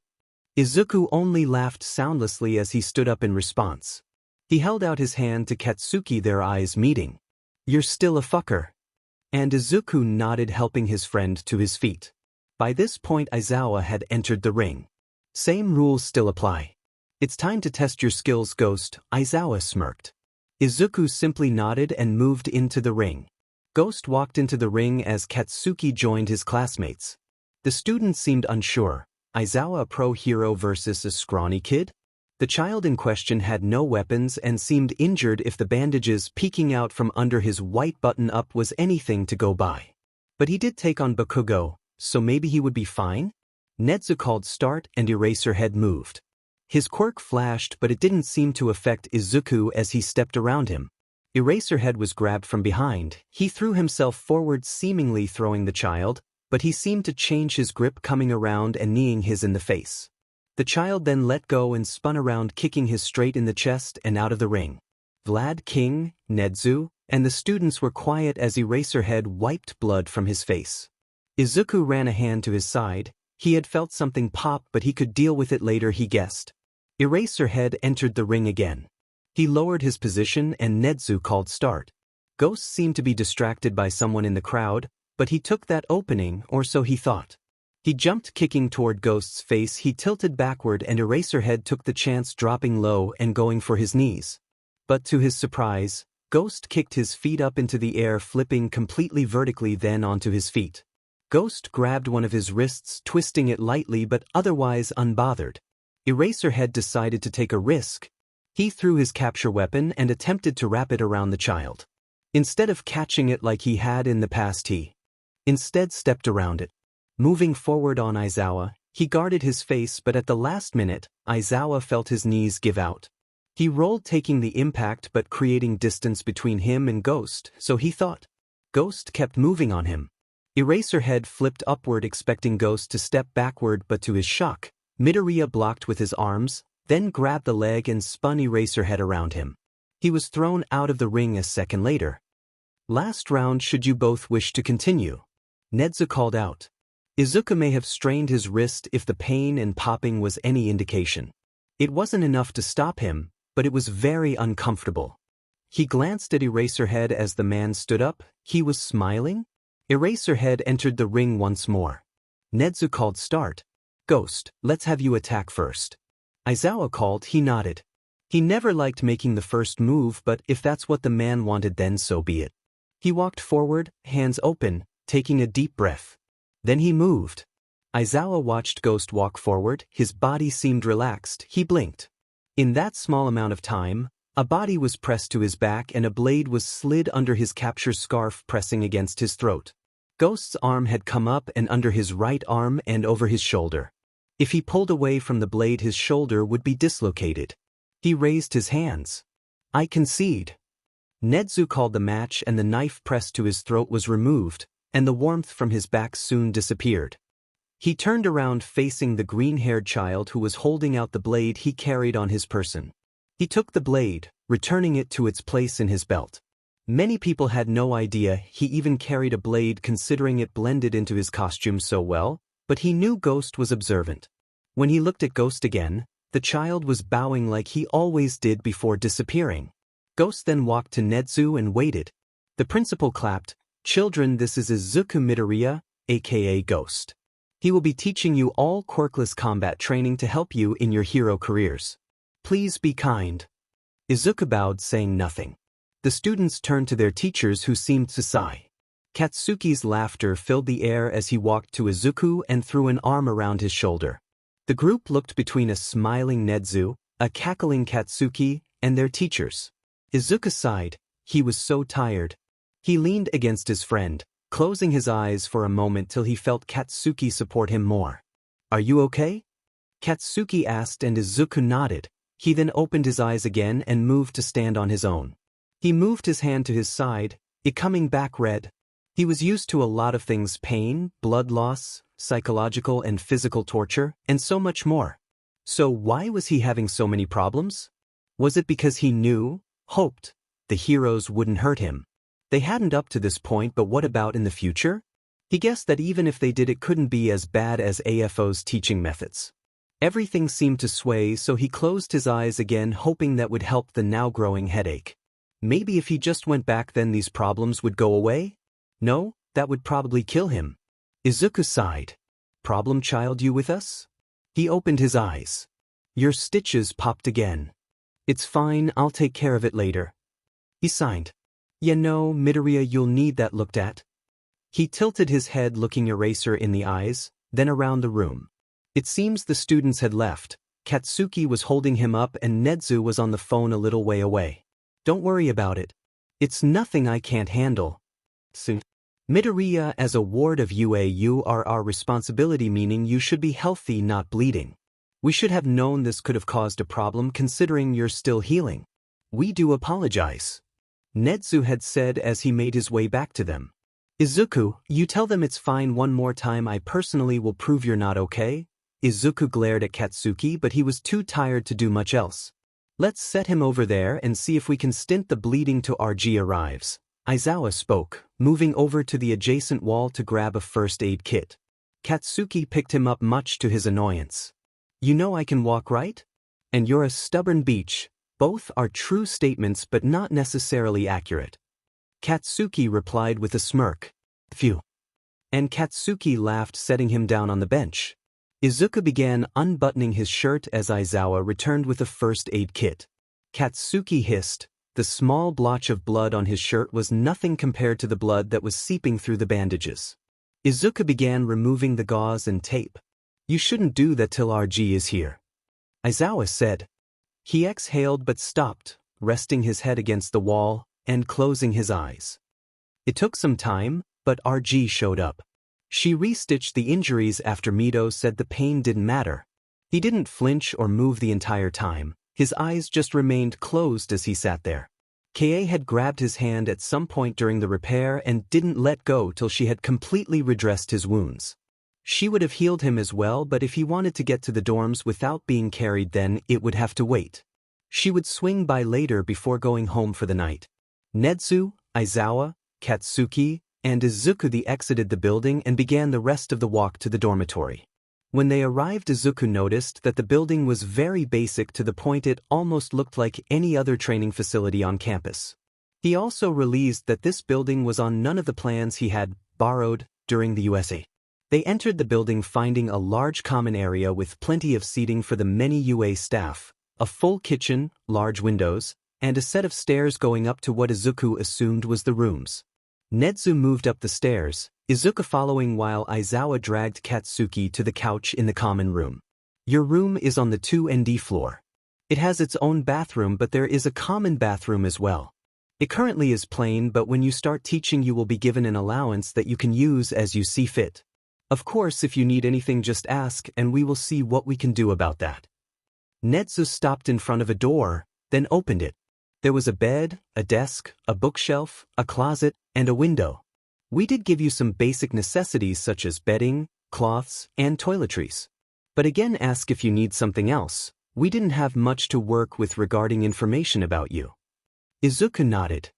Izuku only laughed soundlessly as he stood up in response. He held out his hand to Katsuki, their eyes meeting. You're still a fucker. And Izuku nodded, helping his friend to his feet. By this point Aizawa had entered the ring. Same rules still apply. It's time to test your skills, Ghost, Aizawa smirked. Izuku simply nodded and moved into the ring. Ghost walked into the ring as Katsuki joined his classmates. The students seemed unsure. Aizawa, a pro hero versus a scrawny kid? The child in question had no weapons and seemed injured if the bandages peeking out from under his white button-up was anything to go by. But he did take on Bakugo, so maybe he would be fine? Nezu called start and Eraserhead moved. His quirk flashed, but it didn't seem to affect Izuku as he stepped around him. Eraserhead was grabbed from behind. He threw himself forward, seemingly throwing the child, but he seemed to change his grip, coming around and kneeing his in the face. The child then let go and spun around, kicking his straight in the chest and out of the ring. Vlad, King, Nezu, and the students were quiet as Eraserhead wiped blood from his face. Izuku ran a hand to his side. He had felt something pop, but he could deal with it later, he guessed. Eraserhead entered the ring again. He lowered his position and Nezu called start. Ghost seemed to be distracted by someone in the crowd, but he took that opening, or so he thought. He jumped, kicking toward Ghost's face. He tilted backward and Eraserhead took the chance, dropping low and going for his knees. But to his surprise, Ghost kicked his feet up into the air, flipping completely vertically, then onto his feet. Ghost grabbed one of his wrists, twisting it lightly but otherwise unbothered. Eraserhead decided to take a risk. He threw his capture weapon and attempted to wrap it around the child. Instead of catching it like he had in the past, he instead stepped around it. Moving forward on Aizawa, he guarded his face, but at the last minute, Aizawa felt his knees give out. He rolled, taking the impact but creating distance between him and Ghost, so he thought. Ghost kept moving on him. Eraserhead flipped upward, expecting Ghost to step backward, but to his shock, Midoriya blocked with his arms, then grabbed the leg and spun Eraserhead around him. He was thrown out of the ring a second later. Last round, should you both wish to continue? Nezu called out. Izuku may have strained his wrist if the pain and popping was any indication. It wasn't enough to stop him, but it was very uncomfortable. He glanced at Eraserhead as the man stood up. He was smiling. Eraserhead entered the ring once more. Nezu called start. Ghost, let's have you attack first. Aizawa called. He nodded. He never liked making the first move, but if that's what the man wanted, then so be it. He walked forward, hands open, taking a deep breath. Then he moved. Aizawa watched Ghost walk forward. His body seemed relaxed. He blinked. In that small amount of time, a body was pressed to his back and a blade was slid under his capture scarf, pressing against his throat. Ghost's arm had come up and under his right arm and over his shoulder. If he pulled away from the blade, his shoulder would be dislocated. He raised his hands. I concede. Nezu called the match and the knife pressed to his throat was removed, and the warmth from his back soon disappeared. He turned around, facing the green-haired child who was holding out the blade he carried on his person. He took the blade, returning it to its place in his belt. Many people had no idea he even carried a blade, considering it blended into his costume so well, but he knew Ghost was observant. When he looked at Ghost again, the child was bowing like he always did before disappearing. Ghost then walked to Nezu and waited. The principal clapped. Children, this is Izuku Midoriya, aka Ghost. He will be teaching you all quirkless combat training to help you in your hero careers. Please be kind. Izuku bowed, saying nothing. The students turned to their teachers, who seemed to sigh. Katsuki's laughter filled the air as he walked to Izuku and threw an arm around his shoulder. The group looked between a smiling Nezu, a cackling Katsuki, and their teachers. Izuku sighed. He was so tired. He leaned against his friend, closing his eyes for a moment till he felt Katsuki support him more. Are you okay? Katsuki asked and Izuku nodded. He then opened his eyes again and moved to stand on his own. He moved his hand to his side, it coming back red. He was used to a lot of things: pain, blood loss, psychological and physical torture, and so much more. So why was he having so many problems? Was it because he knew, hoped, the heroes wouldn't hurt him? They hadn't up to this point, but what about in the future? He guessed that even if they did, it couldn't be as bad as AFO's teaching methods. Everything seemed to sway, so he closed his eyes again, hoping that would help the now growing headache. Maybe if he just went back, then these problems would go away? No, that would probably kill him. Izuku sighed. Problem child, you with us? He opened his eyes. Your stitches popped again. It's fine, I'll take care of it later. He signed. Yeah, no, Midoriya, you'll need that looked at. He tilted his head, looking Eraser in the eyes, then around the room. It seems the students had left. Katsuki was holding him up and Nezu was on the phone a little way away. Don't worry about it. It's nothing I can't handle. Soon. Midoriya, as a ward of UA, you are our responsibility, meaning you should be healthy, not bleeding. We should have known this could have caused a problem considering you're still healing. We do apologize. Nezu had said as he made his way back to them. Izuku, you tell them it's fine one more time. I personally will prove you're not okay. Izuku glared at Katsuki, but he was too tired to do much else. Let's set him over there and see if we can stint the bleeding till RG arrives. Aizawa spoke, moving over to the adjacent wall to grab a first aid kit. Katsuki picked him up, much to his annoyance. You know I can walk, right? And you're a stubborn beach. Both are true statements but not necessarily accurate. Katsuki replied with a smirk. Phew. And Katsuki laughed, setting him down on the bench. Izuku began unbuttoning his shirt as Aizawa returned with a first aid kit. Katsuki hissed. The small blotch of blood on his shirt was nothing compared to the blood that was seeping through the bandages. Izuku began removing the gauze and tape. You shouldn't do that till RG is here. Aizawa said. He exhaled but stopped, resting his head against the wall and closing his eyes. It took some time, but RG showed up. She restitched the injuries after Mito said the pain didn't matter. He didn't flinch or move the entire time. His eyes just remained closed as he sat there. Ka had grabbed his hand at some point during the repair and didn't let go till she had completely redressed his wounds. She would have healed him as well, but if he wanted to get to the dorms without being carried, then it would have to wait. She would swing by later before going home for the night. Nezu, Aizawa, Katsuki, and Izuku exited the building and began the rest of the walk to the dormitory. When they arrived, Izuku noticed that the building was very basic, to the point it almost looked like any other training facility on campus. He also realized that this building was on none of the plans he had borrowed during the USA. They entered the building, finding a large common area with plenty of seating for the many UA staff, a full kitchen, large windows, and a set of stairs going up to what Izuku assumed was the rooms. Nezu moved up the stairs, Izuku following, while Aizawa dragged Katsuki to the couch in the common room. Your room is on the 2nd floor. It has its own bathroom, but there is a common bathroom as well. It currently is plain, but when you start teaching you will be given an allowance that you can use as you see fit. Of course, if you need anything, just ask and we will see what we can do about that. Nezu stopped in front of a door, then opened it. There was a bed, a desk, a bookshelf, a closet, and a window. We did give you some basic necessities such as bedding, cloths, and toiletries. But again, ask if you need something else. We didn't have much to work with regarding information about you. Izuku nodded.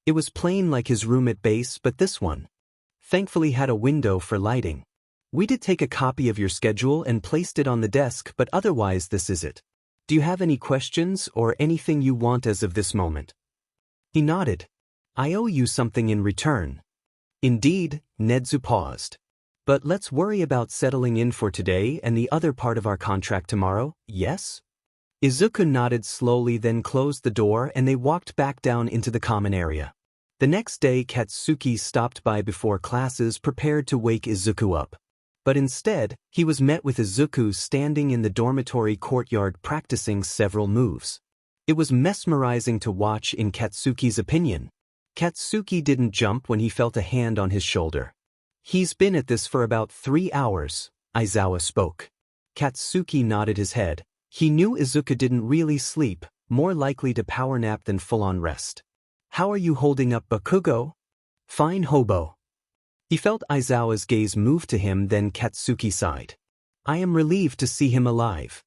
It was plain like his room at base, but this one thankfully had a window for lighting. We did take a copy of your schedule and placed it on the desk, but otherwise this is it. Do you have any questions or anything you want as of this moment? He nodded. I owe you something in return. Indeed, Nezu paused. But let's worry about settling in for today and the other part of our contract tomorrow, yes? Izuku nodded slowly, then closed the door and they walked back down into the common area. The next day, Katsuki stopped by before classes, prepared to wake Izuku up. But instead, he was met with Izuku standing in the dormitory courtyard practicing several moves. It was mesmerizing to watch, in Katsuki's opinion. Katsuki didn't jump when he felt a hand on his shoulder. He's been at this for about 3 hours, Aizawa spoke. Katsuki nodded his head. He knew Izuku didn't really sleep, more likely to power nap than full-on rest. How are you holding up, Bakugo? Fine, hobo. He felt Aizawa's gaze move to him, then Katsuki sighed. I am relieved to see him alive.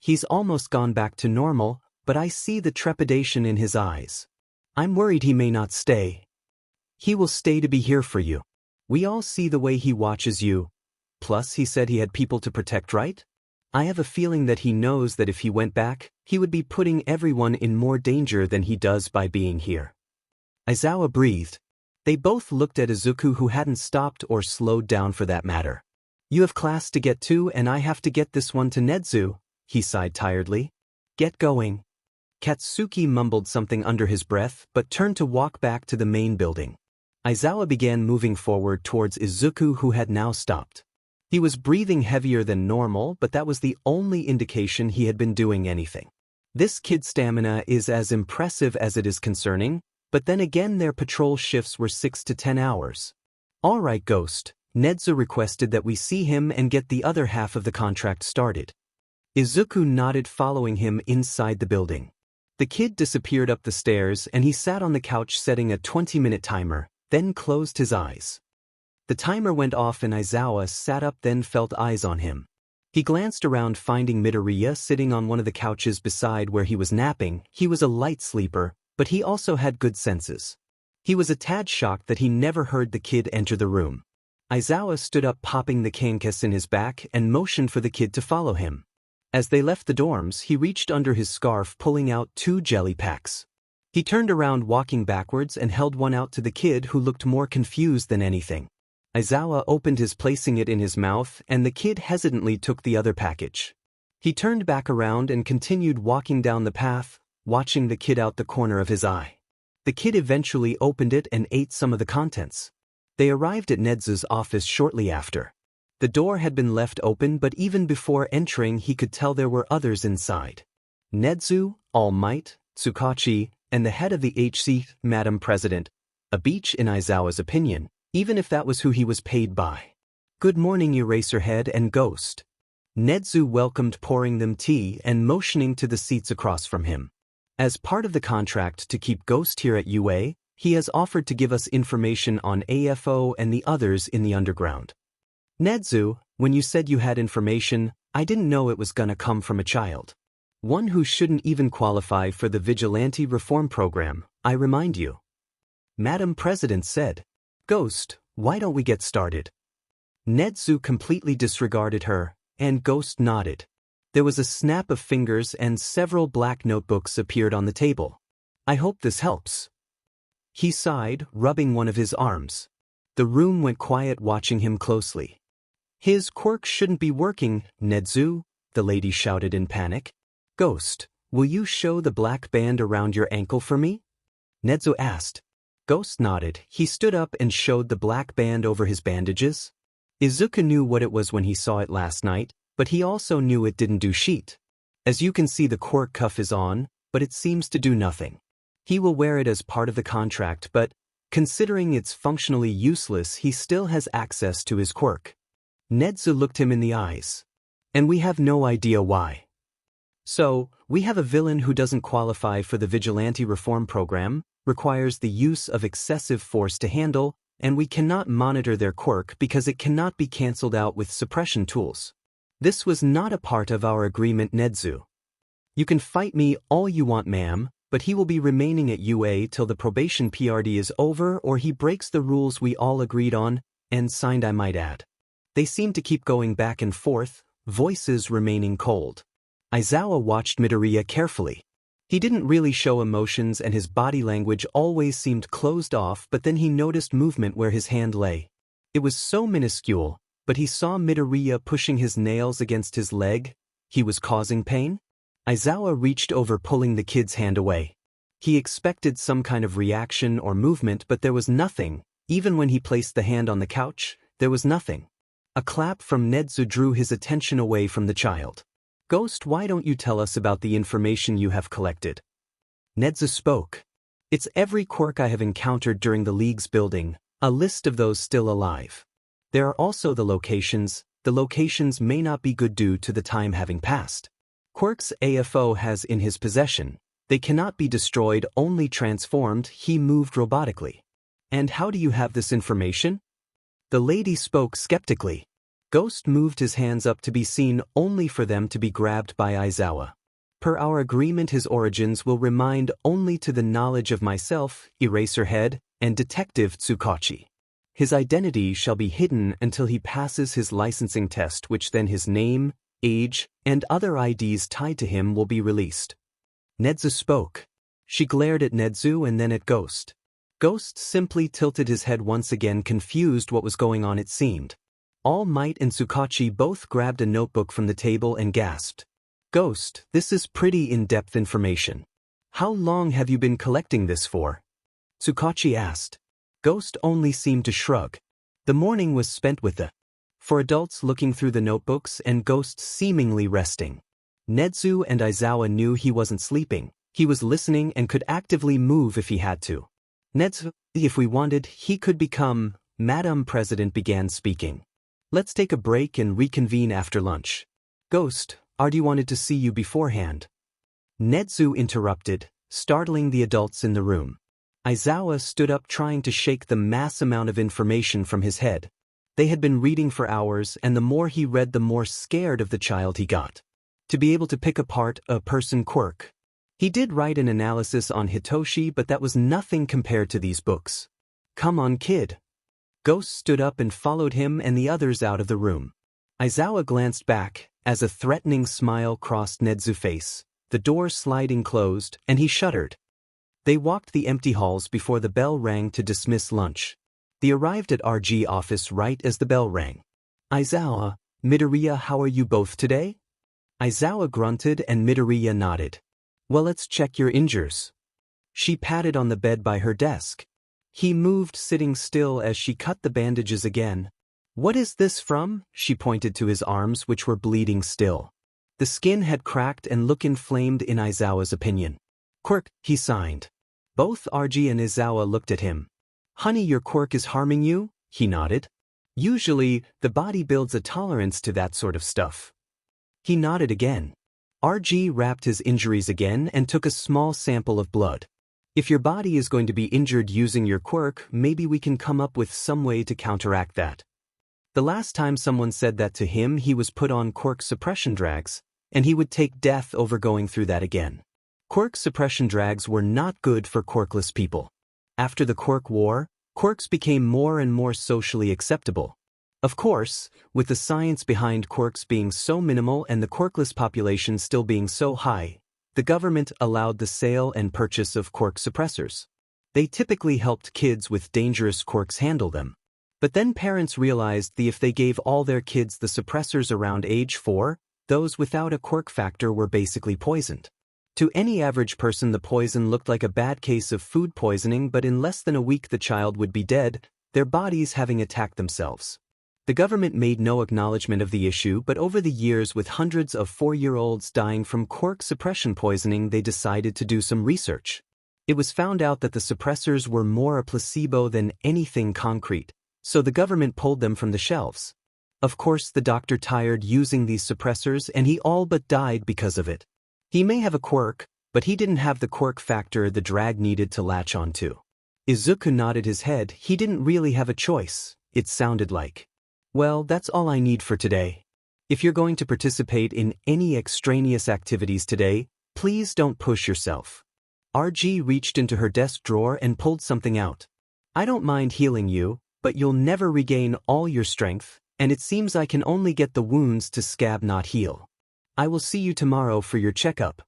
He's almost gone back to normal, but I see the trepidation in his eyes. I'm worried he may not stay. He will stay to be here for you. We all see the way he watches you. Plus, he said he had people to protect, right? I have a feeling that he knows that if he went back, he would be putting everyone in more danger than he does by being here. Aizawa breathed. They both looked at Izuku, who hadn't stopped or slowed down for that matter. You have class to get to and I have to get this one to Nedzu, he sighed tiredly. Get going. Katsuki mumbled something under his breath but turned to walk back to the main building. Aizawa began moving forward towards Izuku, who had now stopped. He was breathing heavier than normal, but that was the only indication he had been doing anything. This kid's stamina is as impressive as it is concerning, but then again their patrol shifts were 6 to 10 hours. All right, Ghost, Nedzu requested that we see him and get the other half of the contract started. Izuku nodded, following him inside the building. The kid disappeared up the stairs and he sat on the couch setting a 20-minute timer, then closed his eyes. The timer went off and Aizawa sat up, then felt eyes on him. He glanced around, finding Midoriya sitting on one of the couches beside where he was napping. He was a light sleeper, but he also had good senses. He was a tad shocked that he never heard the kid enter the room. Aizawa stood up, popping the kankes in his back, and motioned for the kid to follow him. As they left the dorms, he reached under his scarf, pulling out 2 jelly packs. He turned around, walking backwards, and held one out to the kid, who looked more confused than anything. Aizawa opened his, placing it in his mouth, and the kid hesitantly took the other package. He turned back around and continued walking down the path, watching the kid out the corner of his eye. The kid eventually opened it and ate some of the contents. They arrived at Nedzu's office shortly after. The door had been left open, but even before entering he could tell there were others inside. Nedzu, All Might, Tsukachi, and the head of the HC, Madam President. A beach in Aizawa's opinion, even if that was who he was paid by. Good morning, Eraserhead and Ghost. Nedzu welcomed, pouring them tea and motioning to the seats across from him. As part of the contract to keep Ghost here at UA, he has offered to give us information on AFO and the others in the underground. Nedzu, when you said you had information, I didn't know it was gonna come from a child. One who shouldn't even qualify for the Vigilante reform program, I remind you. Madam President said. Ghost, why don't we get started? Nedzu completely disregarded her, and Ghost nodded. There was a snap of fingers and several black notebooks appeared on the table. I hope this helps. He sighed, rubbing one of his arms. The room went quiet, watching him closely. His quirk shouldn't be working, Nedzu, the lady shouted in panic. Ghost, will you show the black band around your ankle for me? Nedzu asked. Ghost nodded. He stood up and showed the black band over his bandages. Izuku knew what it was when he saw it last night, but he also knew it didn't do shit. As you can see, the quirk cuff is on, but it seems to do nothing. He will wear it as part of the contract, but considering it's functionally useless, he still has access to his quirk. Nedzu looked him in the eyes. And we have no idea why. So, we have a villain who doesn't qualify for the Vigilante reform program, requires the use of excessive force to handle, and we cannot monitor their quirk because it cannot be cancelled out with suppression tools. This was not a part of our agreement, Nedzu. You can fight me all you want, ma'am, but he will be remaining at UA till the probation period is over or he breaks the rules we all agreed on, and signed, I might add. They seemed to keep going back and forth, voices remaining cold. Aizawa watched Midoriya carefully. He didn't really show emotions and his body language always seemed closed off, but then he noticed movement where his hand lay. It was so minuscule, but he saw Midoriya pushing his nails against his leg. He was causing pain? Aizawa reached over, pulling the kid's hand away. He expected some kind of reaction or movement, but there was nothing. Even when he placed the hand on the couch, there was nothing. A clap from Nedzu drew his attention away from the child. Ghost, why don't you tell us about the information you have collected? Nedzu spoke. It's every quirk I have encountered during the League's building, a list of those still alive. There are also the locations may not be good due to the time having passed. Quirks AFO has in his possession, they cannot be destroyed, only transformed. He moved robotically. And how do you have this information? The lady spoke skeptically. Ghost moved his hands up to be seen, only for them to be grabbed by Aizawa. Per our agreement, his origins will remind only to the knowledge of myself, Eraserhead, and Detective Tsukachi. His identity shall be hidden until he passes his licensing test, which then his name, age, and other IDs tied to him will be released. Nedzu spoke. She glared at Nedzu and then at Ghost. Ghost simply tilted his head once again, confused what was going on it seemed. All Might and Tsukachi both grabbed a notebook from the table and gasped. Ghost, this is pretty in-depth information. How long have you been collecting this for? Tsukachi asked. Ghost only seemed to shrug. The morning was spent with the for adults looking through the notebooks and Ghost seemingly resting. Nedzu and Aizawa knew he wasn't sleeping. He was listening and could actively move if he had to. Nedzu, if we wanted, he could become. Madam President began speaking. Let's take a break and reconvene after lunch. Ghost, Artie wanted to see you beforehand. Nedzu interrupted, startling the adults in the room. Aizawa stood up trying to shake the mass amount of information from his head. They had been reading for hours and the more he read the more scared of the child he got. To be able to pick apart a person quirk. He did write an analysis on Hitoshi but that was nothing compared to these books. Come on kid. Ghost stood up and followed him and the others out of the room. Aizawa glanced back as a threatening smile crossed Nedzu's face, the door sliding closed and he shuddered. They walked the empty halls before the bell rang to dismiss lunch. They arrived at RG office right as the bell rang. Aizawa, Midoriya, how are you both today? Aizawa grunted and Midoriya nodded. Well, let's check your injuries. She patted on the bed by her desk. He moved, sitting still as she cut the bandages again. What is this from? She pointed to his arms which were bleeding still. The skin had cracked and looked inflamed in Aizawa's opinion. Quirk, he sighed. Both RG and Aizawa looked at him. Honey, your quirk is harming you? He nodded. Usually, the body builds a tolerance to that sort of stuff. He nodded again. RG wrapped his injuries again and took a small sample of blood. If your body is going to be injured using your quirk, maybe we can come up with some way to counteract that. The last time someone said that to him, he was put on quirk suppression drugs, and he would take death over going through that again. Quirk suppression drugs were not good for quirkless people. After the Quirk War, quirks became more and more socially acceptable. Of course, with the science behind quirks being so minimal and the quirkless population still being so high, the government allowed the sale and purchase of quirk suppressors. They typically helped kids with dangerous quirks handle them. But then parents realized that if they gave all their kids the suppressors around age 4, those without a quirk factor were basically poisoned. To any average person the poison looked like a bad case of food poisoning, but in less than a week the child would be dead, their bodies having attacked themselves. The government made no acknowledgement of the issue, but over the years with hundreds of 4-year-olds dying from quirk suppression poisoning they decided to do some research. It was found out that the suppressors were more a placebo than anything concrete, so the government pulled them from the shelves. Of course the doctor tired using these suppressors and he all but died because of it. He may have a quirk, but he didn't have the quirk factor the drag needed to latch onto. Izuku nodded his head. He didn't really have a choice, it sounded like. Well, that's all I need for today. If you're going to participate in any extraneous activities today, please don't push yourself. RG reached into her desk drawer and pulled something out. I don't mind healing you, but you'll never regain all your strength, and it seems I can only get the wounds to scab not heal. I will see you tomorrow for your checkup.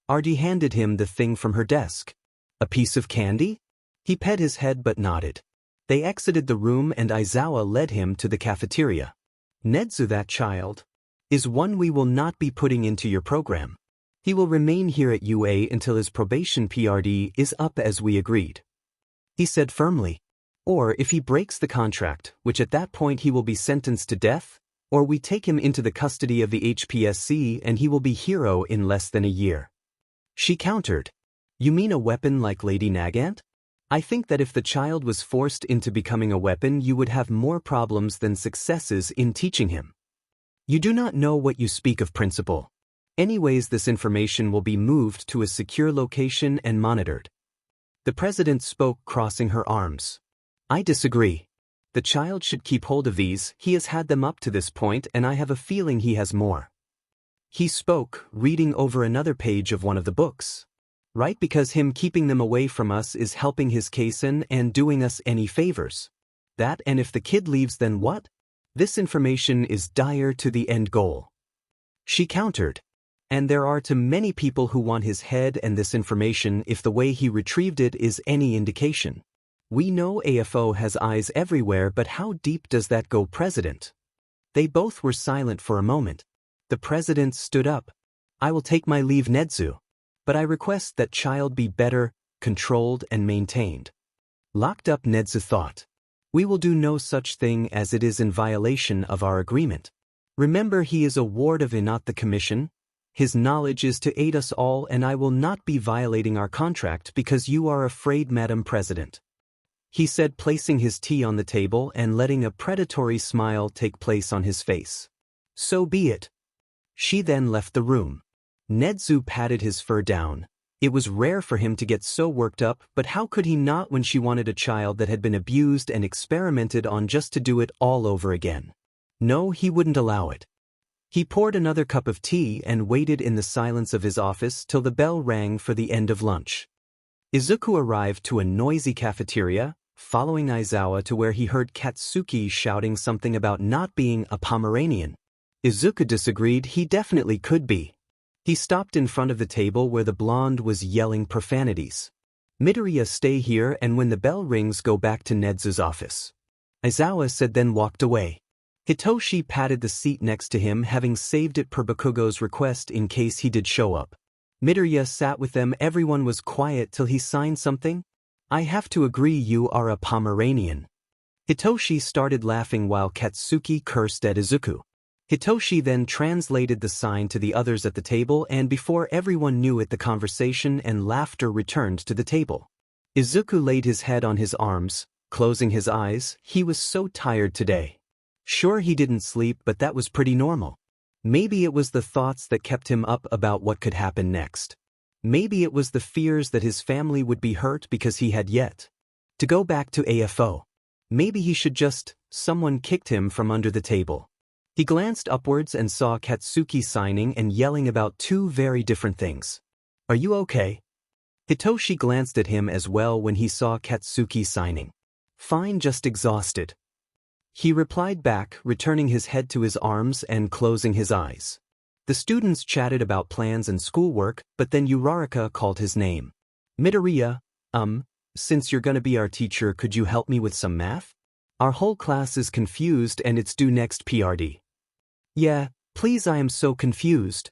RG handed him the thing from her desk. A piece of candy? He pet his head but nodded. They exited the room and Aizawa led him to the cafeteria. Nedzu, that child, is one we will not be putting into your program. He will remain here at UA until his probation PRD is up as we agreed. He said firmly. Or if he breaks the contract, which at that point he will be sentenced to death, or we take him into the custody of the HPSC and he will be hero in less than a year. She countered. You mean a weapon like Lady Nagant? I think that if the child was forced into becoming a weapon you would have more problems than successes in teaching him. You do not know what you speak of, principal. Anyways, this information will be moved to a secure location and monitored. The president spoke, crossing her arms. I disagree. The child should keep hold of these. He has had them up to this point and I have a feeling he has more. He spoke, reading over another page of one of the books. Right, because him keeping them away from us is helping his case and doing us any favors. That, and if the kid leaves then what? This information is dire to the end goal. She countered. And there are too many people who want his head and this information if the way he retrieved it is any indication. We know AFO has eyes everywhere, but how deep does that go, President? They both were silent for a moment. The President stood up. I will take my leave, Nedzu. But I request that child be better controlled and maintained. Locked up, Nedzu thought. We will do no such thing, as it is in violation of our agreement. Remember, he is a ward of not the commission. His knowledge is to aid us all, and I will not be violating our contract because you are afraid, Madam President. He said, placing his tea on the table and letting a predatory smile take place on his face. So be it. She then left the room. Nedzu patted his fur down. It was rare for him to get so worked up, but how could he not when she wanted a child that had been abused and experimented on just to do it all over again? No, he wouldn't allow it. He poured another cup of tea and waited in the silence of his office till the bell rang for the end of lunch. Izuku arrived to a noisy cafeteria, following Aizawa to where he heard Katsuki shouting something about not being a Pomeranian. Izuku disagreed. He definitely could be. He stopped in front of the table where the blonde was yelling profanities. Midoriya, stay here, and when the bell rings, go back to Nedzu's office. Aizawa said, then walked away. Hitoshi patted the seat next to him, having saved it per Bakugo's request in case he did show up. Midoriya sat with them. Everyone was quiet till he signed something. I have to agree, you are a Pomeranian. Hitoshi started laughing while Katsuki cursed at Izuku. Hitoshi then translated the sign to the others at the table, and before everyone knew it, the conversation and laughter returned to the table. Izuku laid his head on his arms, closing his eyes. He was so tired today. Sure, he didn't sleep, but that was pretty normal. Maybe it was the thoughts that kept him up about what could happen next. Maybe it was the fears that his family would be hurt because he had yet to go back to AFO. Maybe he should just, someone kicked him from under the table. He glanced upwards and saw Katsuki signing and yelling about two very different things. Are you okay? Hitoshi glanced at him as well when he saw Katsuki signing. Fine, just exhausted. He replied back, returning his head to his arms and closing his eyes. The students chatted about plans and schoolwork, but then Uraraka called his name. Midoriya, since you're gonna be our teacher, could you help me with some math? Our whole class is confused and it's due next PRD. Yeah, please, I am so confused.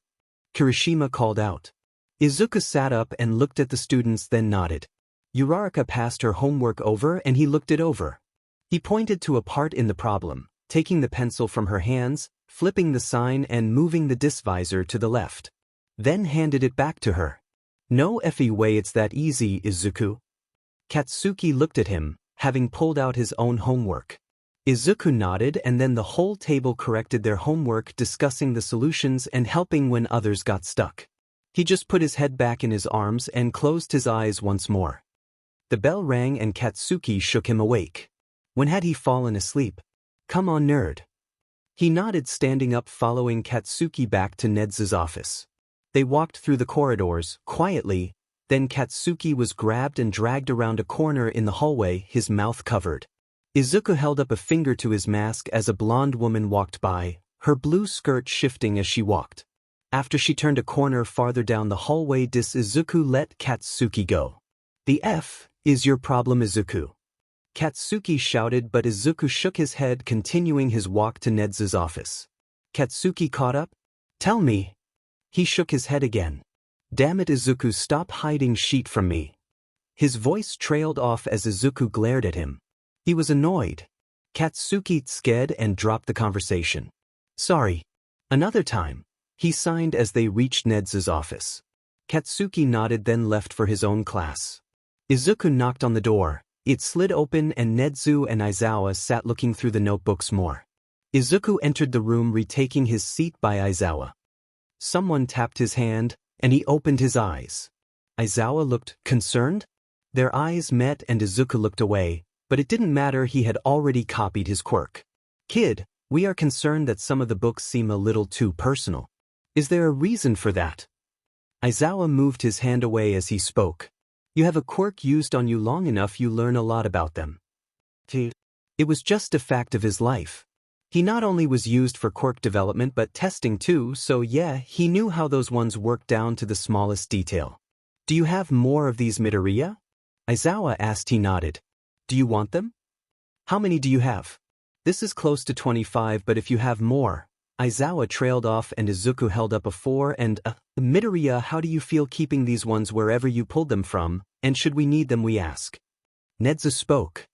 Kirishima called out. Izuku sat up and looked at the students, then nodded. Uraraka passed her homework over and he looked it over. He pointed to a part in the problem, taking the pencil from her hands, flipping the sign and moving the disc visor to the left. Then handed it back to her. No effing way it's that easy, Izuku. Katsuki looked at him, having pulled out his own homework. Izuku nodded, and then the whole table corrected their homework, discussing the solutions and helping when others got stuck. He just put his head back in his arms and closed his eyes once more. The bell rang and Katsuki shook him awake. When had he fallen asleep? Come on, nerd. He nodded, standing up, following Katsuki back to Nedzu's office. They walked through the corridors, quietly, then Katsuki was grabbed and dragged around a corner in the hallway, his mouth covered. Izuku held up a finger to his mask as a blonde woman walked by, her blue skirt shifting as she walked. After she turned a corner farther down the hallway, Izuku let Katsuki go. The F is your problem, Izuku? Katsuki shouted, but Izuku shook his head, continuing his walk to Nedzu's office. Katsuki caught up. Tell me. He shook his head again. Damn it, Izuku, stop hiding shit from me. His voice trailed off as Izuku glared at him. He was annoyed. Katsuki sked and dropped the conversation. Sorry. Another time. He signed as they reached Nedzu's office. Katsuki nodded, then left for his own class. Izuku knocked on the door. It slid open and Nedzu and Aizawa sat looking through the notebooks more. Izuku entered the room, retaking his seat by Aizawa. Someone tapped his hand, and he opened his eyes. Aizawa looked concerned. Their eyes met and Izuku looked away, but it didn't matter, he had already copied his quirk. Kid, we are concerned that some of the books seem a little too personal. Is there a reason for that? Aizawa moved his hand away as he spoke. You have a quirk used on you long enough, you learn a lot about them. It was just a fact of his life. He not only was used for quirk development but testing too, so yeah, he knew how those ones worked down to the smallest detail. Do you have more of these, Midoriya? Aizawa asked. He nodded. Do you want them? How many do you have? This is close to 25, but if you have more. Aizawa trailed off and Izuku held up a 4 and Midoriya, how do you feel keeping these ones wherever you pulled them from, and should we need them, we ask? Nezu spoke.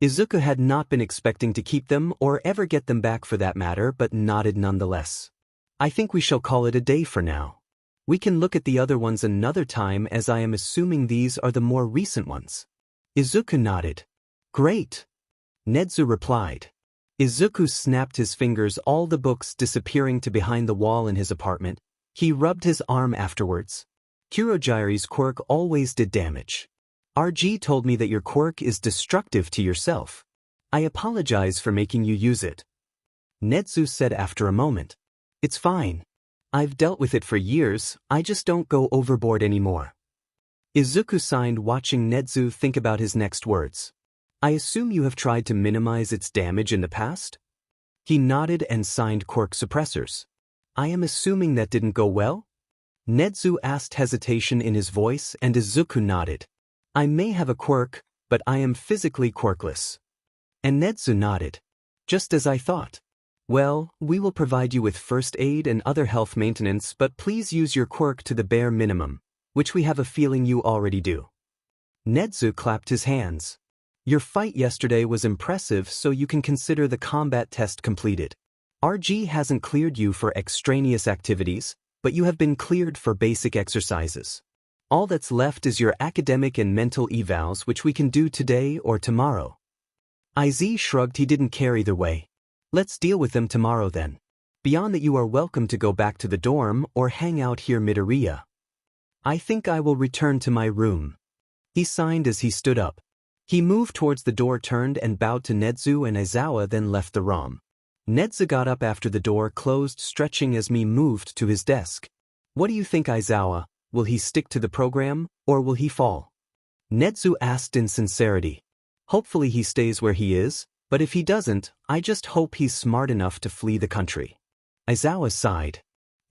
Izuku had not been expecting to keep them or ever get them back for that matter, but nodded nonetheless. I think we shall call it a day for now. We can look at the other ones another time, as I am assuming these are the more recent ones. Izuku nodded. Great. Nezu replied. Izuku snapped his fingers, all the books disappearing to behind the wall in his apartment. He rubbed his arm afterwards. Kurogiri's quirk always did damage. RG told me that your quirk is destructive to yourself. I apologize for making you use it. Nezu said after a moment. It's fine. I've dealt with it for years, I just don't go overboard anymore. Izuku signed, watching Nezu think about his next words. I assume you have tried to minimize its damage in the past? He nodded and signed quirk suppressors. I am assuming that didn't go well? Nezu asked, hesitation in his voice, and Izuku nodded. I may have a quirk, but I am physically quirkless. And Nezu nodded. Just as I thought. Well, we will provide you with first aid and other health maintenance, but please use your quirk to the bare minimum, which we have a feeling you already do. Nezu clapped his hands. Your fight yesterday was impressive, so you can consider the combat test completed. RG hasn't cleared you for extraneous activities, but you have been cleared for basic exercises. All that's left is your academic and mental evals, which we can do today or tomorrow. Iz shrugged, he didn't care either way. Let's deal with them tomorrow then. Beyond that, you are welcome to go back to the dorm or hang out here, Midoriya. I think I will return to my room. He signed as he stood up. He moved towards the door, turned and bowed to Nezu and Aizawa, then left the room. Nezu got up after the door closed, stretching as me moved to his desk. What do you think, Aizawa? Will he stick to the program, or will he fall? Nezu asked in sincerity. Hopefully he stays where he is, but if he doesn't, I just hope he's smart enough to flee the country. Aizawa sighed.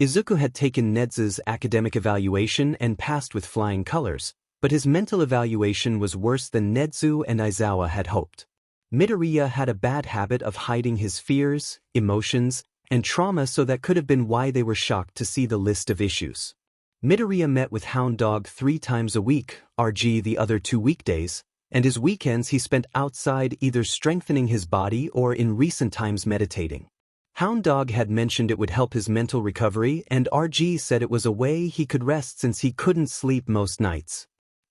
Izuku had taken Nezu's academic evaluation and passed with flying colors, but his mental evaluation was worse than Nezu and Aizawa had hoped. Midoriya had a bad habit of hiding his fears, emotions, and trauma, so that could have been why they were shocked to see the list of issues. Midoriya met with Hound Dog 3 times a week, RG the other 2 weekdays, and his weekends he spent outside, either strengthening his body or in recent times meditating. Hound Dog had mentioned it would help his mental recovery, and RG said it was a way he could rest since he couldn't sleep most nights.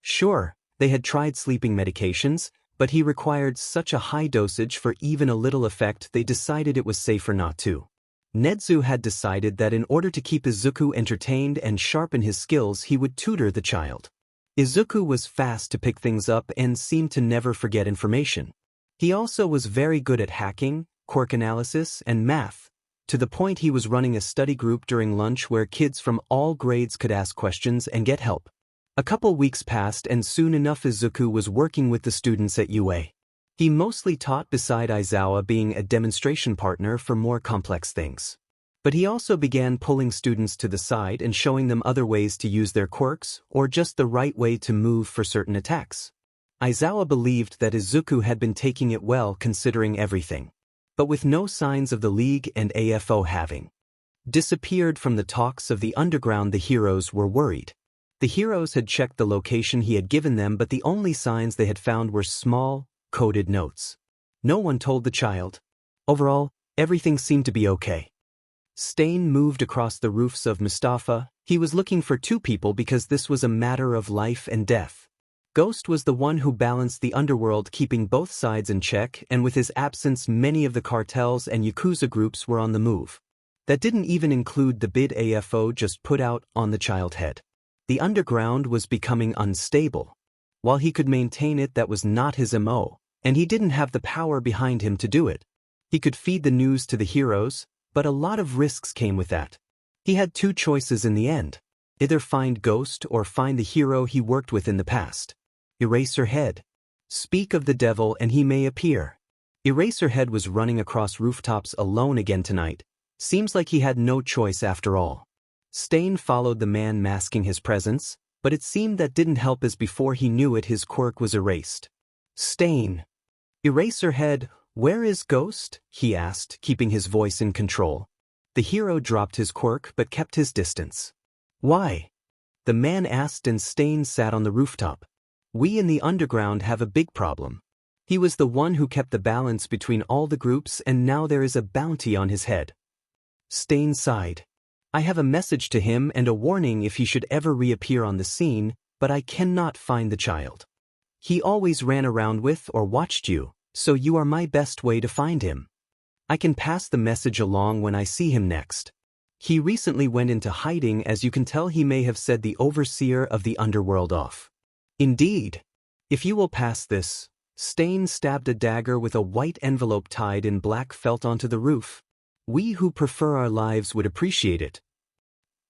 Sure, they had tried sleeping medications, but he required such a high dosage for even a little effect they decided it was safer not to. Nezu had decided that in order to keep Izuku entertained and sharpen his skills, he would tutor the child. Izuku was fast to pick things up and seemed to never forget information. He also was very good at hacking, quirk analysis, and math, to the point he was running a study group during lunch where kids from all grades could ask questions and get help. A couple weeks passed, and soon enough Izuku was working with the students at UA. He mostly taught, beside Aizawa being a demonstration partner for more complex things. But he also began pulling students to the side and showing them other ways to use their quirks, or just the right way to move for certain attacks. Aizawa believed that Izuku had been taking it well considering everything. But with no signs of the League and AFO having disappeared from the talks of the underground, the heroes were worried. The heroes had checked the location he had given them, but the only signs they had found were small, coded notes. No one told the child. Overall, everything seemed to be okay. Stain moved across the roofs of Mustafa. He was looking for 2 people because this was a matter of life and death. Ghost was the one who balanced the underworld, keeping both sides in check, and with his absence many of the cartels and Yakuza groups were on the move. That didn't even include the bid AFO just put out on the child head. The underground was becoming unstable. While he could maintain it, that was not his MO, and he didn't have the power behind him to do it. He could feed the news to the heroes, but a lot of risks came with that. He had 2 choices in the end. Either find Ghost or find the hero he worked with in the past. Eraserhead. Speak of the devil and he may appear. Eraserhead was running across rooftops alone again tonight. Seems like he had no choice after all. Stain followed the man masking his presence, but it seemed that didn't help, as before he knew it his quirk was erased. Stain. Eraserhead, where is Ghost? He asked, keeping his voice in control. The hero dropped his quirk but kept his distance. Why? The man asked, and Stain sat on the rooftop. We in the underground have a big problem. He was the one who kept the balance between all the groups, and now there is a bounty on his head. Stain sighed. I have a message to him and a warning if he should ever reappear on the scene, but I cannot find the child. He always ran around with or watched you, so you are my best way to find him. I can pass the message along when I see him next. He recently went into hiding, as you can tell. He may have said the overseer of the underworld off. Indeed. If you will pass this. Stain stabbed a dagger with a white envelope tied in black felt onto the roof. We who prefer our lives would appreciate it.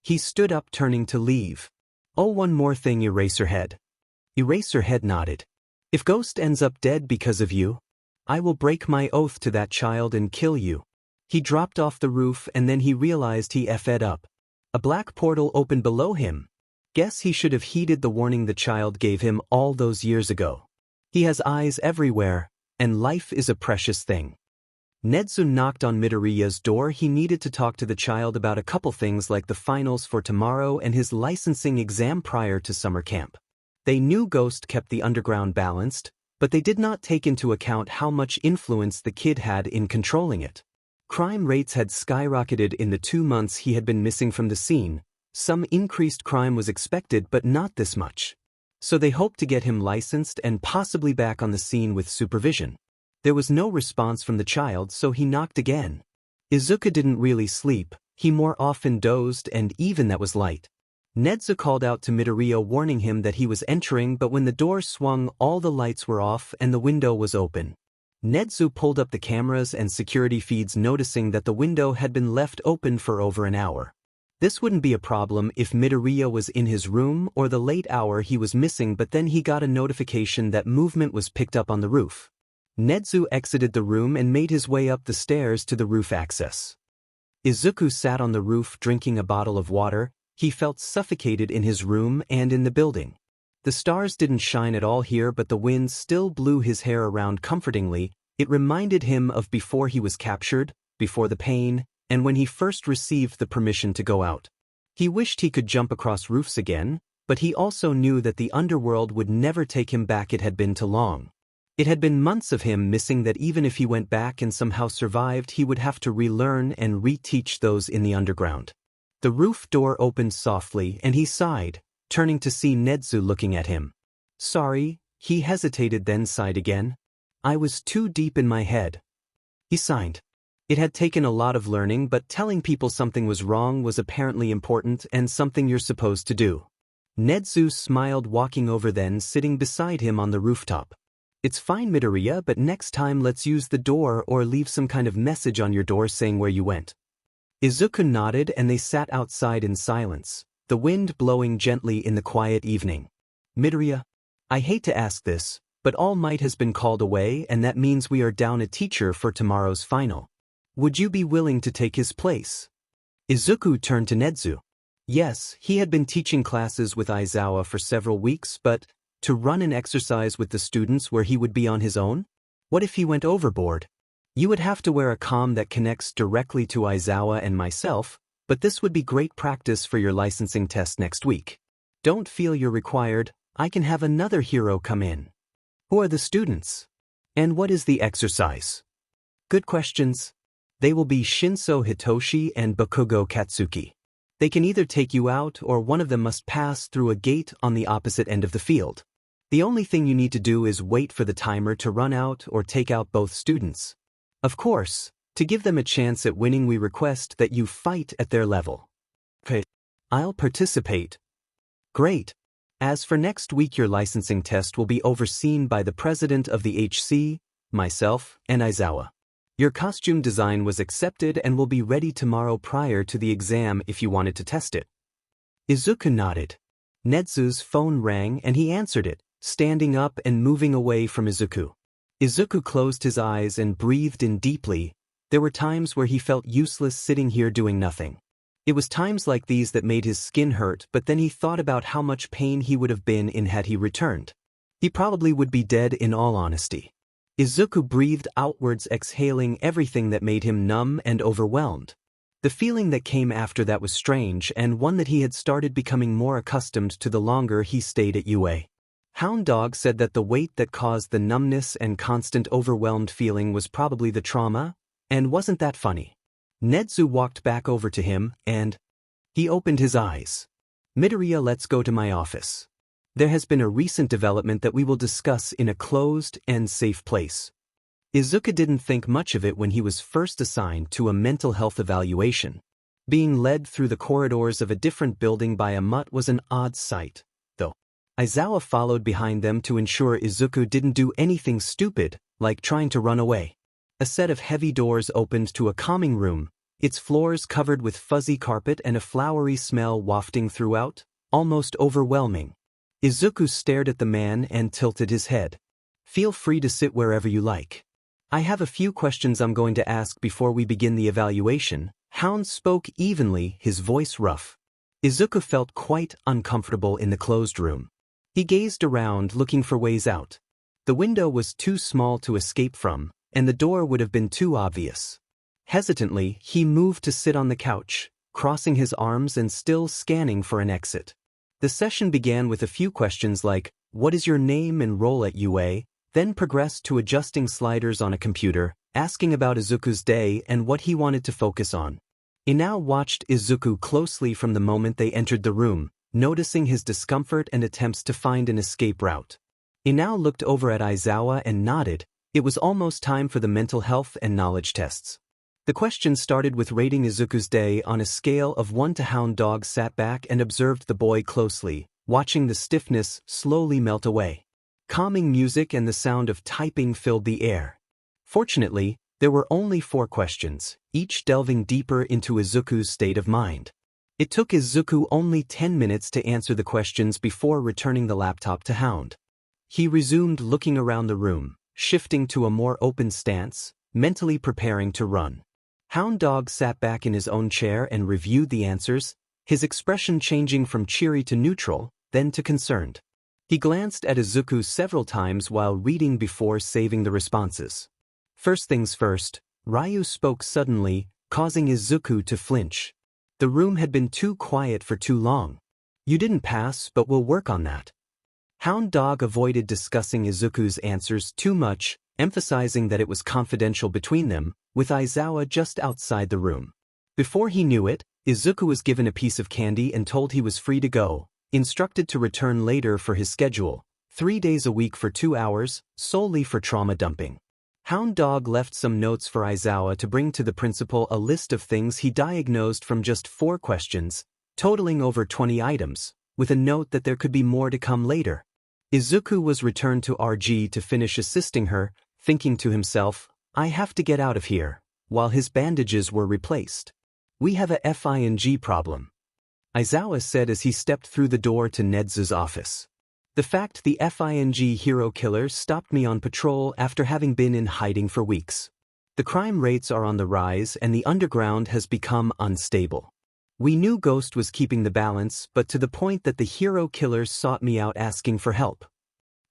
He stood up, turning to leave. Oh, one more thing, Eraserhead. Eraserhead nodded. If Ghost ends up dead because of you, I will break my oath to that child and kill you. He dropped off the roof, and then he realized he effed up. A black portal opened below him. Guess he should have heeded the warning the child gave him all those years ago. He has eyes everywhere, and life is a precious thing. Nezu knocked on Midoriya's door. He needed to talk to the child about a couple things like the finals for tomorrow and his licensing exam prior to summer camp. They knew Ghost kept the underground balanced, but they did not take into account how much influence the kid had in controlling it. Crime rates had skyrocketed in the 2 months he had been missing from the scene. Some increased crime was expected, but not this much. So they hoped to get him licensed and possibly back on the scene with supervision. There was no response from the child, so he knocked again. Izuku didn't really sleep, he more often dozed, and even that was light. Nezu called out to Midoriya, warning him that he was entering, but when the door swung, all the lights were off and the window was open. Nezu pulled up the cameras and security feeds, noticing that the window had been left open for over an hour. This wouldn't be a problem if Midoriya was in his room or the late hour he was missing, but then he got a notification that movement was picked up on the roof. Nezu exited the room and made his way up the stairs to the roof access. Izuku sat on the roof drinking a bottle of water. He felt suffocated in his room and in the building. The stars didn't shine at all here, but the wind still blew his hair around comfortingly. It reminded him of before he was captured, before the pain, and when he first received the permission to go out. He wished he could jump across roofs again, but he also knew that the underworld would never take him back. It had been too long. It had been months of him missing that even if he went back and somehow survived, he would have to relearn and reteach those in the underground. The roof door opened softly, and he sighed, turning to see Nezu looking at him. Sorry, he hesitated, then sighed again. I was too deep in my head. He sighed. It had taken a lot of learning, but telling people something was wrong was apparently important and something you're supposed to do. Nezu smiled, walking over, then sitting beside him on the rooftop. It's fine, Midoriya, but next time let's use the door or leave some kind of message on your door saying where you went. Izuku nodded, and they sat outside in silence, the wind blowing gently in the quiet evening. Midoriya, I hate to ask this, but All Might has been called away, and that means we are down a teacher for tomorrow's final. Would you be willing to take his place? Izuku turned to Nezu. Yes, he had been teaching classes with Aizawa for several weeks, but to run an exercise with the students where he would be on his own? What if he went overboard? You would have to wear a comm that connects directly to Aizawa and myself, but this would be great practice for your licensing test next week. Don't feel you're required. I can have another hero come in. Who are the students? And what is the exercise? Good questions. They will be Shinso Hitoshi and Bakugo Katsuki. They can either take you out, or one of them must pass through a gate on the opposite end of the field. The only thing you need to do is wait for the timer to run out or take out both students. Of course, to give them a chance at winning, we request that you fight at their level. Okay. I'll participate. Great. As for next week, your licensing test will be overseen by the president of the HC, myself, and Aizawa. Your costume design was accepted and will be ready tomorrow prior to the exam if you wanted to test it. Izuku nodded. Nezu's phone rang and he answered it, standing up and moving away from Izuku. Izuku closed his eyes and breathed in deeply. There were times where he felt useless sitting here doing nothing. It was times like these that made his skin hurt, but then he thought about how much pain he would have been in had he returned. He probably would be dead, in all honesty. Izuku breathed outwards, exhaling everything that made him numb and overwhelmed. The feeling that came after that was strange and one that he had started becoming more accustomed to the longer he stayed at UA. Hound Dog said that the weight that caused the numbness and constant overwhelmed feeling was probably the trauma, and wasn't that funny? Nedzu walked back over to him, and he opened his eyes. Midoriya, let's go to my office. There has been a recent development that we will discuss in a closed and safe place. Izuku didn't think much of it when he was first assigned to a mental health evaluation. Being led through the corridors of a different building by a mutt was an odd sight, though. Aizawa followed behind them to ensure Izuku didn't do anything stupid, like trying to run away. A set of heavy doors opened to a calming room, its floors covered with fuzzy carpet and a flowery smell wafting throughout, almost overwhelming. Izuku stared at the man and tilted his head. Feel free to sit wherever you like. I have a few questions I'm going to ask before we begin the evaluation. Hound spoke evenly, his voice rough. Izuku felt quite uncomfortable in the closed room. He gazed around, looking for ways out. The window was too small to escape from, and the door would have been too obvious. Hesitantly, he moved to sit on the couch, crossing his arms and still scanning for an exit. The session began with a few questions like, what is your name and role at UA, then progressed to adjusting sliders on a computer, asking about Izuku's day and what he wanted to focus on. Inao watched Izuku closely from the moment they entered the room, noticing his discomfort and attempts to find an escape route. Inao looked over at Aizawa and nodded. It was almost time for the mental health and knowledge tests. The questions started with rating Izuku's day on a scale of 1 to Hound Dog sat back and observed the boy closely, watching the stiffness slowly melt away. Calming music and the sound of typing filled the air. Fortunately, there were only 4 questions, each delving deeper into Izuku's state of mind. It took Izuku only 10 minutes to answer the questions before returning the laptop to Hound. He resumed looking around the room, shifting to a more open stance, mentally preparing to run. Hound Dog sat back in his own chair and reviewed the answers, his expression changing from cheery to neutral, then to concerned. He glanced at Izuku several times while reading before saving the responses. First things first, Ryu spoke suddenly, causing Izuku to flinch. The room had been too quiet for too long. You didn't pass, but we'll work on that. Hound Dog avoided discussing Izuku's answers too much, emphasizing that it was confidential between them, with Aizawa just outside the room. Before he knew it, Izuku was given a piece of candy and told he was free to go, instructed to return later for his schedule, 3 days a week for 2 hours, solely for trauma dumping. Hound Dog left some notes for Aizawa to bring to the principal, a list of things he diagnosed from just 4 questions, totaling over 20 items, with a note that there could be more to come later. Izuku was returned to RG to finish assisting her, thinking to himself, I have to get out of here, while his bandages were replaced. We have a FING problem, Aizawa said as he stepped through the door to Nedzu's office. The fact the FING hero killer stopped me on patrol after having been in hiding for weeks. The crime rates are on the rise and the underground has become unstable. We knew Ghost was keeping the balance, but to the point that the hero killer sought me out asking for help.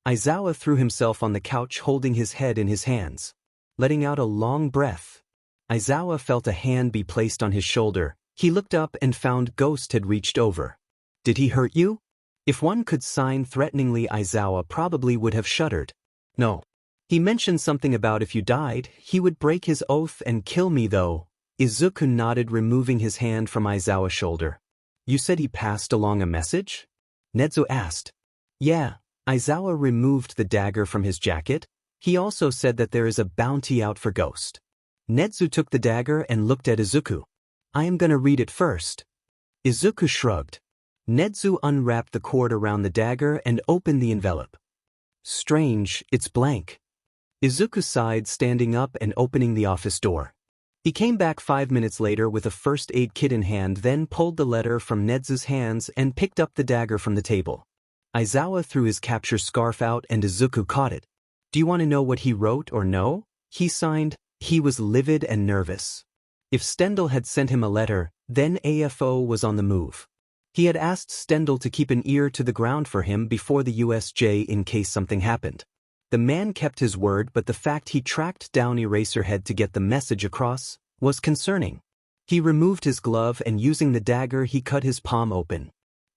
Aizawa threw himself on the couch holding his head in his hands. Letting out a long breath, Aizawa felt a hand be placed on his shoulder. He looked up and found Ghost had reached over. Did he hurt you? If one could sign threateningly, Aizawa probably would have shuddered. No. He mentioned something about if you died, he would break his oath and kill me though. Izuku nodded, removing his hand from Aizawa's shoulder. You said he passed along a message? Nedzu asked. Yeah. Aizawa removed the dagger from his jacket. He also said that there is a bounty out for Ghost. Nedzu took the dagger and looked at Izuku. I am gonna read it first. Izuku shrugged. Nedzu unwrapped the cord around the dagger and opened the envelope. Strange, it's blank. Izuku sighed, standing up and opening the office door. He came back 5 minutes later with a first aid kit in hand, then pulled the letter from Nedzu's hands and picked up the dagger from the table. Aizawa threw his capture scarf out and Izuku caught it. Do you want to know what he wrote or no? He signed. He was livid and nervous. If Stendhal had sent him a letter, then AFO was on the move. He had asked Stendhal to keep an ear to the ground for him before the USJ in case something happened. The man kept his word, but the fact he tracked down Eraserhead to get the message across was concerning. He removed his glove and using the dagger he cut his palm open.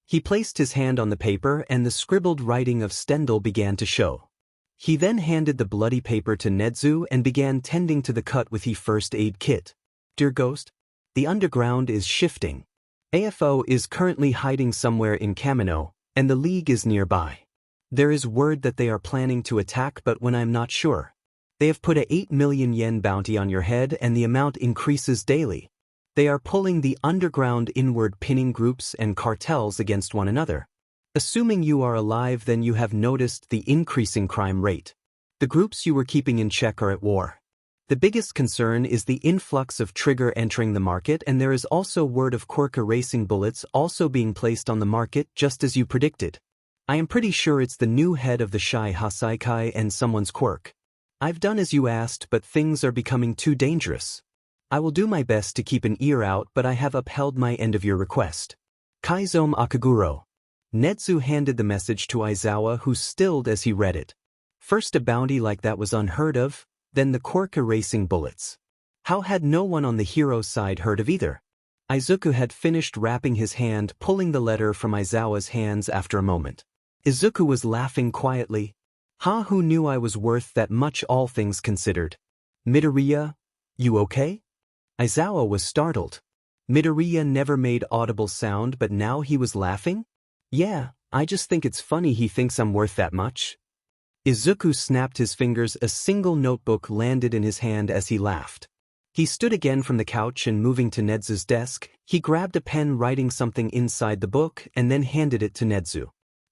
He placed his hand on the paper and the scribbled writing of Stendhal began to show. He then handed the bloody paper to Nezu and began tending to the cut with his first aid kit. Dear Ghost, the underground is shifting. AFO is currently hiding somewhere in Kamino, and the League is nearby. There is word that they are planning to attack, but when I'm not sure. They have put a 8 million yen bounty on your head and the amount increases daily. They are pulling the underground inward pinning groups and cartels against one another. Assuming you are alive, then you have noticed the increasing crime rate. The groups you were keeping in check are at war. The biggest concern is the influx of trigger entering the market, and there is also word of quirk erasing bullets also being placed on the market just as you predicted. I am pretty sure it's the new head of the Shai Hasaikai and someone's quirk. I've done as you asked, but things are becoming too dangerous. I will do my best to keep an ear out, but I have upheld my end of your request. Kaizome Akaguro. Nezu handed the message to Aizawa, who stilled as he read it. First, a bounty like that was unheard of, then the quirk erasing bullets. How had no one on the hero's side heard of either? Izuku had finished wrapping his hand, pulling the letter from Aizawa's hands after a moment. Izuku was laughing quietly. Who knew I was worth that much, all things considered? Midoriya, you okay? Aizawa was startled. Midoriya never made audible sound, but now he was laughing? Yeah, I just think it's funny he thinks I'm worth that much. Izuku snapped his fingers. A single notebook landed in his hand as he laughed. He stood again from the couch and moving to Nezu's desk, he grabbed a pen, writing something inside the book and then handed it to Nezu.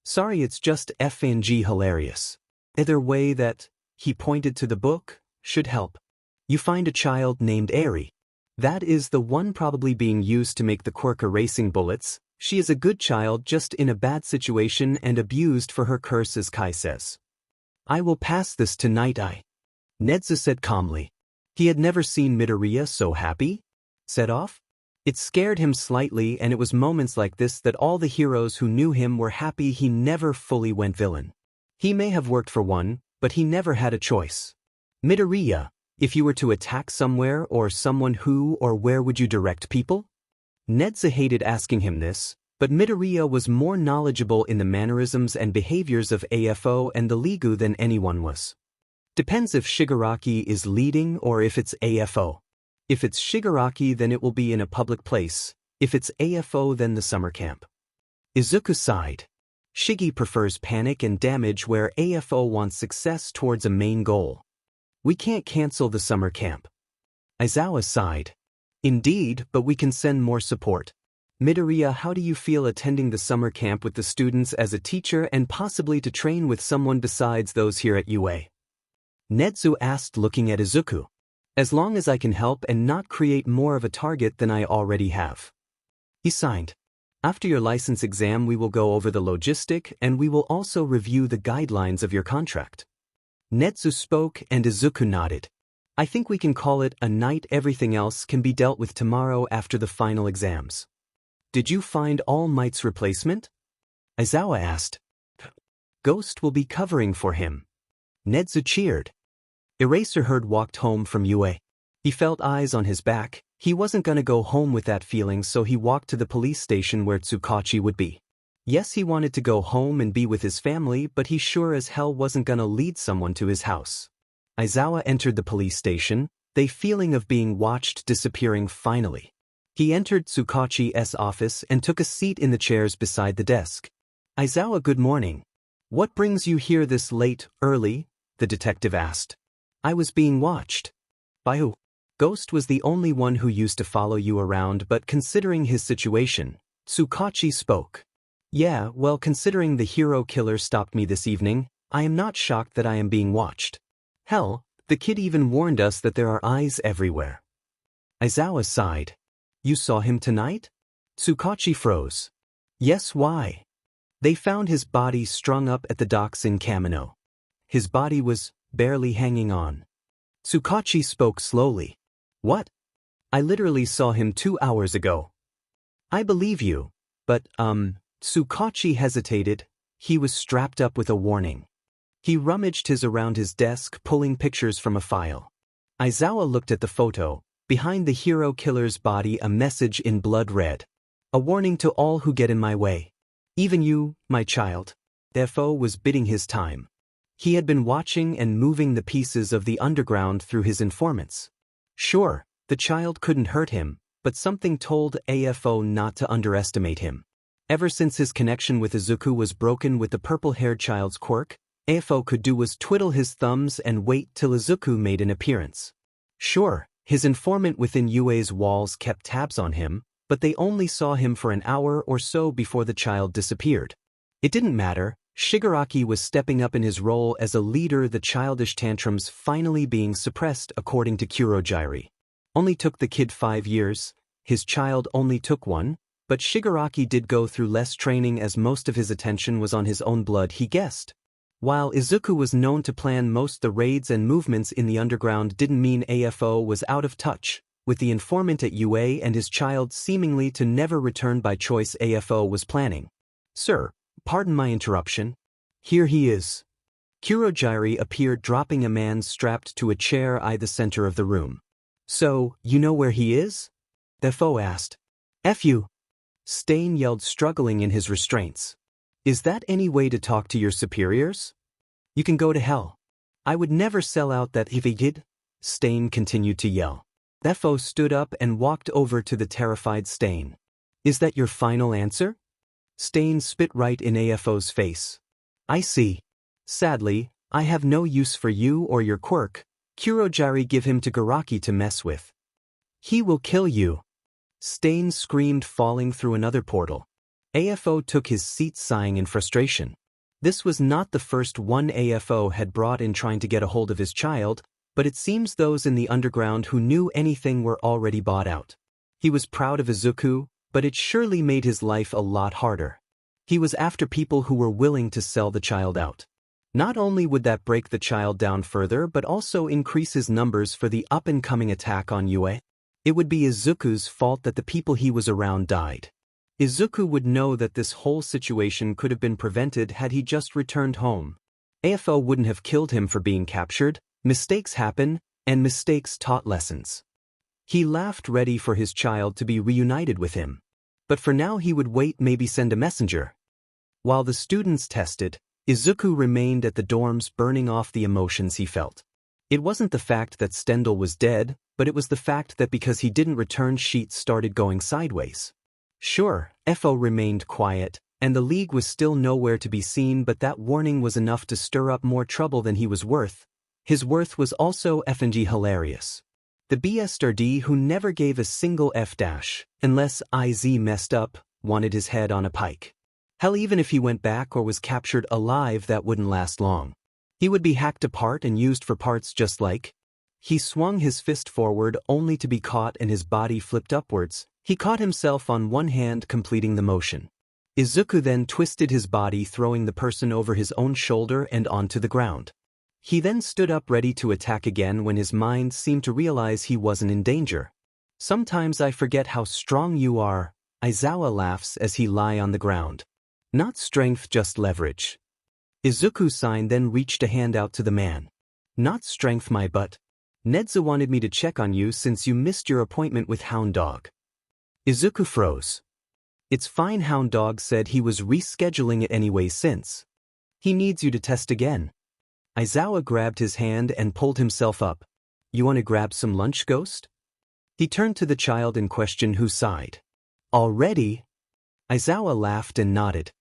Sorry, it's just FNG hilarious. Either way that, he pointed to the book, should help. You find a child named Eri. That is the one probably being used to make the quirk erasing bullets. She is a good child, just in a bad situation and abused for her curse, as Kai says. I will pass this to Night-Eye, Nezu said calmly. He had never seen Midoriya so happy. Set off? It scared him slightly, and it was moments like this that all the heroes who knew him were happy he never fully went villain. He may have worked for one, but he never had a choice. Midoriya, if you were to attack somewhere or someone, who or where would you direct people? Nezu hated asking him this, but Midoriya was more knowledgeable in the mannerisms and behaviors of AFO and the League than anyone was. Depends if Shigaraki is leading or if it's AFO. If it's Shigaraki, then it will be in a public place. If it's AFO, then the summer camp. Izuku sighed. Shigi prefers panic and damage, where AFO wants success towards a main goal. We can't cancel the summer camp. Aizawa sighed. Indeed, but we can send more support. Midoriya, how do you feel attending the summer camp with the students as a teacher and possibly to train with someone besides those here at UA? Nezu asked, looking at Izuku. As long as I can help and not create more of a target than I already have. He signed. After your license exam, we will go over the logistic and we will also review the guidelines of your contract. Nezu spoke and Izuku nodded. I think we can call it a night. Everything else can be dealt with tomorrow after the final exams. Did you find All Might's replacement? Aizawa asked. Ghost will be covering for him. Nezu cheered. Eraserhead walked home from UA. He felt eyes on his back. He wasn't gonna go home with that feeling, so he walked to the police station where Tsukachi would be. Yes, he wanted to go home and be with his family, but he sure as hell wasn't gonna lead someone to his house. Aizawa entered the police station, the feeling of being watched disappearing finally. He entered Tsukachi's office and took a seat in the chairs beside the desk. Aizawa, good morning. What brings you here this late, early? The detective asked. I was being watched. By who? Ghost was the only one who used to follow you around, but considering his situation, Tsukachi spoke. Yeah, well, considering the hero killer stopped me this evening, I am not shocked that I am being watched. Hell, the kid even warned us that there are eyes everywhere. Aizawa sighed. You saw him tonight? Tsukachi froze. Yes, why? They found his body strung up at the docks in Kamino. His body was barely hanging on. Tsukachi spoke slowly. What? I literally saw him 2 hours ago. I believe you, but, Tsukachi hesitated. He was strapped up with a warning. He rummaged around his desk, pulling pictures from a file. Izawa looked at the photo. Behind the hero killer's body, a message in blood read, "A warning to all who get in my way. Even you, my child." Defo was biding his time. He had been watching and moving the pieces of the underground through his informants. Sure, the child couldn't hurt him, but something told AFO not to underestimate him. Ever since his connection with Izuku was broken with the purple-haired child's quirk, AFO could do was twiddle his thumbs and wait till Izuku made an appearance. Sure, his informant within UA's walls kept tabs on him, but they only saw him for an hour or so before the child disappeared. It didn't matter. Shigaraki was stepping up in his role as a leader, the childish tantrums finally being suppressed according to Kurogyari. Only took the kid 5 years, his child only took 1, but Shigaraki did go through less training as most of his attention was on his own blood, he guessed. While Izuku was known to plan most the raids and movements in the underground didn't mean AFO was out of touch, with the informant at UA and his child seemingly to never return by choice. AFO was planning. "Sir, pardon my interruption. Here he is." Kurogyari appeared, dropping a man strapped to a chair at the center of the room. "So, you know where he is?" Defo asked. "F you!" Stain yelled, struggling in his restraints. "Is that any way to talk to your superiors? You can go to hell. I would never sell out that if he did." Stain continued to yell. Defo stood up and walked over to the terrified Stain. "Is that your final answer?" Stain spit right in AFO's face. "I see. Sadly, I have no use for you or your quirk. Kurogyari, give him to Garaki to mess with. He will kill you." Stain screamed, falling through another portal. AFO took his seat, sighing in frustration. This was not the first one AFO had brought in trying to get a hold of his child, but it seems those in the underground who knew anything were already bought out. He was proud of Izuku, but it surely made his life a lot harder. He was after people who were willing to sell the child out. Not only would that break the child down further, but also increase his numbers for the up-and-coming attack on UA. It would be Izuku's fault that the people he was around died. Izuku would know that this whole situation could have been prevented had he just returned home. AFO wouldn't have killed him for being captured. Mistakes happen, and mistakes taught lessons. He laughed, ready for his child to be reunited with him. But for now he would wait, maybe send a messenger. While the students tested, Izuku remained at the dorms, burning off the emotions he felt. It wasn't the fact that Stendhal was dead, but it was the fact that because he didn't return, sheets started going sideways. Sure, FO remained quiet, and the League was still nowhere to be seen, but that warning was enough to stir up more trouble than he was worth. His worth was also FNG hilarious. The BSRD, who never gave a single F- unless IZ messed up, wanted his head on a pike. Hell, even if he went back or was captured alive, that wouldn't last long. He would be hacked apart and used for parts just like. He swung his fist forward only to be caught, and his body flipped upwards. He caught himself on one hand, completing the motion. Izuku then twisted his body, throwing the person over his own shoulder and onto the ground. He then stood up, ready to attack again when his mind seemed to realize he wasn't in danger. "Sometimes I forget how strong you are," Izawa laughs as he lie on the ground. "Not strength, just leverage." Izuku-san then reached a hand out to the man. "Not strength, my butt. Nedza wanted me to check on you since you missed your appointment with Hound Dog." Izuku froze. "It's fine." Hound Dog said he was rescheduling it anyway since. "He needs you to test again." Izawa grabbed his hand and pulled himself up. "You want to grab some lunch, Ghost?" He turned to the child in question, who sighed. "Already?" Izawa laughed and nodded.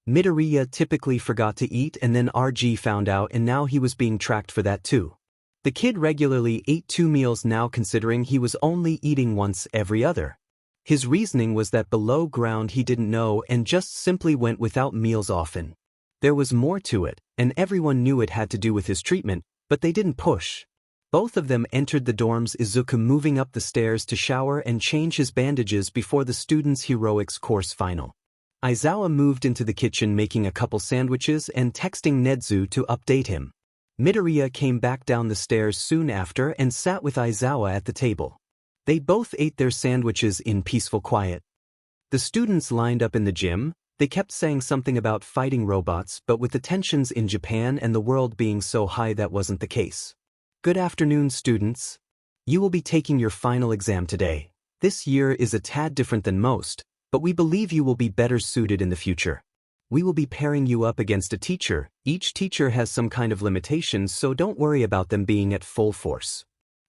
Midoriya typically forgot to eat, and then RG found out, and now he was being tracked for that too. The kid regularly ate 2 meals now, considering he was only eating once every other. His reasoning was that below ground he didn't know and just simply went without meals often. There was more to it, and everyone knew it had to do with his treatment, but they didn't push. Both of them entered the dorms, Izuku moving up the stairs to shower and change his bandages before the students' heroics course final. Izawa moved into the kitchen, making a couple sandwiches and texting Nedzu to update him. Midoriya came back down the stairs soon after and sat with Izawa at the table. They both ate their sandwiches in peaceful quiet. The students lined up in the gym, They kept saying something about fighting robots, but with the tensions in Japan and the world being so high, that wasn't the case. Good afternoon, students. You will be taking your final exam today. This year is a tad different than most, but we believe you will be better suited in the future. We will be pairing you up against a teacher. Each teacher has some kind of limitations, so don't worry about them being at full force.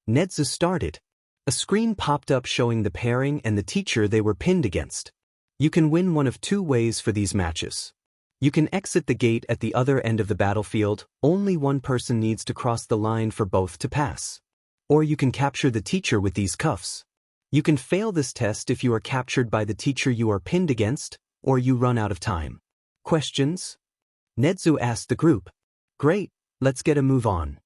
Nedzu started. A screen popped up showing the pairing and the teacher they were pinned against. You can win one of two ways for these matches. You can exit the gate at the other end of the battlefield. Only one person needs to cross the line for both to pass. Or you can capture the teacher with these cuffs. You can fail this test if you are captured by the teacher you are pinned against, or you run out of time. Questions? Nedzu asked the group. Great, let's get a move on.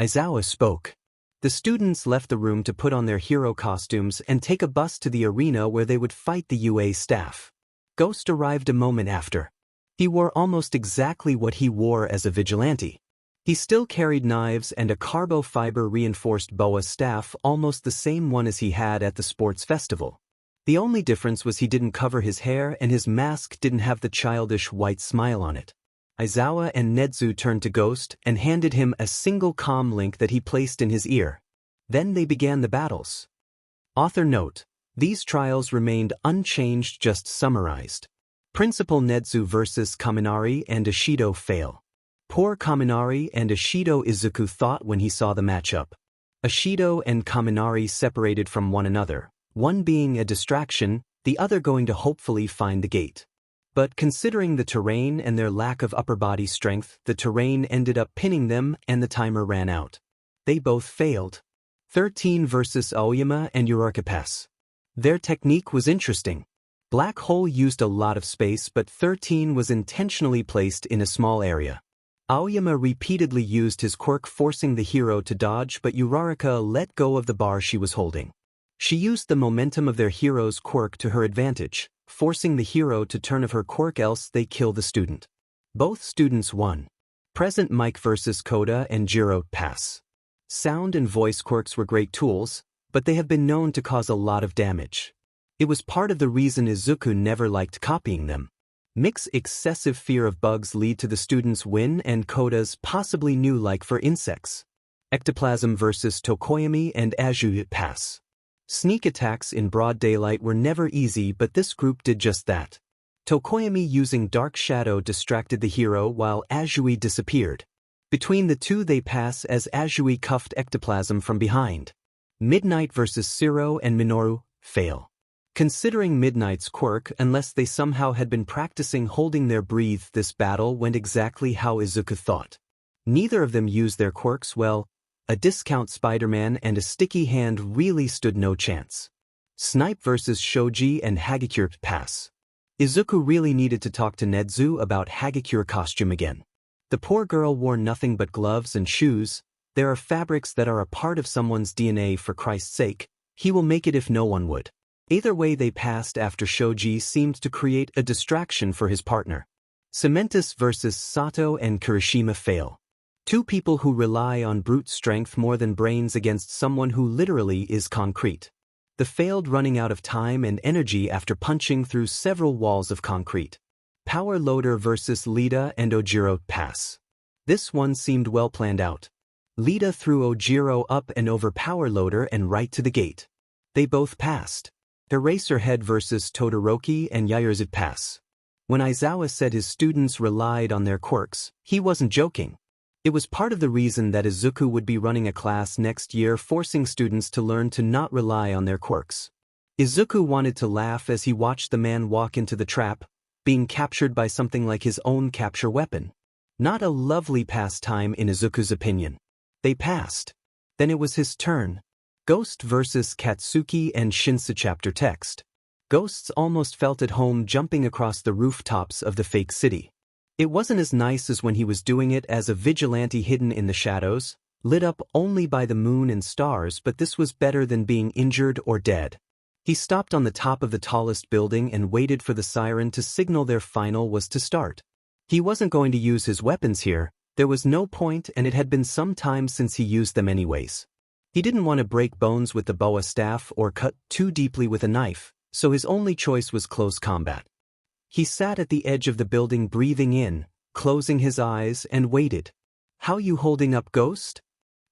Aizawa spoke. The students left the room to put on their hero costumes and take a bus to the arena where they would fight the UA staff. Ghost arrived a moment after. He wore almost exactly what he wore as a vigilante. He still carried knives and a carbo fiber reinforced boa staff, almost the same one as he had at the sports festival. The only difference was he didn't cover his hair and his mask didn't have the childish white smile on it. Aizawa and Nedzu turned to Ghost and handed him a single comm link that he placed in his ear. Then they began the battles. Author note: these trials remained unchanged, just summarized. Principal Nedzu versus Kaminari and Ishido fail. Poor Kaminari and Ishido. Izuku thought when he saw the matchup. Ishido and Kaminari separated from one another, one being a distraction, the other going to hopefully find the gate. But considering the terrain and their lack of upper body strength, the terrain ended up pinning them and the timer ran out. They both failed. 13 versus Aoyama and Uraraka Pass. Their technique was interesting. Black Hole used a lot of space, but 13 was intentionally placed in a small area. Aoyama repeatedly used his quirk, forcing the hero to dodge, but Uraraka let go of the bar she was holding. She used the momentum of their hero's quirk to her advantage, forcing the hero to turn of her quirk, else they kill the student. Both students won. Present Mike versus Koda and Jiro Pass. Sound and voice quirks were great tools, but they have been known to cause a lot of damage. It was part of the reason Izuku never liked copying them. Mix excessive fear of bugs lead to the students' win and Koda's possibly new like for insects. Ectoplasm versus Tokoyami and Azure Pass. Sneak attacks in broad daylight were never easy, but this group did just that. Tokoyami using Dark Shadow distracted the hero while Azui disappeared. Between the two they pass as Azui cuffed Ectoplasm from behind. Midnight versus Siro and Minoru fail. Considering Midnight's quirk, unless they somehow had been practicing holding their breath, this battle went exactly how Izuku thought. Neither of them used their quirks well. A discount Spider-Man and a sticky hand really stood no chance. Snipe versus Shoji and Hagakure Pass. Izuku really needed to talk to Nedzu about Hagakure costume again. The poor girl wore nothing but gloves and shoes. There are fabrics that are a part of someone's DNA, for Christ's sake. He will make it if no one would. Either way they passed after Shoji seemed to create a distraction for his partner. Cementus versus Sato and Kirishima fail. Two people who rely on brute strength more than brains against someone who literally is concrete. The failed running out of time and energy after punching through several walls of concrete. Power Loader versus Lida and Ojiro Pass. This one seemed well planned out. Lida threw Ojiro up and over Power Loader and right to the gate. They both passed. Eraserhead versus Todoroki and Yairzu Pass. When Aizawa said his students relied on their quirks, he wasn't joking. It was part of the reason that Izuku would be running a class next year forcing students to learn to not rely on their quirks. Izuku wanted to laugh as he watched the man walk into the trap, being captured by something like his own capture weapon. Not a lovely pastime in Izuku's opinion. They passed. Then it was his turn. Ghost versus Katsuki and Shinsu. Chapter text. Ghosts almost felt at home jumping across the rooftops of the fake city. It wasn't as nice as when he was doing it as a vigilante hidden in the shadows, lit up only by the moon and stars, but this was better than being injured or dead. He stopped on the top of the tallest building and waited for the siren to signal their final was to start. He wasn't going to use his weapons here, there was no point, and it had been some time since he used them anyways. He didn't want to break bones with the boa staff or cut too deeply with a knife, so his only choice was close combat. He sat at the edge of the building breathing in, closing his eyes, and waited. "How you holding up, Ghost?"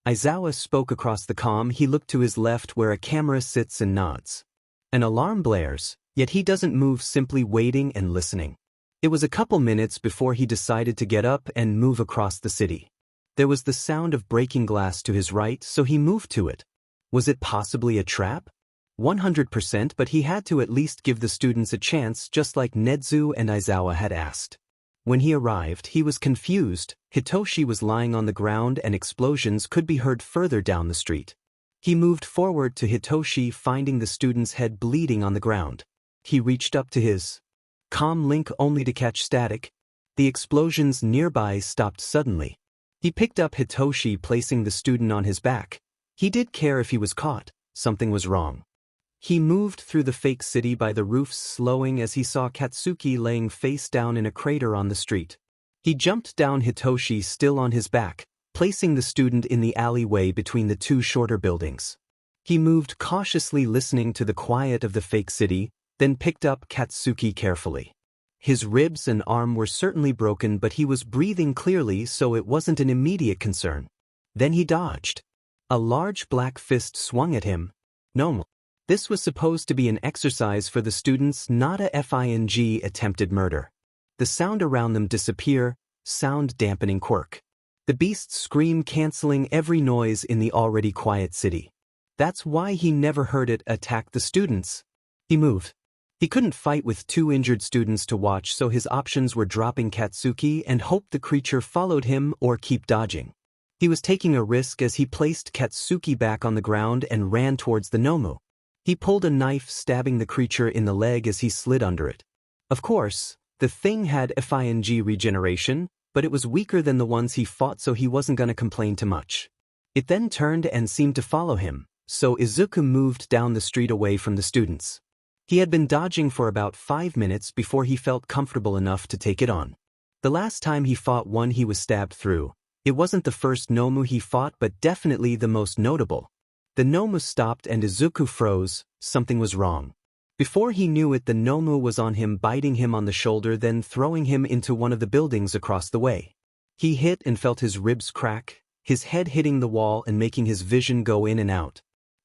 Izawa spoke across the comm. He looked to his left where a camera sits and nods. An alarm blares, yet he doesn't move, simply waiting and listening. It was a couple minutes before he decided to get up and move across the city. There was the sound of breaking glass to his right, so he moved to it. Was it possibly a trap? 100%, but he had to at least give the students a chance, just like Nedzu and Izawa had asked. When he arrived, he was confused. Hitoshi was lying on the ground and explosions could be heard further down the street. He moved forward to Hitoshi, finding the student's head bleeding on the ground. He reached up to his comm link only to catch static. The explosions nearby stopped suddenly. He picked up Hitoshi, placing the student on his back. He did care if he was caught. Something was wrong. He moved through the fake city by the roofs, slowing as he saw Katsuki laying face down in a crater on the street. He jumped down Hitoshi still on his back, placing the student in the alleyway between the two shorter buildings. He moved cautiously, listening to the quiet of the fake city, then picked up Katsuki carefully. His ribs and arm were certainly broken, but he was breathing clearly, so it wasn't an immediate concern. Then he dodged. A large black fist swung at him. No. This was supposed to be an exercise for the students, not a FING attempted murder. The sound around them disappear, sound dampening quirk. The beast's scream canceling every noise in the already quiet city. That's why he never heard it attack the students. He moved. He couldn't fight with two injured students to watch, so his options were dropping Katsuki and hope the creature followed him or keep dodging. He was taking a risk as he placed Katsuki back on the ground and ran towards the Nomu. He pulled a knife, stabbing the creature in the leg as he slid under it. Of course, the thing had FING regeneration, but it was weaker than the ones he fought, so he wasn't gonna complain too much. It then turned and seemed to follow him, so Izuku moved down the street away from the students. He had been dodging for about 5 minutes before he felt comfortable enough to take it on. The last time he fought one he was stabbed through. It wasn't the first Nomu he fought, but definitely the most notable. The Nomu stopped and Izuku froze. Something was wrong. Before he knew it, the Nomu was on him, biting him on the shoulder, then throwing him into one of the buildings across the way. He hit and felt his ribs crack, his head hitting the wall and making his vision go in and out.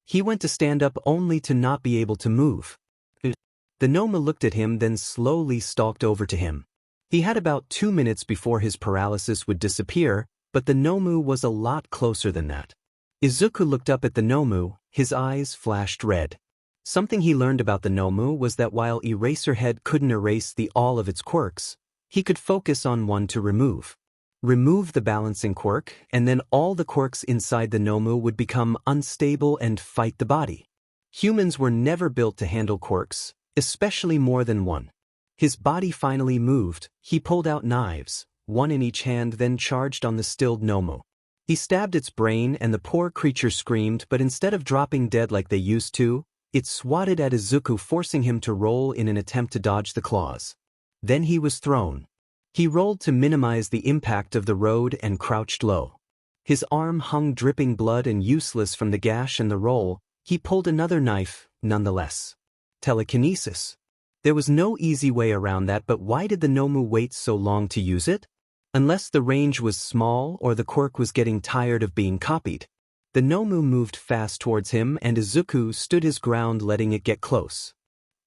He went to stand up only to not be able to move. The Nomu looked at him, then slowly stalked over to him. He had about 2 minutes before his paralysis would disappear, but the Nomu was a lot closer than that. Izuku looked up at the Nomu, his eyes flashed red. Something he learned about the Nomu was that while Eraserhead couldn't erase all of its quirks, he could focus on one to remove. Remove the balancing quirk, and then all the quirks inside the Nomu would become unstable and fight the body. Humans were never built to handle quirks, especially more than one. His body finally moved. He pulled out knives, one in each hand, then charged on the stilled Nomu. He stabbed its brain and the poor creature screamed, but instead of dropping dead like they used to, it swatted at Izuku, forcing him to roll in an attempt to dodge the claws. Then he was thrown. He rolled to minimize the impact of the road and crouched low. His arm hung dripping blood and useless from the gash and the roll. He pulled another knife, nonetheless. Telekinesis. There was no easy way around that, but why did the Nomu wait so long to use it? Unless the range was small or the quirk was getting tired of being copied. The Nomu moved fast towards him and Izuku stood his ground, letting it get close.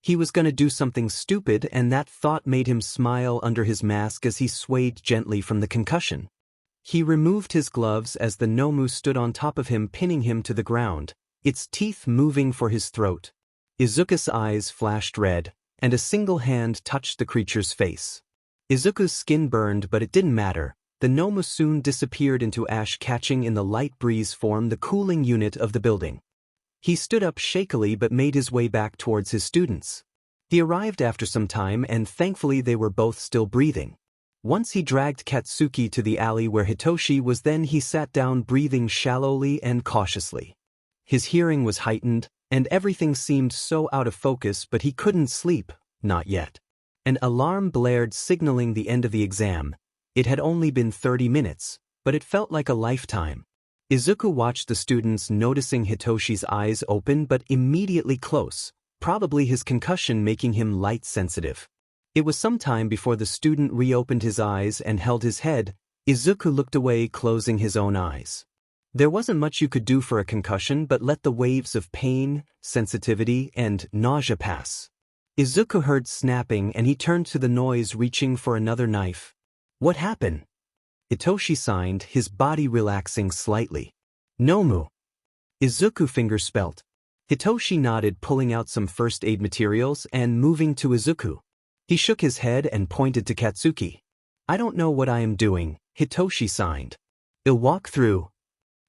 He was gonna do something stupid, and that thought made him smile under his mask as he swayed gently from the concussion. He removed his gloves as the Nomu stood on top of him, pinning him to the ground, its teeth moving for his throat. Izuku's eyes flashed red, and a single hand touched the creature's face. Izuku's skin burned, but it didn't matter. The Nomu soon disappeared into ash, catching in the light breeze form the cooling unit of the building. He stood up shakily but made his way back towards his students. He arrived after some time, and thankfully they were both still breathing. Once he dragged Katsuki to the alley where Hitoshi was, then he sat down, breathing shallowly and cautiously. His hearing was heightened, and everything seemed so out of focus, but he couldn't sleep, not yet. An alarm blared, signaling the end of the exam. It had only been 30 minutes, but it felt like a lifetime. Izuku watched the students, noticing Hitoshi's eyes open but immediately close, probably his concussion making him light sensitive. It was some time before the student reopened his eyes and held his head. Izuku looked away, closing his own eyes. There wasn't much you could do for a concussion but let the waves of pain, sensitivity, and nausea pass. Izuku heard snapping and he turned to the noise, reaching for another knife. What happened? Hitoshi sighed, his body relaxing slightly. Nomu. Izuku fingerspelt. Hitoshi nodded, pulling out some first aid materials and moving to Izuku. He shook his head and pointed to Katsuki. I don't know what I am doing, Hitoshi sighed. I'll walk through.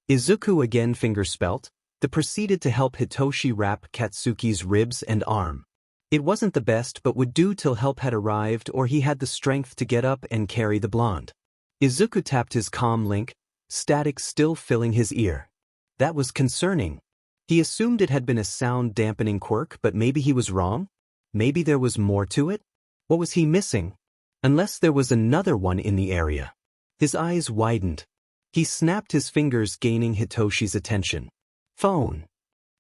Izuku again fingerspelt. They proceeded to help Hitoshi wrap Katsuki's ribs and arm. It wasn't the best but would do till help had arrived or he had the strength to get up and carry the blonde. Izuku tapped his comm link, static still filling his ear. That was concerning. He assumed it had been a sound dampening quirk, but maybe he was wrong? Maybe there was more to it? What was he missing? Unless there was another one in the area. His eyes widened. He snapped his fingers, gaining Hitoshi's attention. Phone.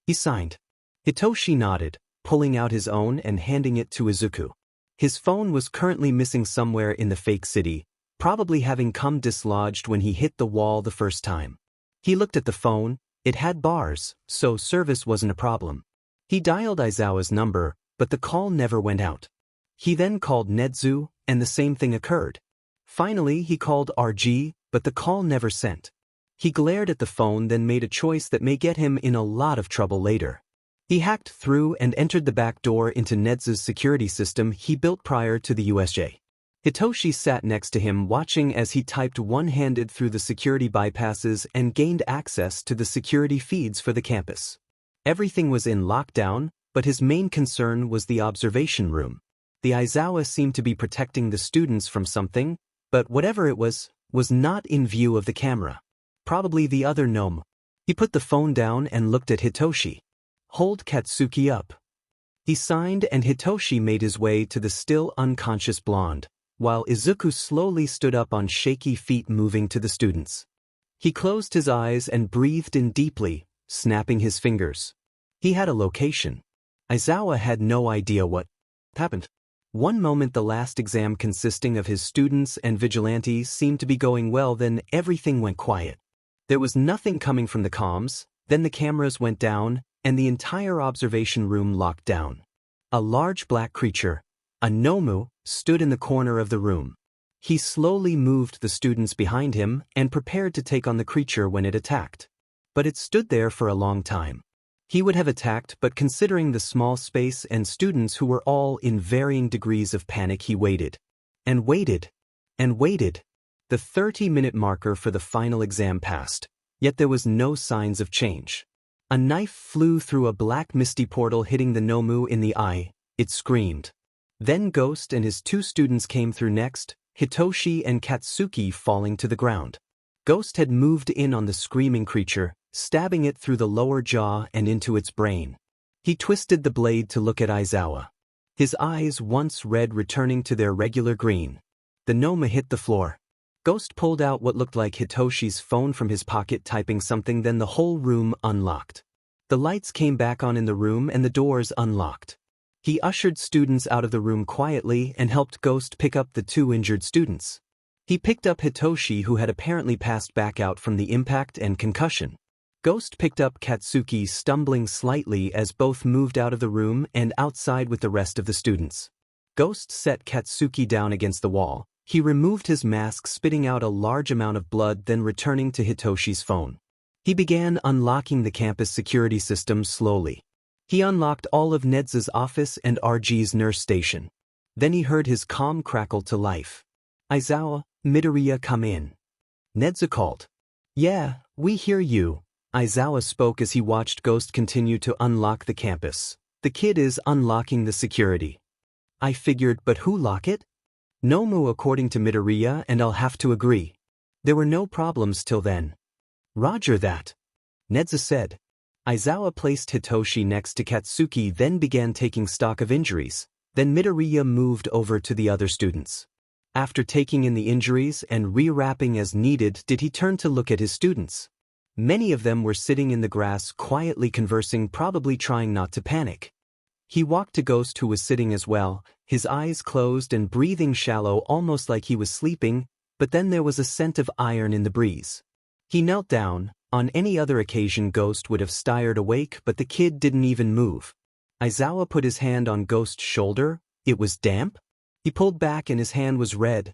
He signed. Hitoshi nodded, pulling out his own and handing it to Izuku. His phone was currently missing somewhere in the fake city, probably having come dislodged when he hit the wall the first time. He looked at the phone. It had bars, so service wasn't a problem. He dialed Aizawa's number, but the call never went out. He then called Netsu, and the same thing occurred. Finally, he called RG, but the call never sent. He glared at the phone, then made a choice that may get him in a lot of trouble later. He hacked through and entered the back door into Netsu's security system he built prior to the USJ. Hitoshi sat next to him, watching as he typed one-handed through the security bypasses and gained access to the security feeds for the campus. Everything was in lockdown, but his main concern was the observation room. The Aizawa seemed to be protecting the students from something, but whatever it was not in view of the camera. Probably the other gnome. He put the phone down and looked at Hitoshi. Hold Katsuki up. He signed and Hitoshi made his way to the still unconscious blonde, while Izuku slowly stood up on shaky feet, moving to the students. He closed his eyes and breathed in deeply, snapping his fingers. He had a location. Aizawa had no idea what happened. One moment the last exam consisting of his students and Vigilantes seemed to be going well, then everything went quiet. There was nothing coming from the comms, then the cameras went down, and the entire observation room locked down. A large black creature, a Nomu, stood in the corner of the room. He slowly moved the students behind him and prepared to take on the creature when it attacked. But it stood there for a long time. He would have attacked, but considering the small space and students who were all in varying degrees of panic, he waited. And waited. And waited. The 30-minute marker for the final exam passed, yet there was no signs of change. A knife flew through a black misty portal, hitting the Nomu in the eye. It screamed. Then Ghost and his two students came through next, Hitoshi and Katsuki falling to the ground. Ghost had moved in on the screaming creature, stabbing it through the lower jaw and into its brain. He twisted the blade to look at Aizawa. His eyes, once red, returning to their regular green. The Noma hit the floor. Ghost pulled out what looked like Hitoshi's phone from his pocket, typing something, then the whole room unlocked. The lights came back on in the room and the doors unlocked. He ushered students out of the room quietly and helped Ghost pick up the two injured students. He picked up Hitoshi, who had apparently passed back out from the impact and concussion. Ghost picked up Katsuki, stumbling slightly as both moved out of the room and outside with the rest of the students. Ghost set Katsuki down against the wall. He removed his mask, spitting out a large amount of blood, then returning to Hitoshi's phone. He began unlocking the campus security system slowly. He unlocked all of Nedza's office and RG's nurse station. Then he heard his comm crackle to life. Aizawa, Midoriya, come in. Nedza called. Yeah, we hear you. Aizawa spoke as he watched Ghost continue to unlock the campus. The kid is unlocking the security. I figured, but who lock it? Nomu, according to Midoriya, and I'll have to agree. There were no problems till then. Roger that. Nedza said. Aizawa placed Hitoshi next to Katsuki, then began taking stock of injuries. Then Midoriya moved over to the other students. After taking in the injuries and rewrapping as needed, did he turn to look at his students. Many of them were sitting in the grass quietly conversing, probably trying not to panic. He walked to Ghost, who was sitting as well, his eyes closed and breathing shallow, almost like he was sleeping, but then there was a scent of iron in the breeze. He knelt down. On any other occasion Ghost would have stirred awake, but the kid didn't even move. Izawa put his hand on Ghost's shoulder. It was damp? He pulled back and his hand was red.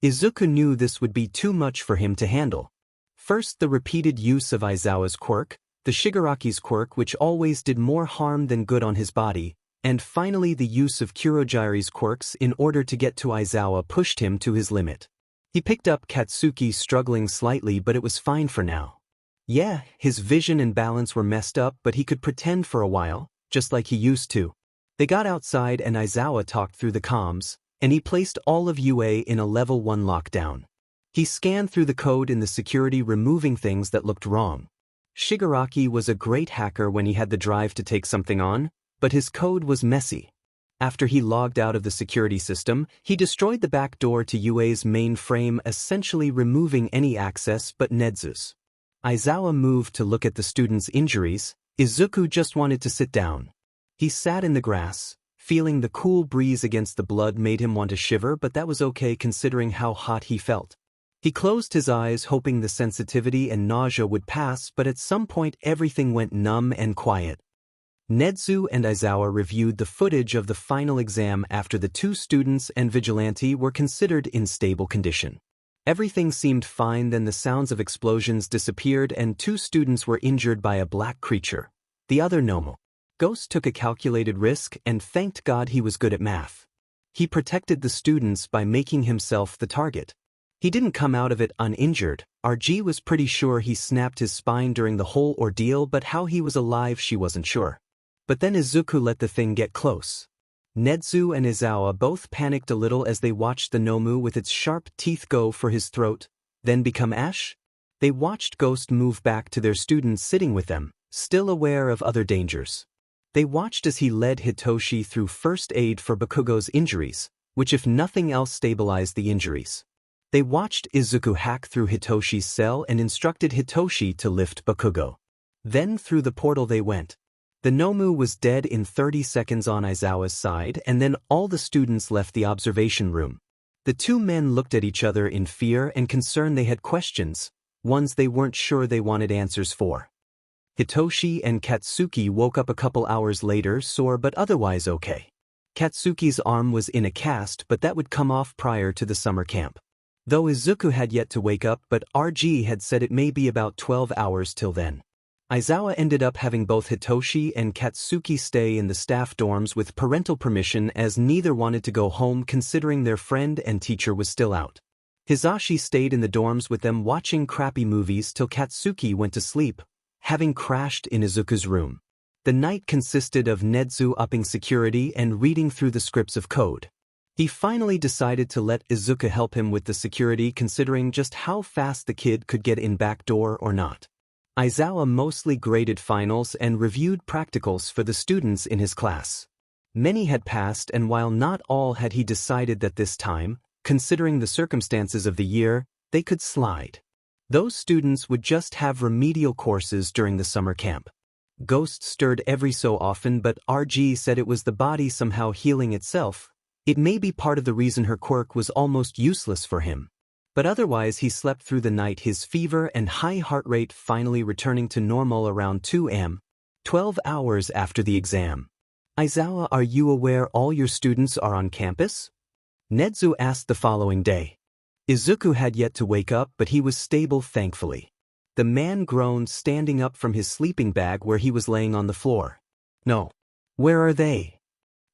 Izuku knew this would be too much for him to handle. First, the repeated use of Izawa's quirk, the Shigaraki's quirk, which always did more harm than good on his body, and finally the use of Kurogiri's quirks in order to get to Izawa pushed him to his limit. He picked up Katsuki, struggling slightly, but it was fine for now. Yeah, his vision and balance were messed up, but he could pretend for a while, just like he used to. They got outside and Izawa talked through the comms, and he placed all of UA in a level 1 lockdown. He scanned through the code in the security, removing things that looked wrong. Shigaraki was a great hacker when he had the drive to take something on, but his code was messy. After he logged out of the security system, he destroyed the back door to UA's mainframe, essentially removing any access but Nedzu's. Izawa moved to look at the students' injuries. Izuku just wanted to sit down. He sat in the grass. Feeling the cool breeze against the blood made him want to shiver, but that was okay considering how hot he felt. He closed his eyes, hoping the sensitivity and nausea would pass, but at some point everything went numb and quiet. Nedzu and Izawa reviewed the footage of the final exam after the 2 students and Vigilante were considered in stable condition. Everything seemed fine, then the sounds of explosions disappeared and 2 students were injured by a black creature. The other normal. Ghost took a calculated risk and thanked God he was good at math. He protected the students by making himself the target. He didn't come out of it uninjured. RG was pretty sure he snapped his spine during the whole ordeal, but how he was alive she wasn't sure. But then Izuku let the thing get close. Nedzu and Izawa both panicked a little as they watched the Nomu with its sharp teeth go for his throat, then become ash. They watched Ghost move back to their students sitting with them, still aware of other dangers. They watched as he led Hitoshi through first aid for Bakugo's injuries, which if nothing else stabilized the injuries. They watched Izuku hack through Hitoshi's cell and instructed Hitoshi to lift Bakugo. Then through the portal they went. The Nomu was dead in 30 seconds on Izawa's side, and then all the students left the observation room. The 2 men looked at each other in fear and concern. They had questions, ones they weren't sure they wanted answers for. Hitoshi and Katsuki woke up a couple hours later, sore but otherwise okay. Katsuki's arm was in a cast, but that would come off prior to the summer camp. Though Izuku had yet to wake up, but RG had said it may be about 12 hours till then. Izawa ended up having both Hitoshi and Katsuki stay in the staff dorms with parental permission, as neither wanted to go home considering their friend and teacher was still out. Hisashi stayed in the dorms with them watching crappy movies till Katsuki went to sleep, having crashed in Izuku's room. The night consisted of Nedzu upping security and reading through the scripts of code. He finally decided to let Izuku help him with the security, considering just how fast the kid could get in back door or not. Izawa mostly graded finals and reviewed practicals for the students in his class. Many had passed, and while not all had, he decided that this time, considering the circumstances of the year, they could slide. Those students would just have remedial courses during the summer camp. Ghost stirred every so often, but RG said it was the body somehow healing itself. It may be part of the reason her quirk was almost useless for him. But otherwise he slept through the night, his fever and high heart rate finally returning to normal around 2 am, 12 hours after the exam. Izawa, are you aware all your students are on campus? Nedzu asked the following day. Izuku had yet to wake up, but he was stable thankfully. The man groaned, standing up from his sleeping bag where he was laying on the floor. No. Where are they?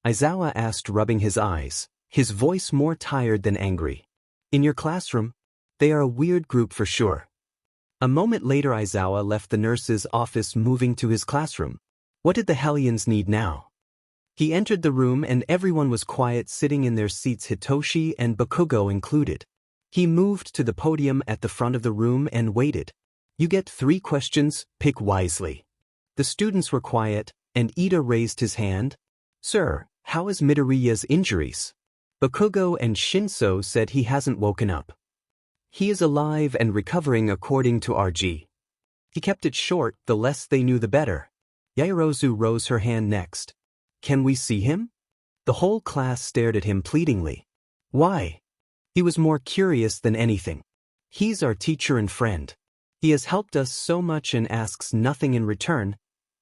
Izawa asked, rubbing his eyes, his voice more tired than angry. In your classroom? They are a weird group for sure. A moment later Izawa left the nurse's office, moving to his classroom. What did the Hellions need now? He entered the room and everyone was quiet, sitting in their seats, Hitoshi and Bakugo included. He moved to the podium at the front of the room and waited. You get 3 questions, pick wisely. The students were quiet, and Ida raised his hand. Sir, how is Midoriya's injuries? Bakugo and Shinso said he hasn't woken up. He is alive and recovering according to RG. He kept it short, the less they knew the better. Yairozu rose her hand next. Can we see him? The whole class stared at him pleadingly. Why? He was more curious than anything. He's our teacher and friend. He has helped us so much and asks nothing in return.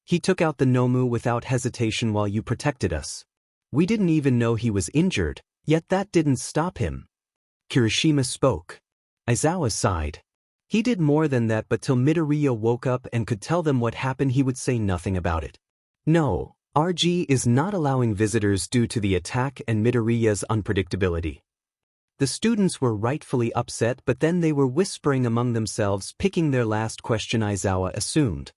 He took out the Nomu without hesitation while you protected us. We didn't even know he was injured, yet that didn't stop him. Kirishima spoke. Aizawa sighed. He did more than that, but till Midoriya woke up and could tell them what happened, he would say nothing about it. No, RG is not allowing visitors due to the attack and Midoriya's unpredictability. The students were rightfully upset, but then they were whispering among themselves, picking their last question. Aizawa assumed.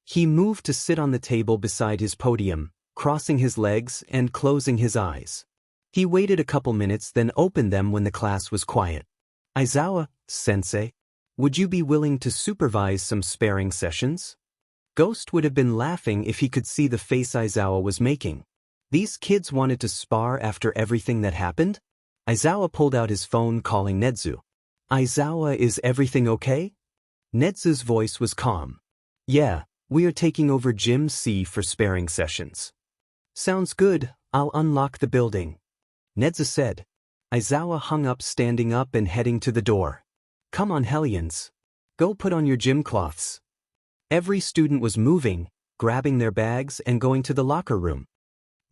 He moved to sit on the table beside his podium, crossing his legs and closing his eyes. He waited a couple minutes, then opened them when the class was quiet. Aizawa, sensei, would you be willing to supervise some sparring sessions? Ghost would have been laughing if he could see the face Aizawa was making. These kids wanted to spar after everything that happened? Aizawa pulled out his phone, calling Nedzu. Aizawa, is everything okay? Nedzu's voice was calm. Yeah, we are taking over Gym C for sparring sessions. Sounds good, I'll unlock the building. Nedzu said. Aizawa hung up, standing up and heading to the door. Come on, Hellions. Go put on your gym cloths. Every student was moving, grabbing their bags and going to the locker room.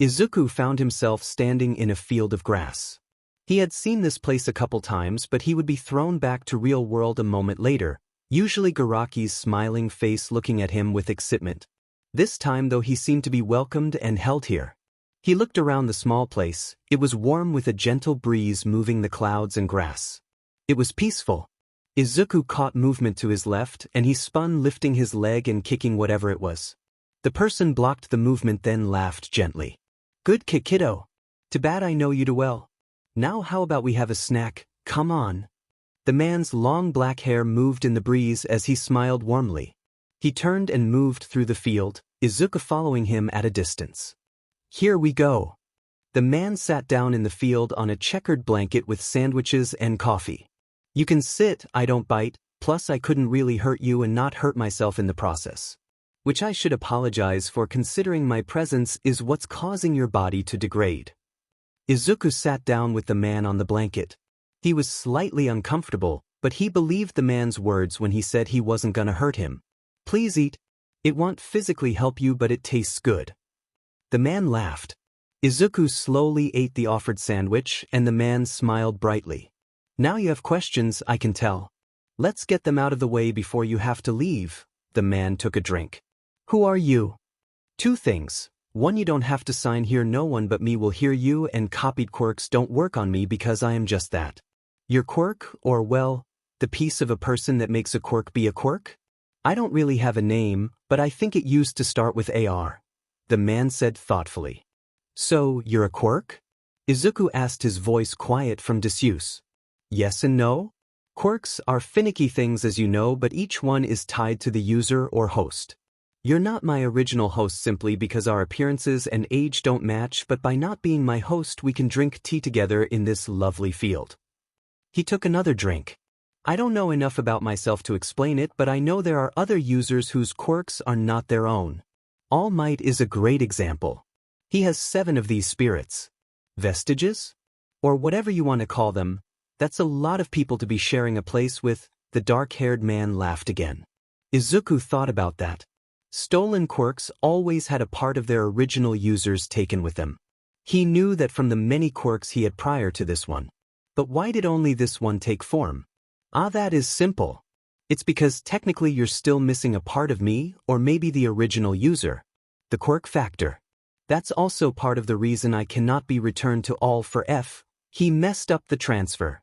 Izuku found himself standing in a field of grass. He had seen this place a couple times, but he would be thrown back to real world a moment later, usually Garaki's smiling face looking at him with excitement. This time though, he seemed to be welcomed and held here. He looked around the small place. It was warm with a gentle breeze moving the clouds and grass. It was peaceful. Izuku caught movement to his left and he spun, lifting his leg and kicking whatever it was. The person blocked the movement, then laughed gently. Good kick, kiddo. Too bad I know you too well. Now how about we have a snack? Come on. The man's long black hair moved in the breeze as he smiled warmly. He turned and moved through the field, Izuku following him at a distance. Here we go. The man sat down in the field on a checkered blanket with sandwiches and coffee. You can sit, I don't bite, plus I couldn't really hurt you and not hurt myself in the process. Which I should apologize for, considering my presence is what's causing your body to degrade. Izuku sat down with the man on the blanket. He was slightly uncomfortable, but he believed the man's words when he said he wasn't gonna hurt him. Please eat. It won't physically help you, but it tastes good. The man laughed. Izuku slowly ate the offered sandwich and the man smiled brightly. Now you have questions, I can tell. Let's get them out of the way before you have to leave. The man took a drink. Who are you? Two things. One, you don't have to sign here, no one but me will hear you, and copied quirks don't work on me because I am just that. Your quirk, or well, the piece of a person that makes a quirk be a quirk? I don't really have a name, but I think it used to start with AR. The man said thoughtfully. So, you're a quirk? Izuku asked, his voice quiet from disuse. Yes and no. Quirks are finicky things, as you know, but each one is tied to the user or host. You're not my original host simply because our appearances and age don't match, but by not being my host we can drink tea together in this lovely field. He took another drink. I don't know enough about myself to explain it, but I know there are other users whose quirks are not their own. All Might is a great example. He has 7 of these spirits. Vestiges? Or whatever you want to call them. That's a lot of people to be sharing a place with. The dark-haired man laughed again. Izuku thought about that. Stolen quirks always had a part of their original users taken with them. He knew that from the many quirks he had prior to this one. But why did only this one take form? That is simple. It's because technically you're still missing a part of me, or maybe the original user. The quirk factor. That's also part of the reason I cannot be returned to all for F. He messed up the transfer.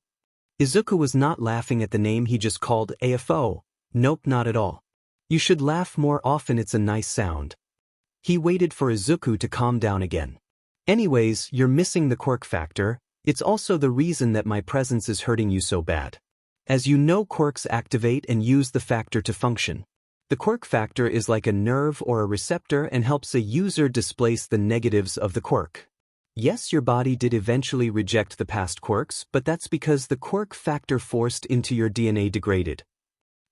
Izuku was not laughing at the name he just called AFO. Nope, not at all. You should laugh more often, it's a nice sound. He waited for Izuku to calm down again. Anyways, you're missing the quirk factor. It's also the reason that my presence is hurting you so bad. As you know, quirks activate and use the factor to function. The quirk factor is like a nerve or a receptor and helps a user displace the negatives of the quirk. Yes, your body did eventually reject the past quirks, but that's because the quirk factor forced into your DNA degraded.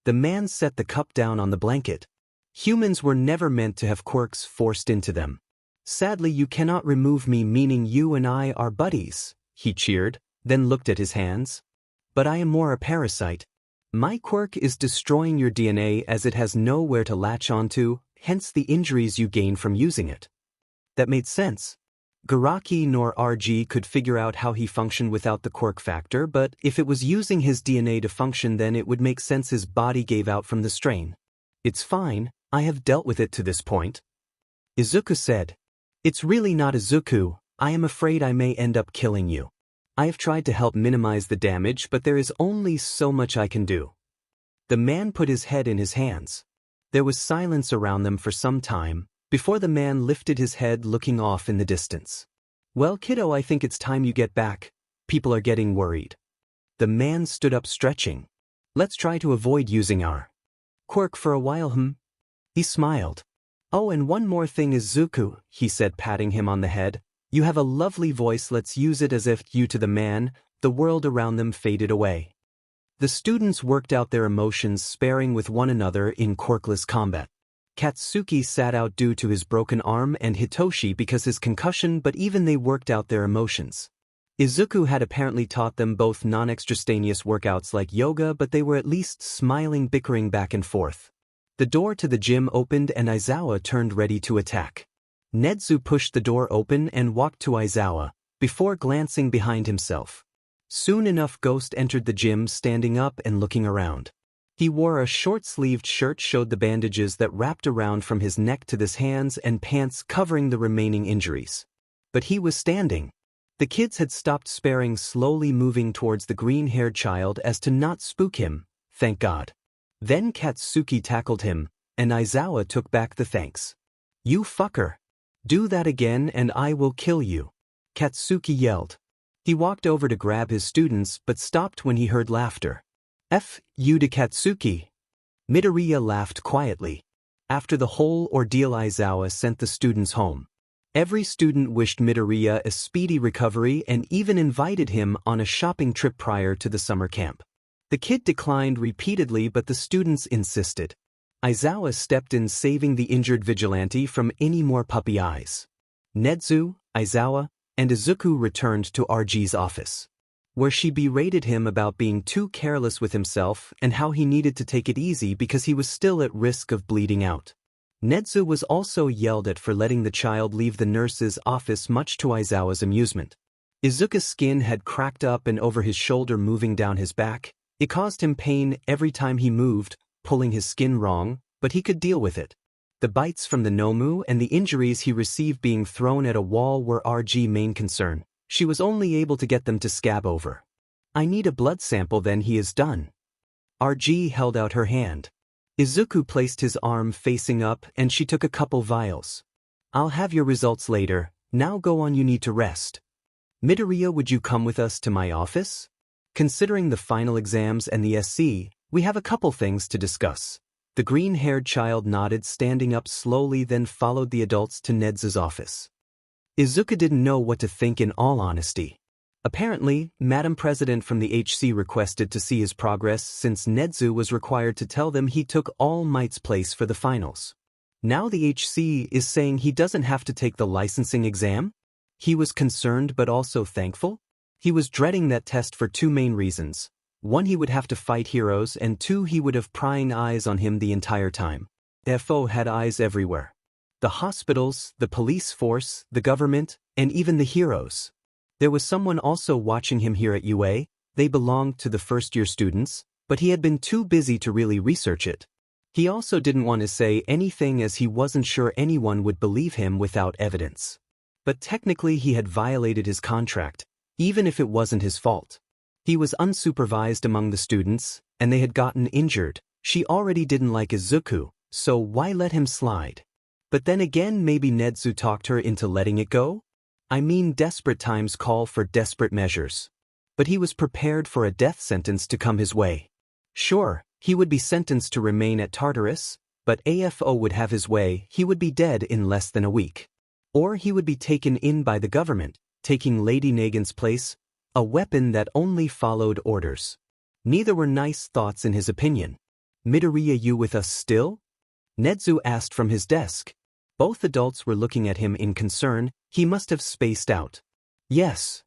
The man set the cup down on the blanket. Humans were never meant to have quirks forced into them. Sadly you cannot remove me, meaning you and I are buddies, he cheered, then looked at his hands. But I am more a parasite. My quirk is destroying your DNA as it has nowhere to latch onto, hence the injuries you gain from using it. That made sense. Garaki nor RG could figure out how he functioned without the quirk factor, but if it was using his DNA to function, then it would make sense his body gave out from the strain. It's fine, I have dealt with it to this point. Izuku said. It's really not Izuku, I am afraid I may end up killing you. I have tried to help minimize the damage, but there is only so much I can do. The man put his head in his hands. There was silence around them for some time, before the man lifted his head, looking off in the distance. Well, kiddo, I think it's time you get back. People are getting worried. The man stood up, stretching. Let's try to avoid using our quirk for a while, He smiled. Oh, and one more thing, Izuku, he said, patting him on the head. You have a lovely voice, let's use it. As if you to the man, the world around them faded away. The students worked out their emotions, sparring with one another in quirkless combat. Katsuki sat out due to his broken arm and Hitoshi because his concussion, but even they worked out their emotions. Izuku had apparently taught them both non-extraneous workouts like yoga, but they were at least smiling, bickering back and forth. The door to the gym opened and Aizawa turned ready to attack. Nedzu pushed the door open and walked to Aizawa, before glancing behind himself. Soon enough, Ghost entered the gym, standing up and looking around. He wore a short-sleeved shirt, showed the bandages that wrapped around from his neck to his hands, and pants covering the remaining injuries. But he was standing. The kids had stopped sparring, slowly moving towards the green-haired child as to not spook him, thank God. Then Katsuki tackled him, and Aizawa took back the thanks. You fucker! Do that again and I will kill you! Katsuki yelled. He walked over to grab his students but stopped when he heard laughter. F you to Katsuki! Midoriya laughed quietly. After the whole ordeal, Aizawa sent the students home. Every student wished Midoriya a speedy recovery and even invited him on a shopping trip prior to the summer camp. The kid declined repeatedly, but the students insisted. Aizawa stepped in, saving the injured Vigilante from any more puppy eyes. Nedzu, Aizawa, and Izuku returned to RG's office, where she berated him about being too careless with himself and how he needed to take it easy because he was still at risk of bleeding out. Nedzu was also yelled at for letting the child leave the nurse's office, much to Aizawa's amusement. Izuku's skin had cracked up and over his shoulder, moving down his back. It caused him pain every time he moved, pulling his skin wrong, but he could deal with it. The bites from the Nomu and the injuries he received being thrown at a wall were RG's main concern. She was only able to get them to scab over. I need a blood sample, then he is done. RG held out her hand. Izuku placed his arm facing up and she took a couple vials. I'll have your results later, now go on, you need to rest. Midoriya, would you come with us to my office? Considering the final exams and the SC, we have a couple things to discuss. The green-haired child nodded, standing up slowly, then followed the adults to Nedzu's office. Izuku didn't know what to think, in all honesty. Apparently, Madam President from the HC requested to see his progress since Nedzu was required to tell them he took All Might's place for the finals. Now the HC is saying he doesn't have to take the licensing exam? He was concerned but also thankful. He was dreading that test for two main reasons. One, he would have to fight heroes, and two, he would have prying eyes on him the entire time. FO had eyes everywhere. The hospitals, the police force, the government, and even the heroes. There was someone also watching him here at UA. They belonged to the first-year students, but he had been too busy to really research it. He also didn't want to say anything as he wasn't sure anyone would believe him without evidence. But technically he had violated his contract, even if it wasn't his fault. He was unsupervised among the students, and they had gotten injured. She already didn't like Izuku, so why let him slide? But then again, maybe Nedzu talked her into letting it go? I mean, desperate times call for desperate measures. But he was prepared for a death sentence to come his way. Sure, he would be sentenced to remain at Tartarus, but AFO would have his way. He would be dead in less than a week. Or he would be taken in by the government, taking Lady Nagin's place, a weapon that only followed orders. Neither were nice thoughts in his opinion. Midoriya, you with us still? Nedzu asked from his desk. Both adults were looking at him in concern. He must have spaced out. Yes.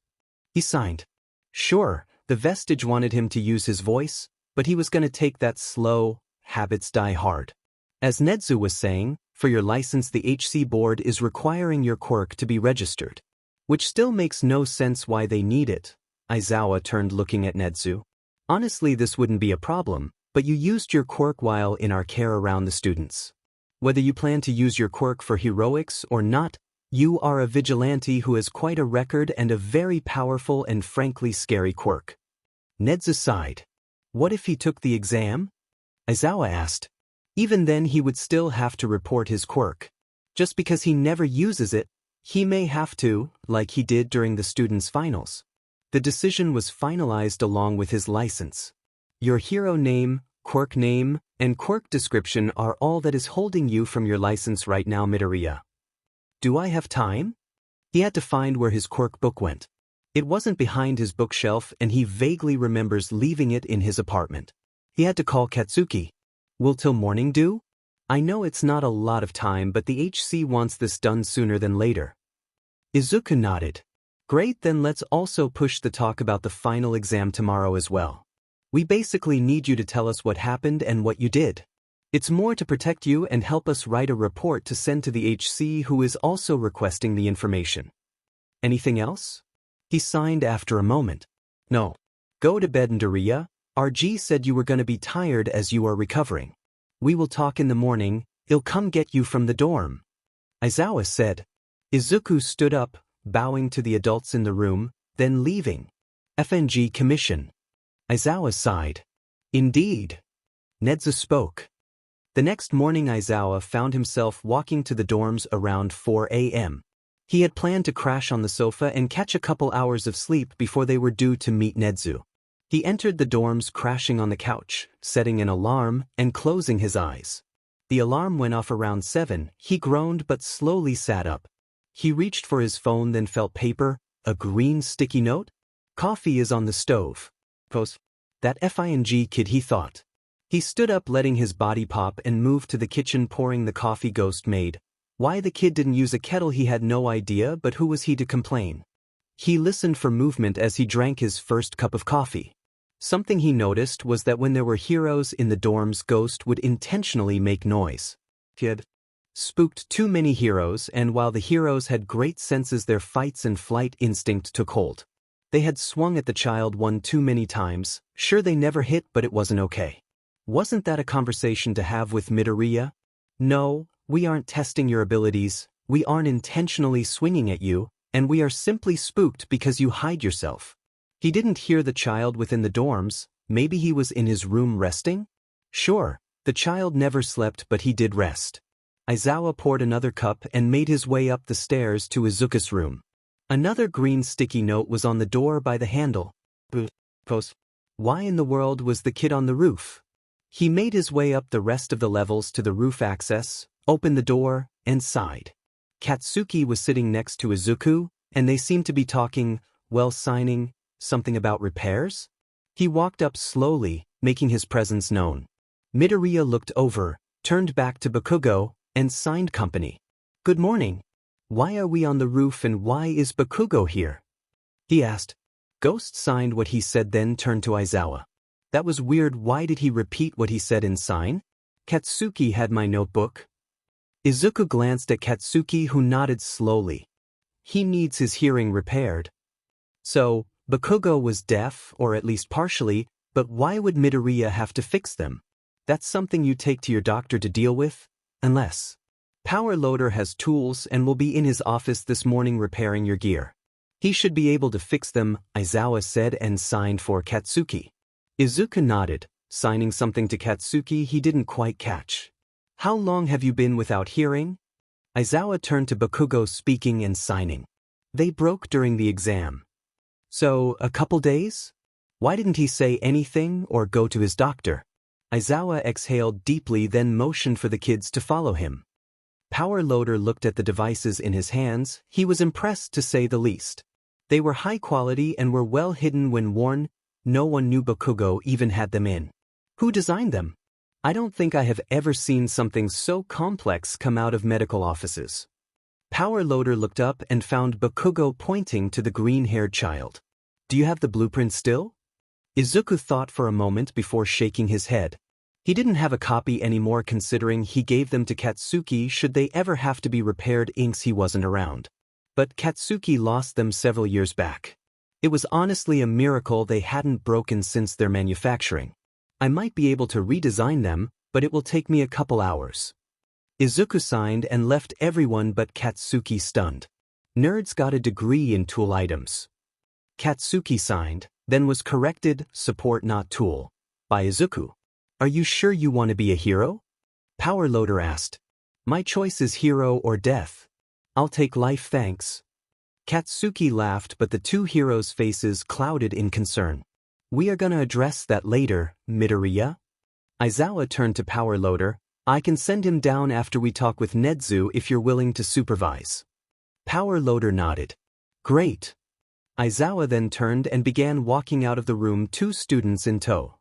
He signed. Sure, the vestige wanted him to use his voice, but he was gonna take that slow, habits die hard. As Nedzu was saying, for your license the HC board is requiring your quirk to be registered. Which still makes no sense why they need it. Aizawa turned looking at Nedzu. Honestly, this wouldn't be a problem, but you used your quirk while in our care around the students. Whether you plan to use your quirk for heroics or not, you are a vigilante who has quite a record and a very powerful and frankly scary quirk. Nedzu sighed. What if he took the exam? Aizawa asked. Even then he would still have to report his quirk. Just because he never uses it, he may have to, like he did during the students' finals. The decision was finalized along with his license. Your hero name, quirk name, and quirk description are all that is holding you from your license right now, Midoriya. Do I have time? He had to find where his quirk book went. It wasn't behind his bookshelf and he vaguely remembers leaving it in his apartment. He had to call Katsuki. Will till morning do? I know it's not a lot of time, but the HC wants this done sooner than later. Izuku nodded. Great, then let's also push the talk about the final exam tomorrow as well. We basically need you to tell us what happened and what you did. It's more to protect you and help us write a report to send to the HC, who is also requesting the information. Anything else? He signed after a moment. No. Go to bed, Midoriya. RG said you were going to be tired as you are recovering. We will talk in the morning. He'll come get you from the dorm. Aizawa said. Izuku stood up, bowing to the adults in the room, then leaving. FNG Commission. Aizawa sighed. Indeed. Nedzu spoke. The next morning Aizawa found himself walking to the dorms around 4 a.m. He had planned to crash on the sofa and catch a couple hours of sleep before they were due to meet Nedzu. He entered the dorms crashing on the couch, setting an alarm, and closing his eyes. The alarm went off around 7. He groaned but slowly sat up. He reached for his phone, then felt paper, a green sticky note. Coffee is on the stove. That FING kid, he thought. He stood up, letting his body pop, and moved to the kitchen, pouring the coffee Ghost made. Why the kid didn't use a kettle he had no idea, but who was he to complain? He listened for movement as he drank his first cup of coffee. Something he noticed was that when there were heroes in the dorms, Ghost would intentionally make noise. He had spooked too many heroes, and while the heroes had great senses, their fights and flight instinct took hold. They had swung at the child one too many times. Sure, they never hit, but it wasn't okay. Wasn't that a conversation to have with Midoriya? No, we aren't testing your abilities, we aren't intentionally swinging at you, and we are simply spooked because you hide yourself. He didn't hear the child within the dorms. Maybe he was in his room resting? Sure, the child never slept, but he did rest. Aizawa poured another cup and made his way up the stairs to Izuku's room. Another green sticky note was on the door by the handle. Why in the world was the kid on the roof? He made his way up the rest of the levels to the roof access, opened the door, and sighed. Katsuki was sitting next to Izuku, and they seemed to be talking, well, signing something about repairs? He walked up slowly, making his presence known. Midoriya looked over, turned back to Bakugo, and signed company. Good morning. Why are we on the roof and why is Bakugo here? He asked. Ghost signed what he said, then turned to Aizawa. That was weird. Why did he repeat what he said in sign? Katsuki had my notebook. Izuku glanced at Katsuki, who nodded slowly. He needs his hearing repaired. So, Bakugo was deaf, or at least partially, but why would Midoriya have to fix them? That's something you take to your doctor to deal with? Unless. Power Loader has tools and will be in his office this morning repairing your gear. He should be able to fix them, Aizawa said and signed for Katsuki. Izuku nodded, signing something to Katsuki he didn't quite catch. How long have you been without hearing? Aizawa turned to Bakugo, speaking and signing. They broke during the exam. So, a couple days? Why didn't he say anything or go to his doctor? Aizawa exhaled deeply, then motioned for the kids to follow him. Power Loader looked at the devices in his hands. He was impressed, to say the least. They were high quality and were well hidden when worn. No one knew Bakugo even had them in. Who designed them? I don't think I have ever seen something so complex come out of medical offices. Power Loader looked up and found Bakugo pointing to the green-haired child. Do you have the blueprint still? Izuku thought for a moment before shaking his head. He didn't have a copy anymore considering he gave them to Katsuki should they ever have to be repaired inks he wasn't around. But Katsuki lost them several years back. It was honestly a miracle they hadn't broken since their manufacturing. I might be able to redesign them, but it will take me a couple hours. Izuku signed and left everyone but Katsuki stunned. Nerds got a degree in tool items. Katsuki signed, then was corrected, support not tool, by Izuku. Are you sure you want to be a hero? Power Loader asked. My choice is hero or death. I'll take life thanks. Katsuki laughed but the two heroes' faces clouded in concern. We are gonna address that later, Midoriya. Aizawa turned to Power Loader. I can send him down after we talk with Nezu if you're willing to supervise. Power Loader nodded. Great. Aizawa then turned and began walking out of the room, two students in tow.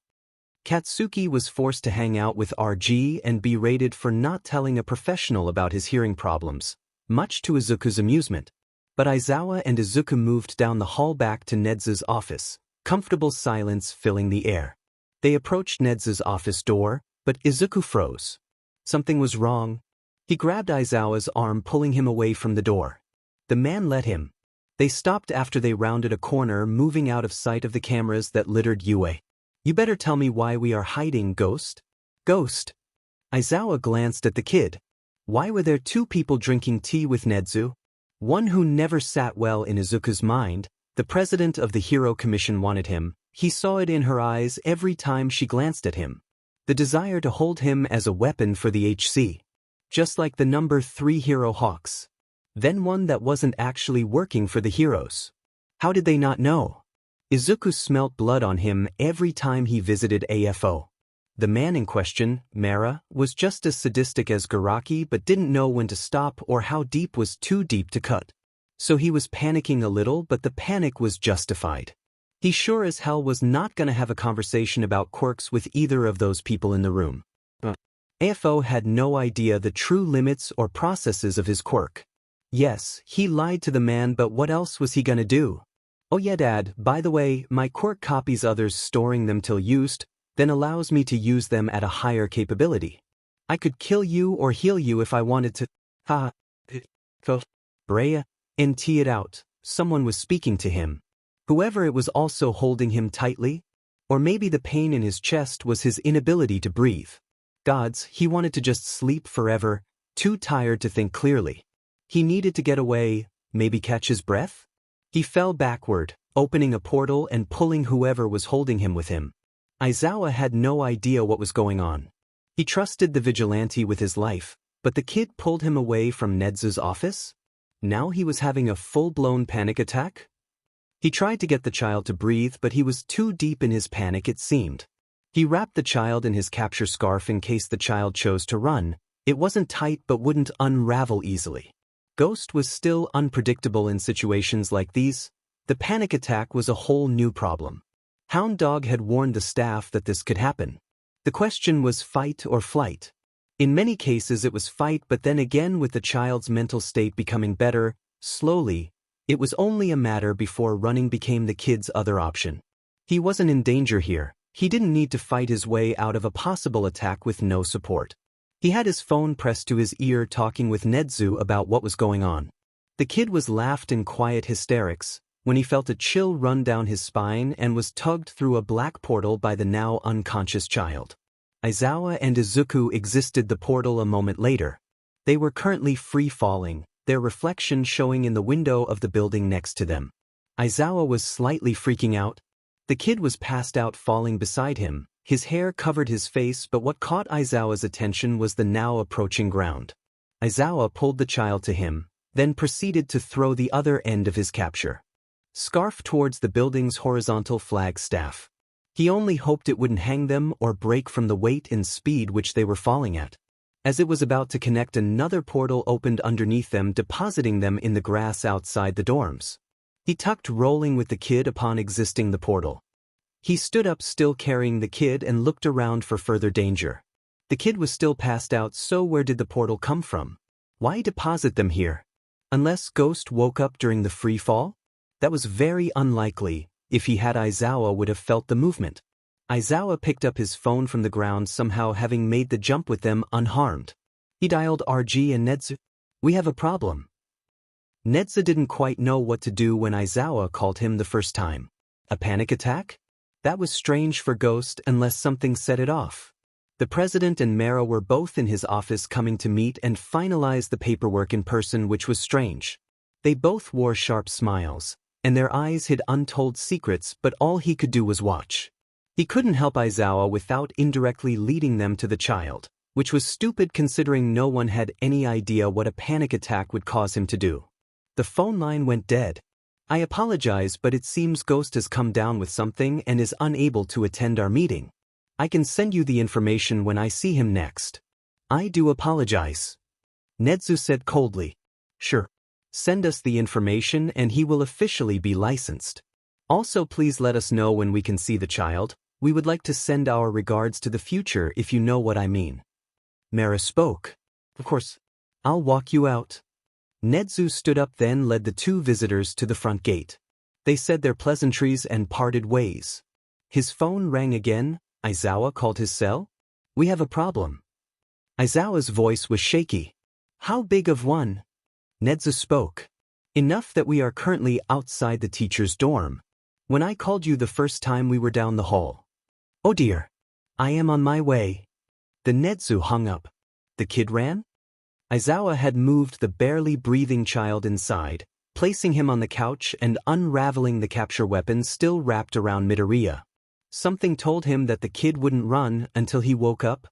Katsuki was forced to hang out with RG and be rated for not telling a professional about his hearing problems, much to Izuku's amusement. But Aizawa and Izuku moved down the hall back to Nezu's office, comfortable silence filling the air. They approached Nezu's office door, but Izuku froze. Something was wrong. He grabbed Aizawa's arm, pulling him away from the door. The man let him. They stopped after they rounded a corner, moving out of sight of the cameras that littered UA. You better tell me why we are hiding, Ghost. Ghost. Aizawa glanced at the kid. Why were there two people drinking tea with Nezu? One who never sat well in Izuku's mind. The president of the Hero Commission wanted him. He saw it in her eyes every time she glanced at him. The desire to hold him as a weapon for the HC. Just like the number 3 Hero Hawks. Then one that wasn't actually working for the heroes. How did they not know? Izuku smelt blood on him every time he visited AFO. The man in question, Mara, was just as sadistic as Garaki but didn't know when to stop or how deep was too deep to cut. So he was panicking a little, but the panic was justified. He sure as hell was not gonna have a conversation about quirks with either of those people in the room. AFO had no idea the true limits or processes of his quirk. Yes, he lied to the man, but what else was he gonna do? Oh yeah, Dad, by the way, my quirk copies others, storing them till used, then allows me to use them at a higher capability. I could kill you or heal you if I wanted to. Brea, NT it out. Someone was speaking to him. Whoever it was also holding him tightly? Or maybe the pain in his chest was his inability to breathe. Gods, he wanted to just sleep forever, too tired to think clearly. He needed to get away, maybe catch his breath? He fell backward, opening a portal and pulling whoever was holding him with him. Aizawa had no idea what was going on. He trusted the Vigilante with his life, but the kid pulled him away from Nezu's office? Now he was having a full-blown panic attack? He tried to get the child to breathe, but he was too deep in his panic, it seemed. He wrapped the child in his capture scarf in case the child chose to run. It wasn't tight but wouldn't unravel easily. Ghost was still unpredictable in situations like these. The panic attack was a whole new problem. Hound Dog had warned the staff that this could happen. The question was fight or flight. In many cases it was fight, but then again with the child's mental state becoming better, slowly, it was only a matter before running became the kid's other option. He wasn't in danger here. He didn't need to fight his way out of a possible attack with no support. He had his phone pressed to his ear, talking with Nezu about what was going on. The kid was laughed in quiet hysterics when he felt a chill run down his spine and was tugged through a black portal by the now unconscious child. Aizawa and Izuku exited the portal a moment later. They were currently free-falling, their reflection showing in the window of the building next to them. Aizawa was slightly freaking out. The kid was passed out, falling beside him. His hair covered his face, but what caught Aizawa's attention was the now approaching ground. Aizawa pulled the child to him, then proceeded to throw the other end of his capture scarf towards the building's horizontal flag staff. He only hoped it wouldn't hang them or break from the weight and speed which they were falling at. As it was about to connect, another portal opened underneath them, depositing them in the grass outside the dorms. He tucked rolling with the kid upon exiting the portal. He stood up, still carrying the kid, and looked around for further danger. The kid was still passed out, so where did the portal come from? Why deposit them here? Unless Ghost woke up during the free fall? That was very unlikely. If he had, Aizawa would have felt the movement. Aizawa picked up his phone from the ground, somehow having made the jump with them unharmed. He dialed RG and Nedzu. We have a problem. Nedzu didn't quite know what to do when Aizawa called him the first time. A panic attack? That was strange for Ghost unless something set it off. The president and Mara were both in his office coming to meet and finalize the paperwork in person, which was strange. They both wore sharp smiles, and their eyes hid untold secrets, but all he could do was watch. He couldn't help Aizawa without indirectly leading them to the child, which was stupid considering no one had any idea what a panic attack would cause him to do. The phone line went dead. I apologize, but it seems Ghost has come down with something and is unable to attend our meeting. I can send you the information when I see him next. I do apologize. Nedzu said coldly. Sure. Send us the information and he will officially be licensed. Also, please let us know when we can see the child. We would like to send our regards to the future, if you know what I mean. Mara spoke. Of course. I'll walk you out. Nedzu stood up, then led the two visitors to the front gate. They said their pleasantries and parted ways. His phone rang again. Aizawa called his cell. We have a problem. Aizawa's voice was shaky. How big of one? Nedzu spoke. Enough that we are currently outside the teacher's dorm. When I called you the first time, we were down the hall. Oh dear. I am on my way. The Nedzu hung up. The kid ran? Aizawa had moved the barely breathing child inside, placing him on the couch and unraveling the capture weapon still wrapped around Midoriya. Something told him that the kid wouldn't run until he woke up.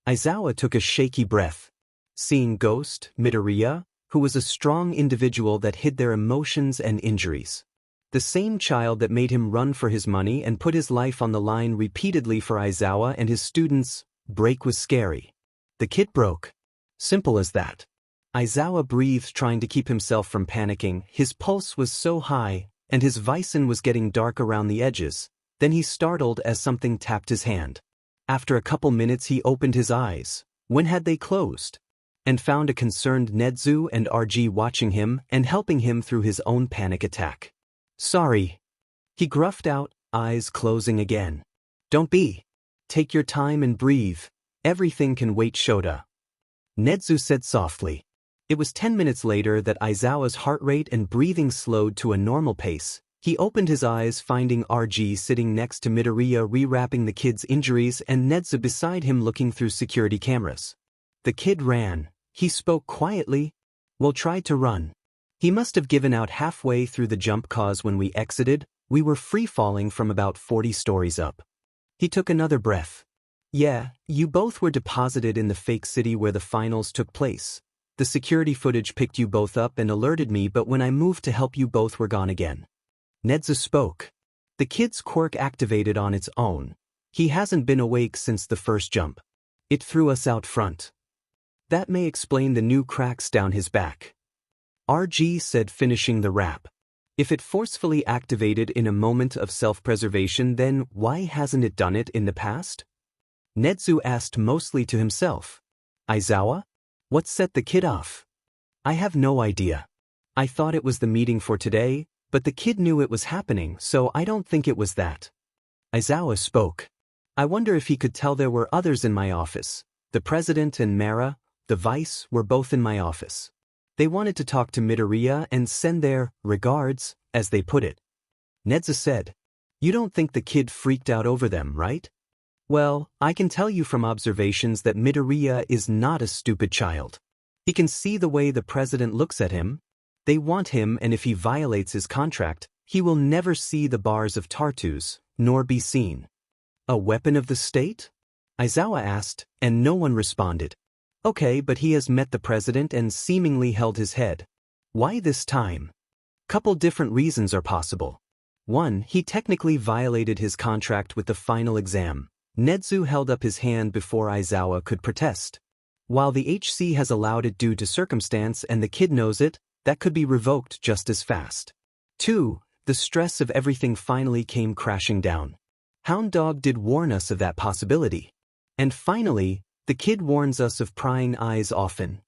Aizawa took a shaky breath. Seeing Ghost, Midoriya, who was a strong individual that hid their emotions and injuries. The same child that made him run for his money and put his life on the line repeatedly for Aizawa and his students, break was scary. The kid broke. Simple as that. Aizawa breathed, trying to keep himself from panicking. His pulse was so high, and his Viscon was getting dark around the edges. Then he startled as something tapped his hand. After a couple minutes he opened his eyes. When had they closed? And found a concerned Nedzu and RG watching him and helping him through his own panic attack. Sorry. He gruffed out, eyes closing again. Don't be. Take your time and breathe. Everything can wait, Shota. Nedzu said softly. It was 10 minutes later that Aizawa's heart rate and breathing slowed to a normal pace. He opened his eyes, finding RG sitting next to Midoriya rewrapping the kid's injuries and Nedzu beside him looking through security cameras. The kid ran. He spoke quietly. Well, tried to run. He must have given out halfway through the jump, cause when we exited, we were free-falling from about 40 stories up. He took another breath. Yeah, you both were deposited in the fake city where the finals took place. The security footage picked you both up and alerted me, but when I moved to help, you both were gone again. Nedzu spoke. The kid's quirk activated on its own. He hasn't been awake since the first jump. It threw us out front. That may explain the new cracks down his back. RG said, finishing the rap. If it forcefully activated in a moment of self-preservation, then why hasn't it done it in the past? Nedzu asked, mostly to himself. Aizawa? What set the kid off? I have no idea. I thought it was the meeting for today, but the kid knew it was happening, so I don't think it was that. Aizawa spoke. I wonder if he could tell there were others in my office. The president and Mara, the vice, were both in my office. They wanted to talk to Midoriya and send their regards, as they put it. Nedzu said. You don't think the kid freaked out over them, right? Well, I can tell you from observations that Midoriya is not a stupid child. He can see the way the president looks at him. They want him, and if he violates his contract, he will never see the bars of Tartus, nor be seen. A weapon of the state? Aizawa asked, and no one responded. Okay, but he has met the president and seemingly held his head. Why this time? Couple different reasons are possible. One, he technically violated his contract with the final exam. Nedzu held up his hand before Aizawa could protest. While the HC has allowed it due to circumstance and the kid knows it, that could be revoked just as fast. 2. The stress of everything finally came crashing down. Hound Dog did warn us of that possibility. And finally, The kid warns us of prying eyes often.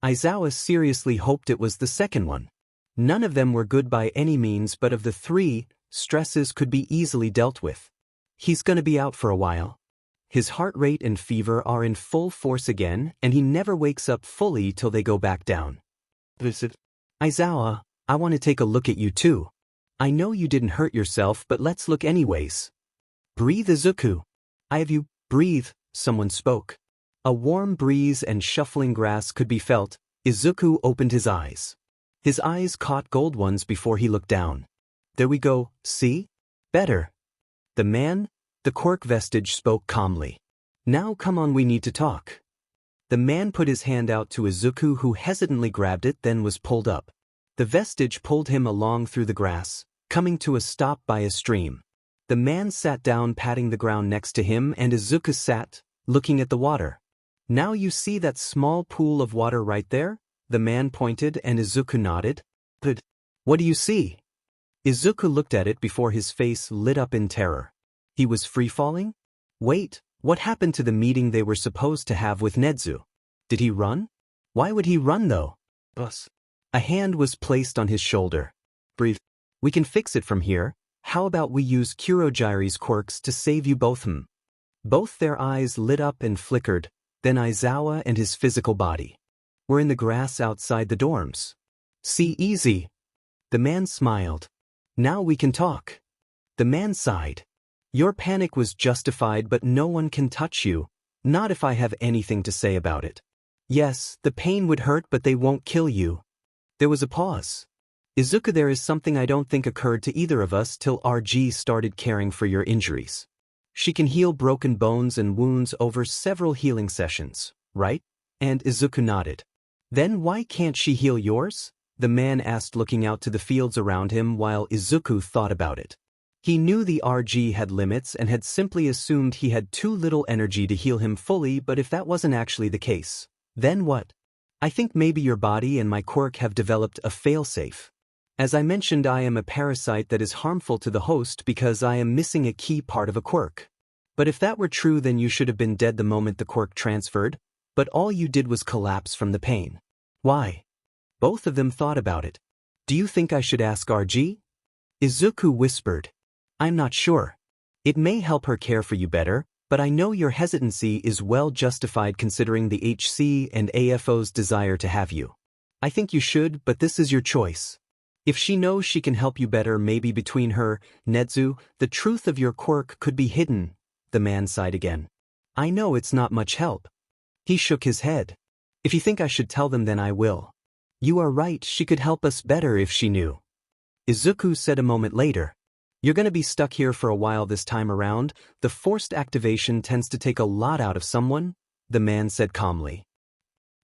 Aizawa seriously hoped it was the second one. None of them were good by any means, but of the three, stresses could be easily dealt with. He's gonna be out for a while. His heart rate and fever are in full force again, and he never wakes up fully till they go back down. Aizawa, I want to take a look at you too. I know you didn't hurt yourself, but let's look anyways. Breathe, Izuku. I have you. Breathe, someone spoke. A warm breeze and shuffling grass could be felt. Izuku opened his eyes. His eyes caught gold ones before he looked down. There we go, see? Better. The man, the quirk vestige, spoke calmly. Now come on, we need to talk. The man put his hand out to Izuku, who hesitantly grabbed it, then was pulled up. The vestige pulled him along through the grass, coming to a stop by a stream. The man sat down, patting the ground next to him, and Izuku sat, looking at the water. Now you see that small pool of water right there? The man pointed, and Izuku nodded. But what do you see? Izuku looked at it before his face lit up in terror. He was free-falling? Wait, what happened to the meeting they were supposed to have with Nedzu? Did he run? Why would he run though? Bus. A hand was placed on his shoulder. Breathe. We can fix it from here. How about we use Kurogiri's quirks to save you both? Both their eyes lit up and flickered, then Aizawa and his physical body. We're in the grass outside the dorms. See, easy. The man smiled. Now we can talk. The man sighed. Your panic was justified, but no one can touch you, not if I have anything to say about it. Yes, the pain would hurt, but they won't kill you. There was a pause. Izuku, there is something I don't think occurred to either of us till RG started caring for your injuries. She can heal broken bones and wounds over several healing sessions, right? And Izuku nodded. Then why can't she heal yours? The man asked, looking out to the fields around him while Izuku thought about it. He knew the RG had limits and had simply assumed he had too little energy to heal him fully, but if that wasn't actually the case, then what? I think maybe your body and my quirk have developed a failsafe. As I mentioned, I am a parasite that is harmful to the host because I am missing a key part of a quirk. But if that were true, then you should have been dead the moment the quirk transferred, but all you did was collapse from the pain. Why? Both of them thought about it. Do you think I should ask RG? Izuku whispered. I'm not sure. It may help her care for you better, but I know your hesitancy is well justified considering the HC and AFO's desire to have you. I think you should, but this is your choice. If she knows she can help you better, maybe between her, Nedzu, the truth of your quirk could be hidden. The man sighed again. I know it's not much help. He shook his head. If you think I should tell them, then I will. You are right, she could help us better if she knew. Izuku said a moment later. You're gonna be stuck here for a while this time around. The forced activation tends to take a lot out of someone, the man said calmly.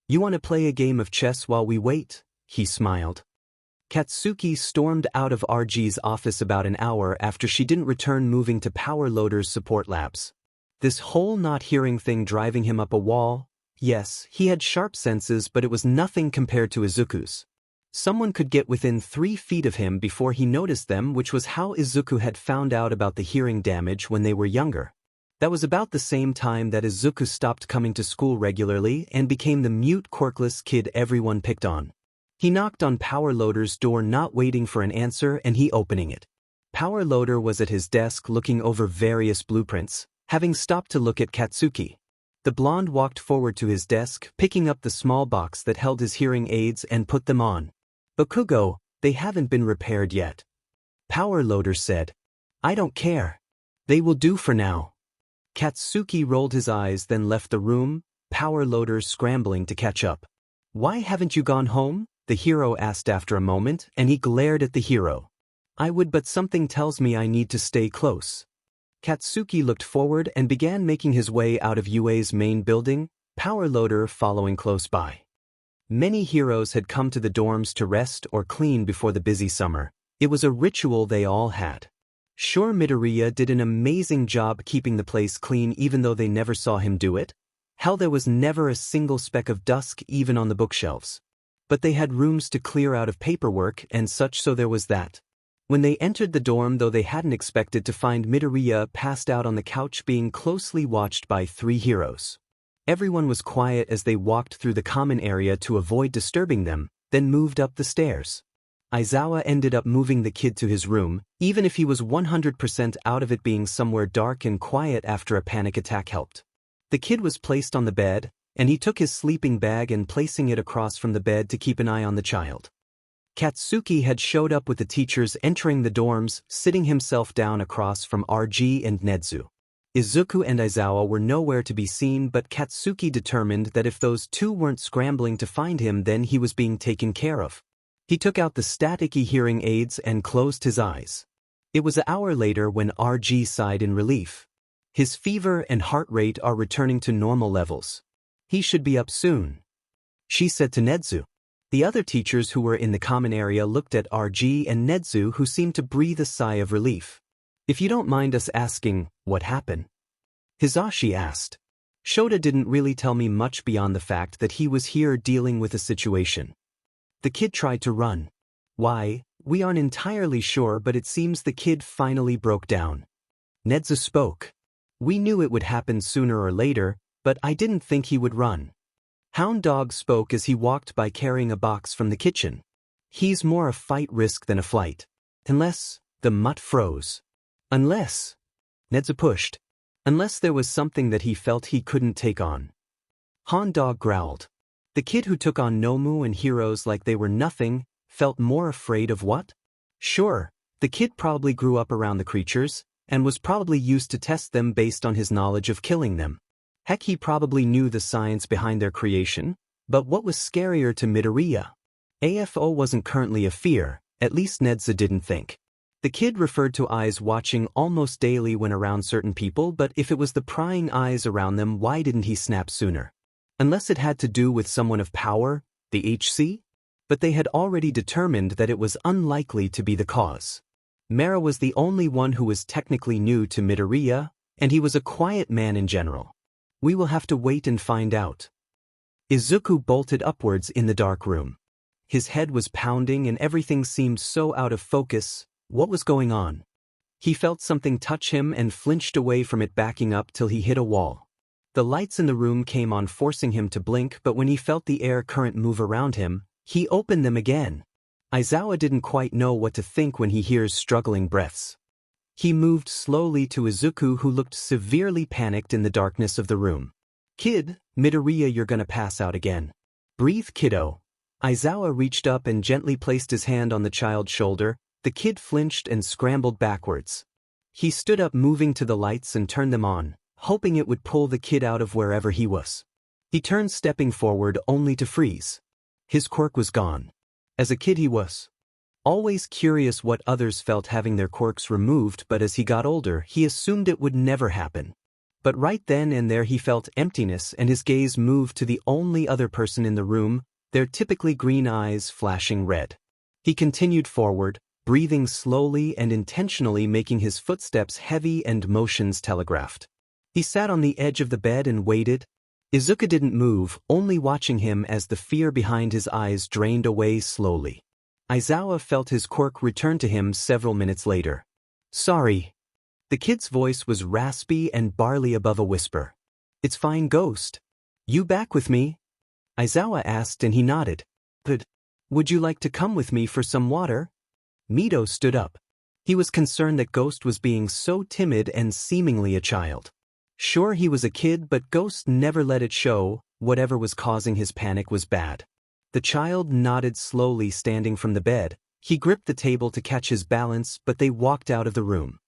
You want to play a game of chess while we wait? He smiled. Katsuki stormed out of RG's office about an hour after she didn't return, moving to Power Loader's support labs. This whole not hearing thing driving him up a wall. Yes, he had sharp senses, but it was nothing compared to Izuku's. Someone could get within 3 feet of him before he noticed them, which was how Izuku had found out about the hearing damage when they were younger. That was about the same time that Izuku stopped coming to school regularly and became the mute, quirkless kid everyone picked on. He knocked on Power Loader's door, not waiting for an answer, and he opening it. Power Loader was at his desk looking over various blueprints, having stopped to look at Katsuki. The blonde walked forward to his desk, picking up the small box that held his hearing aids and put them on. Bakugo, they haven't been repaired yet. Power Loader said. I don't care. They will do for now. Katsuki rolled his eyes, then left the room, Power Loader scrambling to catch up. Why haven't you gone home? The hero asked after a moment, and he glared at the hero. I would, but something tells me I need to stay close. Katsuki looked forward and began making his way out of UA's main building, Power Loader following close by. Many heroes had come to the dorms to rest or clean before the busy summer. It was a ritual they all had. Sure, Midoriya did an amazing job keeping the place clean even though they never saw him do it. Hell, there was never a single speck of dust even on the bookshelves. But they had rooms to clear out of paperwork and such, so there was that. When they entered the dorm, though, they hadn't expected to find Midoriya passed out on the couch being closely watched by 3 heroes. Everyone was quiet as they walked through the common area to avoid disturbing them, then moved up the stairs. Aizawa ended up moving the kid to his room, even if he was 100% out of it. Being somewhere dark and quiet after a panic attack helped. The kid was placed on the bed, and he took his sleeping bag and placing it across from the bed to keep an eye on the child. Katsuki had showed up with the teachers entering the dorms, sitting himself down across from RG and Nezu. Izuku and Aizawa were nowhere to be seen, but Katsuki determined that if those two weren't scrambling to find him, then he was being taken care of. He took out the staticky hearing aids and closed his eyes. It was an hour later when RG sighed in relief. His fever and heart rate are returning to normal levels. He should be up soon, she said to Nezu. The other teachers who were in the common area looked at RG and Nezu, who seemed to breathe a sigh of relief. If you don't mind us asking, what happened? Hisashi asked. Shota didn't really tell me much beyond the fact that he was here dealing with a situation. The kid tried to run. Why, we aren't entirely sure, but it seems the kid finally broke down. Nezu spoke. We knew it would happen sooner or later, but I didn't think he would run. Hound Dog spoke as he walked by carrying a box from the kitchen. He's more a fight risk than a flight. Unless, the mutt froze. Unless, Nezu pushed. Unless there was something that he felt he couldn't take on. Hound Dog growled. The kid who took on Nomu and heroes like they were nothing, felt more afraid of what? Sure, the kid probably grew up around the creatures, and was probably used to test them based on his knowledge of killing them. Heck, he probably knew the science behind their creation, but what was scarier to Midoriya? AFO wasn't currently a fear, at least Nezu didn't think. The kid referred to eyes watching almost daily when around certain people, but if it was the prying eyes around them, why didn't he snap sooner? Unless it had to do with someone of power, the HC? But they had already determined that it was unlikely to be the cause. Mera was the only one who was technically new to Midoriya, and he was a quiet man in general. We will have to wait and find out. Izuku bolted upwards in the dark room. His head was pounding and everything seemed so out of focus. What was going on? He felt something touch him and flinched away from it, backing up till he hit a wall. The lights in the room came on, forcing him to blink, but when he felt the air current move around him, he opened them again. Aizawa didn't quite know what to think when he hears struggling breaths. He moved slowly to Izuku, who looked severely panicked in the darkness of the room. Kid, Midoriya, you're gonna pass out again. Breathe, kiddo. Aizawa reached up and gently placed his hand on the child's shoulder. The kid flinched and scrambled backwards. He stood up, moving to the lights and turned them on, hoping it would pull the kid out of wherever he was. He turned, stepping forward, only to freeze. His quirk was gone. As a kid he was always curious what others felt having their quirks removed, but as he got older he assumed it would never happen. But right then and there he felt emptiness, and his gaze moved to the only other person in the room, their typically green eyes flashing red. He continued forward, breathing slowly and intentionally, making his footsteps heavy and motions telegraphed. He sat on the edge of the bed and waited. Izuku didn't move, only watching him as the fear behind his eyes drained away slowly. Aizawa felt his quirk return to him several minutes later. Sorry. The kid's voice was raspy and barely above a whisper. It's fine, Ghost. You back with me? Aizawa asked, and he nodded. But would you like to come with me for some water? Mito stood up. He was concerned that Ghost was being so timid and seemingly a child. Sure, he was a kid, but Ghost never let it show. Whatever was causing his panic was bad. The child nodded slowly, standing from the bed. He gripped the table to catch his balance, but they walked out of the room.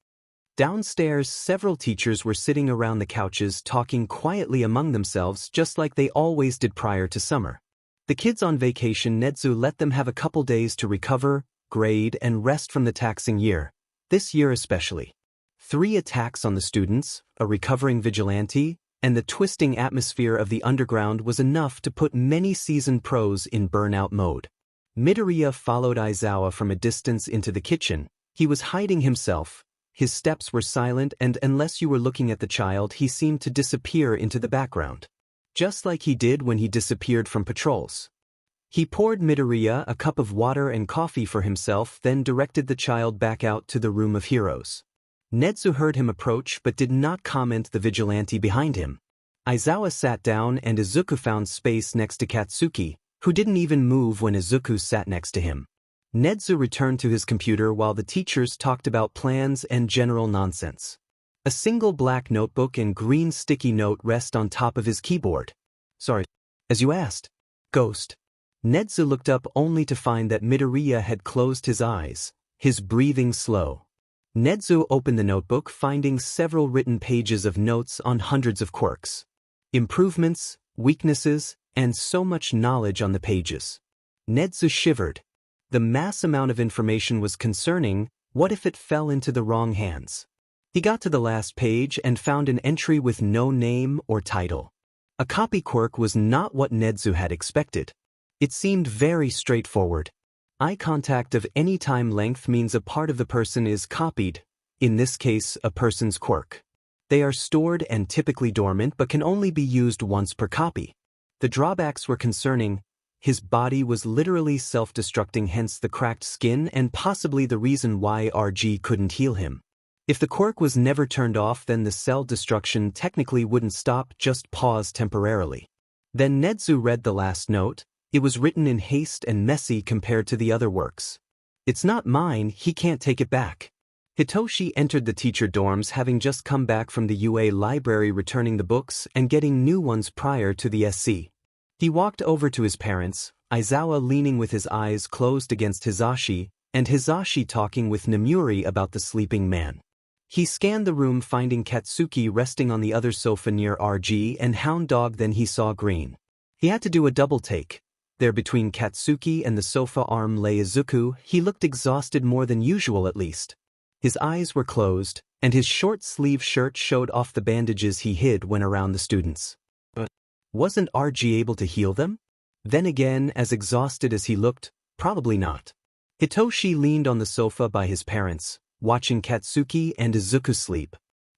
Downstairs, several teachers were sitting around the couches talking quietly among themselves, just like they always did prior to summer. The kids on vacation, Nezu let them have a couple days to recover, grade, and rest from the taxing year. This year especially. 3 attacks on the students, a recovering vigilante, and the twisting atmosphere of the underground was enough to put many seasoned pros in burnout mode. Midoriya followed Aizawa from a distance into the kitchen. He was hiding himself. His steps were silent, and unless you were looking at the child, he seemed to disappear into the background. Just like he did when he disappeared from patrols. He poured Midoriya a cup of water and coffee for himself, then directed the child back out to the room of heroes. Nezu heard him approach but did not comment. The vigilante behind him. Aizawa sat down and Izuku found space next to Katsuki, who didn't even move when Izuku sat next to him. Nedzu returned to his computer while the teachers talked about plans and general nonsense. A single black notebook and green sticky note rest on top of his keyboard. Sorry. As you asked. Ghost. Nedzu looked up only to find that Midoriya had closed his eyes, his breathing slow. Nedzu opened the notebook, finding several written pages of notes on hundreds of quirks. Improvements, weaknesses, and so much knowledge on the pages. Nedzu shivered. The mass amount of information was concerning. What if it fell into the wrong hands? He got to the last page and found an entry with no name or title. A copy quirk was not what Nedzu had expected. It seemed very straightforward. Eye contact of any time length means a part of the person is copied, in this case a person's quirk. They are stored and typically dormant but can only be used once per copy. The drawbacks were concerning. His body was literally self-destructing, hence the cracked skin and possibly the reason why RG couldn't heal him. If the quirk was never turned off, then the cell destruction technically wouldn't stop, just pause temporarily. Then Nedzu read the last note. It was written in haste and messy compared to the other works. It's not mine, he can't take it back. Hitoshi entered the teacher dorms, having just come back from the UA library, returning the books and getting new ones prior to the SC. He walked over to his parents, Aizawa leaning with his eyes closed against Hisashi, and Hisashi talking with Namuri about the sleeping man. He scanned the room, finding Katsuki resting on the other sofa near RG and Hound Dog. Then he saw Green. He had to do a double take. There between Katsuki and the sofa arm lay Izuku. He looked exhausted, more than usual at least. His eyes were closed, and his short-sleeve shirt showed off the bandages he hid when around the students. But wasn't RG able to heal them? Then again, as exhausted as he looked, probably not. Hitoshi leaned on the sofa by his parents, watching Katsuki and Izuku sleep.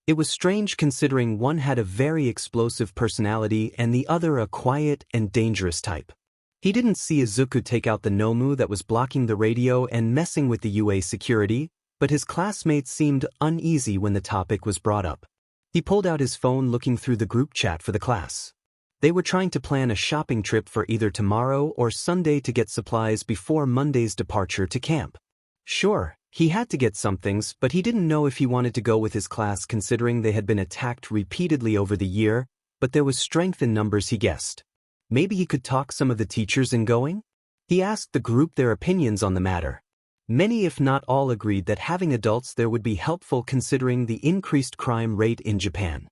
It was strange considering one had a very explosive personality and the other a quiet and dangerous type. He didn't see Izuku take out the Nomu that was blocking the radio and messing with the UA security, but his classmates seemed uneasy when the topic was brought up. He pulled out his phone, looking through the group chat for the class. They were trying to plan a shopping trip for either tomorrow or Sunday to get supplies before Monday's departure to camp. Sure, he had to get some things, but he didn't know if he wanted to go with his class considering they had been attacked repeatedly over the year, but there was strength in numbers, he guessed. Maybe he could talk some of the teachers in going? He asked the group their opinions on the matter. Many, if not all, agreed that having adults there would be helpful considering the increased crime rate in Japan.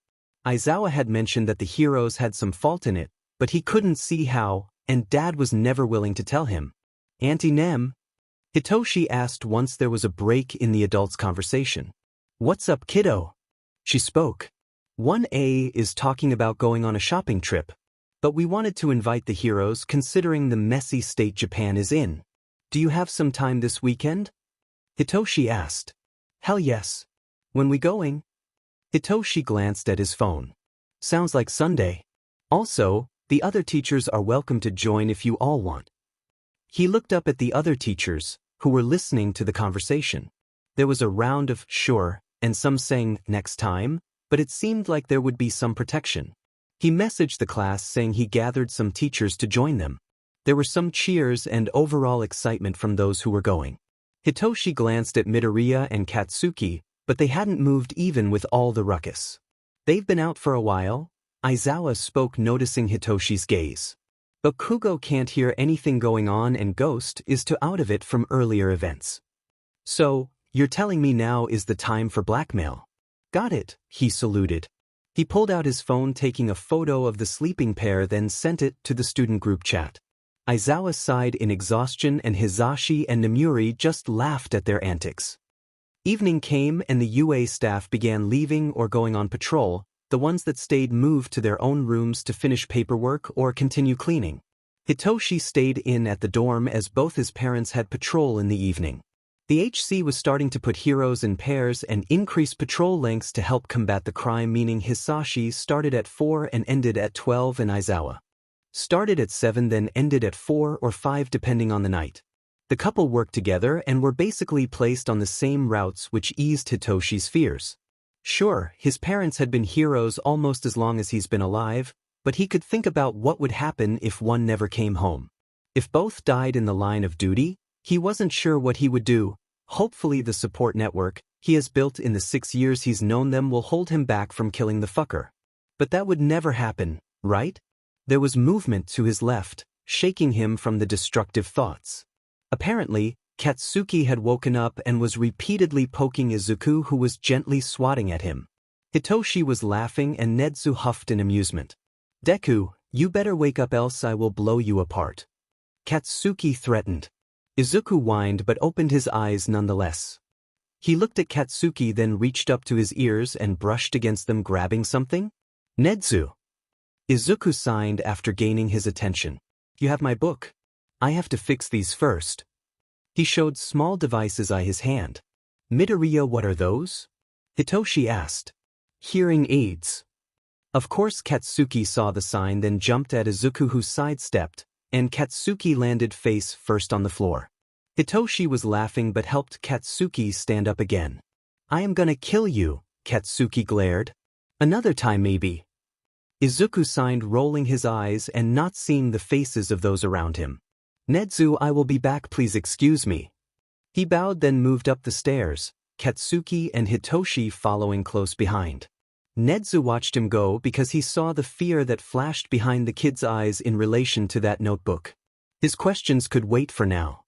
Aizawa had mentioned that the heroes had some fault in it, but he couldn't see how, and Dad was never willing to tell him. Auntie Nem? Hitoshi asked once there was a break in the adults' conversation. What's up, kiddo? She spoke. 1A is talking about going on a shopping trip. But we wanted to invite the heroes considering the messy state Japan is in. Do you have some time this weekend? Hitoshi asked. Hell yes. When we going? Hitoshi glanced at his phone. Sounds like Sunday. Also, the other teachers are welcome to join if you all want. He looked up at the other teachers, who were listening to the conversation. There was a round of sure, and some saying next time, but it seemed like there would be some protection. He messaged the class saying he gathered some teachers to join them. There were some cheers and overall excitement from those who were going. Hitoshi glanced at Midoriya and Katsuki, but they hadn't moved even with all the ruckus. They've been out for a while, Aizawa spoke, noticing Hitoshi's gaze. But Kugo can't hear anything going on and Ghost is too out of it from earlier events. So, you're telling me now is the time for blackmail? Got it, he saluted. He pulled out his phone, taking a photo of the sleeping pair, then sent it to the student group chat. Aizawa sighed in exhaustion and Hisashi and Namuri just laughed at their antics. Evening came and the UA staff began leaving or going on patrol. The ones that stayed moved to their own rooms to finish paperwork or continue cleaning. Hitoshi stayed in at the dorm as both his parents had patrol in the evening. The HC was starting to put heroes in pairs and increase patrol lengths to help combat the crime, meaning Hisashi started at 4 and ended at 12 and Aizawa started at 7 then ended at 4 or 5 depending on the night. The couple worked together and were basically placed on the same routes, which eased Hitoshi's fears. Sure, his parents had been heroes almost as long as he's been alive, but he could think about what would happen if one never came home. If both died in the line of duty, he wasn't sure what he would do. Hopefully the support network he has built in the 6 years he's known them will hold him back from killing the fucker. But that would never happen, right? There was movement to his left, shaking him from the destructive thoughts. Apparently, Katsuki had woken up and was repeatedly poking Izuku, who was gently swatting at him. Hitoshi was laughing and Netsu huffed in amusement. Deku, you better wake up else I will blow you apart. Katsuki threatened. Izuku whined but opened his eyes nonetheless. He looked at Katsuki, then reached up to his ears and brushed against them, grabbing something. Netsu. Izuku sighed after gaining his attention. You have my book. I have to fix these first. He showed small devices on his hand. Midoriya, what are those? Hitoshi asked. Hearing aids. Of course Katsuki saw the sign, then jumped at Izuku, who sidestepped, and Katsuki landed face first on the floor. Hitoshi was laughing but helped Katsuki stand up again. I am gonna kill you, Katsuki glared. Another time maybe. Izuku sighed, rolling his eyes and not seeing the faces of those around him. Netsu, I will be back, please excuse me. He bowed, then moved up the stairs, Katsuki and Hitoshi following close behind. Netsu watched him go because he saw the fear that flashed behind the kid's eyes in relation to that notebook. His questions could wait for now.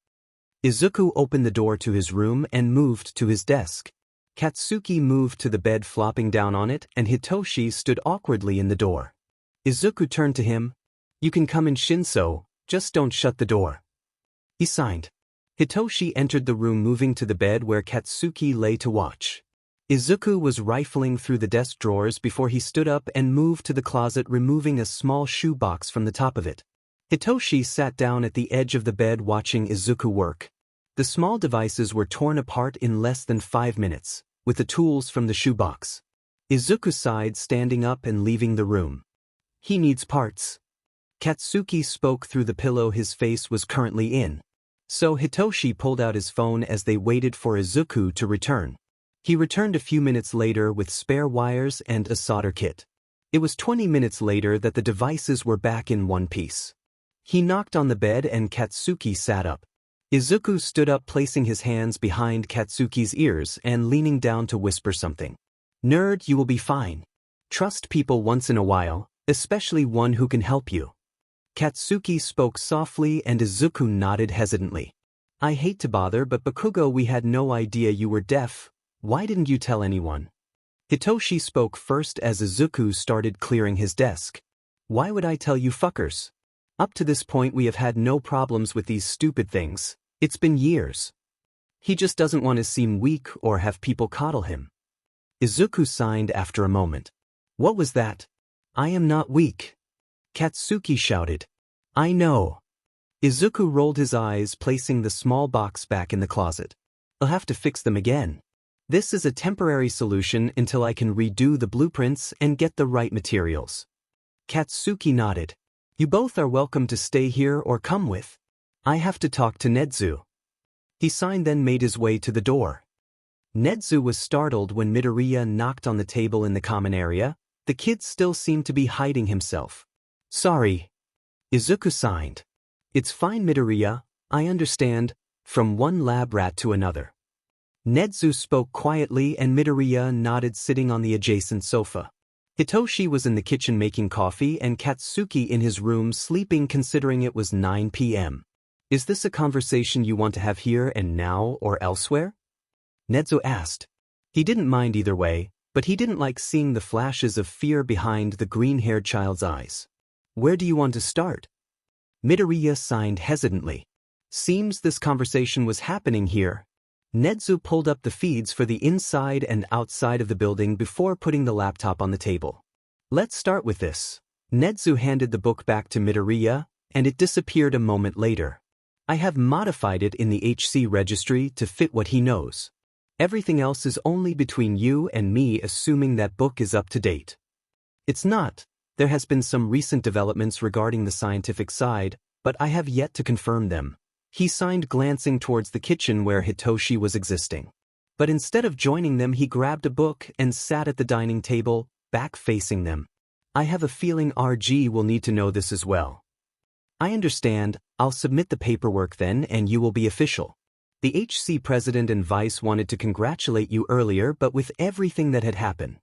Izuku opened the door to his room and moved to his desk. Katsuki moved to the bed, flopping down on it, and Hitoshi stood awkwardly in the door. Izuku turned to him. You can come in, Shinso, just don't shut the door. He signed. Hitoshi entered the room, moving to the bed where Katsuki lay to watch. Izuku was rifling through the desk drawers before he stood up and moved to the closet, removing a small shoebox from the top of it. Hitoshi sat down at the edge of the bed watching Izuku work. The small devices were torn apart in less than 5 minutes, with the tools from the shoebox. Izuku sighed, standing up and leaving the room. He needs parts. Katsuki spoke through the pillow his face was currently in. So Hitoshi pulled out his phone as they waited for Izuku to return. He returned a few minutes later with spare wires and a solder kit. It was 20 minutes later that the devices were back in one piece. He knocked on the bed and Katsuki sat up. Izuku stood up, placing his hands behind Katsuki's ears and leaning down to whisper something. Nerd, you will be fine. Trust people once in a while, especially one who can help you. Katsuki spoke softly and Izuku nodded hesitantly. I hate to bother, but Bakugo, we had no idea you were deaf. Why didn't you tell anyone? Hitoshi spoke first as Izuku started clearing his desk. Why would I tell you fuckers? Up to this point we have had no problems with these stupid things. It's been years. He just doesn't want to seem weak or have people coddle him. Izuku sighed after a moment. What was that? I am not weak. Katsuki shouted. I know. Izuku rolled his eyes, placing the small box back in the closet. I'll have to fix them again. This is a temporary solution until I can redo the blueprints and get the right materials. Katsuki nodded. You both are welcome to stay here or come with. I have to talk to Netsu. He signed, then made his way to the door. Netsu was startled when Midoriya knocked on the table in the common area. The kid still seemed to be hiding himself. Sorry. Izuku signed. It's fine, Midoriya, I understand, from one lab rat to another. Netsu spoke quietly and Midoriya nodded, sitting on the adjacent sofa. Hitoshi was in the kitchen making coffee and Katsuki in his room sleeping, considering it was 9 p.m. Is this a conversation you want to have here and now or elsewhere? Netsu asked. He didn't mind either way, but he didn't like seeing the flashes of fear behind the green-haired child's eyes. Where do you want to start? Midoriya signed hesitantly. Seems this conversation was happening here. Netsu pulled up the feeds for the inside and outside of the building before putting the laptop on the table. Let's start with this. Netsu handed the book back to Midoriya, and it disappeared a moment later. I have modified it in the HC registry to fit what he knows. Everything else is only between you and me, assuming that book is up to date. It's not. There has been some recent developments regarding the scientific side, but I have yet to confirm them. He signed, glancing towards the kitchen where Hitoshi was existing. But instead of joining them, he grabbed a book and sat at the dining table, back facing them. I have a feeling RG will need to know this as well. I understand, I'll submit the paperwork then and you will be official. The HC president and vice wanted to congratulate you earlier, but with everything that had happened.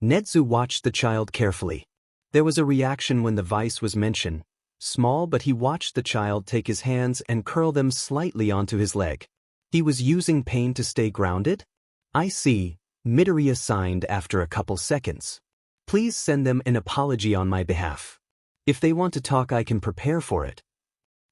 Nedzu watched the child carefully. There was a reaction when the vice was mentioned, small, but he watched the child take his hands and curl them slightly onto his leg. He was using pain to stay grounded? I see, Midoriya signed after a couple seconds. Please send them an apology on my behalf. If they want to talk, I can prepare for it.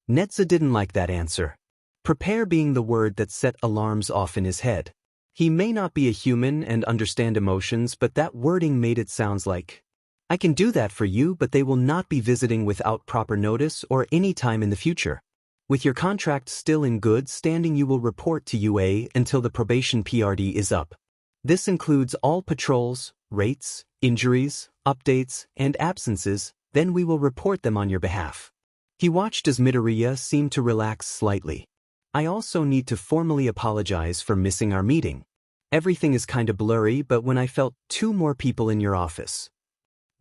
Nedzu didn't like that answer. Prepare being the word that set alarms off in his head. He may not be a human and understand emotions, but that wording made it sound like, I can do that for you, but they will not be visiting without proper notice or any time in the future. With your contract still in good standing, you will report to UA until the probation PRD is up. This includes all patrols, rates, injuries, updates, and absences, then we will report them on your behalf. He watched as Midoriya seemed to relax slightly. I also need to formally apologize for missing our meeting. Everything is kinda blurry, but when I felt 2 more people in your office.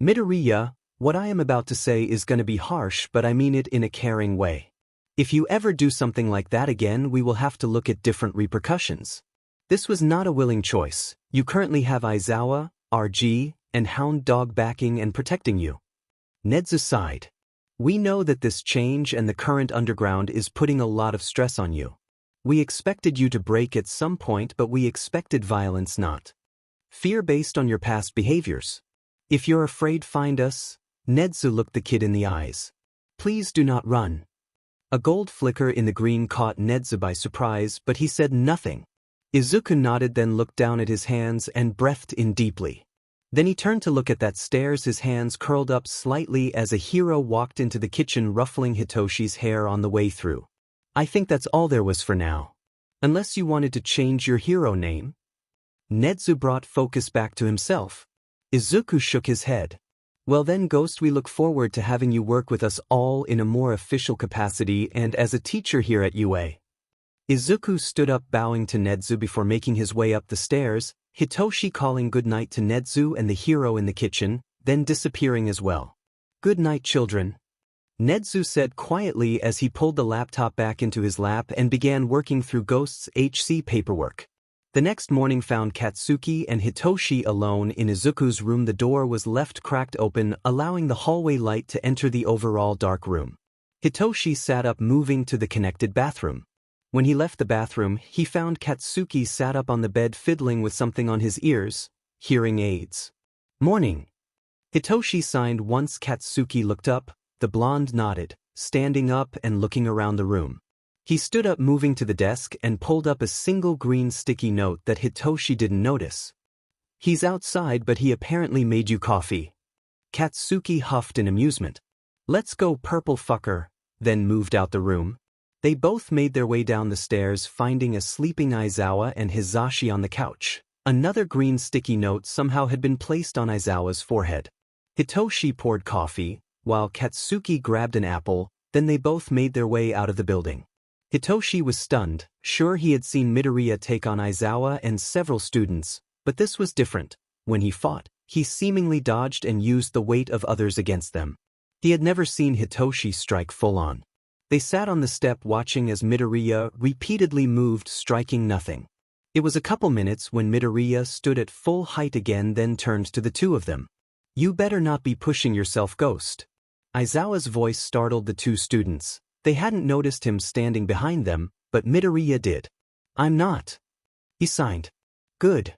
Midoriya, what I am about to say is gonna be harsh, but I mean it in a caring way. If you ever do something like that again, we will have to look at different repercussions. This was not a willing choice. You currently have Aizawa, RG, and Hound Dog backing and protecting you. Nedzu sighed. We know that this change and the current underground is putting a lot of stress on you. We expected you to break at some point, but we expected violence, not fear based on your past behaviors. If you're afraid, find us. Nedzu looked the kid in the eyes. Please do not run. A gold flicker in the green caught Nedzu by surprise, but he said nothing. Izuku nodded, then looked down at his hands and breathed in deeply. Then he turned to look at that stairs, his hands curled up slightly as a hero walked into the kitchen, ruffling Hitoshi's hair on the way through. I think that's all there was for now. Unless you wanted to change your hero name? Nedzu brought focus back to himself. Izuku shook his head. Well then, Ghost, we look forward to having you work with us all in a more official capacity and as a teacher here at UA. Izuku stood up, bowing to Nedzu before making his way up the stairs, Hitoshi calling good night to Nedzu and the hero in the kitchen, then disappearing as well. Good night, children. Nedzu said quietly as he pulled the laptop back into his lap and began working through Ghost's HC paperwork. The next morning found Katsuki and Hitoshi alone in Izuku's room. The door was left cracked open, allowing the hallway light to enter the overall dark room. Hitoshi sat up, moving to the connected bathroom. When he left the bathroom, he found Katsuki sat up on the bed fiddling with something on his ears, hearing aids. Morning. Hitoshi signed once Katsuki looked up. The blonde nodded, standing up and looking around the room. He stood up, moving to the desk, and pulled up a single green sticky note that Hitoshi didn't notice. He's outside, but he apparently made you coffee. Katsuki huffed in amusement. Let's go, purple fucker, then moved out the room. They both made their way down the stairs, finding a sleeping Aizawa and Hizashi on the couch. Another green sticky note somehow had been placed on Aizawa's forehead. Hitoshi poured coffee, while Katsuki grabbed an apple, then they both made their way out of the building. Hitoshi was stunned. Sure, he had seen Midoriya take on Aizawa and several students, but this was different. When he fought, he seemingly dodged and used the weight of others against them. He had never seen Hitoshi strike full-on. They sat on the step watching as Midoriya repeatedly moved, striking nothing. It was a couple minutes when Midoriya stood at full height again, then turned to the two of them. You better not be pushing yourself, Ghost. Aizawa's voice startled the two students. They hadn't noticed him standing behind them, but Midoriya did. I'm not. He signed. Good.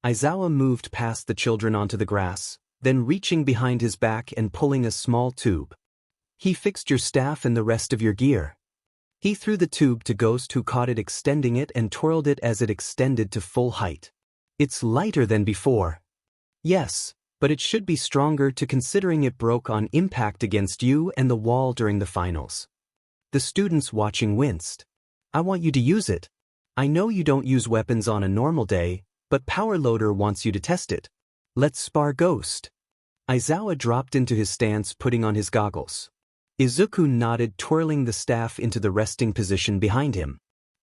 Aizawa moved past the children onto the grass, then reaching behind his back and pulling a small tube. He fixed your staff and the rest of your gear. He threw the tube to Ghost, who caught it, extending it and twirled it as it extended to full height. It's lighter than before. Yes, but it should be stronger too, considering it broke on impact against you and the wall during the finals. The students watching winced. I want you to use it. I know you don't use weapons on a normal day, but Power Loader wants you to test it. Let's spar, Ghost. Aizawa dropped into his stance, putting on his goggles. Izuku nodded, twirling the staff into the resting position behind him.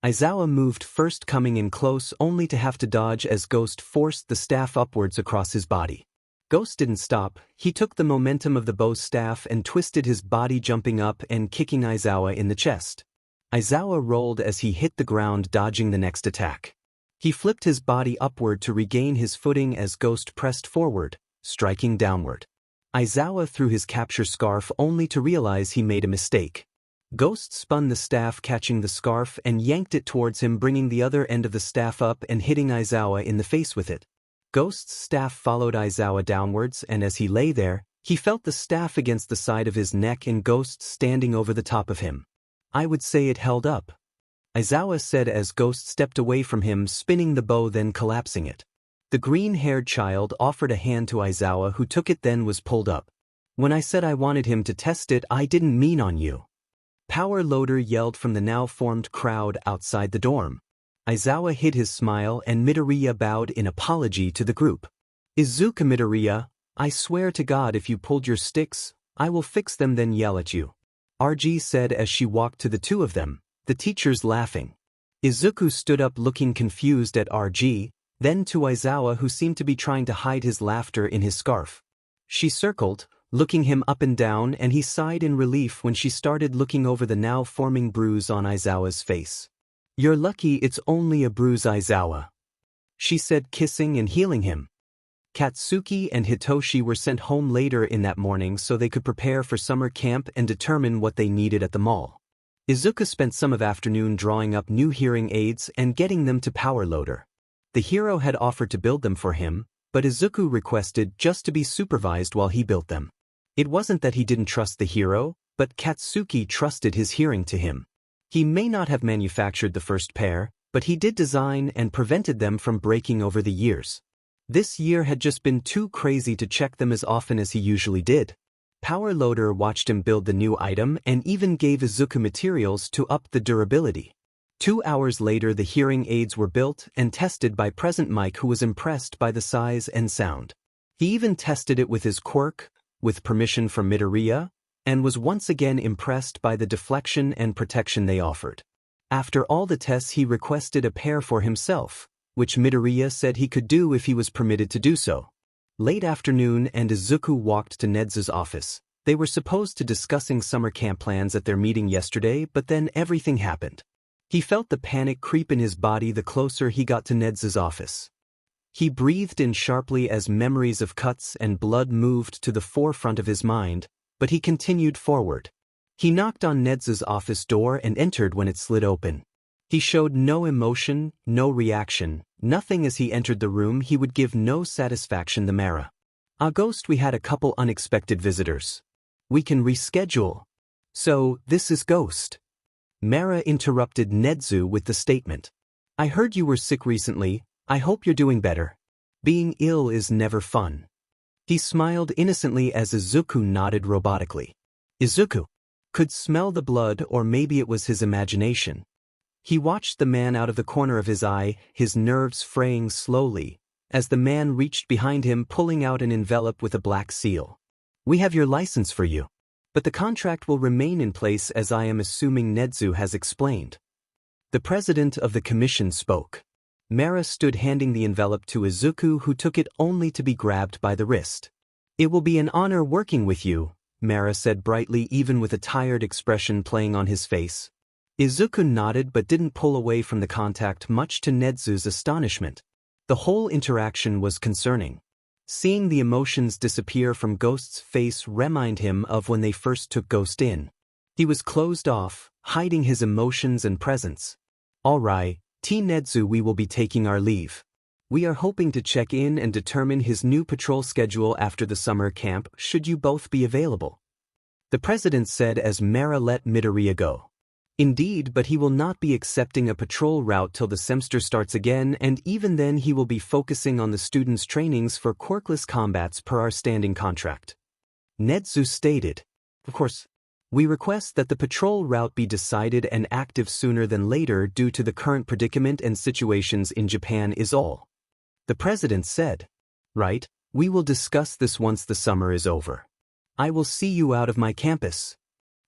Aizawa moved first, coming in close only to have to dodge as Ghost forced the staff upwards across his body. Ghost didn't stop. He took the momentum of the bow's staff and twisted his body, jumping up and kicking Aizawa in the chest. Aizawa rolled as he hit the ground, dodging the next attack. He flipped his body upward to regain his footing as Ghost pressed forward, striking downward. Aizawa threw his capture scarf only to realize he made a mistake. Ghost spun the staff, catching the scarf, and yanked it towards him, bringing the other end of the staff up and hitting Aizawa in the face with it. Ghost's staff followed Aizawa downwards, and as he lay there, he felt the staff against the side of his neck and Ghost standing over the top of him. "I would say it held up," Aizawa said as Ghost stepped away from him, spinning the bow then collapsing it. The green-haired child offered a hand to Aizawa, who took it then was pulled up. "When I said I wanted him to test it, I didn't mean on you," Power Loader yelled from the now-formed crowd outside the dorm. Aizawa hid his smile and Midoriya bowed in apology to the group. "Izuku, Midoriya, I swear to God if you pulled your sticks, I will fix them then yell at you," RG said as she walked to the two of them, the teachers laughing. Izuku stood up looking confused at RG, then to Aizawa, who seemed to be trying to hide his laughter in his scarf. She circled, looking him up and down, and he sighed in relief when she started looking over the now-forming bruise on Aizawa's face. "You're lucky it's only a bruise, Aizawa," she said, kissing and healing him. Katsuki and Hitoshi were sent home later in that morning so they could prepare for summer camp and determine what they needed at the mall. Izuku spent some of afternoon drawing up new hearing aids and getting them to Power Loader. The hero had offered to build them for him, but Izuku requested just to be supervised while he built them. It wasn't that he didn't trust the hero, but Katsuki trusted his hearing to him. He may not have manufactured the first pair, but he did design and prevented them from breaking over the years. This year had just been too crazy to check them as often as he usually did. Power Loader watched him build the new item and even gave Izuku materials to up the durability. 2 hours later, the hearing aids were built and tested by Present Mike, who was impressed by the size and sound. He even tested it with his quirk, with permission from Midoriya, and was once again impressed by the deflection and protection they offered. After all the tests, he requested a pair for himself, which Midoriya said he could do if he was permitted to do so. Late afternoon and Izuku walked to Nezu's office. They were supposed to discussing summer camp plans at their meeting yesterday, but then everything happened. He felt the panic creep in his body the closer he got to Nezu's office. He breathed in sharply as memories of cuts and blood moved to the forefront of his mind, but he continued forward. He knocked on Nezu's office door and entered when it slid open. He showed no emotion, no reaction, nothing as he entered the room. He would give no satisfaction. "The Mara. Ghost, we had a couple unexpected visitors. We can reschedule." "So, this is Ghost?" Mara interrupted Nezu with the statement. "I heard you were sick recently. I hope you're doing better. Being ill is never fun." He smiled innocently as Izuku nodded robotically. Izuku could smell the blood, or maybe it was his imagination. He watched the man out of the corner of his eye, his nerves fraying slowly, as the man reached behind him, pulling out an envelope with a black seal. "We have your license for you. But the contract will remain in place, as I am assuming Nezu has explained." The president of the commission spoke. Mara stood handing the envelope to Izuku, who took it only to be grabbed by the wrist. "It will be an honor working with you," Mara said brightly, even with a tired expression playing on his face. Izuku nodded but didn't pull away from the contact, much to Nezu's astonishment. The whole interaction was concerning. Seeing the emotions disappear from Ghost's face reminded him of when they first took Ghost in. He was closed off, hiding his emotions and presence. "All right, Nezu, we will be taking our leave. We are hoping to check in and determine his new patrol schedule after the summer camp, should you both be available," the president said as Mara let Midoriya go. "Indeed, but he will not be accepting a patrol route till the semester starts again, and even then he will be focusing on the students' trainings for quirkless combats per our standing contract," Nezu stated. "Of course, we request that the patrol route be decided and active sooner than later due to the current predicament and situations in Japan is all," the president said. "Right, we will discuss this once the summer is over. I will see you out of my campus,"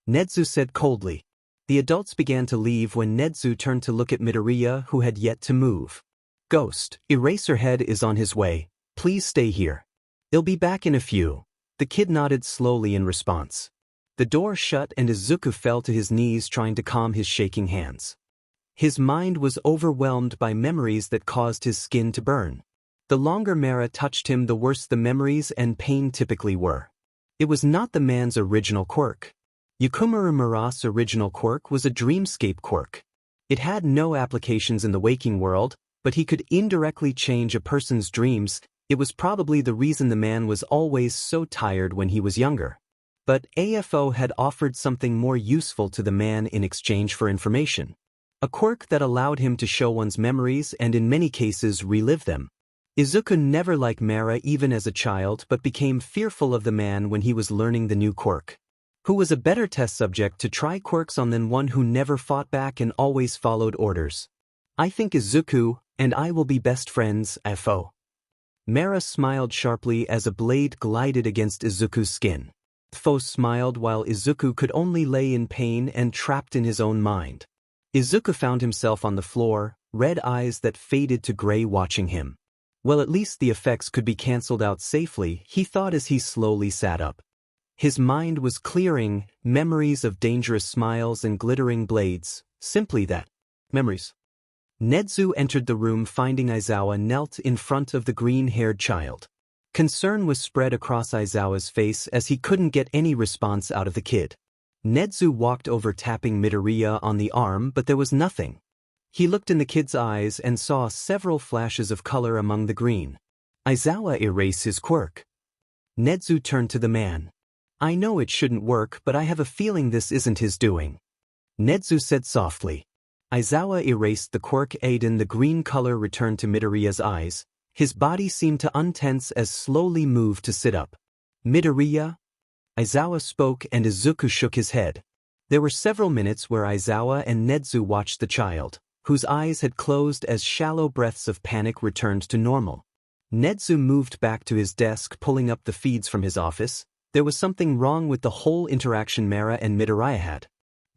Nezu said coldly. The adults began to leave when Nezu turned to look at Midoriya, who had yet to move. Ghost, Eraserhead is on his way. Please stay here. He'll be back in a few. The kid nodded slowly in response. The door shut and Izuku fell to his knees trying to calm his shaking hands. His mind was overwhelmed by memories that caused his skin to burn. The longer Mara touched him, the worse the memories and pain typically were. It was not the man's original quirk. Yukumura Mura's original quirk was a dreamscape quirk. It had no applications in the waking world, but he could indirectly change a person's dreams. It was probably the reason the man was always so tired when he was younger. But AFO had offered something more useful to the man in exchange for information. A quirk that allowed him to show one's memories and in many cases relive them. Izuku never liked Mara even as a child but became fearful of the man when he was learning the new quirk. Who was a better test subject to try quirks on than one who never fought back and always followed orders? I think Izuku and I will be best friends, AFO. Mara smiled sharply as a blade glided against Izuku's skin. Fo smiled while Izuku could only lay in pain and trapped in his own mind. Izuku found himself on the floor, red eyes that faded to gray watching him. Well, at least the effects could be cancelled out safely, he thought as he slowly sat up. His mind was clearing, memories of dangerous smiles and glittering blades, simply that. Memories. Nezu entered the room finding Aizawa knelt in front of the green-haired child. Concern was spread across Aizawa's face as he couldn't get any response out of the kid. Nezu walked over tapping Midoriya on the arm but there was nothing. He looked in the kid's eyes and saw several flashes of color among the green. Aizawa erased his quirk. Nezu turned to the man. I know it shouldn't work but I have a feeling this isn't his doing. Nezu said softly. Aizawa erased the quirk and the green color returned to Midoriya's eyes. His body seemed to untense as slowly moved to sit up. Midoriya? Aizawa spoke and Izuku shook his head. There were several minutes where Aizawa and Nezu watched the child, whose eyes had closed as shallow breaths of panic returned to normal. Nezu moved back to his desk pulling up the feeds from his office. There was something wrong with the whole interaction Mara and Midoriya had.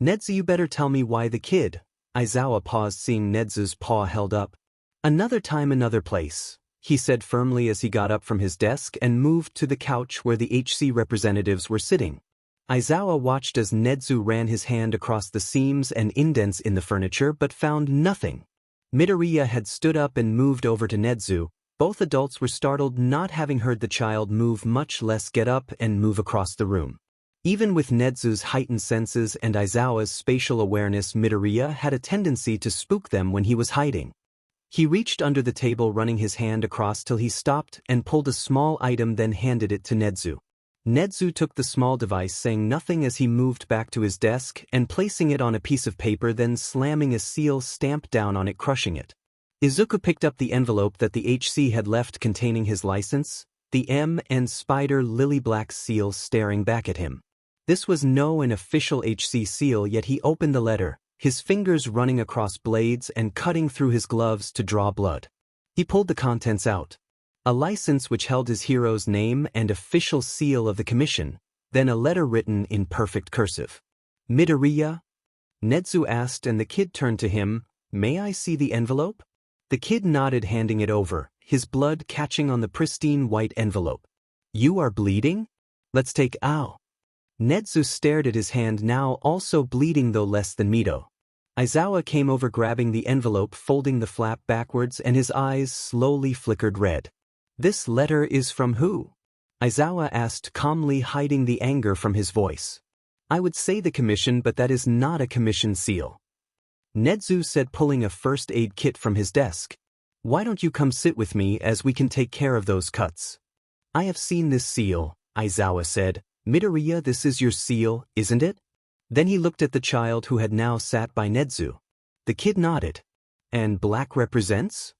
Nezu, you better tell me why the kid. Aizawa paused seeing Nezu's paw held up. Another time, another place, he said firmly as he got up from his desk and moved to the couch where the HC representatives were sitting. Aizawa watched as Nezu ran his hand across the seams and indents in the furniture but found nothing. Midoriya had stood up and moved over to Nezu. Both adults were startled not having heard the child move, much less get up and move across the room. Even with Nezu's heightened senses and Aizawa's spatial awareness, Midoriya had a tendency to spook them when he was hiding. He reached under the table running his hand across till he stopped and pulled a small item then handed it to Nezu. Nezu took the small device saying nothing as he moved back to his desk and placing it on a piece of paper then slamming a seal stamp down on it crushing it. Izuku picked up the envelope that the HC had left containing his license, the M and Spider Lily Black seal staring back at him. This was no an official HC seal yet he opened the letter, his fingers running across blades and cutting through his gloves to draw blood. He pulled the contents out. A license which held his hero's name and official seal of the commission, then a letter written in perfect cursive. Midoriya? Nezu asked and the kid turned to him, may I see the envelope? The kid nodded handing it over, his blood catching on the pristine white envelope. You are bleeding? Let's take ow. Nezu stared at his hand now also bleeding though less than Mito. Aizawa came over grabbing the envelope folding the flap backwards and his eyes slowly flickered red. This letter is from who? Aizawa asked calmly hiding the anger from his voice. I would say the commission but that is not a commission seal. Nezu said pulling a first aid kit from his desk. Why don't you come sit with me as we can take care of those cuts? I have seen this seal, Aizawa said. Midoriya, this is your seal, isn't it? Then he looked at the child who had now sat by Nezu. The kid nodded. And black represents?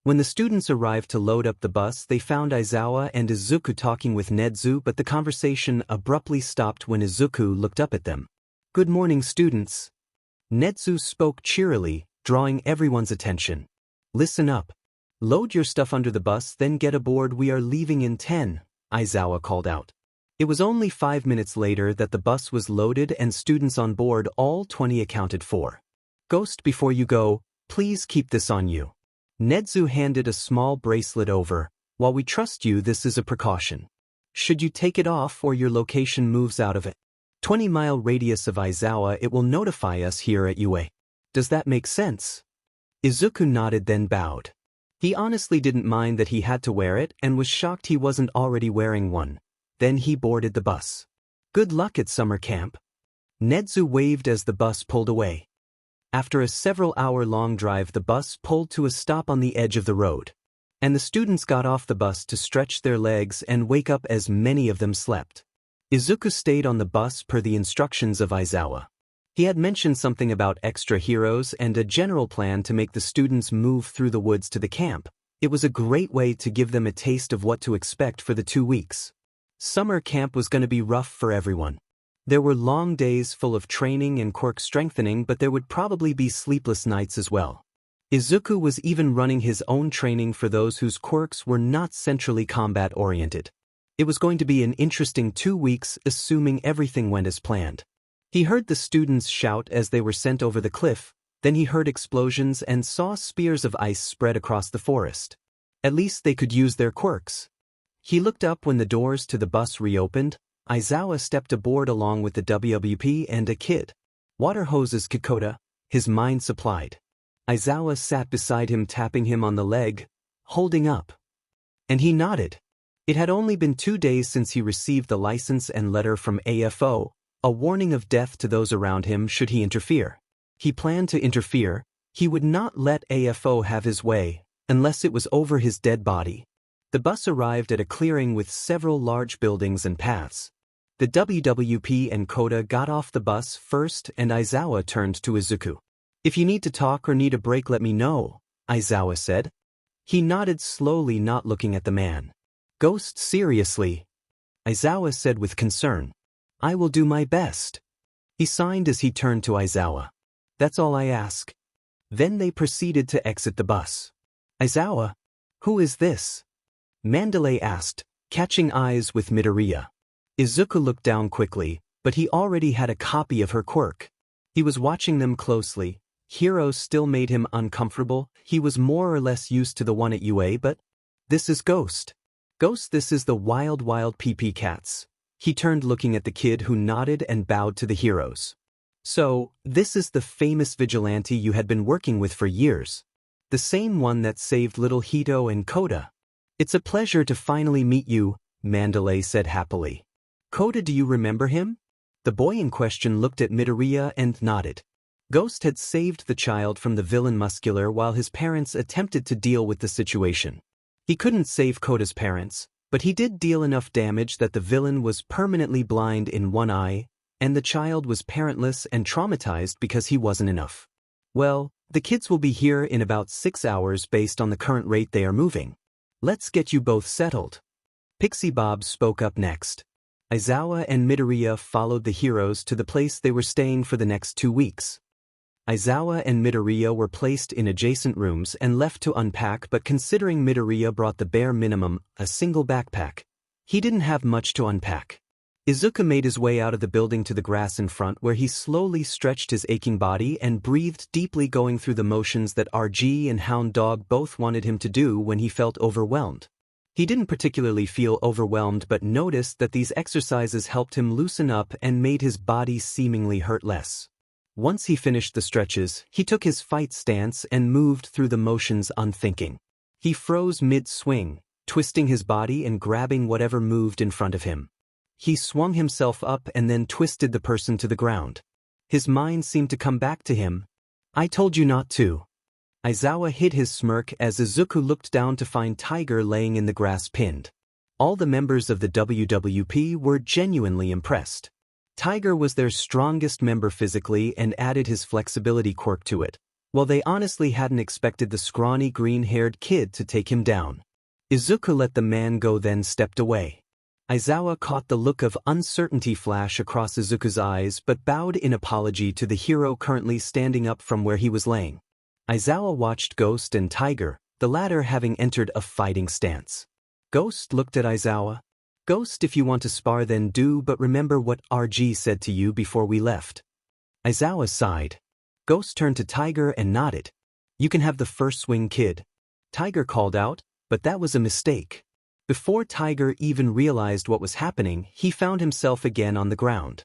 When the students arrived to load up the bus they found Aizawa and Izuku talking with Nezu but the conversation abruptly stopped when Izuku looked up at them. Good morning students. Nezu spoke cheerily, drawing everyone's attention. Listen up. Load your stuff under the bus then get aboard, we are leaving in 10, Aizawa called out. It was only 5 minutes later that the bus was loaded and students on board, all 20 accounted for. Ghost, before you go, please keep this on you. Nedzu handed a small bracelet over. While we trust you, this is a precaution. Should you take it off or your location moves out of it 20-mile radius of Aizawa, it will notify us here at UA. Does that make sense? Izuku nodded, then bowed. He honestly didn't mind that he had to wear it and was shocked he wasn't already wearing one. Then he boarded the bus. Good luck at summer camp. Nedzu waved as the bus pulled away. After a several-hour-long drive, the bus pulled to a stop on the edge of the road. And the students got off the bus to stretch their legs and wake up as many of them slept. Izuku stayed on the bus per the instructions of Aizawa. He had mentioned something about extra heroes and a general plan to make the students move through the woods to the camp. It was a great way to give them a taste of what to expect for the 2 weeks. Summer camp was going to be rough for everyone. There were long days full of training and quirk strengthening, but there would probably be sleepless nights as well. Izuku was even running his own training for those whose quirks were not centrally combat-oriented. It was going to be an interesting 2 weeks, assuming everything went as planned. He heard the students shout as they were sent over the cliff, then he heard explosions and saw spears of ice spread across the forest. At least they could use their quirks. He looked up when the doors to the bus reopened. Aizawa stepped aboard along with the WWP and a kid. Water hoses, Kikota, his mind supplied. Aizawa sat beside him, tapping him on the leg, holding up. And he nodded. It had only been 2 days since he received the license and letter from AFO, a warning of death to those around him should he interfere. He planned to interfere. He would not let AFO have his way, unless it was over his dead body. The bus arrived at a clearing with several large buildings and paths. The WWP and Kota got off the bus first, and Aizawa turned to Izuku. If you need to talk or need a break, let me know, Aizawa said. He nodded slowly, not looking at the man. Ghost, seriously? Aizawa said with concern. I will do my best. He signed as he turned to Aizawa. That's all I ask. Then they proceeded to exit the bus. Aizawa, who is this? Mandalay asked, catching eyes with Midoriya. Izuku looked down quickly, but he already had a copy of her quirk. He was watching them closely. Hero still made him uncomfortable. He was more or less used to the one at UA, but this is Ghost. Ghost, this is the wild PP cats. He turned, looking at the kid, who nodded and bowed to the heroes. So, this is the famous vigilante you had been working with for years. The same one that saved little Hito and Kota. It's a pleasure to finally meet you, Mandalay said happily. Kota, do you remember him? The boy in question looked at Midoriya and nodded. Ghost had saved the child from the villain Muscular while his parents attempted to deal with the situation. He couldn't save Kota's parents, but he did deal enough damage that the villain was permanently blind in one eye, and the child was parentless and traumatized because he wasn't enough. Well, the kids will be here in about 6 hours based on the current rate they are moving. Let's get you both settled. Pixie Bob spoke up next. Aizawa and Midoriya followed the heroes to the place they were staying for the next 2 weeks. Aizawa and Midoriya were placed in adjacent rooms and left to unpack, but considering Midoriya brought the bare minimum, a single backpack, he didn't have much to unpack. Izuku made his way out of the building to the grass in front, where he slowly stretched his aching body and breathed deeply, going through the motions that RG and Hound Dog both wanted him to do when he felt overwhelmed. He didn't particularly feel overwhelmed, but noticed that these exercises helped him loosen up and made his body seemingly hurt less. Once he finished the stretches, he took his fight stance and moved through the motions unthinking. He froze mid-swing, twisting his body and grabbing whatever moved in front of him. He swung himself up and then twisted the person to the ground. His mind seemed to come back to him. I told you not to. Aizawa hid his smirk as Izuku looked down to find Tiger laying in the grass, pinned. All the members of the WWP were genuinely impressed. Tiger was their strongest member physically and added his flexibility quirk to it, while they honestly hadn't expected the scrawny green-haired kid to take him down. Izuku let the man go, then stepped away. Aizawa caught the look of uncertainty flash across Izuku's eyes but bowed in apology to the hero currently standing up from where he was laying. Aizawa watched Ghost and Tiger, the latter having entered a fighting stance. Ghost looked at Aizawa. Ghost, if you want to spar then do, but remember what RG said to you before we left. Aizawa sighed. Ghost turned to Tiger and nodded. You can have the first swing, kid. Tiger called out, but that was a mistake. Before Tiger even realized what was happening, he found himself again on the ground.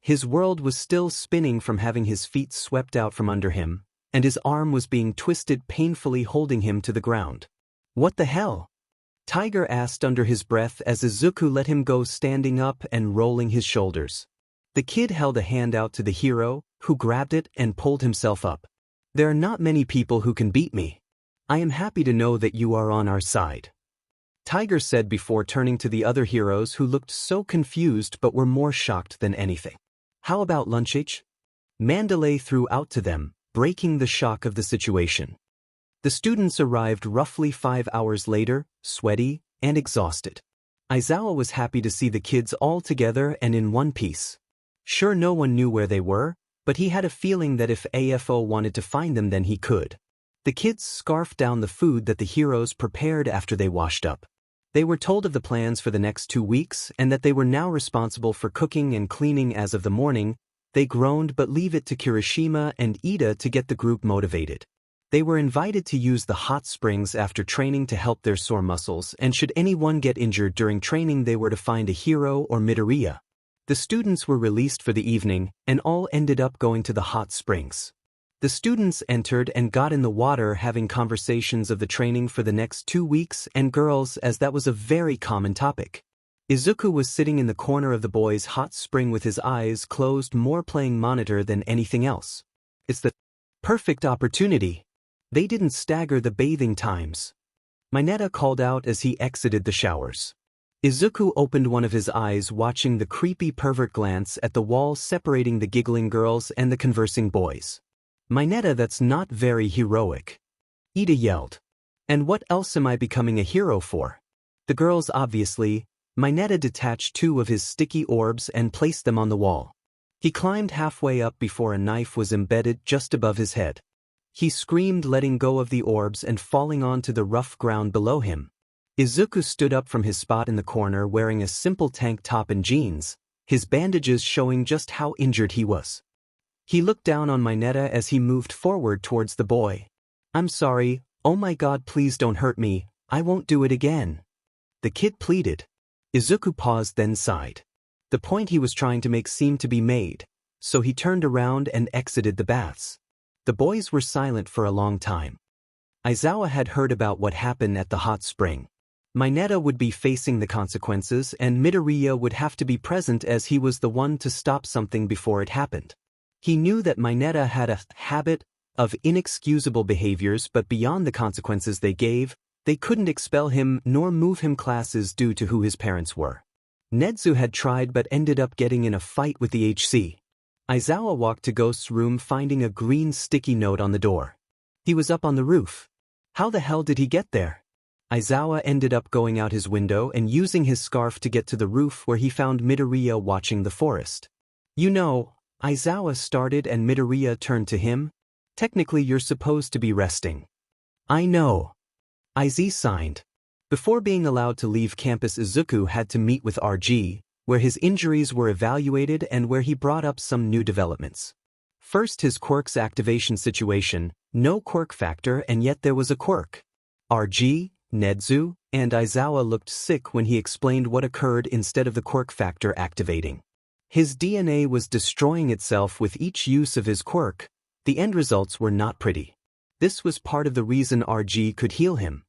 His world was still spinning from having his feet swept out from under him, and his arm was being twisted painfully, holding him to the ground. What the hell? Tiger asked under his breath as Izuku let him go, standing up and rolling his shoulders. The kid held a hand out to the hero, who grabbed it and pulled himself up. There are not many people who can beat me. I am happy to know that you are on our side. Tiger said before turning to the other heroes, who looked so confused but were more shocked than anything. How about lunch, H? Mandalay threw out to them, breaking the shock of the situation. The students arrived roughly 5 hours later, sweaty and exhausted. Aizawa was happy to see the kids all together and in one piece. Sure, no one knew where they were, but he had a feeling that if AFO wanted to find them, then he could. The kids scarfed down the food that the heroes prepared after they washed up. They were told of the plans for the next 2 weeks and that they were now responsible for cooking and cleaning as of the morning. They groaned, but leave it to Kirishima and Ida to get the group motivated. They were invited to use the hot springs after training to help their sore muscles, and should anyone get injured during training, they were to find a hero or Midoriya. The students were released for the evening, and all ended up going to the hot springs. The students entered and got in the water, having conversations of the training for the next 2 weeks and girls, as that was a very common topic. Izuku was sitting in the corner of the boys' hot spring with his eyes closed, more playing monitor than anything else. It's the perfect opportunity. They didn't stagger the bathing times. Mineta called out as he exited the showers. Izuku opened one of his eyes, watching the creepy pervert glance at the wall separating the giggling girls and the conversing boys. Mineta, that's not very heroic. Ida yelled. And what else am I becoming a hero for? The girls obviously. Mineta detached 2 of his sticky orbs and placed them on the wall. He climbed halfway up before a knife was embedded just above his head. He screamed, letting go of the orbs and falling onto the rough ground below him. Izuku stood up from his spot in the corner, wearing a simple tank top and jeans, his bandages showing just how injured he was. He looked down on Mineta as he moved forward towards the boy. I'm sorry, oh my god, please don't hurt me, I won't do it again. The kid pleaded. Izuku paused, then sighed. The point he was trying to make seemed to be made, so he turned around and exited the baths. The boys were silent for a long time. Aizawa had heard about what happened at the hot spring. Mineta would be facing the consequences, and Midoriya would have to be present as he was the one to stop something before it happened. He knew that Mineta had a habit of inexcusable behaviors, but beyond the consequences they gave, they couldn't expel him nor move him classes due to who his parents were. Nedzu had tried but ended up getting in a fight with the HC. Aizawa walked to Ghost's room, finding a green sticky note on the door. He was up on the roof. How the hell did he get there? Aizawa ended up going out his window and using his scarf to get to the roof, where he found Midoriya watching the forest. You know, Aizawa started, and Midoriya turned to him. Technically you're supposed to be resting. I know. Iz signed. Before being allowed to leave campus, Izuku had to meet with RG, where his injuries were evaluated and where he brought up some new developments. First, his quirk's activation situation. No quirk factor, and yet there was a quirk. RG, Nedzu, and Aizawa looked sick when he explained what occurred instead of the quirk factor activating. His DNA was destroying itself with each use of his quirk. The end results were not pretty. This was part of the reason RG could heal him.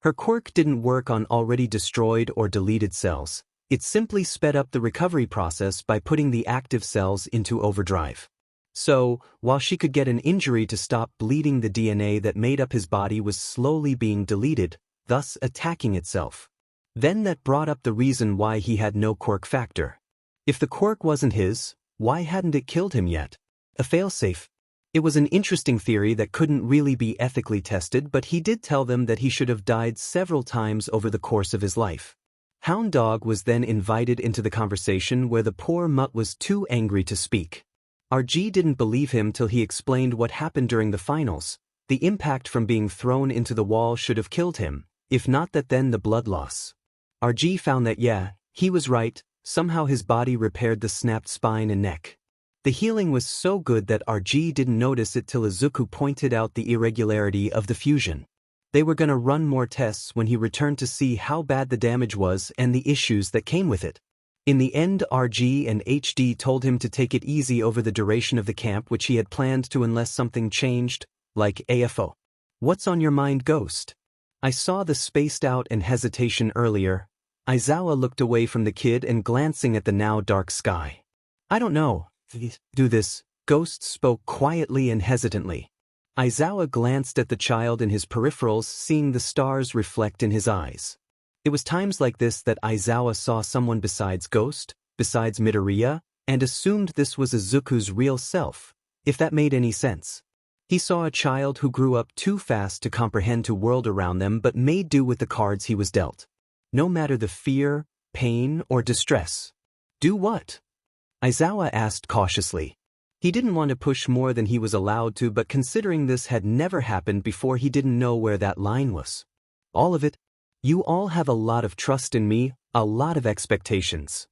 Her quirk didn't work on already destroyed or deleted cells. It simply sped up the recovery process by putting the active cells into overdrive. So, while she could get an injury to stop bleeding, the DNA that made up his body was slowly being deleted, thus attacking itself. Then that brought up the reason why he had no quirk factor. If the quirk wasn't his, why hadn't it killed him yet? A failsafe. It was an interesting theory that couldn't really be ethically tested, but he did tell them that he should have died several times over the course of his life. Hound Dog was then invited into the conversation, where the poor mutt was too angry to speak. RG didn't believe him till he explained what happened during the finals. The impact from being thrown into the wall should have killed him, if not that, then the blood loss. RG found that He was right, somehow his body repaired the snapped spine and neck. The healing was so good that RG didn't notice it till Izuku pointed out the irregularity of the fusion. They were gonna run more tests when he returned to see how bad the damage was and the issues that came with it. In the end, RG and HD told him to take it easy over the duration of the camp, which he had planned to unless something changed, like AFO. What's on your mind, Ghost? I saw the spaced out and hesitation earlier. Aizawa looked away from the kid and glancing at the now dark sky. I don't know. Do this, Ghost spoke quietly and hesitantly. Aizawa glanced at the child in his peripherals, seeing the stars reflect in his eyes. It was times like this that Aizawa saw someone besides Ghost, besides Midoriya, and assumed this was Izuku's real self, if that made any sense. He saw a child who grew up too fast to comprehend the world around them but made do with the cards he was dealt. No matter the fear, pain, or distress. Do what? Aizawa asked cautiously. He didn't want to push more than he was allowed to, but considering this had never happened before, he didn't know where that line was. All of it. You all have a lot of trust in me, a lot of expectations.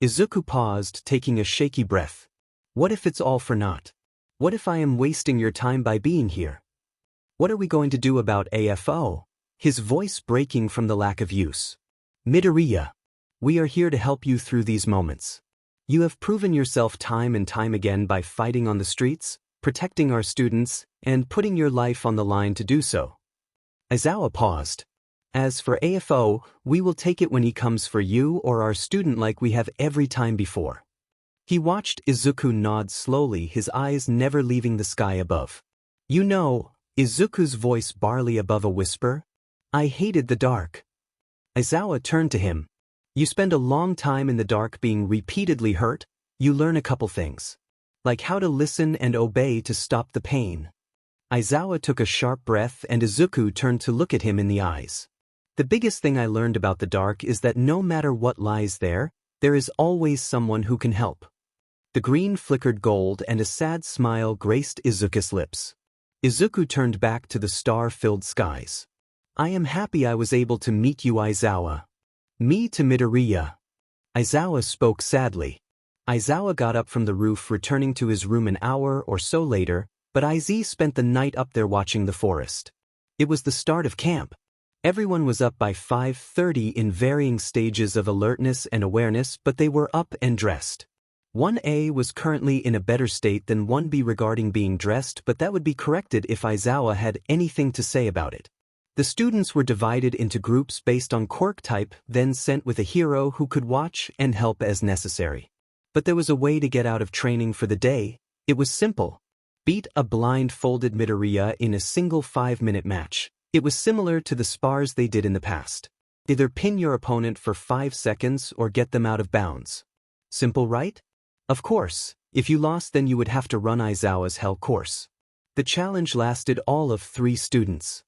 Izuku paused, taking a shaky breath. What if it's all for naught? What if I am wasting your time by being here? What are we going to do about AFO? His voice breaking from the lack of use. Midoriya, we are here to help you through these moments. You have proven yourself time and time again by fighting on the streets, protecting our students, and putting your life on the line to do so. Aizawa paused. As for AFO, we will take it when he comes for you or our student like we have every time before. He watched Izuku nod slowly, his eyes never leaving the sky above. You know, Izuku's voice barely above a whisper. I hated the dark. Aizawa turned to him. You spend a long time in the dark being repeatedly hurt, you learn a couple things. Like how to listen and obey to stop the pain. Aizawa took a sharp breath and Izuku turned to look at him in the eyes. The biggest thing I learned about the dark is that no matter what lies there is always someone who can help. The green flickered gold and a sad smile graced Izuku's lips. Izuku turned back to the star-filled skies. I am happy I was able to meet you, Aizawa. Me to Midoriya. Aizawa spoke sadly. Aizawa got up from the roof, returning to his room an hour or so later, but Iz spent the night up there watching the forest. It was the start of camp. Everyone was up by 5:30 in varying stages of alertness and awareness, but they were up and dressed. 1A was currently in a better state than 1B regarding being dressed, but that would be corrected if Aizawa had anything to say about it. The students were divided into groups based on quirk type, then sent with a hero who could watch and help as necessary. But there was a way to get out of training for the day. It was simple. Beat a blindfolded Midoriya in a single 5-minute match. It was similar to the spars they did in the past. Either pin your opponent for 5 seconds or get them out of bounds. Simple, right? Of course, if you lost then you would have to run Aizawa's hell course. The challenge lasted all of 3 students.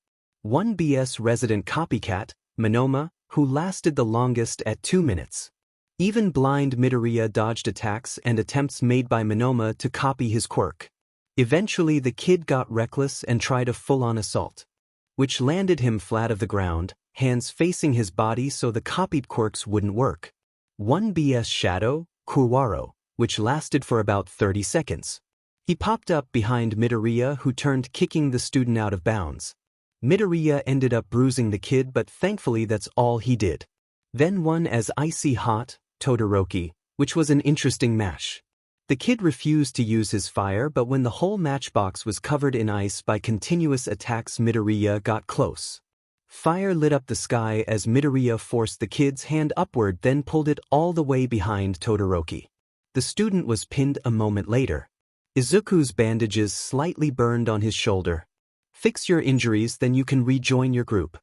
1BS resident copycat, Monoma, who lasted the longest at 2 minutes. Even blind Midoriya dodged attacks and attempts made by Monoma to copy his quirk. Eventually the kid got reckless and tried a full-on assault, which landed him flat of the ground, hands facing his body so the copied quirks wouldn't work. 1BS Shadow, Kuwaro, which lasted for about 30 seconds. He popped up behind Midoriya, who turned, kicking the student out of bounds. Midoriya ended up bruising the kid, but thankfully that's all he did. Then one as Icy Hot, Todoroki, which was an interesting match. The kid refused to use his fire, but when the whole matchbox was covered in ice by continuous attacks, Midoriya got close. Fire lit up the sky as Midoriya forced the kid's hand upward, then pulled it all the way behind Todoroki. The student was pinned a moment later. Izuku's bandages slightly burned on his shoulder. Fix your injuries, then you can rejoin your group.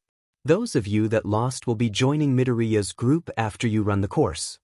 Those of you that lost will be joining Midoriya's group after you run the course.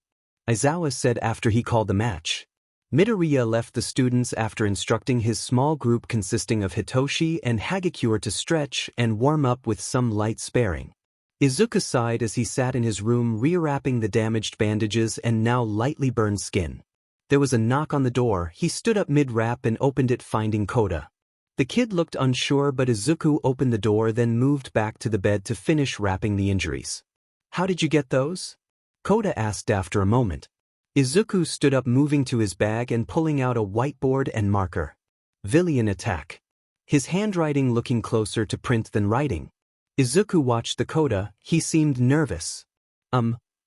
Aizawa said after he called the match. Midoriya left the students after instructing his small group consisting of Hitoshi and Hagakure to stretch and warm up with some light sparring. Izuku sighed as he sat in his room rewrapping the damaged bandages and now lightly burned skin. There was a knock on the door. He stood up mid-wrap and opened it, finding Koda. The kid looked unsure, but Izuku opened the door, then moved back to the bed to finish wrapping the injuries. How did you get those? Koda asked after a moment. Izuku stood up, moving to his bag and pulling out a whiteboard and marker. Villain attack. His handwriting looking closer to print than writing. Izuku watched the Koda. He seemed nervous.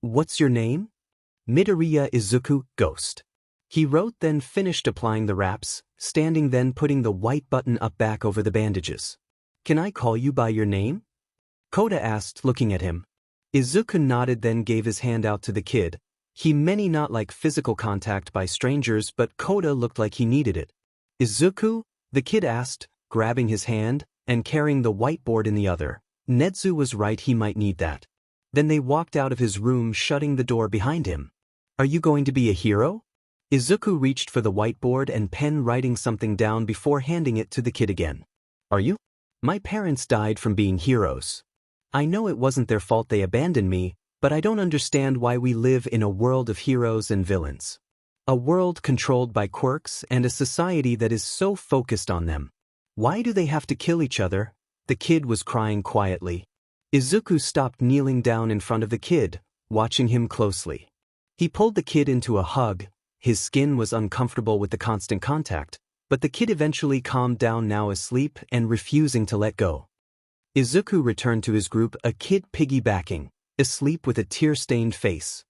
What's your name? Midoriya Izuku, Ghost. He wrote, then finished applying the wraps, standing then putting the white button up back over the bandages. Can I call you by your name? Koda asked, looking at him. Izuku nodded, then gave his hand out to the kid. He many not like physical contact by strangers, but Koda looked like he needed it. Izuku? The kid asked, grabbing his hand, and carrying the whiteboard in the other. Netsu was right, he might need that. Then they walked out of his room, shutting the door behind him. Are you going to be a hero? Izuku reached for the whiteboard and pen, writing something down before handing it to the kid again. Are you? My parents died from being heroes. I know it wasn't their fault they abandoned me, but I don't understand why we live in a world of heroes and villains. A world controlled by quirks and a society that is so focused on them. Why do they have to kill each other? The kid was crying quietly. Izuku stopped, kneeling down in front of the kid, watching him closely. He pulled the kid into a hug. His skin was uncomfortable with the constant contact, but the kid eventually calmed down, now asleep and refusing to let go. Izuku returned to his group, a kid piggybacking, asleep with a tear-stained face.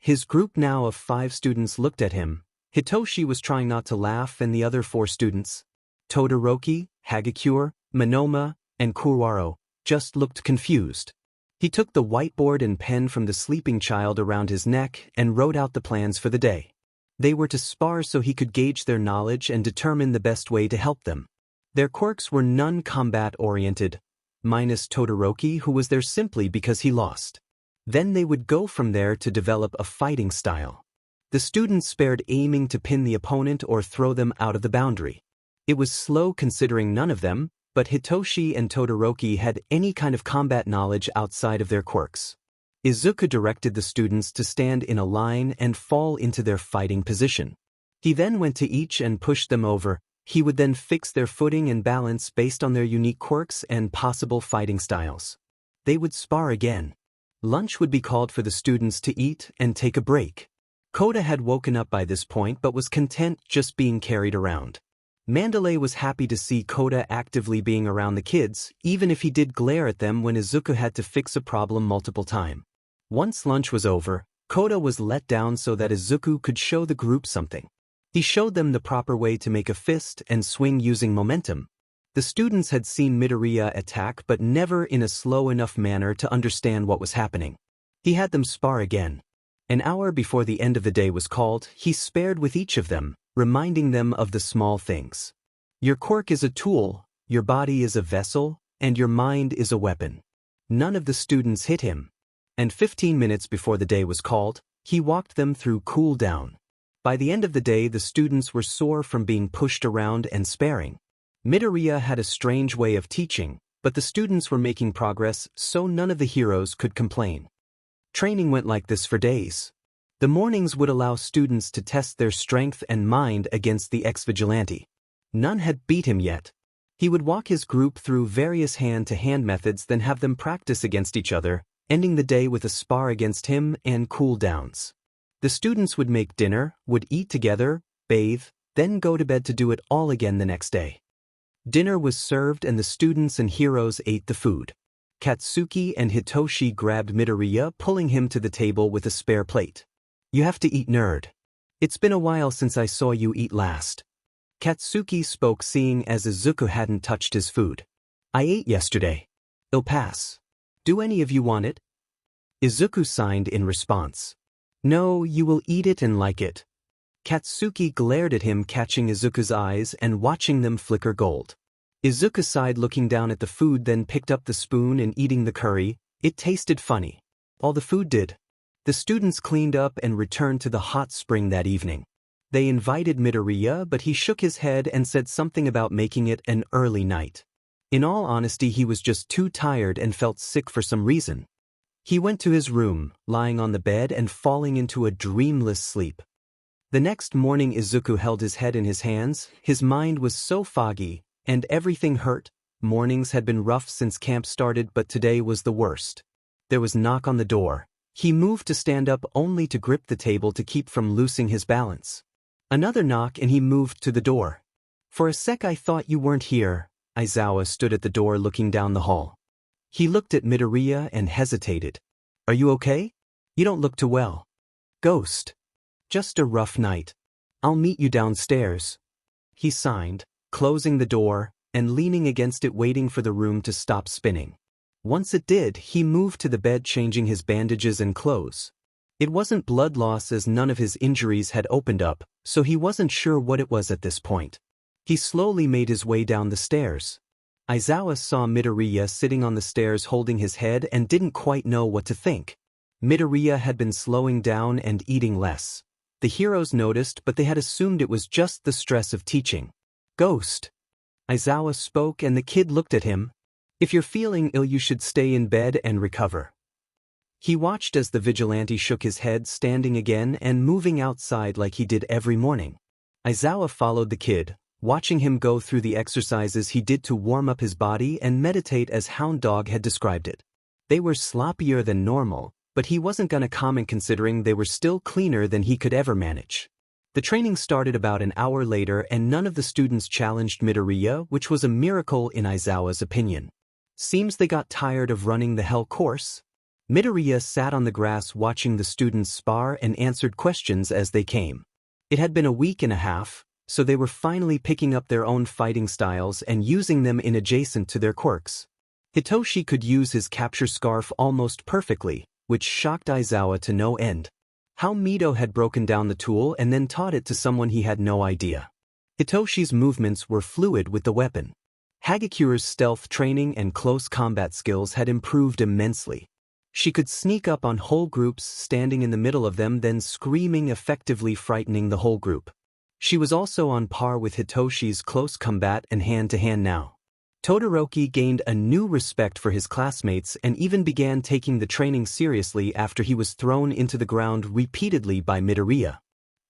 His group now of 5 students looked at him. Hitoshi was trying not to laugh, and the other 4 students, Todoroki, Hagakure, Monoma, and Kuwaro, just looked confused. He took the whiteboard and pen from the sleeping child around his neck and wrote out the plans for the day. They were to spar so he could gauge their knowledge and determine the best way to help them. Their quirks were non-combat oriented, minus Todoroki, who was there simply because he lost. Then they would go from there to develop a fighting style. The students spared aiming to pin the opponent or throw them out of the boundary. It was slow considering none of them, but Hitoshi and Todoroki had any kind of combat knowledge outside of their quirks. Izuku directed the students to stand in a line and fall into their fighting position. He then went to each and pushed them over. He would then fix their footing and balance based on their unique quirks and possible fighting styles. They would spar again. Lunch would be called for the students to eat and take a break. Koda had woken up by this point but was content just being carried around. Mandalay was happy to see Koda actively being around the kids, even if he did glare at them when Izuku had to fix a problem multiple times. Once lunch was over, Koda was let down so that Izuku could show the group something. He showed them the proper way to make a fist and swing using momentum. The students had seen Midoriya attack but never in a slow enough manner to understand what was happening. He had them spar again. An hour before the end of the day was called, he spared with each of them, reminding them of the small things. Your quirk is a tool, your body is a vessel, and your mind is a weapon. None of the students hit him. And 15 minutes before the day was called, he walked them through cool down. By the end of the day, the students were sore from being pushed around and sparring. Midoriya had a strange way of teaching, but the students were making progress, so none of the heroes could complain. Training went like this for days. The mornings would allow students to test their strength and mind against the ex-Vigilante. None had beat him yet. He would walk his group through various hand-to-hand methods, then have them practice against each other, ending the day with a spar against him and cool-downs. The students would make dinner, would eat together, bathe, then go to bed to do it all again the next day. Dinner was served and the students and heroes ate the food. Katsuki and Hitoshi grabbed Midoriya, pulling him to the table with a spare plate. You have to eat, nerd. It's been a while since I saw you eat last. Katsuki spoke, seeing as Izuku hadn't touched his food. I ate yesterday. It'll pass. Do any of you want it? Izuku signed in response. No, you will eat it and like it. Katsuki glared at him, catching Izuku's eyes and watching them flicker gold. Izuku sighed, looking down at the food, then picked up the spoon and eating the curry. It tasted funny. All the food did. The students cleaned up and returned to the hot spring that evening. They invited Midoriya, but he shook his head and said something about making it an early night. In all honesty, he was just too tired and felt sick for some reason. He went to his room, lying on the bed and falling into a dreamless sleep. The next morning, Izuku held his head in his hands. His mind was so foggy, and everything hurt. Mornings had been rough since camp started, but today was the worst. There was a knock on the door. He moved to stand up only to grip the table to keep from losing his balance. Another knock and he moved to the door. For a sec I thought you weren't here. Izawa stood at the door looking down the hall. He looked at Midoriya and hesitated. Are you okay? You don't look too well. Ghost. Just a rough night. I'll meet you downstairs. He signed, closing the door, and leaning against it waiting for the room to stop spinning. Once it did, he moved to the bed changing his bandages and clothes. It wasn't blood loss as none of his injuries had opened up, so he wasn't sure what it was at this point. He slowly made his way down the stairs. Izawa saw Midoriya sitting on the stairs holding his head and didn't quite know what to think. Midoriya had been slowing down and eating less. The heroes noticed, but they had assumed it was just the stress of teaching. Ghost. Izawa spoke and the kid looked at him. If you're feeling ill you should stay in bed and recover. He watched as the vigilante shook his head, standing again and moving outside like he did every morning. Izawa followed the kid, watching him go through the exercises he did to warm up his body and meditate as Hound Dog had described it. They were sloppier than normal, but he wasn't gonna comment considering they were still cleaner than he could ever manage. The training started about an hour later and none of the students challenged Midoriya, which was a miracle in Izawa's opinion. Seems they got tired of running the hell course. Midoriya sat on the grass watching the students spar and answered questions as they came. It had been a week and a half, so they were finally picking up their own fighting styles and using them in adjacent to their quirks. Hitoshi could use his capture scarf almost perfectly, which shocked Izawa to no end. How Mito had broken down the tool and then taught it to someone he had no idea. Hitoshi's movements were fluid with the weapon. Hagakura's stealth training and close combat skills had improved immensely. She could sneak up on whole groups standing in the middle of them then screaming, effectively frightening the whole group. She was also on par with Hitoshi's close combat and hand-to-hand now. Todoroki gained a new respect for his classmates and even began taking the training seriously after he was thrown into the ground repeatedly by Midoriya.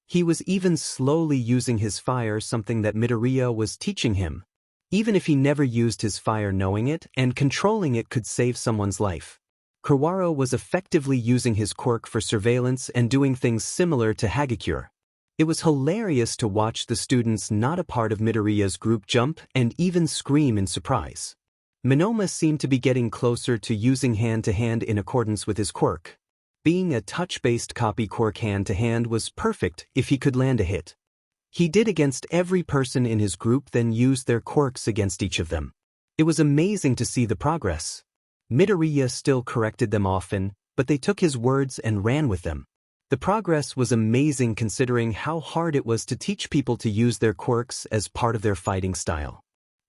He was even slowly using his fire, something that Midoriya was teaching him. Even if he never used his fire knowing it, and controlling it could save someone's life. Kurwaro was effectively using his quirk for surveillance and doing things similar to Hagakure. It was hilarious to watch the students not a part of Midoriya's group jump and even scream in surprise. Minoma seemed to be getting closer to using hand-to-hand in accordance with his quirk. Being a touch-based copy quirk hand-to-hand was perfect if he could land a hit. He did against every person in his group, then used their quirks against each of them. It was amazing to see the progress. Midoriya still corrected them often, but they took his words and ran with them. The progress was amazing considering how hard it was to teach people to use their quirks as part of their fighting style.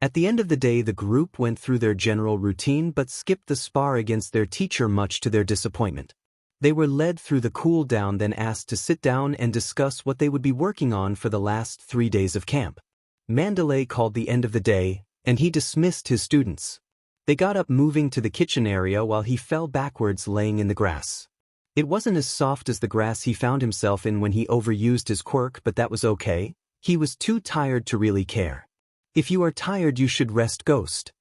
At the end of the day the group went through their general routine but skipped the spar against their teacher much to their disappointment. They were led through the cool down then asked to sit down and discuss what they would be working on for the last 3 days of camp. Mandalay called the end of the day, and he dismissed his students. They got up moving to the kitchen area while he fell backwards laying in the grass. It wasn't as soft as the grass he found himself in when he overused his quirk, but that was okay. He was too tired to really care. If you are tired you should rest, Ghost.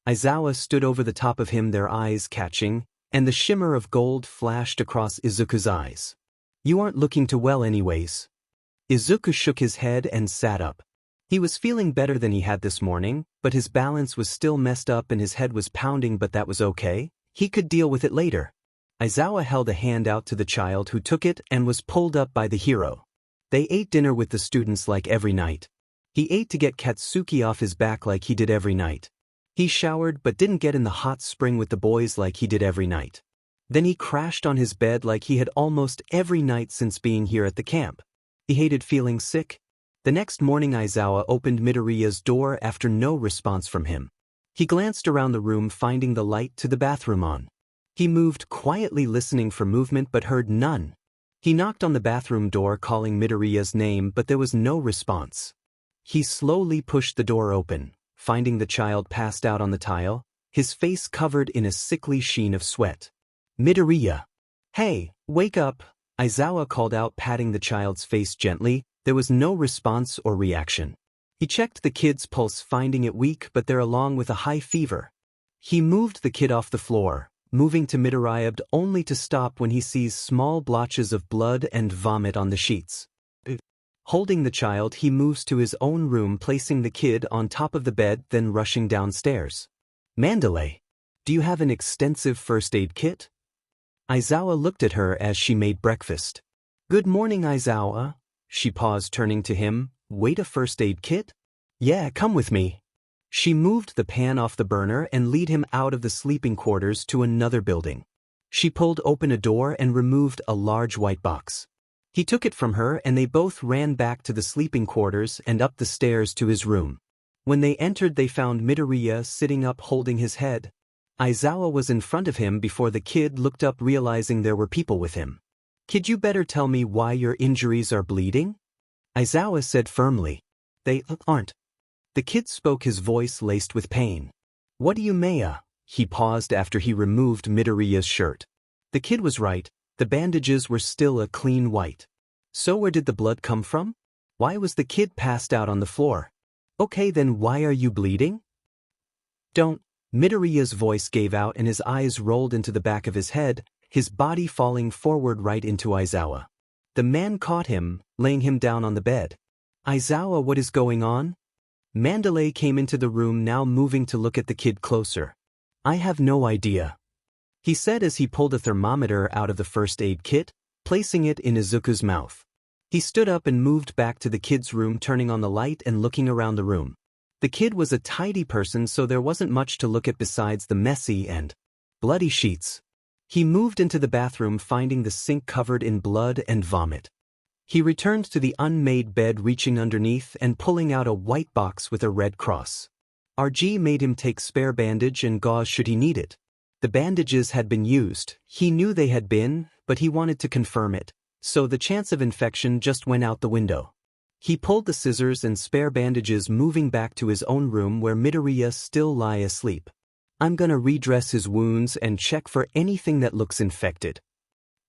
Izawa stood over the top of him, their eyes catching, and the shimmer of gold flashed across Izuku's eyes. You aren't looking too well anyways. Izuku shook his head and sat up. He was feeling better than he had this morning, but his balance was still messed up and his head was pounding, but that was okay. He could deal with it later. Izawa held a hand out to the child who took it and was pulled up by the hero. They ate dinner with the students like every night. He ate to get Katsuki off his back like he did every night. He showered but didn't get in the hot spring with the boys like he did every night. Then he crashed on his bed like he had almost every night since being here at the camp. He hated feeling sick. The next morning Izawa opened Midoriya's door after no response from him. He glanced around the room finding the light to the bathroom on. He moved quietly listening for movement but heard none. He knocked on the bathroom door calling Midoriya's name but there was no response. He slowly pushed the door open, finding the child passed out on the tile, his face covered in a sickly sheen of sweat. Midoriya. Hey, wake up, Izawa called out, patting the child's face gently. There was no response or reaction. He checked the kid's pulse finding it weak but there along with a high fever. He moved the kid off the floor, moving to Midoriya only to stop when he sees small blotches of blood and vomit on the sheets. Holding the child, he moves to his own room, placing the kid on top of the bed, then rushing downstairs. Mandalay, do you have an extensive first aid kit? Aizawa looked at her as she made breakfast. Good morning, Aizawa. She paused, turning to him. Wait, a first aid kit? Yeah, come with me. She moved the pan off the burner and led him out of the sleeping quarters to another building. She pulled open a door and removed a large white box. He took it from her and they both ran back to the sleeping quarters and up the stairs to his room. When they entered, they found Midoriya sitting up holding his head. Aizawa was in front of him before the kid looked up, realizing there were people with him. Kid, you better tell me why your injuries are bleeding? Aizawa said firmly. They aren't. The kid spoke, his voice laced with pain. What do you mean? He paused after he removed Midoriya's shirt. The kid was right, the bandages were still a clean white. So where did the blood come from? Why was the kid passed out on the floor? Okay, then why are you bleeding? Don't. Midoriya's voice gave out and his eyes rolled into the back of his head, his body falling forward right into Aizawa. The man caught him, laying him down on the bed. Aizawa, what is going on? Mandalay came into the room, now moving to look at the kid closer. I have no idea, he said as he pulled a thermometer out of the first aid kit, placing it in Izuku's mouth. He stood up and moved back to the kid's room, turning on the light and looking around the room. The kid was a tidy person, so there wasn't much to look at besides the messy and bloody sheets. He moved into the bathroom, finding the sink covered in blood and vomit. He returned to the unmade bed, reaching underneath and pulling out a white box with a red cross. RG made him take spare bandage and gauze should he need it. The bandages had been used, he knew they had been, but he wanted to confirm it, so the chance of infection just went out the window. He pulled the scissors and spare bandages, moving back to his own room where Midoriya still lay asleep. I'm gonna redress his wounds and check for anything that looks infected,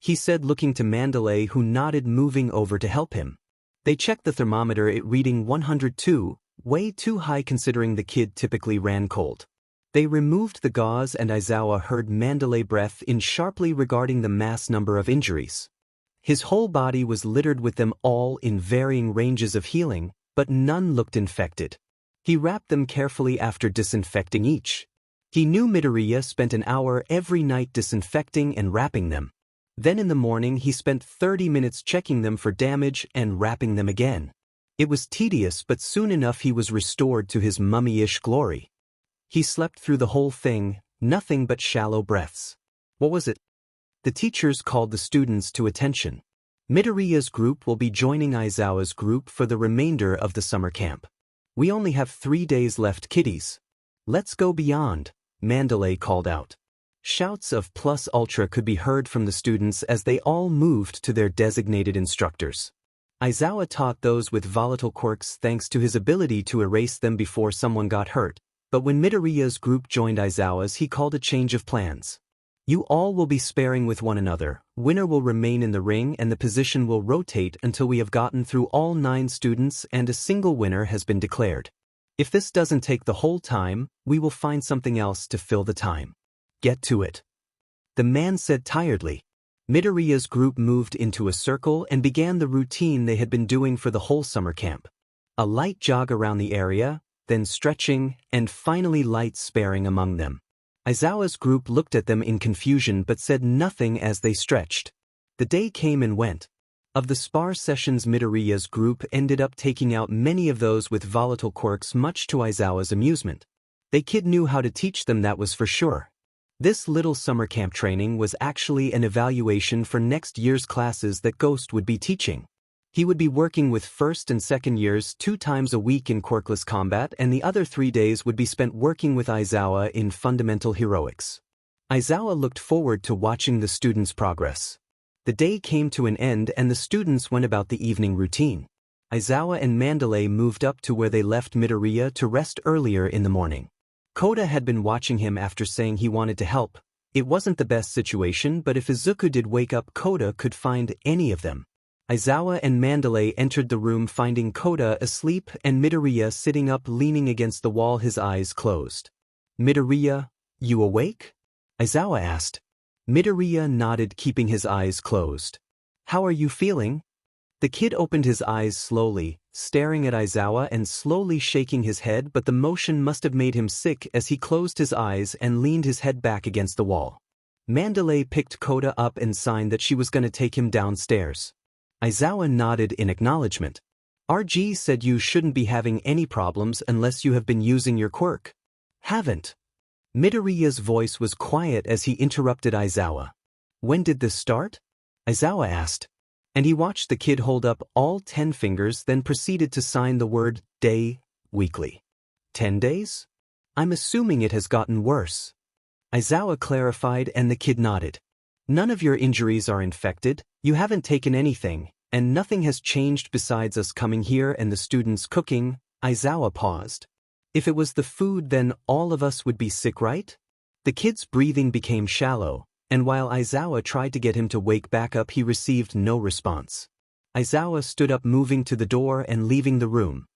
he said, looking to Mandalay, who nodded, moving over to help him. They checked the thermometer, it reading 102, way too high considering the kid typically ran cold. They removed the gauze and Aizawa heard Mandalay breath in sharply regarding the mass number of injuries. His whole body was littered with them, all in varying ranges of healing, but none looked infected. He wrapped them carefully after disinfecting each. He knew Midoriya spent an hour every night disinfecting and wrapping them. Then in the morning he spent 30 minutes checking them for damage and wrapping them again. It was tedious, but soon enough he was restored to his mummy-ish glory. He slept through the whole thing, nothing but shallow breaths. What was it? The teachers called the students to attention. Midoriya's group will be joining Aizawa's group for the remainder of the summer camp. We only have 3 days left, kiddies. Let's go beyond, Mandalay called out. Shouts of plus ultra could be heard from the students as they all moved to their designated instructors. Aizawa taught those with volatile quirks thanks to his ability to erase them before someone got hurt, but when Midoriya's group joined Aizawa's, he called a change of plans. You all will be sparring with one another, winner will remain in the ring and the position will rotate until we have gotten through all 9 students and a single winner has been declared. If this doesn't take the whole time, we will find something else to fill the time. Get to it, the man said tiredly. Midoriya's group moved into a circle and began the routine they had been doing for the whole summer camp. A light jog around the area, then stretching, and finally light sparring among them. Aizawa's group looked at them in confusion but said nothing as they stretched. The day came and went. Of the spar sessions, Midoriya's group ended up taking out many of those with volatile quirks, much to Aizawa's amusement. The kid knew how to teach them, that was for sure. This little summer camp training was actually an evaluation for next year's classes that Ghost would be teaching. He would be working with first and second years 2 times a week in quirkless combat, and the other 3 days would be spent working with Aizawa in fundamental heroics. Aizawa looked forward to watching the students' progress. The day came to an end and the students went about the evening routine. Aizawa and Mandalay moved up to where they left Midoriya to rest earlier in the morning. Koda had been watching him after saying he wanted to help. It wasn't the best situation, but if Izuku did wake up, Koda could find any of them. Aizawa and Mandalay entered the room, finding Koda asleep and Midoriya sitting up leaning against the wall, his eyes closed. Midoriya, you awake? Aizawa asked. Midoriya nodded, keeping his eyes closed. How are you feeling? The kid opened his eyes slowly, staring at Aizawa and slowly shaking his head, but the motion must have made him sick as he closed his eyes and leaned his head back against the wall. Mandalay picked Koda up and signed that she was going to take him downstairs. Aizawa nodded in acknowledgement. RG said you shouldn't be having any problems unless you have been using your quirk. Haven't. Midoriya's voice was quiet as he interrupted Aizawa. When did this start? Aizawa asked. And he watched the kid hold up all 10 fingers, then proceeded to sign the word day weekly. 10 days? I'm assuming it has gotten worse. Aizawa clarified and the kid nodded. None of your injuries are infected, you haven't taken anything, and nothing has changed besides us coming here and the students cooking. Aizawa paused. If it was the food, then all of us would be sick, right? The kid's breathing became shallow, and while Aizawa tried to get him to wake back up, he received no response. Aizawa stood up, moving to the door and leaving the room.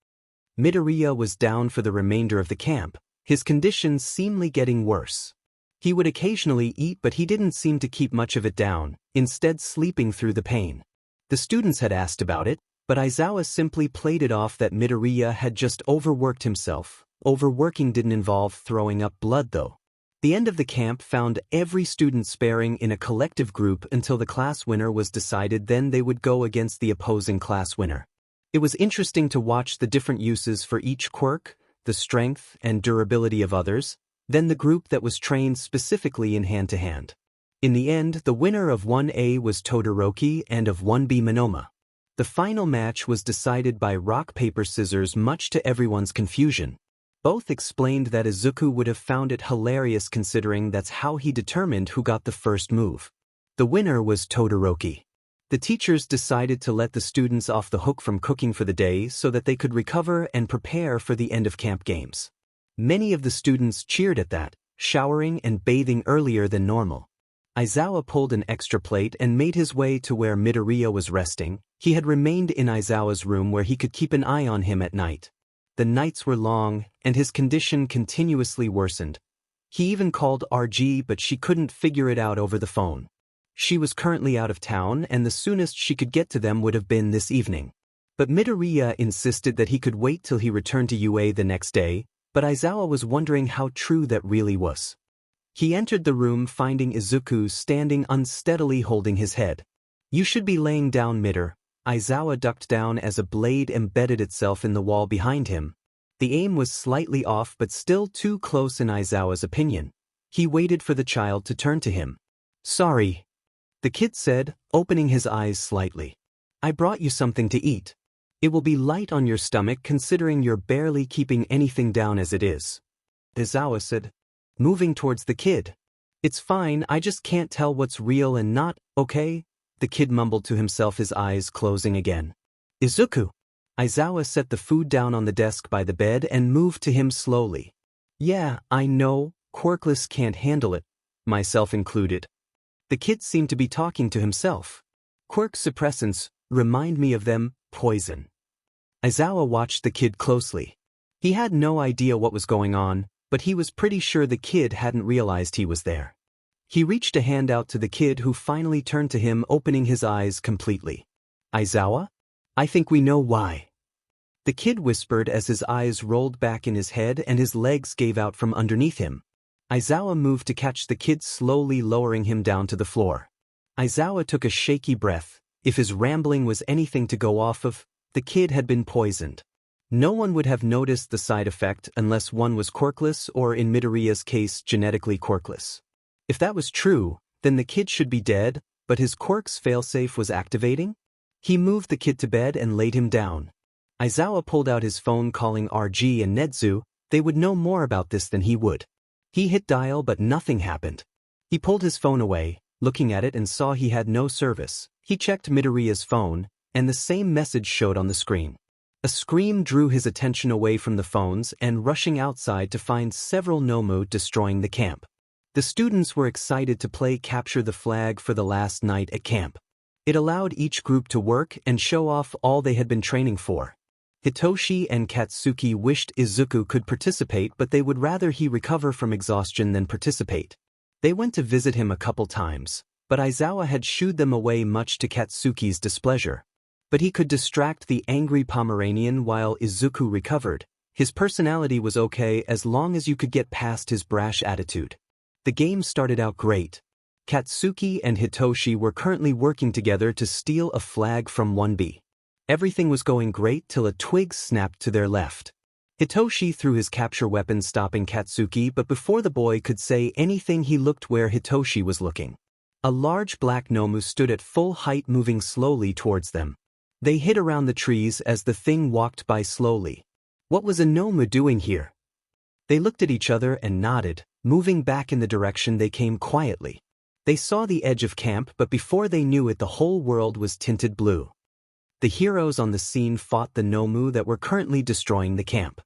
Midoriya was down for the remainder of the camp, his conditions seemingly getting worse. He would occasionally eat, but he didn't seem to keep much of it down, instead sleeping through the pain. The students had asked about it, but Aizawa simply played it off that Midoriya had just overworked himself. Overworking didn't involve throwing up blood though. The end of the camp found every student sparring in a collective group until the class winner was decided, then they would go against the opposing class winner. It was interesting to watch the different uses for each quirk, the strength and durability of others, then the group that was trained specifically in hand-to-hand. In the end, the winner of 1A was Todoroki and of 1B Monoma. The final match was decided by rock, paper, scissors, much to everyone's confusion. Both explained that Izuku would have found it hilarious considering that's how he determined who got the first move. The winner was Todoroki. The teachers decided to let the students off the hook from cooking for the day so that they could recover and prepare for the end of camp games. Many of the students cheered at that, showering and bathing earlier than normal. Aizawa pulled an extra plate and made his way to where Midoriya was resting. He had remained in Aizawa's room where he could keep an eye on him at night. The nights were long, and his condition continuously worsened. He even called RG, but she couldn't figure it out over the phone. She was currently out of town, and the soonest she could get to them would have been this evening. But Midoriya insisted that he could wait till he returned to UA the next day, but Aizawa was wondering how true that really was. He entered the room, finding Izuku standing unsteadily holding his head. You should be laying down, Midor. Aizawa ducked down as a blade embedded itself in the wall behind him. The aim was slightly off, but still too close in Aizawa's opinion. He waited for the child to turn to him. Sorry, the kid said, opening his eyes slightly. I brought you something to eat. It will be light on your stomach considering you're barely keeping anything down as it is. Aizawa said, moving towards the kid. It's fine, I just can't tell what's real and not, okay? The kid mumbled to himself, his eyes closing again. Izuku. Aizawa set the food down on the desk by the bed and moved to him slowly. Yeah, I know, quirkless can't handle it, myself included. The kid seemed to be talking to himself. Quirk suppressants, remind me of them, poison. Aizawa watched the kid closely. He had no idea what was going on, but he was pretty sure the kid hadn't realized he was there. He reached a hand out to the kid, who finally turned to him, opening his eyes completely. Aizawa? I think we know why. The kid whispered as his eyes rolled back in his head and his legs gave out from underneath him. Aizawa moved to catch the kid, slowly lowering him down to the floor. Aizawa took a shaky breath. If his rambling was anything to go off of, the kid had been poisoned. No one would have noticed the side effect unless one was quirkless, or in Midoriya's case, genetically quirkless. If that was true, then the kid should be dead, but his quirk's failsafe was activating? He moved the kid to bed and laid him down. Aizawa pulled out his phone, calling RG and Netsu. They would know more about this than he would. He hit dial, but nothing happened. He pulled his phone away, looking at it, and saw he had no service. He checked Midoriya's phone, and the same message showed on the screen. A scream drew his attention away from the phones and rushing outside to find several Nomu destroying the camp. The students were excited to play capture the flag for the last night at camp. It allowed each group to work and show off all they had been training for. Hitoshi and Katsuki wished Izuku could participate, but they would rather he recover from exhaustion than participate. They went to visit him a couple times, but Aizawa had shooed them away much to Katsuki's displeasure. But he could distract the angry Pomeranian while Izuku recovered. His personality was okay as long as you could get past his brash attitude. The game started out great. Katsuki and Hitoshi were currently working together to steal a flag from 1B. Everything was going great till a twig snapped to their left. Hitoshi threw his capture weapon stopping Katsuki, but before the boy could say anything he looked where Hitoshi was looking. A large black Nomu stood at full height moving slowly towards them. They hid around the trees as the thing walked by slowly. What was a Nomu doing here? They looked at each other and nodded, moving back in the direction they came quietly. They saw the edge of camp, but before they knew it the whole world was tinted blue. The heroes on the scene fought the Nomu that were currently destroying the camp.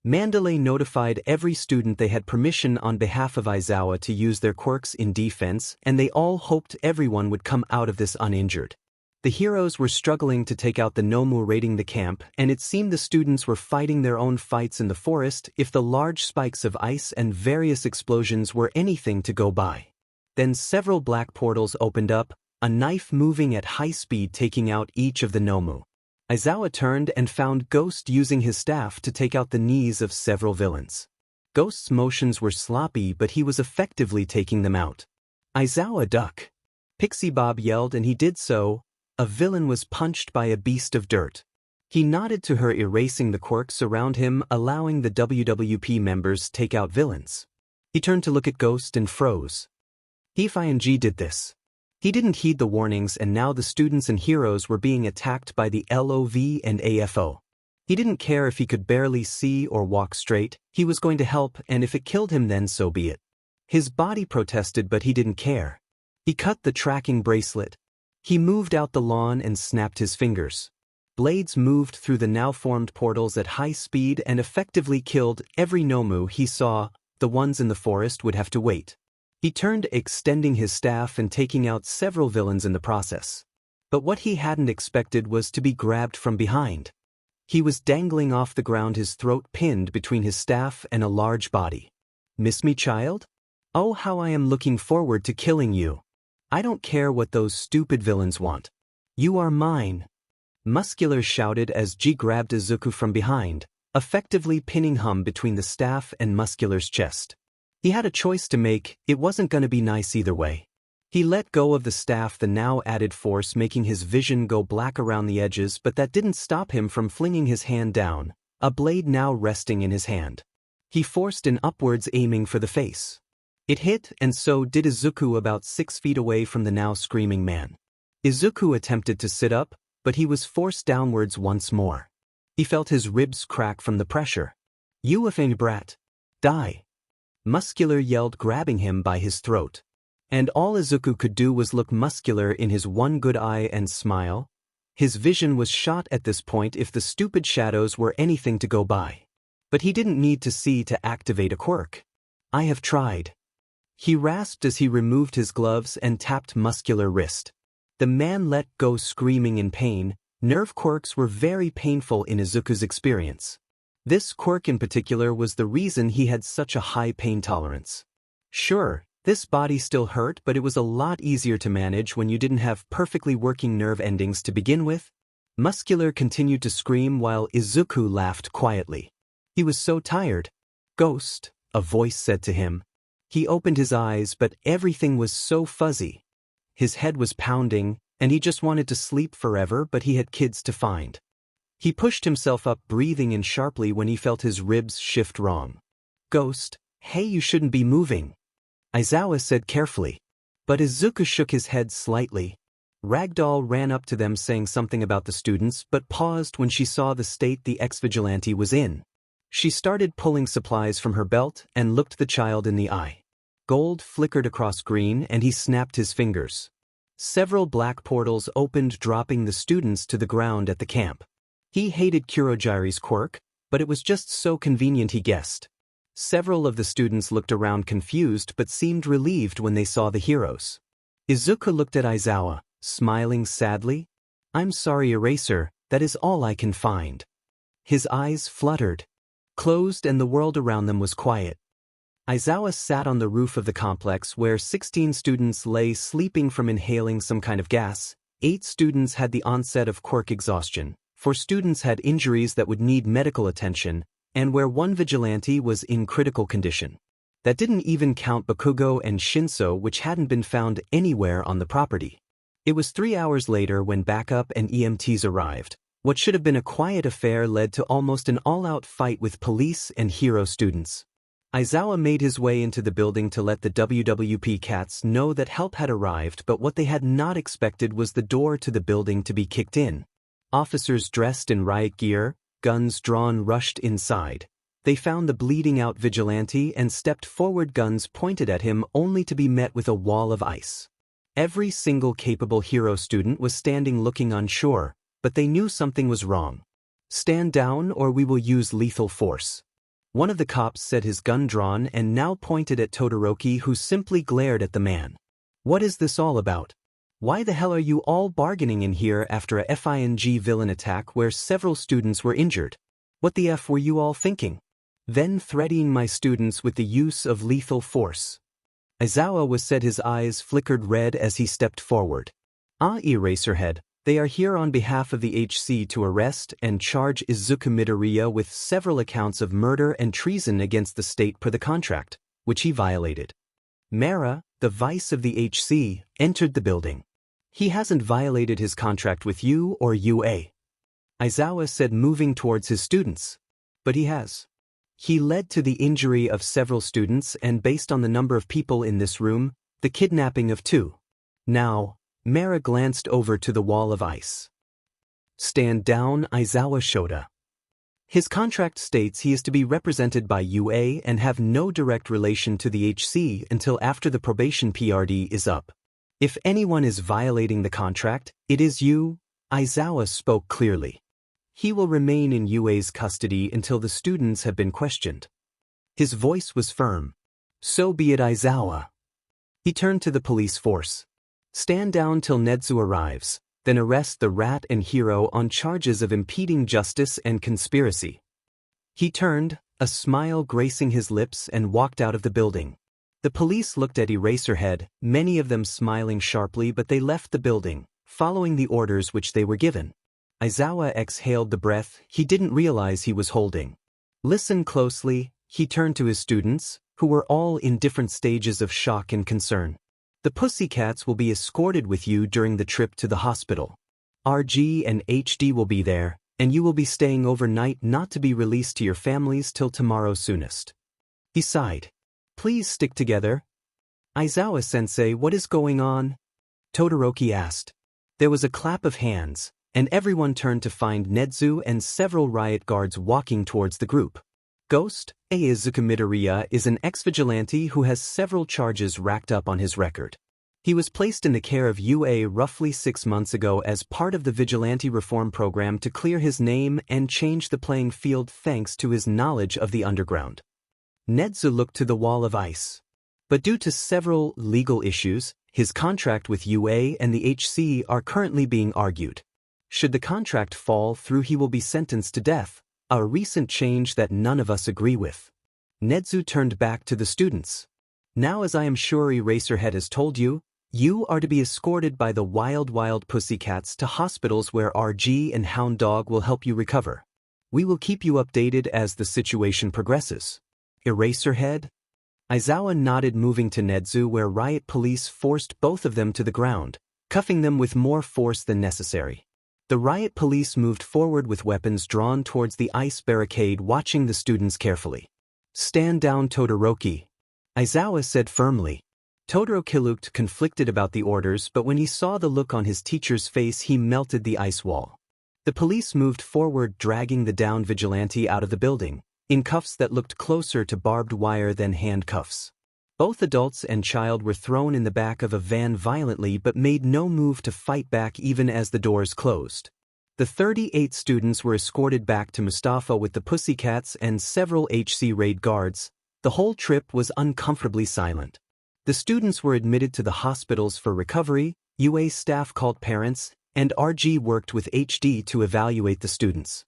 Mandalay notified every student they had permission on behalf of Aizawa to use their quirks in defense, and they all hoped everyone would come out of this uninjured. The heroes were struggling to take out the Nomu raiding the camp, and it seemed the students were fighting their own fights in the forest if the large spikes of ice and various explosions were anything to go by. Then several black portals opened up, a knife moving at high speed taking out each of the Nomu. Aizawa turned and found Ghost using his staff to take out the knees of several villains. Ghost's motions were sloppy, but he was effectively taking them out. Aizawa, duck! Pixie Bob yelled, and he did so. A villain was punched by a beast of dirt. He nodded to her, erasing the quirks around him, allowing the WWP members take out villains. He turned to look at Ghost and froze. Hifing did this. He didn't heed the warnings, and now the students and heroes were being attacked by the LOV and AFO. He didn't care if he could barely see or walk straight. He was going to help, and if it killed him, then so be it. His body protested, but he didn't care. He cut the tracking bracelet. He moved out the lawn and snapped his fingers. Blades moved through the now-formed portals at high speed and effectively killed every Nomu he saw. The ones in the forest would have to wait. He turned, extending his staff and taking out several villains in the process. But what he hadn't expected was to be grabbed from behind. He was dangling off the ground, his throat pinned between his staff and a large body. "Miss me, child? Oh, how I am looking forward to killing you. I don't care what those stupid villains want. You are mine." Muscular shouted as G grabbed Izuku from behind, effectively pinning him between the staff and Muscular's chest. He had a choice to make. It wasn't gonna be nice either way. He let go of the staff, the now added force making his vision go black around the edges, but that didn't stop him from flinging his hand down, a blade now resting in his hand. He forced an upwards, aiming for the face. It hit, and so did Izuku about 6 feet away from the now screaming man. Izuku attempted to sit up, but he was forced downwards once more. He felt his ribs crack from the pressure. "You effing brat! Die!" Muscular yelled, grabbing him by his throat. And all Izuku could do was look Muscular in his one good eye and smile. His vision was shot at this point if the stupid shadows were anything to go by. But he didn't need to see to activate a quirk. "I have tried." He rasped as he removed his gloves and tapped Muscular wrist. The man let go, screaming in pain. Nerve quirks were very painful in Izuku's experience. This quirk in particular was the reason he had such a high pain tolerance. Sure, this body still hurt, but it was a lot easier to manage when you didn't have perfectly working nerve endings to begin with. Muscular continued to scream while Izuku laughed quietly. He was so tired. "Ghost," a voice said to him. He opened his eyes, but everything was so fuzzy. His head was pounding, and he just wanted to sleep forever, but he had kids to find. He pushed himself up, breathing in sharply when he felt his ribs shift wrong. "Ghost, hey, you shouldn't be moving," Aizawa said carefully. But Izuku shook his head slightly. Ragdoll ran up to them saying something about the students, but paused when she saw the state the ex-vigilante was in. She started pulling supplies from her belt and looked the child in the eye. Gold flickered across green, and he snapped his fingers. Several black portals opened, dropping the students to the ground at the camp. He hated Kurogiri's quirk, but it was just so convenient, he guessed. Several of the students looked around confused but seemed relieved when they saw the heroes. Izuku looked at Aizawa, smiling sadly. "I'm sorry, Eraser, that is all I can find." His eyes fluttered, closed, and the world around them was quiet. Aizawa sat on the roof of the complex where 16 students lay sleeping from inhaling some kind of gas. 8 students had the onset of quirk exhaustion, 4 students had injuries that would need medical attention, and where 1 vigilante was in critical condition. That didn't even count Bakugo and Shinso, which hadn't been found anywhere on the property. It was 3 hours later when backup and EMTs arrived. What should have been a quiet affair led to almost an all-out fight with police and hero students. Aizawa made his way into the building to let the WWP cats know that help had arrived, but what they had not expected was the door to the building to be kicked in. Officers dressed in riot gear, guns drawn, rushed inside. They found the bleeding-out vigilante and stepped forward, guns pointed at him, only to be met with a wall of ice. Every single capable hero student was standing looking unsure, but they knew something was wrong. "Stand down or we will use lethal force." One of the cops said, his gun drawn, and now pointed at Todoroki, who simply glared at the man. "What is this all about? Why the hell are you all bargaining in here after a FING villain attack where several students were injured? What the F were you all thinking? Then threatening my students with the use of lethal force." Aizawa was said, his eyes flickered red as he stepped forward. Eraserhead, they are here on behalf of the HC to arrest and charge Izuku Midoriya with several accounts of murder and treason against the state per the contract, which he violated. Mara, the vice of the HC, entered the building. "He hasn't violated his contract with you or UA," Aizawa said, moving towards his students. "But he has. He led to the injury of several students and, based on the number of people in this room, the kidnapping of 2. Now," Mara glanced over to the wall of ice. "Stand down, Aizawa Shota. His contract states he is to be represented by UA and have no direct relation to the HC until after the probation PRD is up. If anyone is violating the contract, it is you," Aizawa spoke clearly. "He will remain in UA's custody until the students have been questioned." His voice was firm. "So be it, Aizawa." He turned to the police force. "Stand down till Nedzu arrives, then arrest the rat and hero on charges of impeding justice and conspiracy." He turned, a smile gracing his lips, and walked out of the building. The police looked at Eraserhead, many of them smiling sharply, but they left the building, following the orders which they were given. Aizawa exhaled the breath he didn't realize he was holding. "Listen closely," he turned to his students, who were all in different stages of shock and concern. "The Pussycats will be escorted with you during the trip to the hospital. RG and HD will be there, and you will be staying overnight, not to be released to your families till tomorrow soonest." He sighed. "Please stick together." "Aizawa-sensei, what is going on?" Todoroki asked. There was a clap of hands, and everyone turned to find Nedzu and several riot guards walking towards the group. Ghost, Izuku Midoriya, is an ex-vigilante who has several charges racked up on his record. He was placed in the care of UA roughly 6 months ago as part of the vigilante reform program to clear his name and change the playing field thanks to his knowledge of the underground. Nedzu looked to the wall of ice. But due to several legal issues, his contract with UA and the HC are currently being argued. Should the contract fall through, he will be sentenced to death, a recent change that none of us agree with. Nedzu turned back to the students. "Now, as I am sure Eraserhead has told you, you are to be escorted by the wild Pussycats to hospitals where RG and Hound Dog will help you recover. We will keep you updated as the situation progresses." Eraserhead? Aizawa nodded, moving to Nedzu, where riot police forced both of them to the ground, cuffing them with more force than necessary. The riot police moved forward with weapons drawn towards the ice barricade, watching the students carefully. "Stand down, Todoroki," Aizawa said firmly. Todoroki looked conflicted about the orders, but when he saw the look on his teacher's face, he melted the ice wall. The police moved forward, dragging the downed vigilante out of the building, in cuffs that looked closer to barbed wire than handcuffs. Both adults and child were thrown in the back of a van violently but made no move to fight back even as the doors closed. The 38 students were escorted back to Mustafa with the Pussycats and several HC raid guards. The whole trip was uncomfortably silent. The students were admitted to the hospitals for recovery, UA staff called parents, and RG worked with HD to evaluate the students.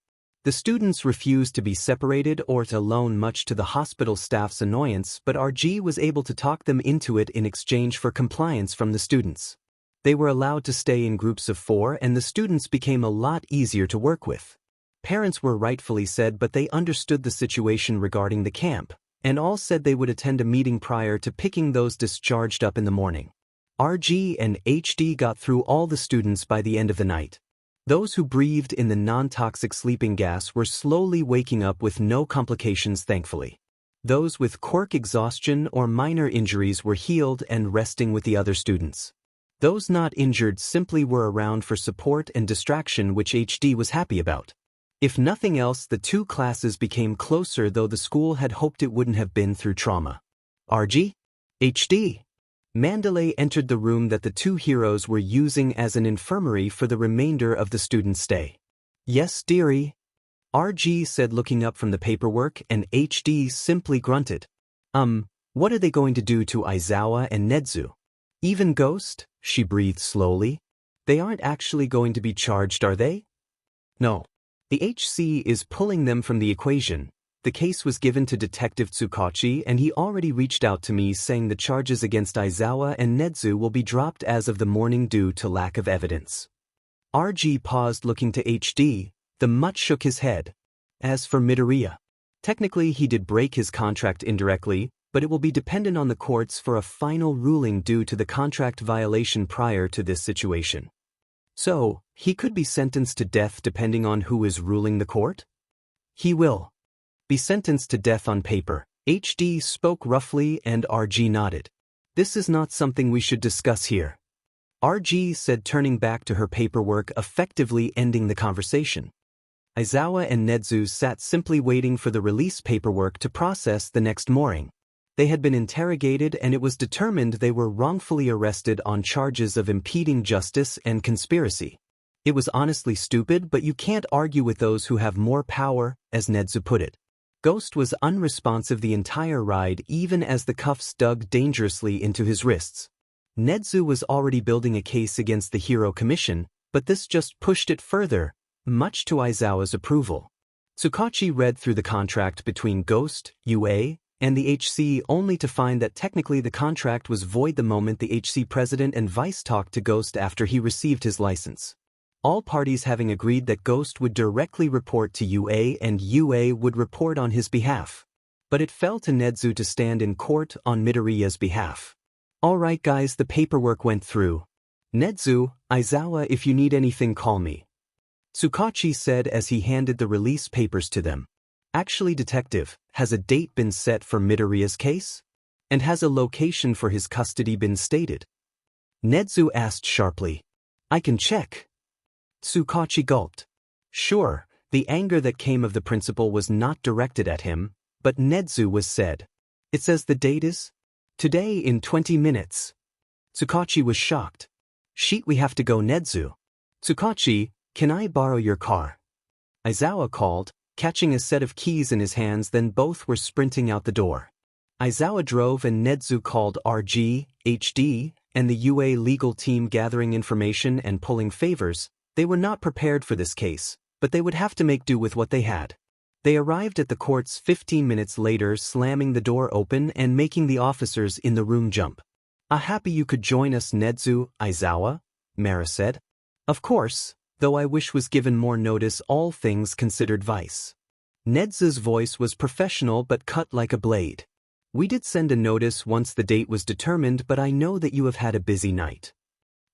The students refused to be separated or alone, much to the hospital staff's annoyance, but RG was able to talk them into it in exchange for compliance from the students. They were allowed to stay in groups of 4 and the students became a lot easier to work with. Parents were rightfully sad, but they understood the situation regarding the camp, and all said they would attend a meeting prior to picking those discharged up in the morning. RG and HD got through all the students by the end of the night. Those who breathed in the non-toxic sleeping gas were slowly waking up with no complications, thankfully. Those with quirk exhaustion or minor injuries were healed and resting with the other students. Those not injured simply were around for support and distraction, which HD was happy about. If nothing else, the two classes became closer, though the school had hoped it wouldn't have been through trauma. RG? HD? Mandalay entered the room that the two heroes were using as an infirmary for the remainder of the student's stay. Yes, dearie? RG said, looking up from the paperwork, and HD simply grunted. What are they going to do to Aizawa and Nezu? Even Ghost? She breathed slowly. They aren't actually going to be charged, are they? No. The HC is pulling them from the equation. The case was given to Detective Tsukachi and he already reached out to me saying the charges against Aizawa and Nezu will be dropped as of the morning due to lack of evidence. RG paused, looking to HD. The mutt shook his head. As for Midoriya, technically he did break his contract indirectly, but it will be dependent on the courts for a final ruling due to the contract violation prior to this situation. So, he could be sentenced to death depending on who is ruling the court? He will be sentenced to death on paper. HD spoke roughly and RG nodded. This is not something we should discuss here, RG said, turning back to her paperwork, effectively ending the conversation. Aizawa and Nezu sat simply waiting for the release paperwork to process the next morning. They had been interrogated and it was determined they were wrongfully arrested on charges of impeding justice and conspiracy. It was honestly stupid, but you can't argue with those who have more power, as Nezu put it. Ghost was unresponsive the entire ride, even as the cuffs dug dangerously into his wrists. Nezu was already building a case against the Hero Commission, but this just pushed it further, much to Aizawa's approval. Tsukachi read through the contract between Ghost, UA, and the HC only to find that technically the contract was void the moment the HC president and vice talked to Ghost after he received his license. All parties having agreed that Ghost would directly report to UA and UA would report on his behalf. But it fell to Nezu to stand in court on Midoriya's behalf. Alright guys, the paperwork went through. Nezu, Aizawa, if you need anything call me, Tsukachi said as he handed the release papers to them. Actually, detective, has a date been set for Midoriya's case? And has a location for his custody been stated? Nezu asked sharply. I can check. Tsukachi gulped. Sure, the anger that came of the principal was not directed at him, but Nezu was said. It says the date is? Today in 20 minutes. Tsukachi was shocked. Shit, we have to go, Nezu. Tsukachi, can I borrow your car? Aizawa called, catching a set of keys in his hands, then both were sprinting out the door. Aizawa drove and Nezu called RG, HD, and the UA legal team, gathering information and pulling favors. They were not prepared for this case, but they would have to make do with what they had. They arrived at the courts 15 minutes later, slamming the door open and making the officers in the room jump. Happy you could join us, Nezu, Aizawa, Mara said. Of course, though I wish was given more notice, all things considered, vice. Nezu's voice was professional but cut like a blade. We did send a notice once the date was determined, but I know that you have had a busy night.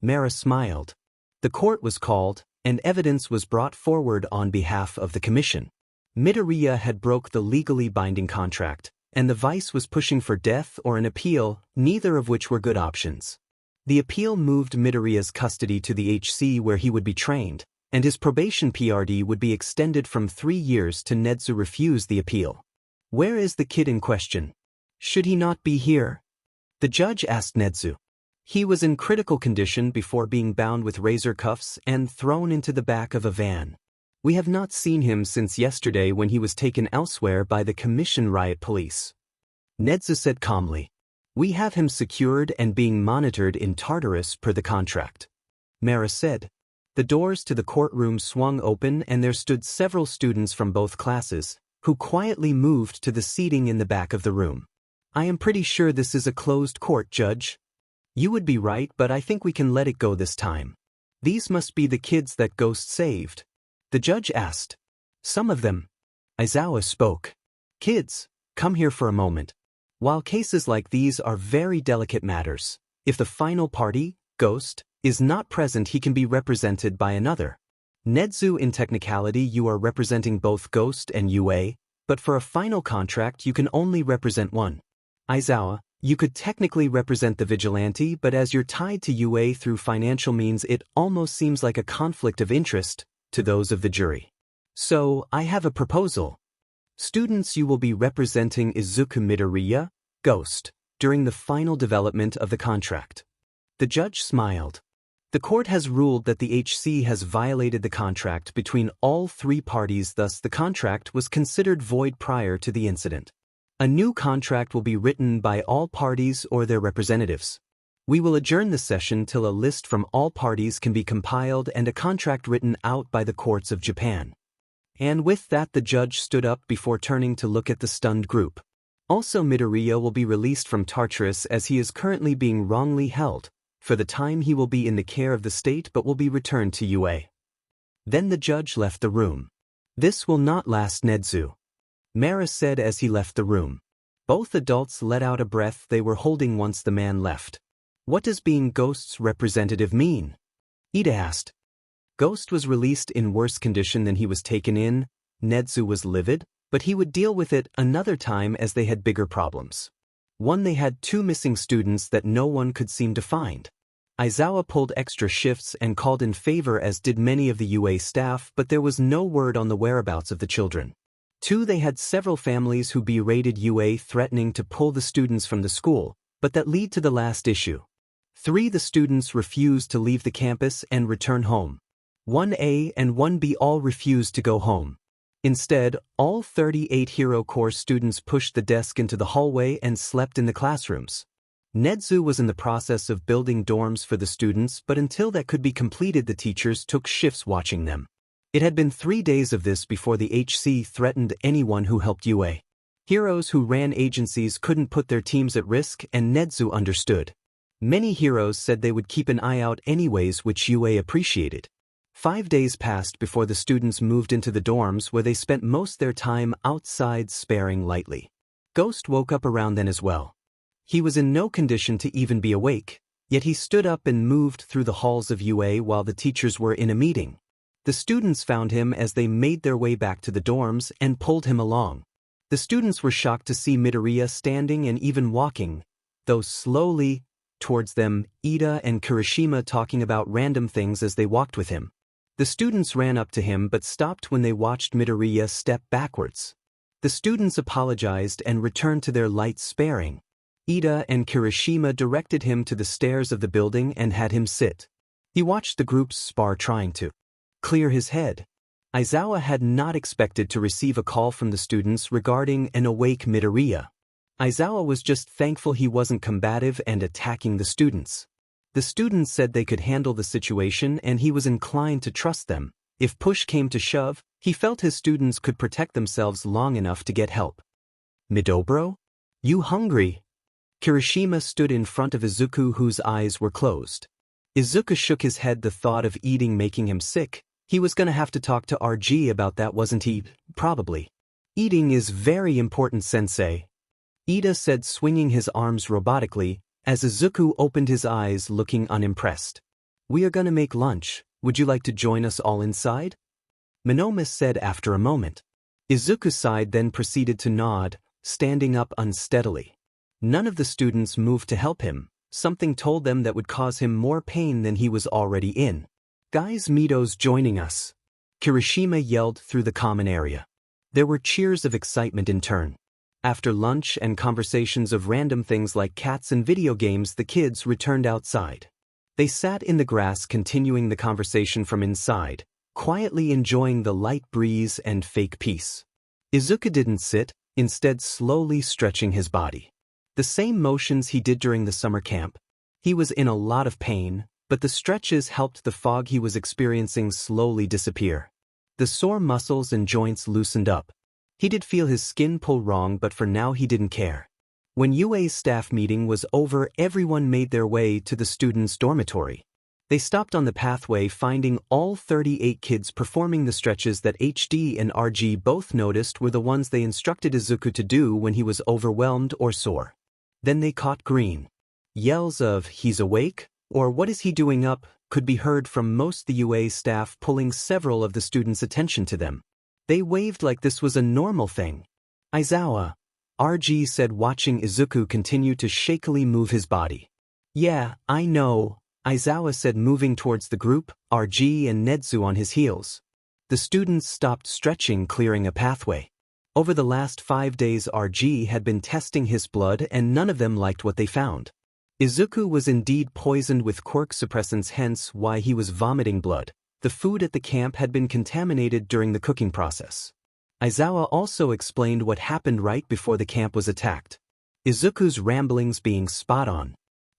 Mara smiled. The court was called, and evidence was brought forward on behalf of the commission. Midoriya had broke the legally binding contract, and the vice was pushing for death or an appeal, neither of which were good options. The appeal moved Midoriya's custody to the HC where he would be trained, and his probation PRD would be extended from 3 years to Nezu refused the appeal. Where is the kid in question? Should he not be here? The judge asked Nezu. He was in critical condition before being bound with razor cuffs and thrown into the back of a van. We have not seen him since yesterday when he was taken elsewhere by the commission riot police. Nezu said calmly. We have him secured and being monitored in Tartarus per the contract. Mara said. The doors to the courtroom swung open and there stood several students from both classes, who quietly moved to the seating in the back of the room. I am pretty sure this is a closed court, Judge. You would be right, but I think we can let it go this time. These must be the kids that Ghost saved. The judge asked. Some of them. Izawa spoke. Kids, come here for a moment. While cases like these are very delicate matters, if the final party, Ghost, is not present, he can be represented by another. Nedzu, in technicality you are representing both Ghost and UA, but for a final contract you can only represent one. Izawa, you could technically represent the Vigilante, but as you're tied to UA through financial means it almost seems like a conflict of interest to those of the jury. So, I have a proposal. Students, you will be representing Izuku Midoriya, Ghost, during the final development of the contract. The judge smiled. The court has ruled that the HC has violated the contract between all three parties, thus the contract was considered void prior to the incident. A new contract will be written by all parties or their representatives. We will adjourn the session till a list from all parties can be compiled and a contract written out by the courts of Japan. And with that the judge stood up before turning to look at the stunned group. Also, Midoriya will be released from Tartarus as he is currently being wrongly held. For the time he will be in the care of the state but will be returned to UA. Then the judge left the room. This will not last, Nedzu. Mara said as he left the room. Both adults let out a breath they were holding once the man left. What does being Ghost's representative mean? Ida asked. Ghost was released in worse condition than he was taken in. Nedzu was livid, but he would deal with it another time as they had bigger problems. One, they had 2 missing students that no one could seem to find. Izawa pulled extra shifts and called in favor, as did many of the UA staff, but there was no word on the whereabouts of the children. 2, they had several families who berated UA, threatening to pull the students from the school, but that led to the last issue. 3, the students refused to leave the campus and return home. 1A and 1B all refused to go home. Instead, all 38 Hero Corps students pushed the desk into the hallway and slept in the classrooms. Nedzu was in the process of building dorms for the students, but until that could be completed the teachers took shifts watching them. It had been 3 days of this before the HC threatened anyone who helped UA. Heroes who ran agencies couldn't put their teams at risk, and Nedzu understood. Many heroes said they would keep an eye out anyways, which UA appreciated. 5 days passed before the students moved into the dorms, where they spent most their time outside sparing lightly. Ghost woke up around then as well. He was in no condition to even be awake, yet he stood up and moved through the halls of UA while the teachers were in a meeting. The students found him as they made their way back to the dorms and pulled him along. The students were shocked to see Midoriya standing and even walking, though slowly, towards them, Ida and Kirishima talking about random things as they walked with him. The students ran up to him but stopped when they watched Midoriya step backwards. The students apologized and returned to their light sparing. Ida and Kirishima directed him to the stairs of the building and had him sit. He watched the groups spar, trying to clear his head. Izawa had not expected to receive a call from the students regarding an awake Midoriya. Izawa was just thankful he wasn't combative and attacking the students. The students said they could handle the situation and he was inclined to trust them. If push came to shove, he felt his students could protect themselves long enough to get help. Midobro? You hungry? Kirishima stood in front of Izuku, whose eyes were closed. Izuku shook his head, the thought of eating making him sick. He was gonna have to talk to RG about that, wasn't he? Probably. Eating is very important, sensei. Ida said, swinging his arms robotically, as Izuku opened his eyes, looking unimpressed. We are gonna make lunch. Would you like to join us all inside? Minoma said after a moment. Izuku sighed, then proceeded to nod, standing up unsteadily. None of the students moved to help him. Something told them that would cause him more pain than he was already in. Guys, Mito's joining us. Kirishima yelled through the common area. There were cheers of excitement in turn. After lunch and conversations of random things like cats and video games, the kids returned outside. They sat in the grass, continuing the conversation from inside, quietly enjoying the light breeze and fake peace. Izuku didn't sit, instead slowly stretching his body. The same motions he did during the summer camp. He was in a lot of pain, but the stretches helped the fog he was experiencing slowly disappear. The sore muscles and joints loosened up. He did feel his skin pull wrong, but for now he didn't care. When UA's staff meeting was over, everyone made their way to the students' dormitory. They stopped on the pathway, finding all 38 kids performing the stretches that HD and RG both noticed were the ones they instructed Izuku to do when he was overwhelmed or sore. Then they caught green. Yells of, "He's awake," or "What is he doing up?" could be heard from most the UA staff, pulling several of the students' attention to them. They waved like this was a normal thing. "Aizawa," RG said, watching Izuku continue to shakily move his body. "Yeah, I know," Aizawa said, moving towards the group, RG and Nedzu on his heels. The students stopped stretching, clearing a pathway. Over the last 5 days RG had been testing his blood and none of them liked what they found. Izuku was indeed poisoned with quirk suppressants, hence why he was vomiting blood. The food at the camp had been contaminated during the cooking process. Aizawa also explained what happened right before the camp was attacked. Izuku's ramblings being spot on.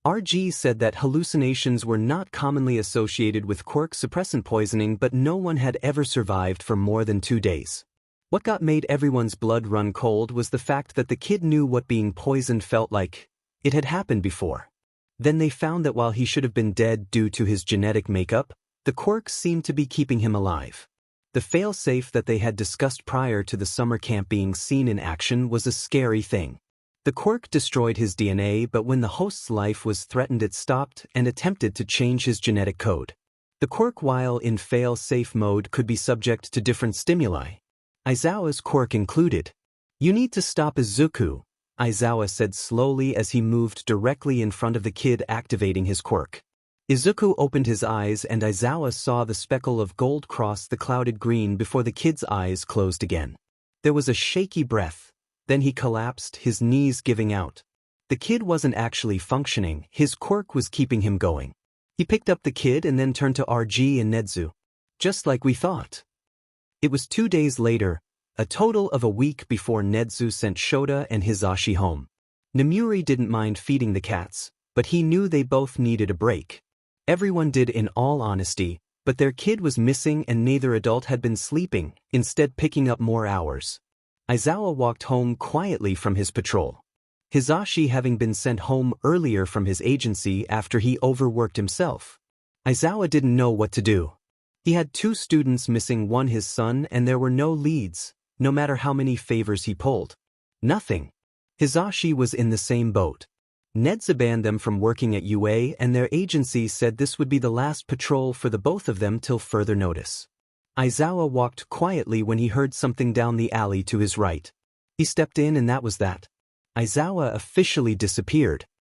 RG said that hallucinations were not commonly associated with quirk suppressant poisoning, but no one had ever survived for more than 2 days. What got made everyone's blood run cold was the fact that the kid knew what being poisoned felt like. It had happened before. Then they found that while he should have been dead due to his genetic makeup, the quirk seemed to be keeping him alive. The failsafe that they had discussed prior to the summer camp being seen in action was a scary thing. The quirk destroyed his DNA, but when the host's life was threatened it stopped and attempted to change his genetic code. The quirk, while in fail-safe mode, could be subject to different stimuli. Aizawa's quirk included. "You need to stop Izuku," Aizawa said slowly as he moved directly in front of the kid, activating his quirk. Izuku opened his eyes and Aizawa saw the speckle of gold cross the clouded green before the kid's eyes closed again. There was a shaky breath. Then he collapsed, his knees giving out. The kid wasn't actually functioning, his quirk was keeping him going. He picked up the kid and then turned to RG and Nedzu. "Just like we thought." It was 2 days later, a total of a week before Nedzu sent Shota and Hisashi home. Namuri didn't mind feeding the cats, but he knew they both needed a break. Everyone did, in all honesty, but their kid was missing and neither adult had been sleeping, instead picking up more hours. Aizawa walked home quietly from his patrol. Hisashi having been sent home earlier from his agency after he overworked himself. Aizawa didn't know what to do. He had 2 students missing, one his son, and there were no leads, no matter how many favors he pulled. Nothing. Hisashi was in the same boat. Nedza banned them from working at UA and their agency said this would be the last patrol for the both of them till further notice. Aizawa walked quietly when he heard something down the alley to his right. He stepped in and that was that. Aizawa officially disappeared.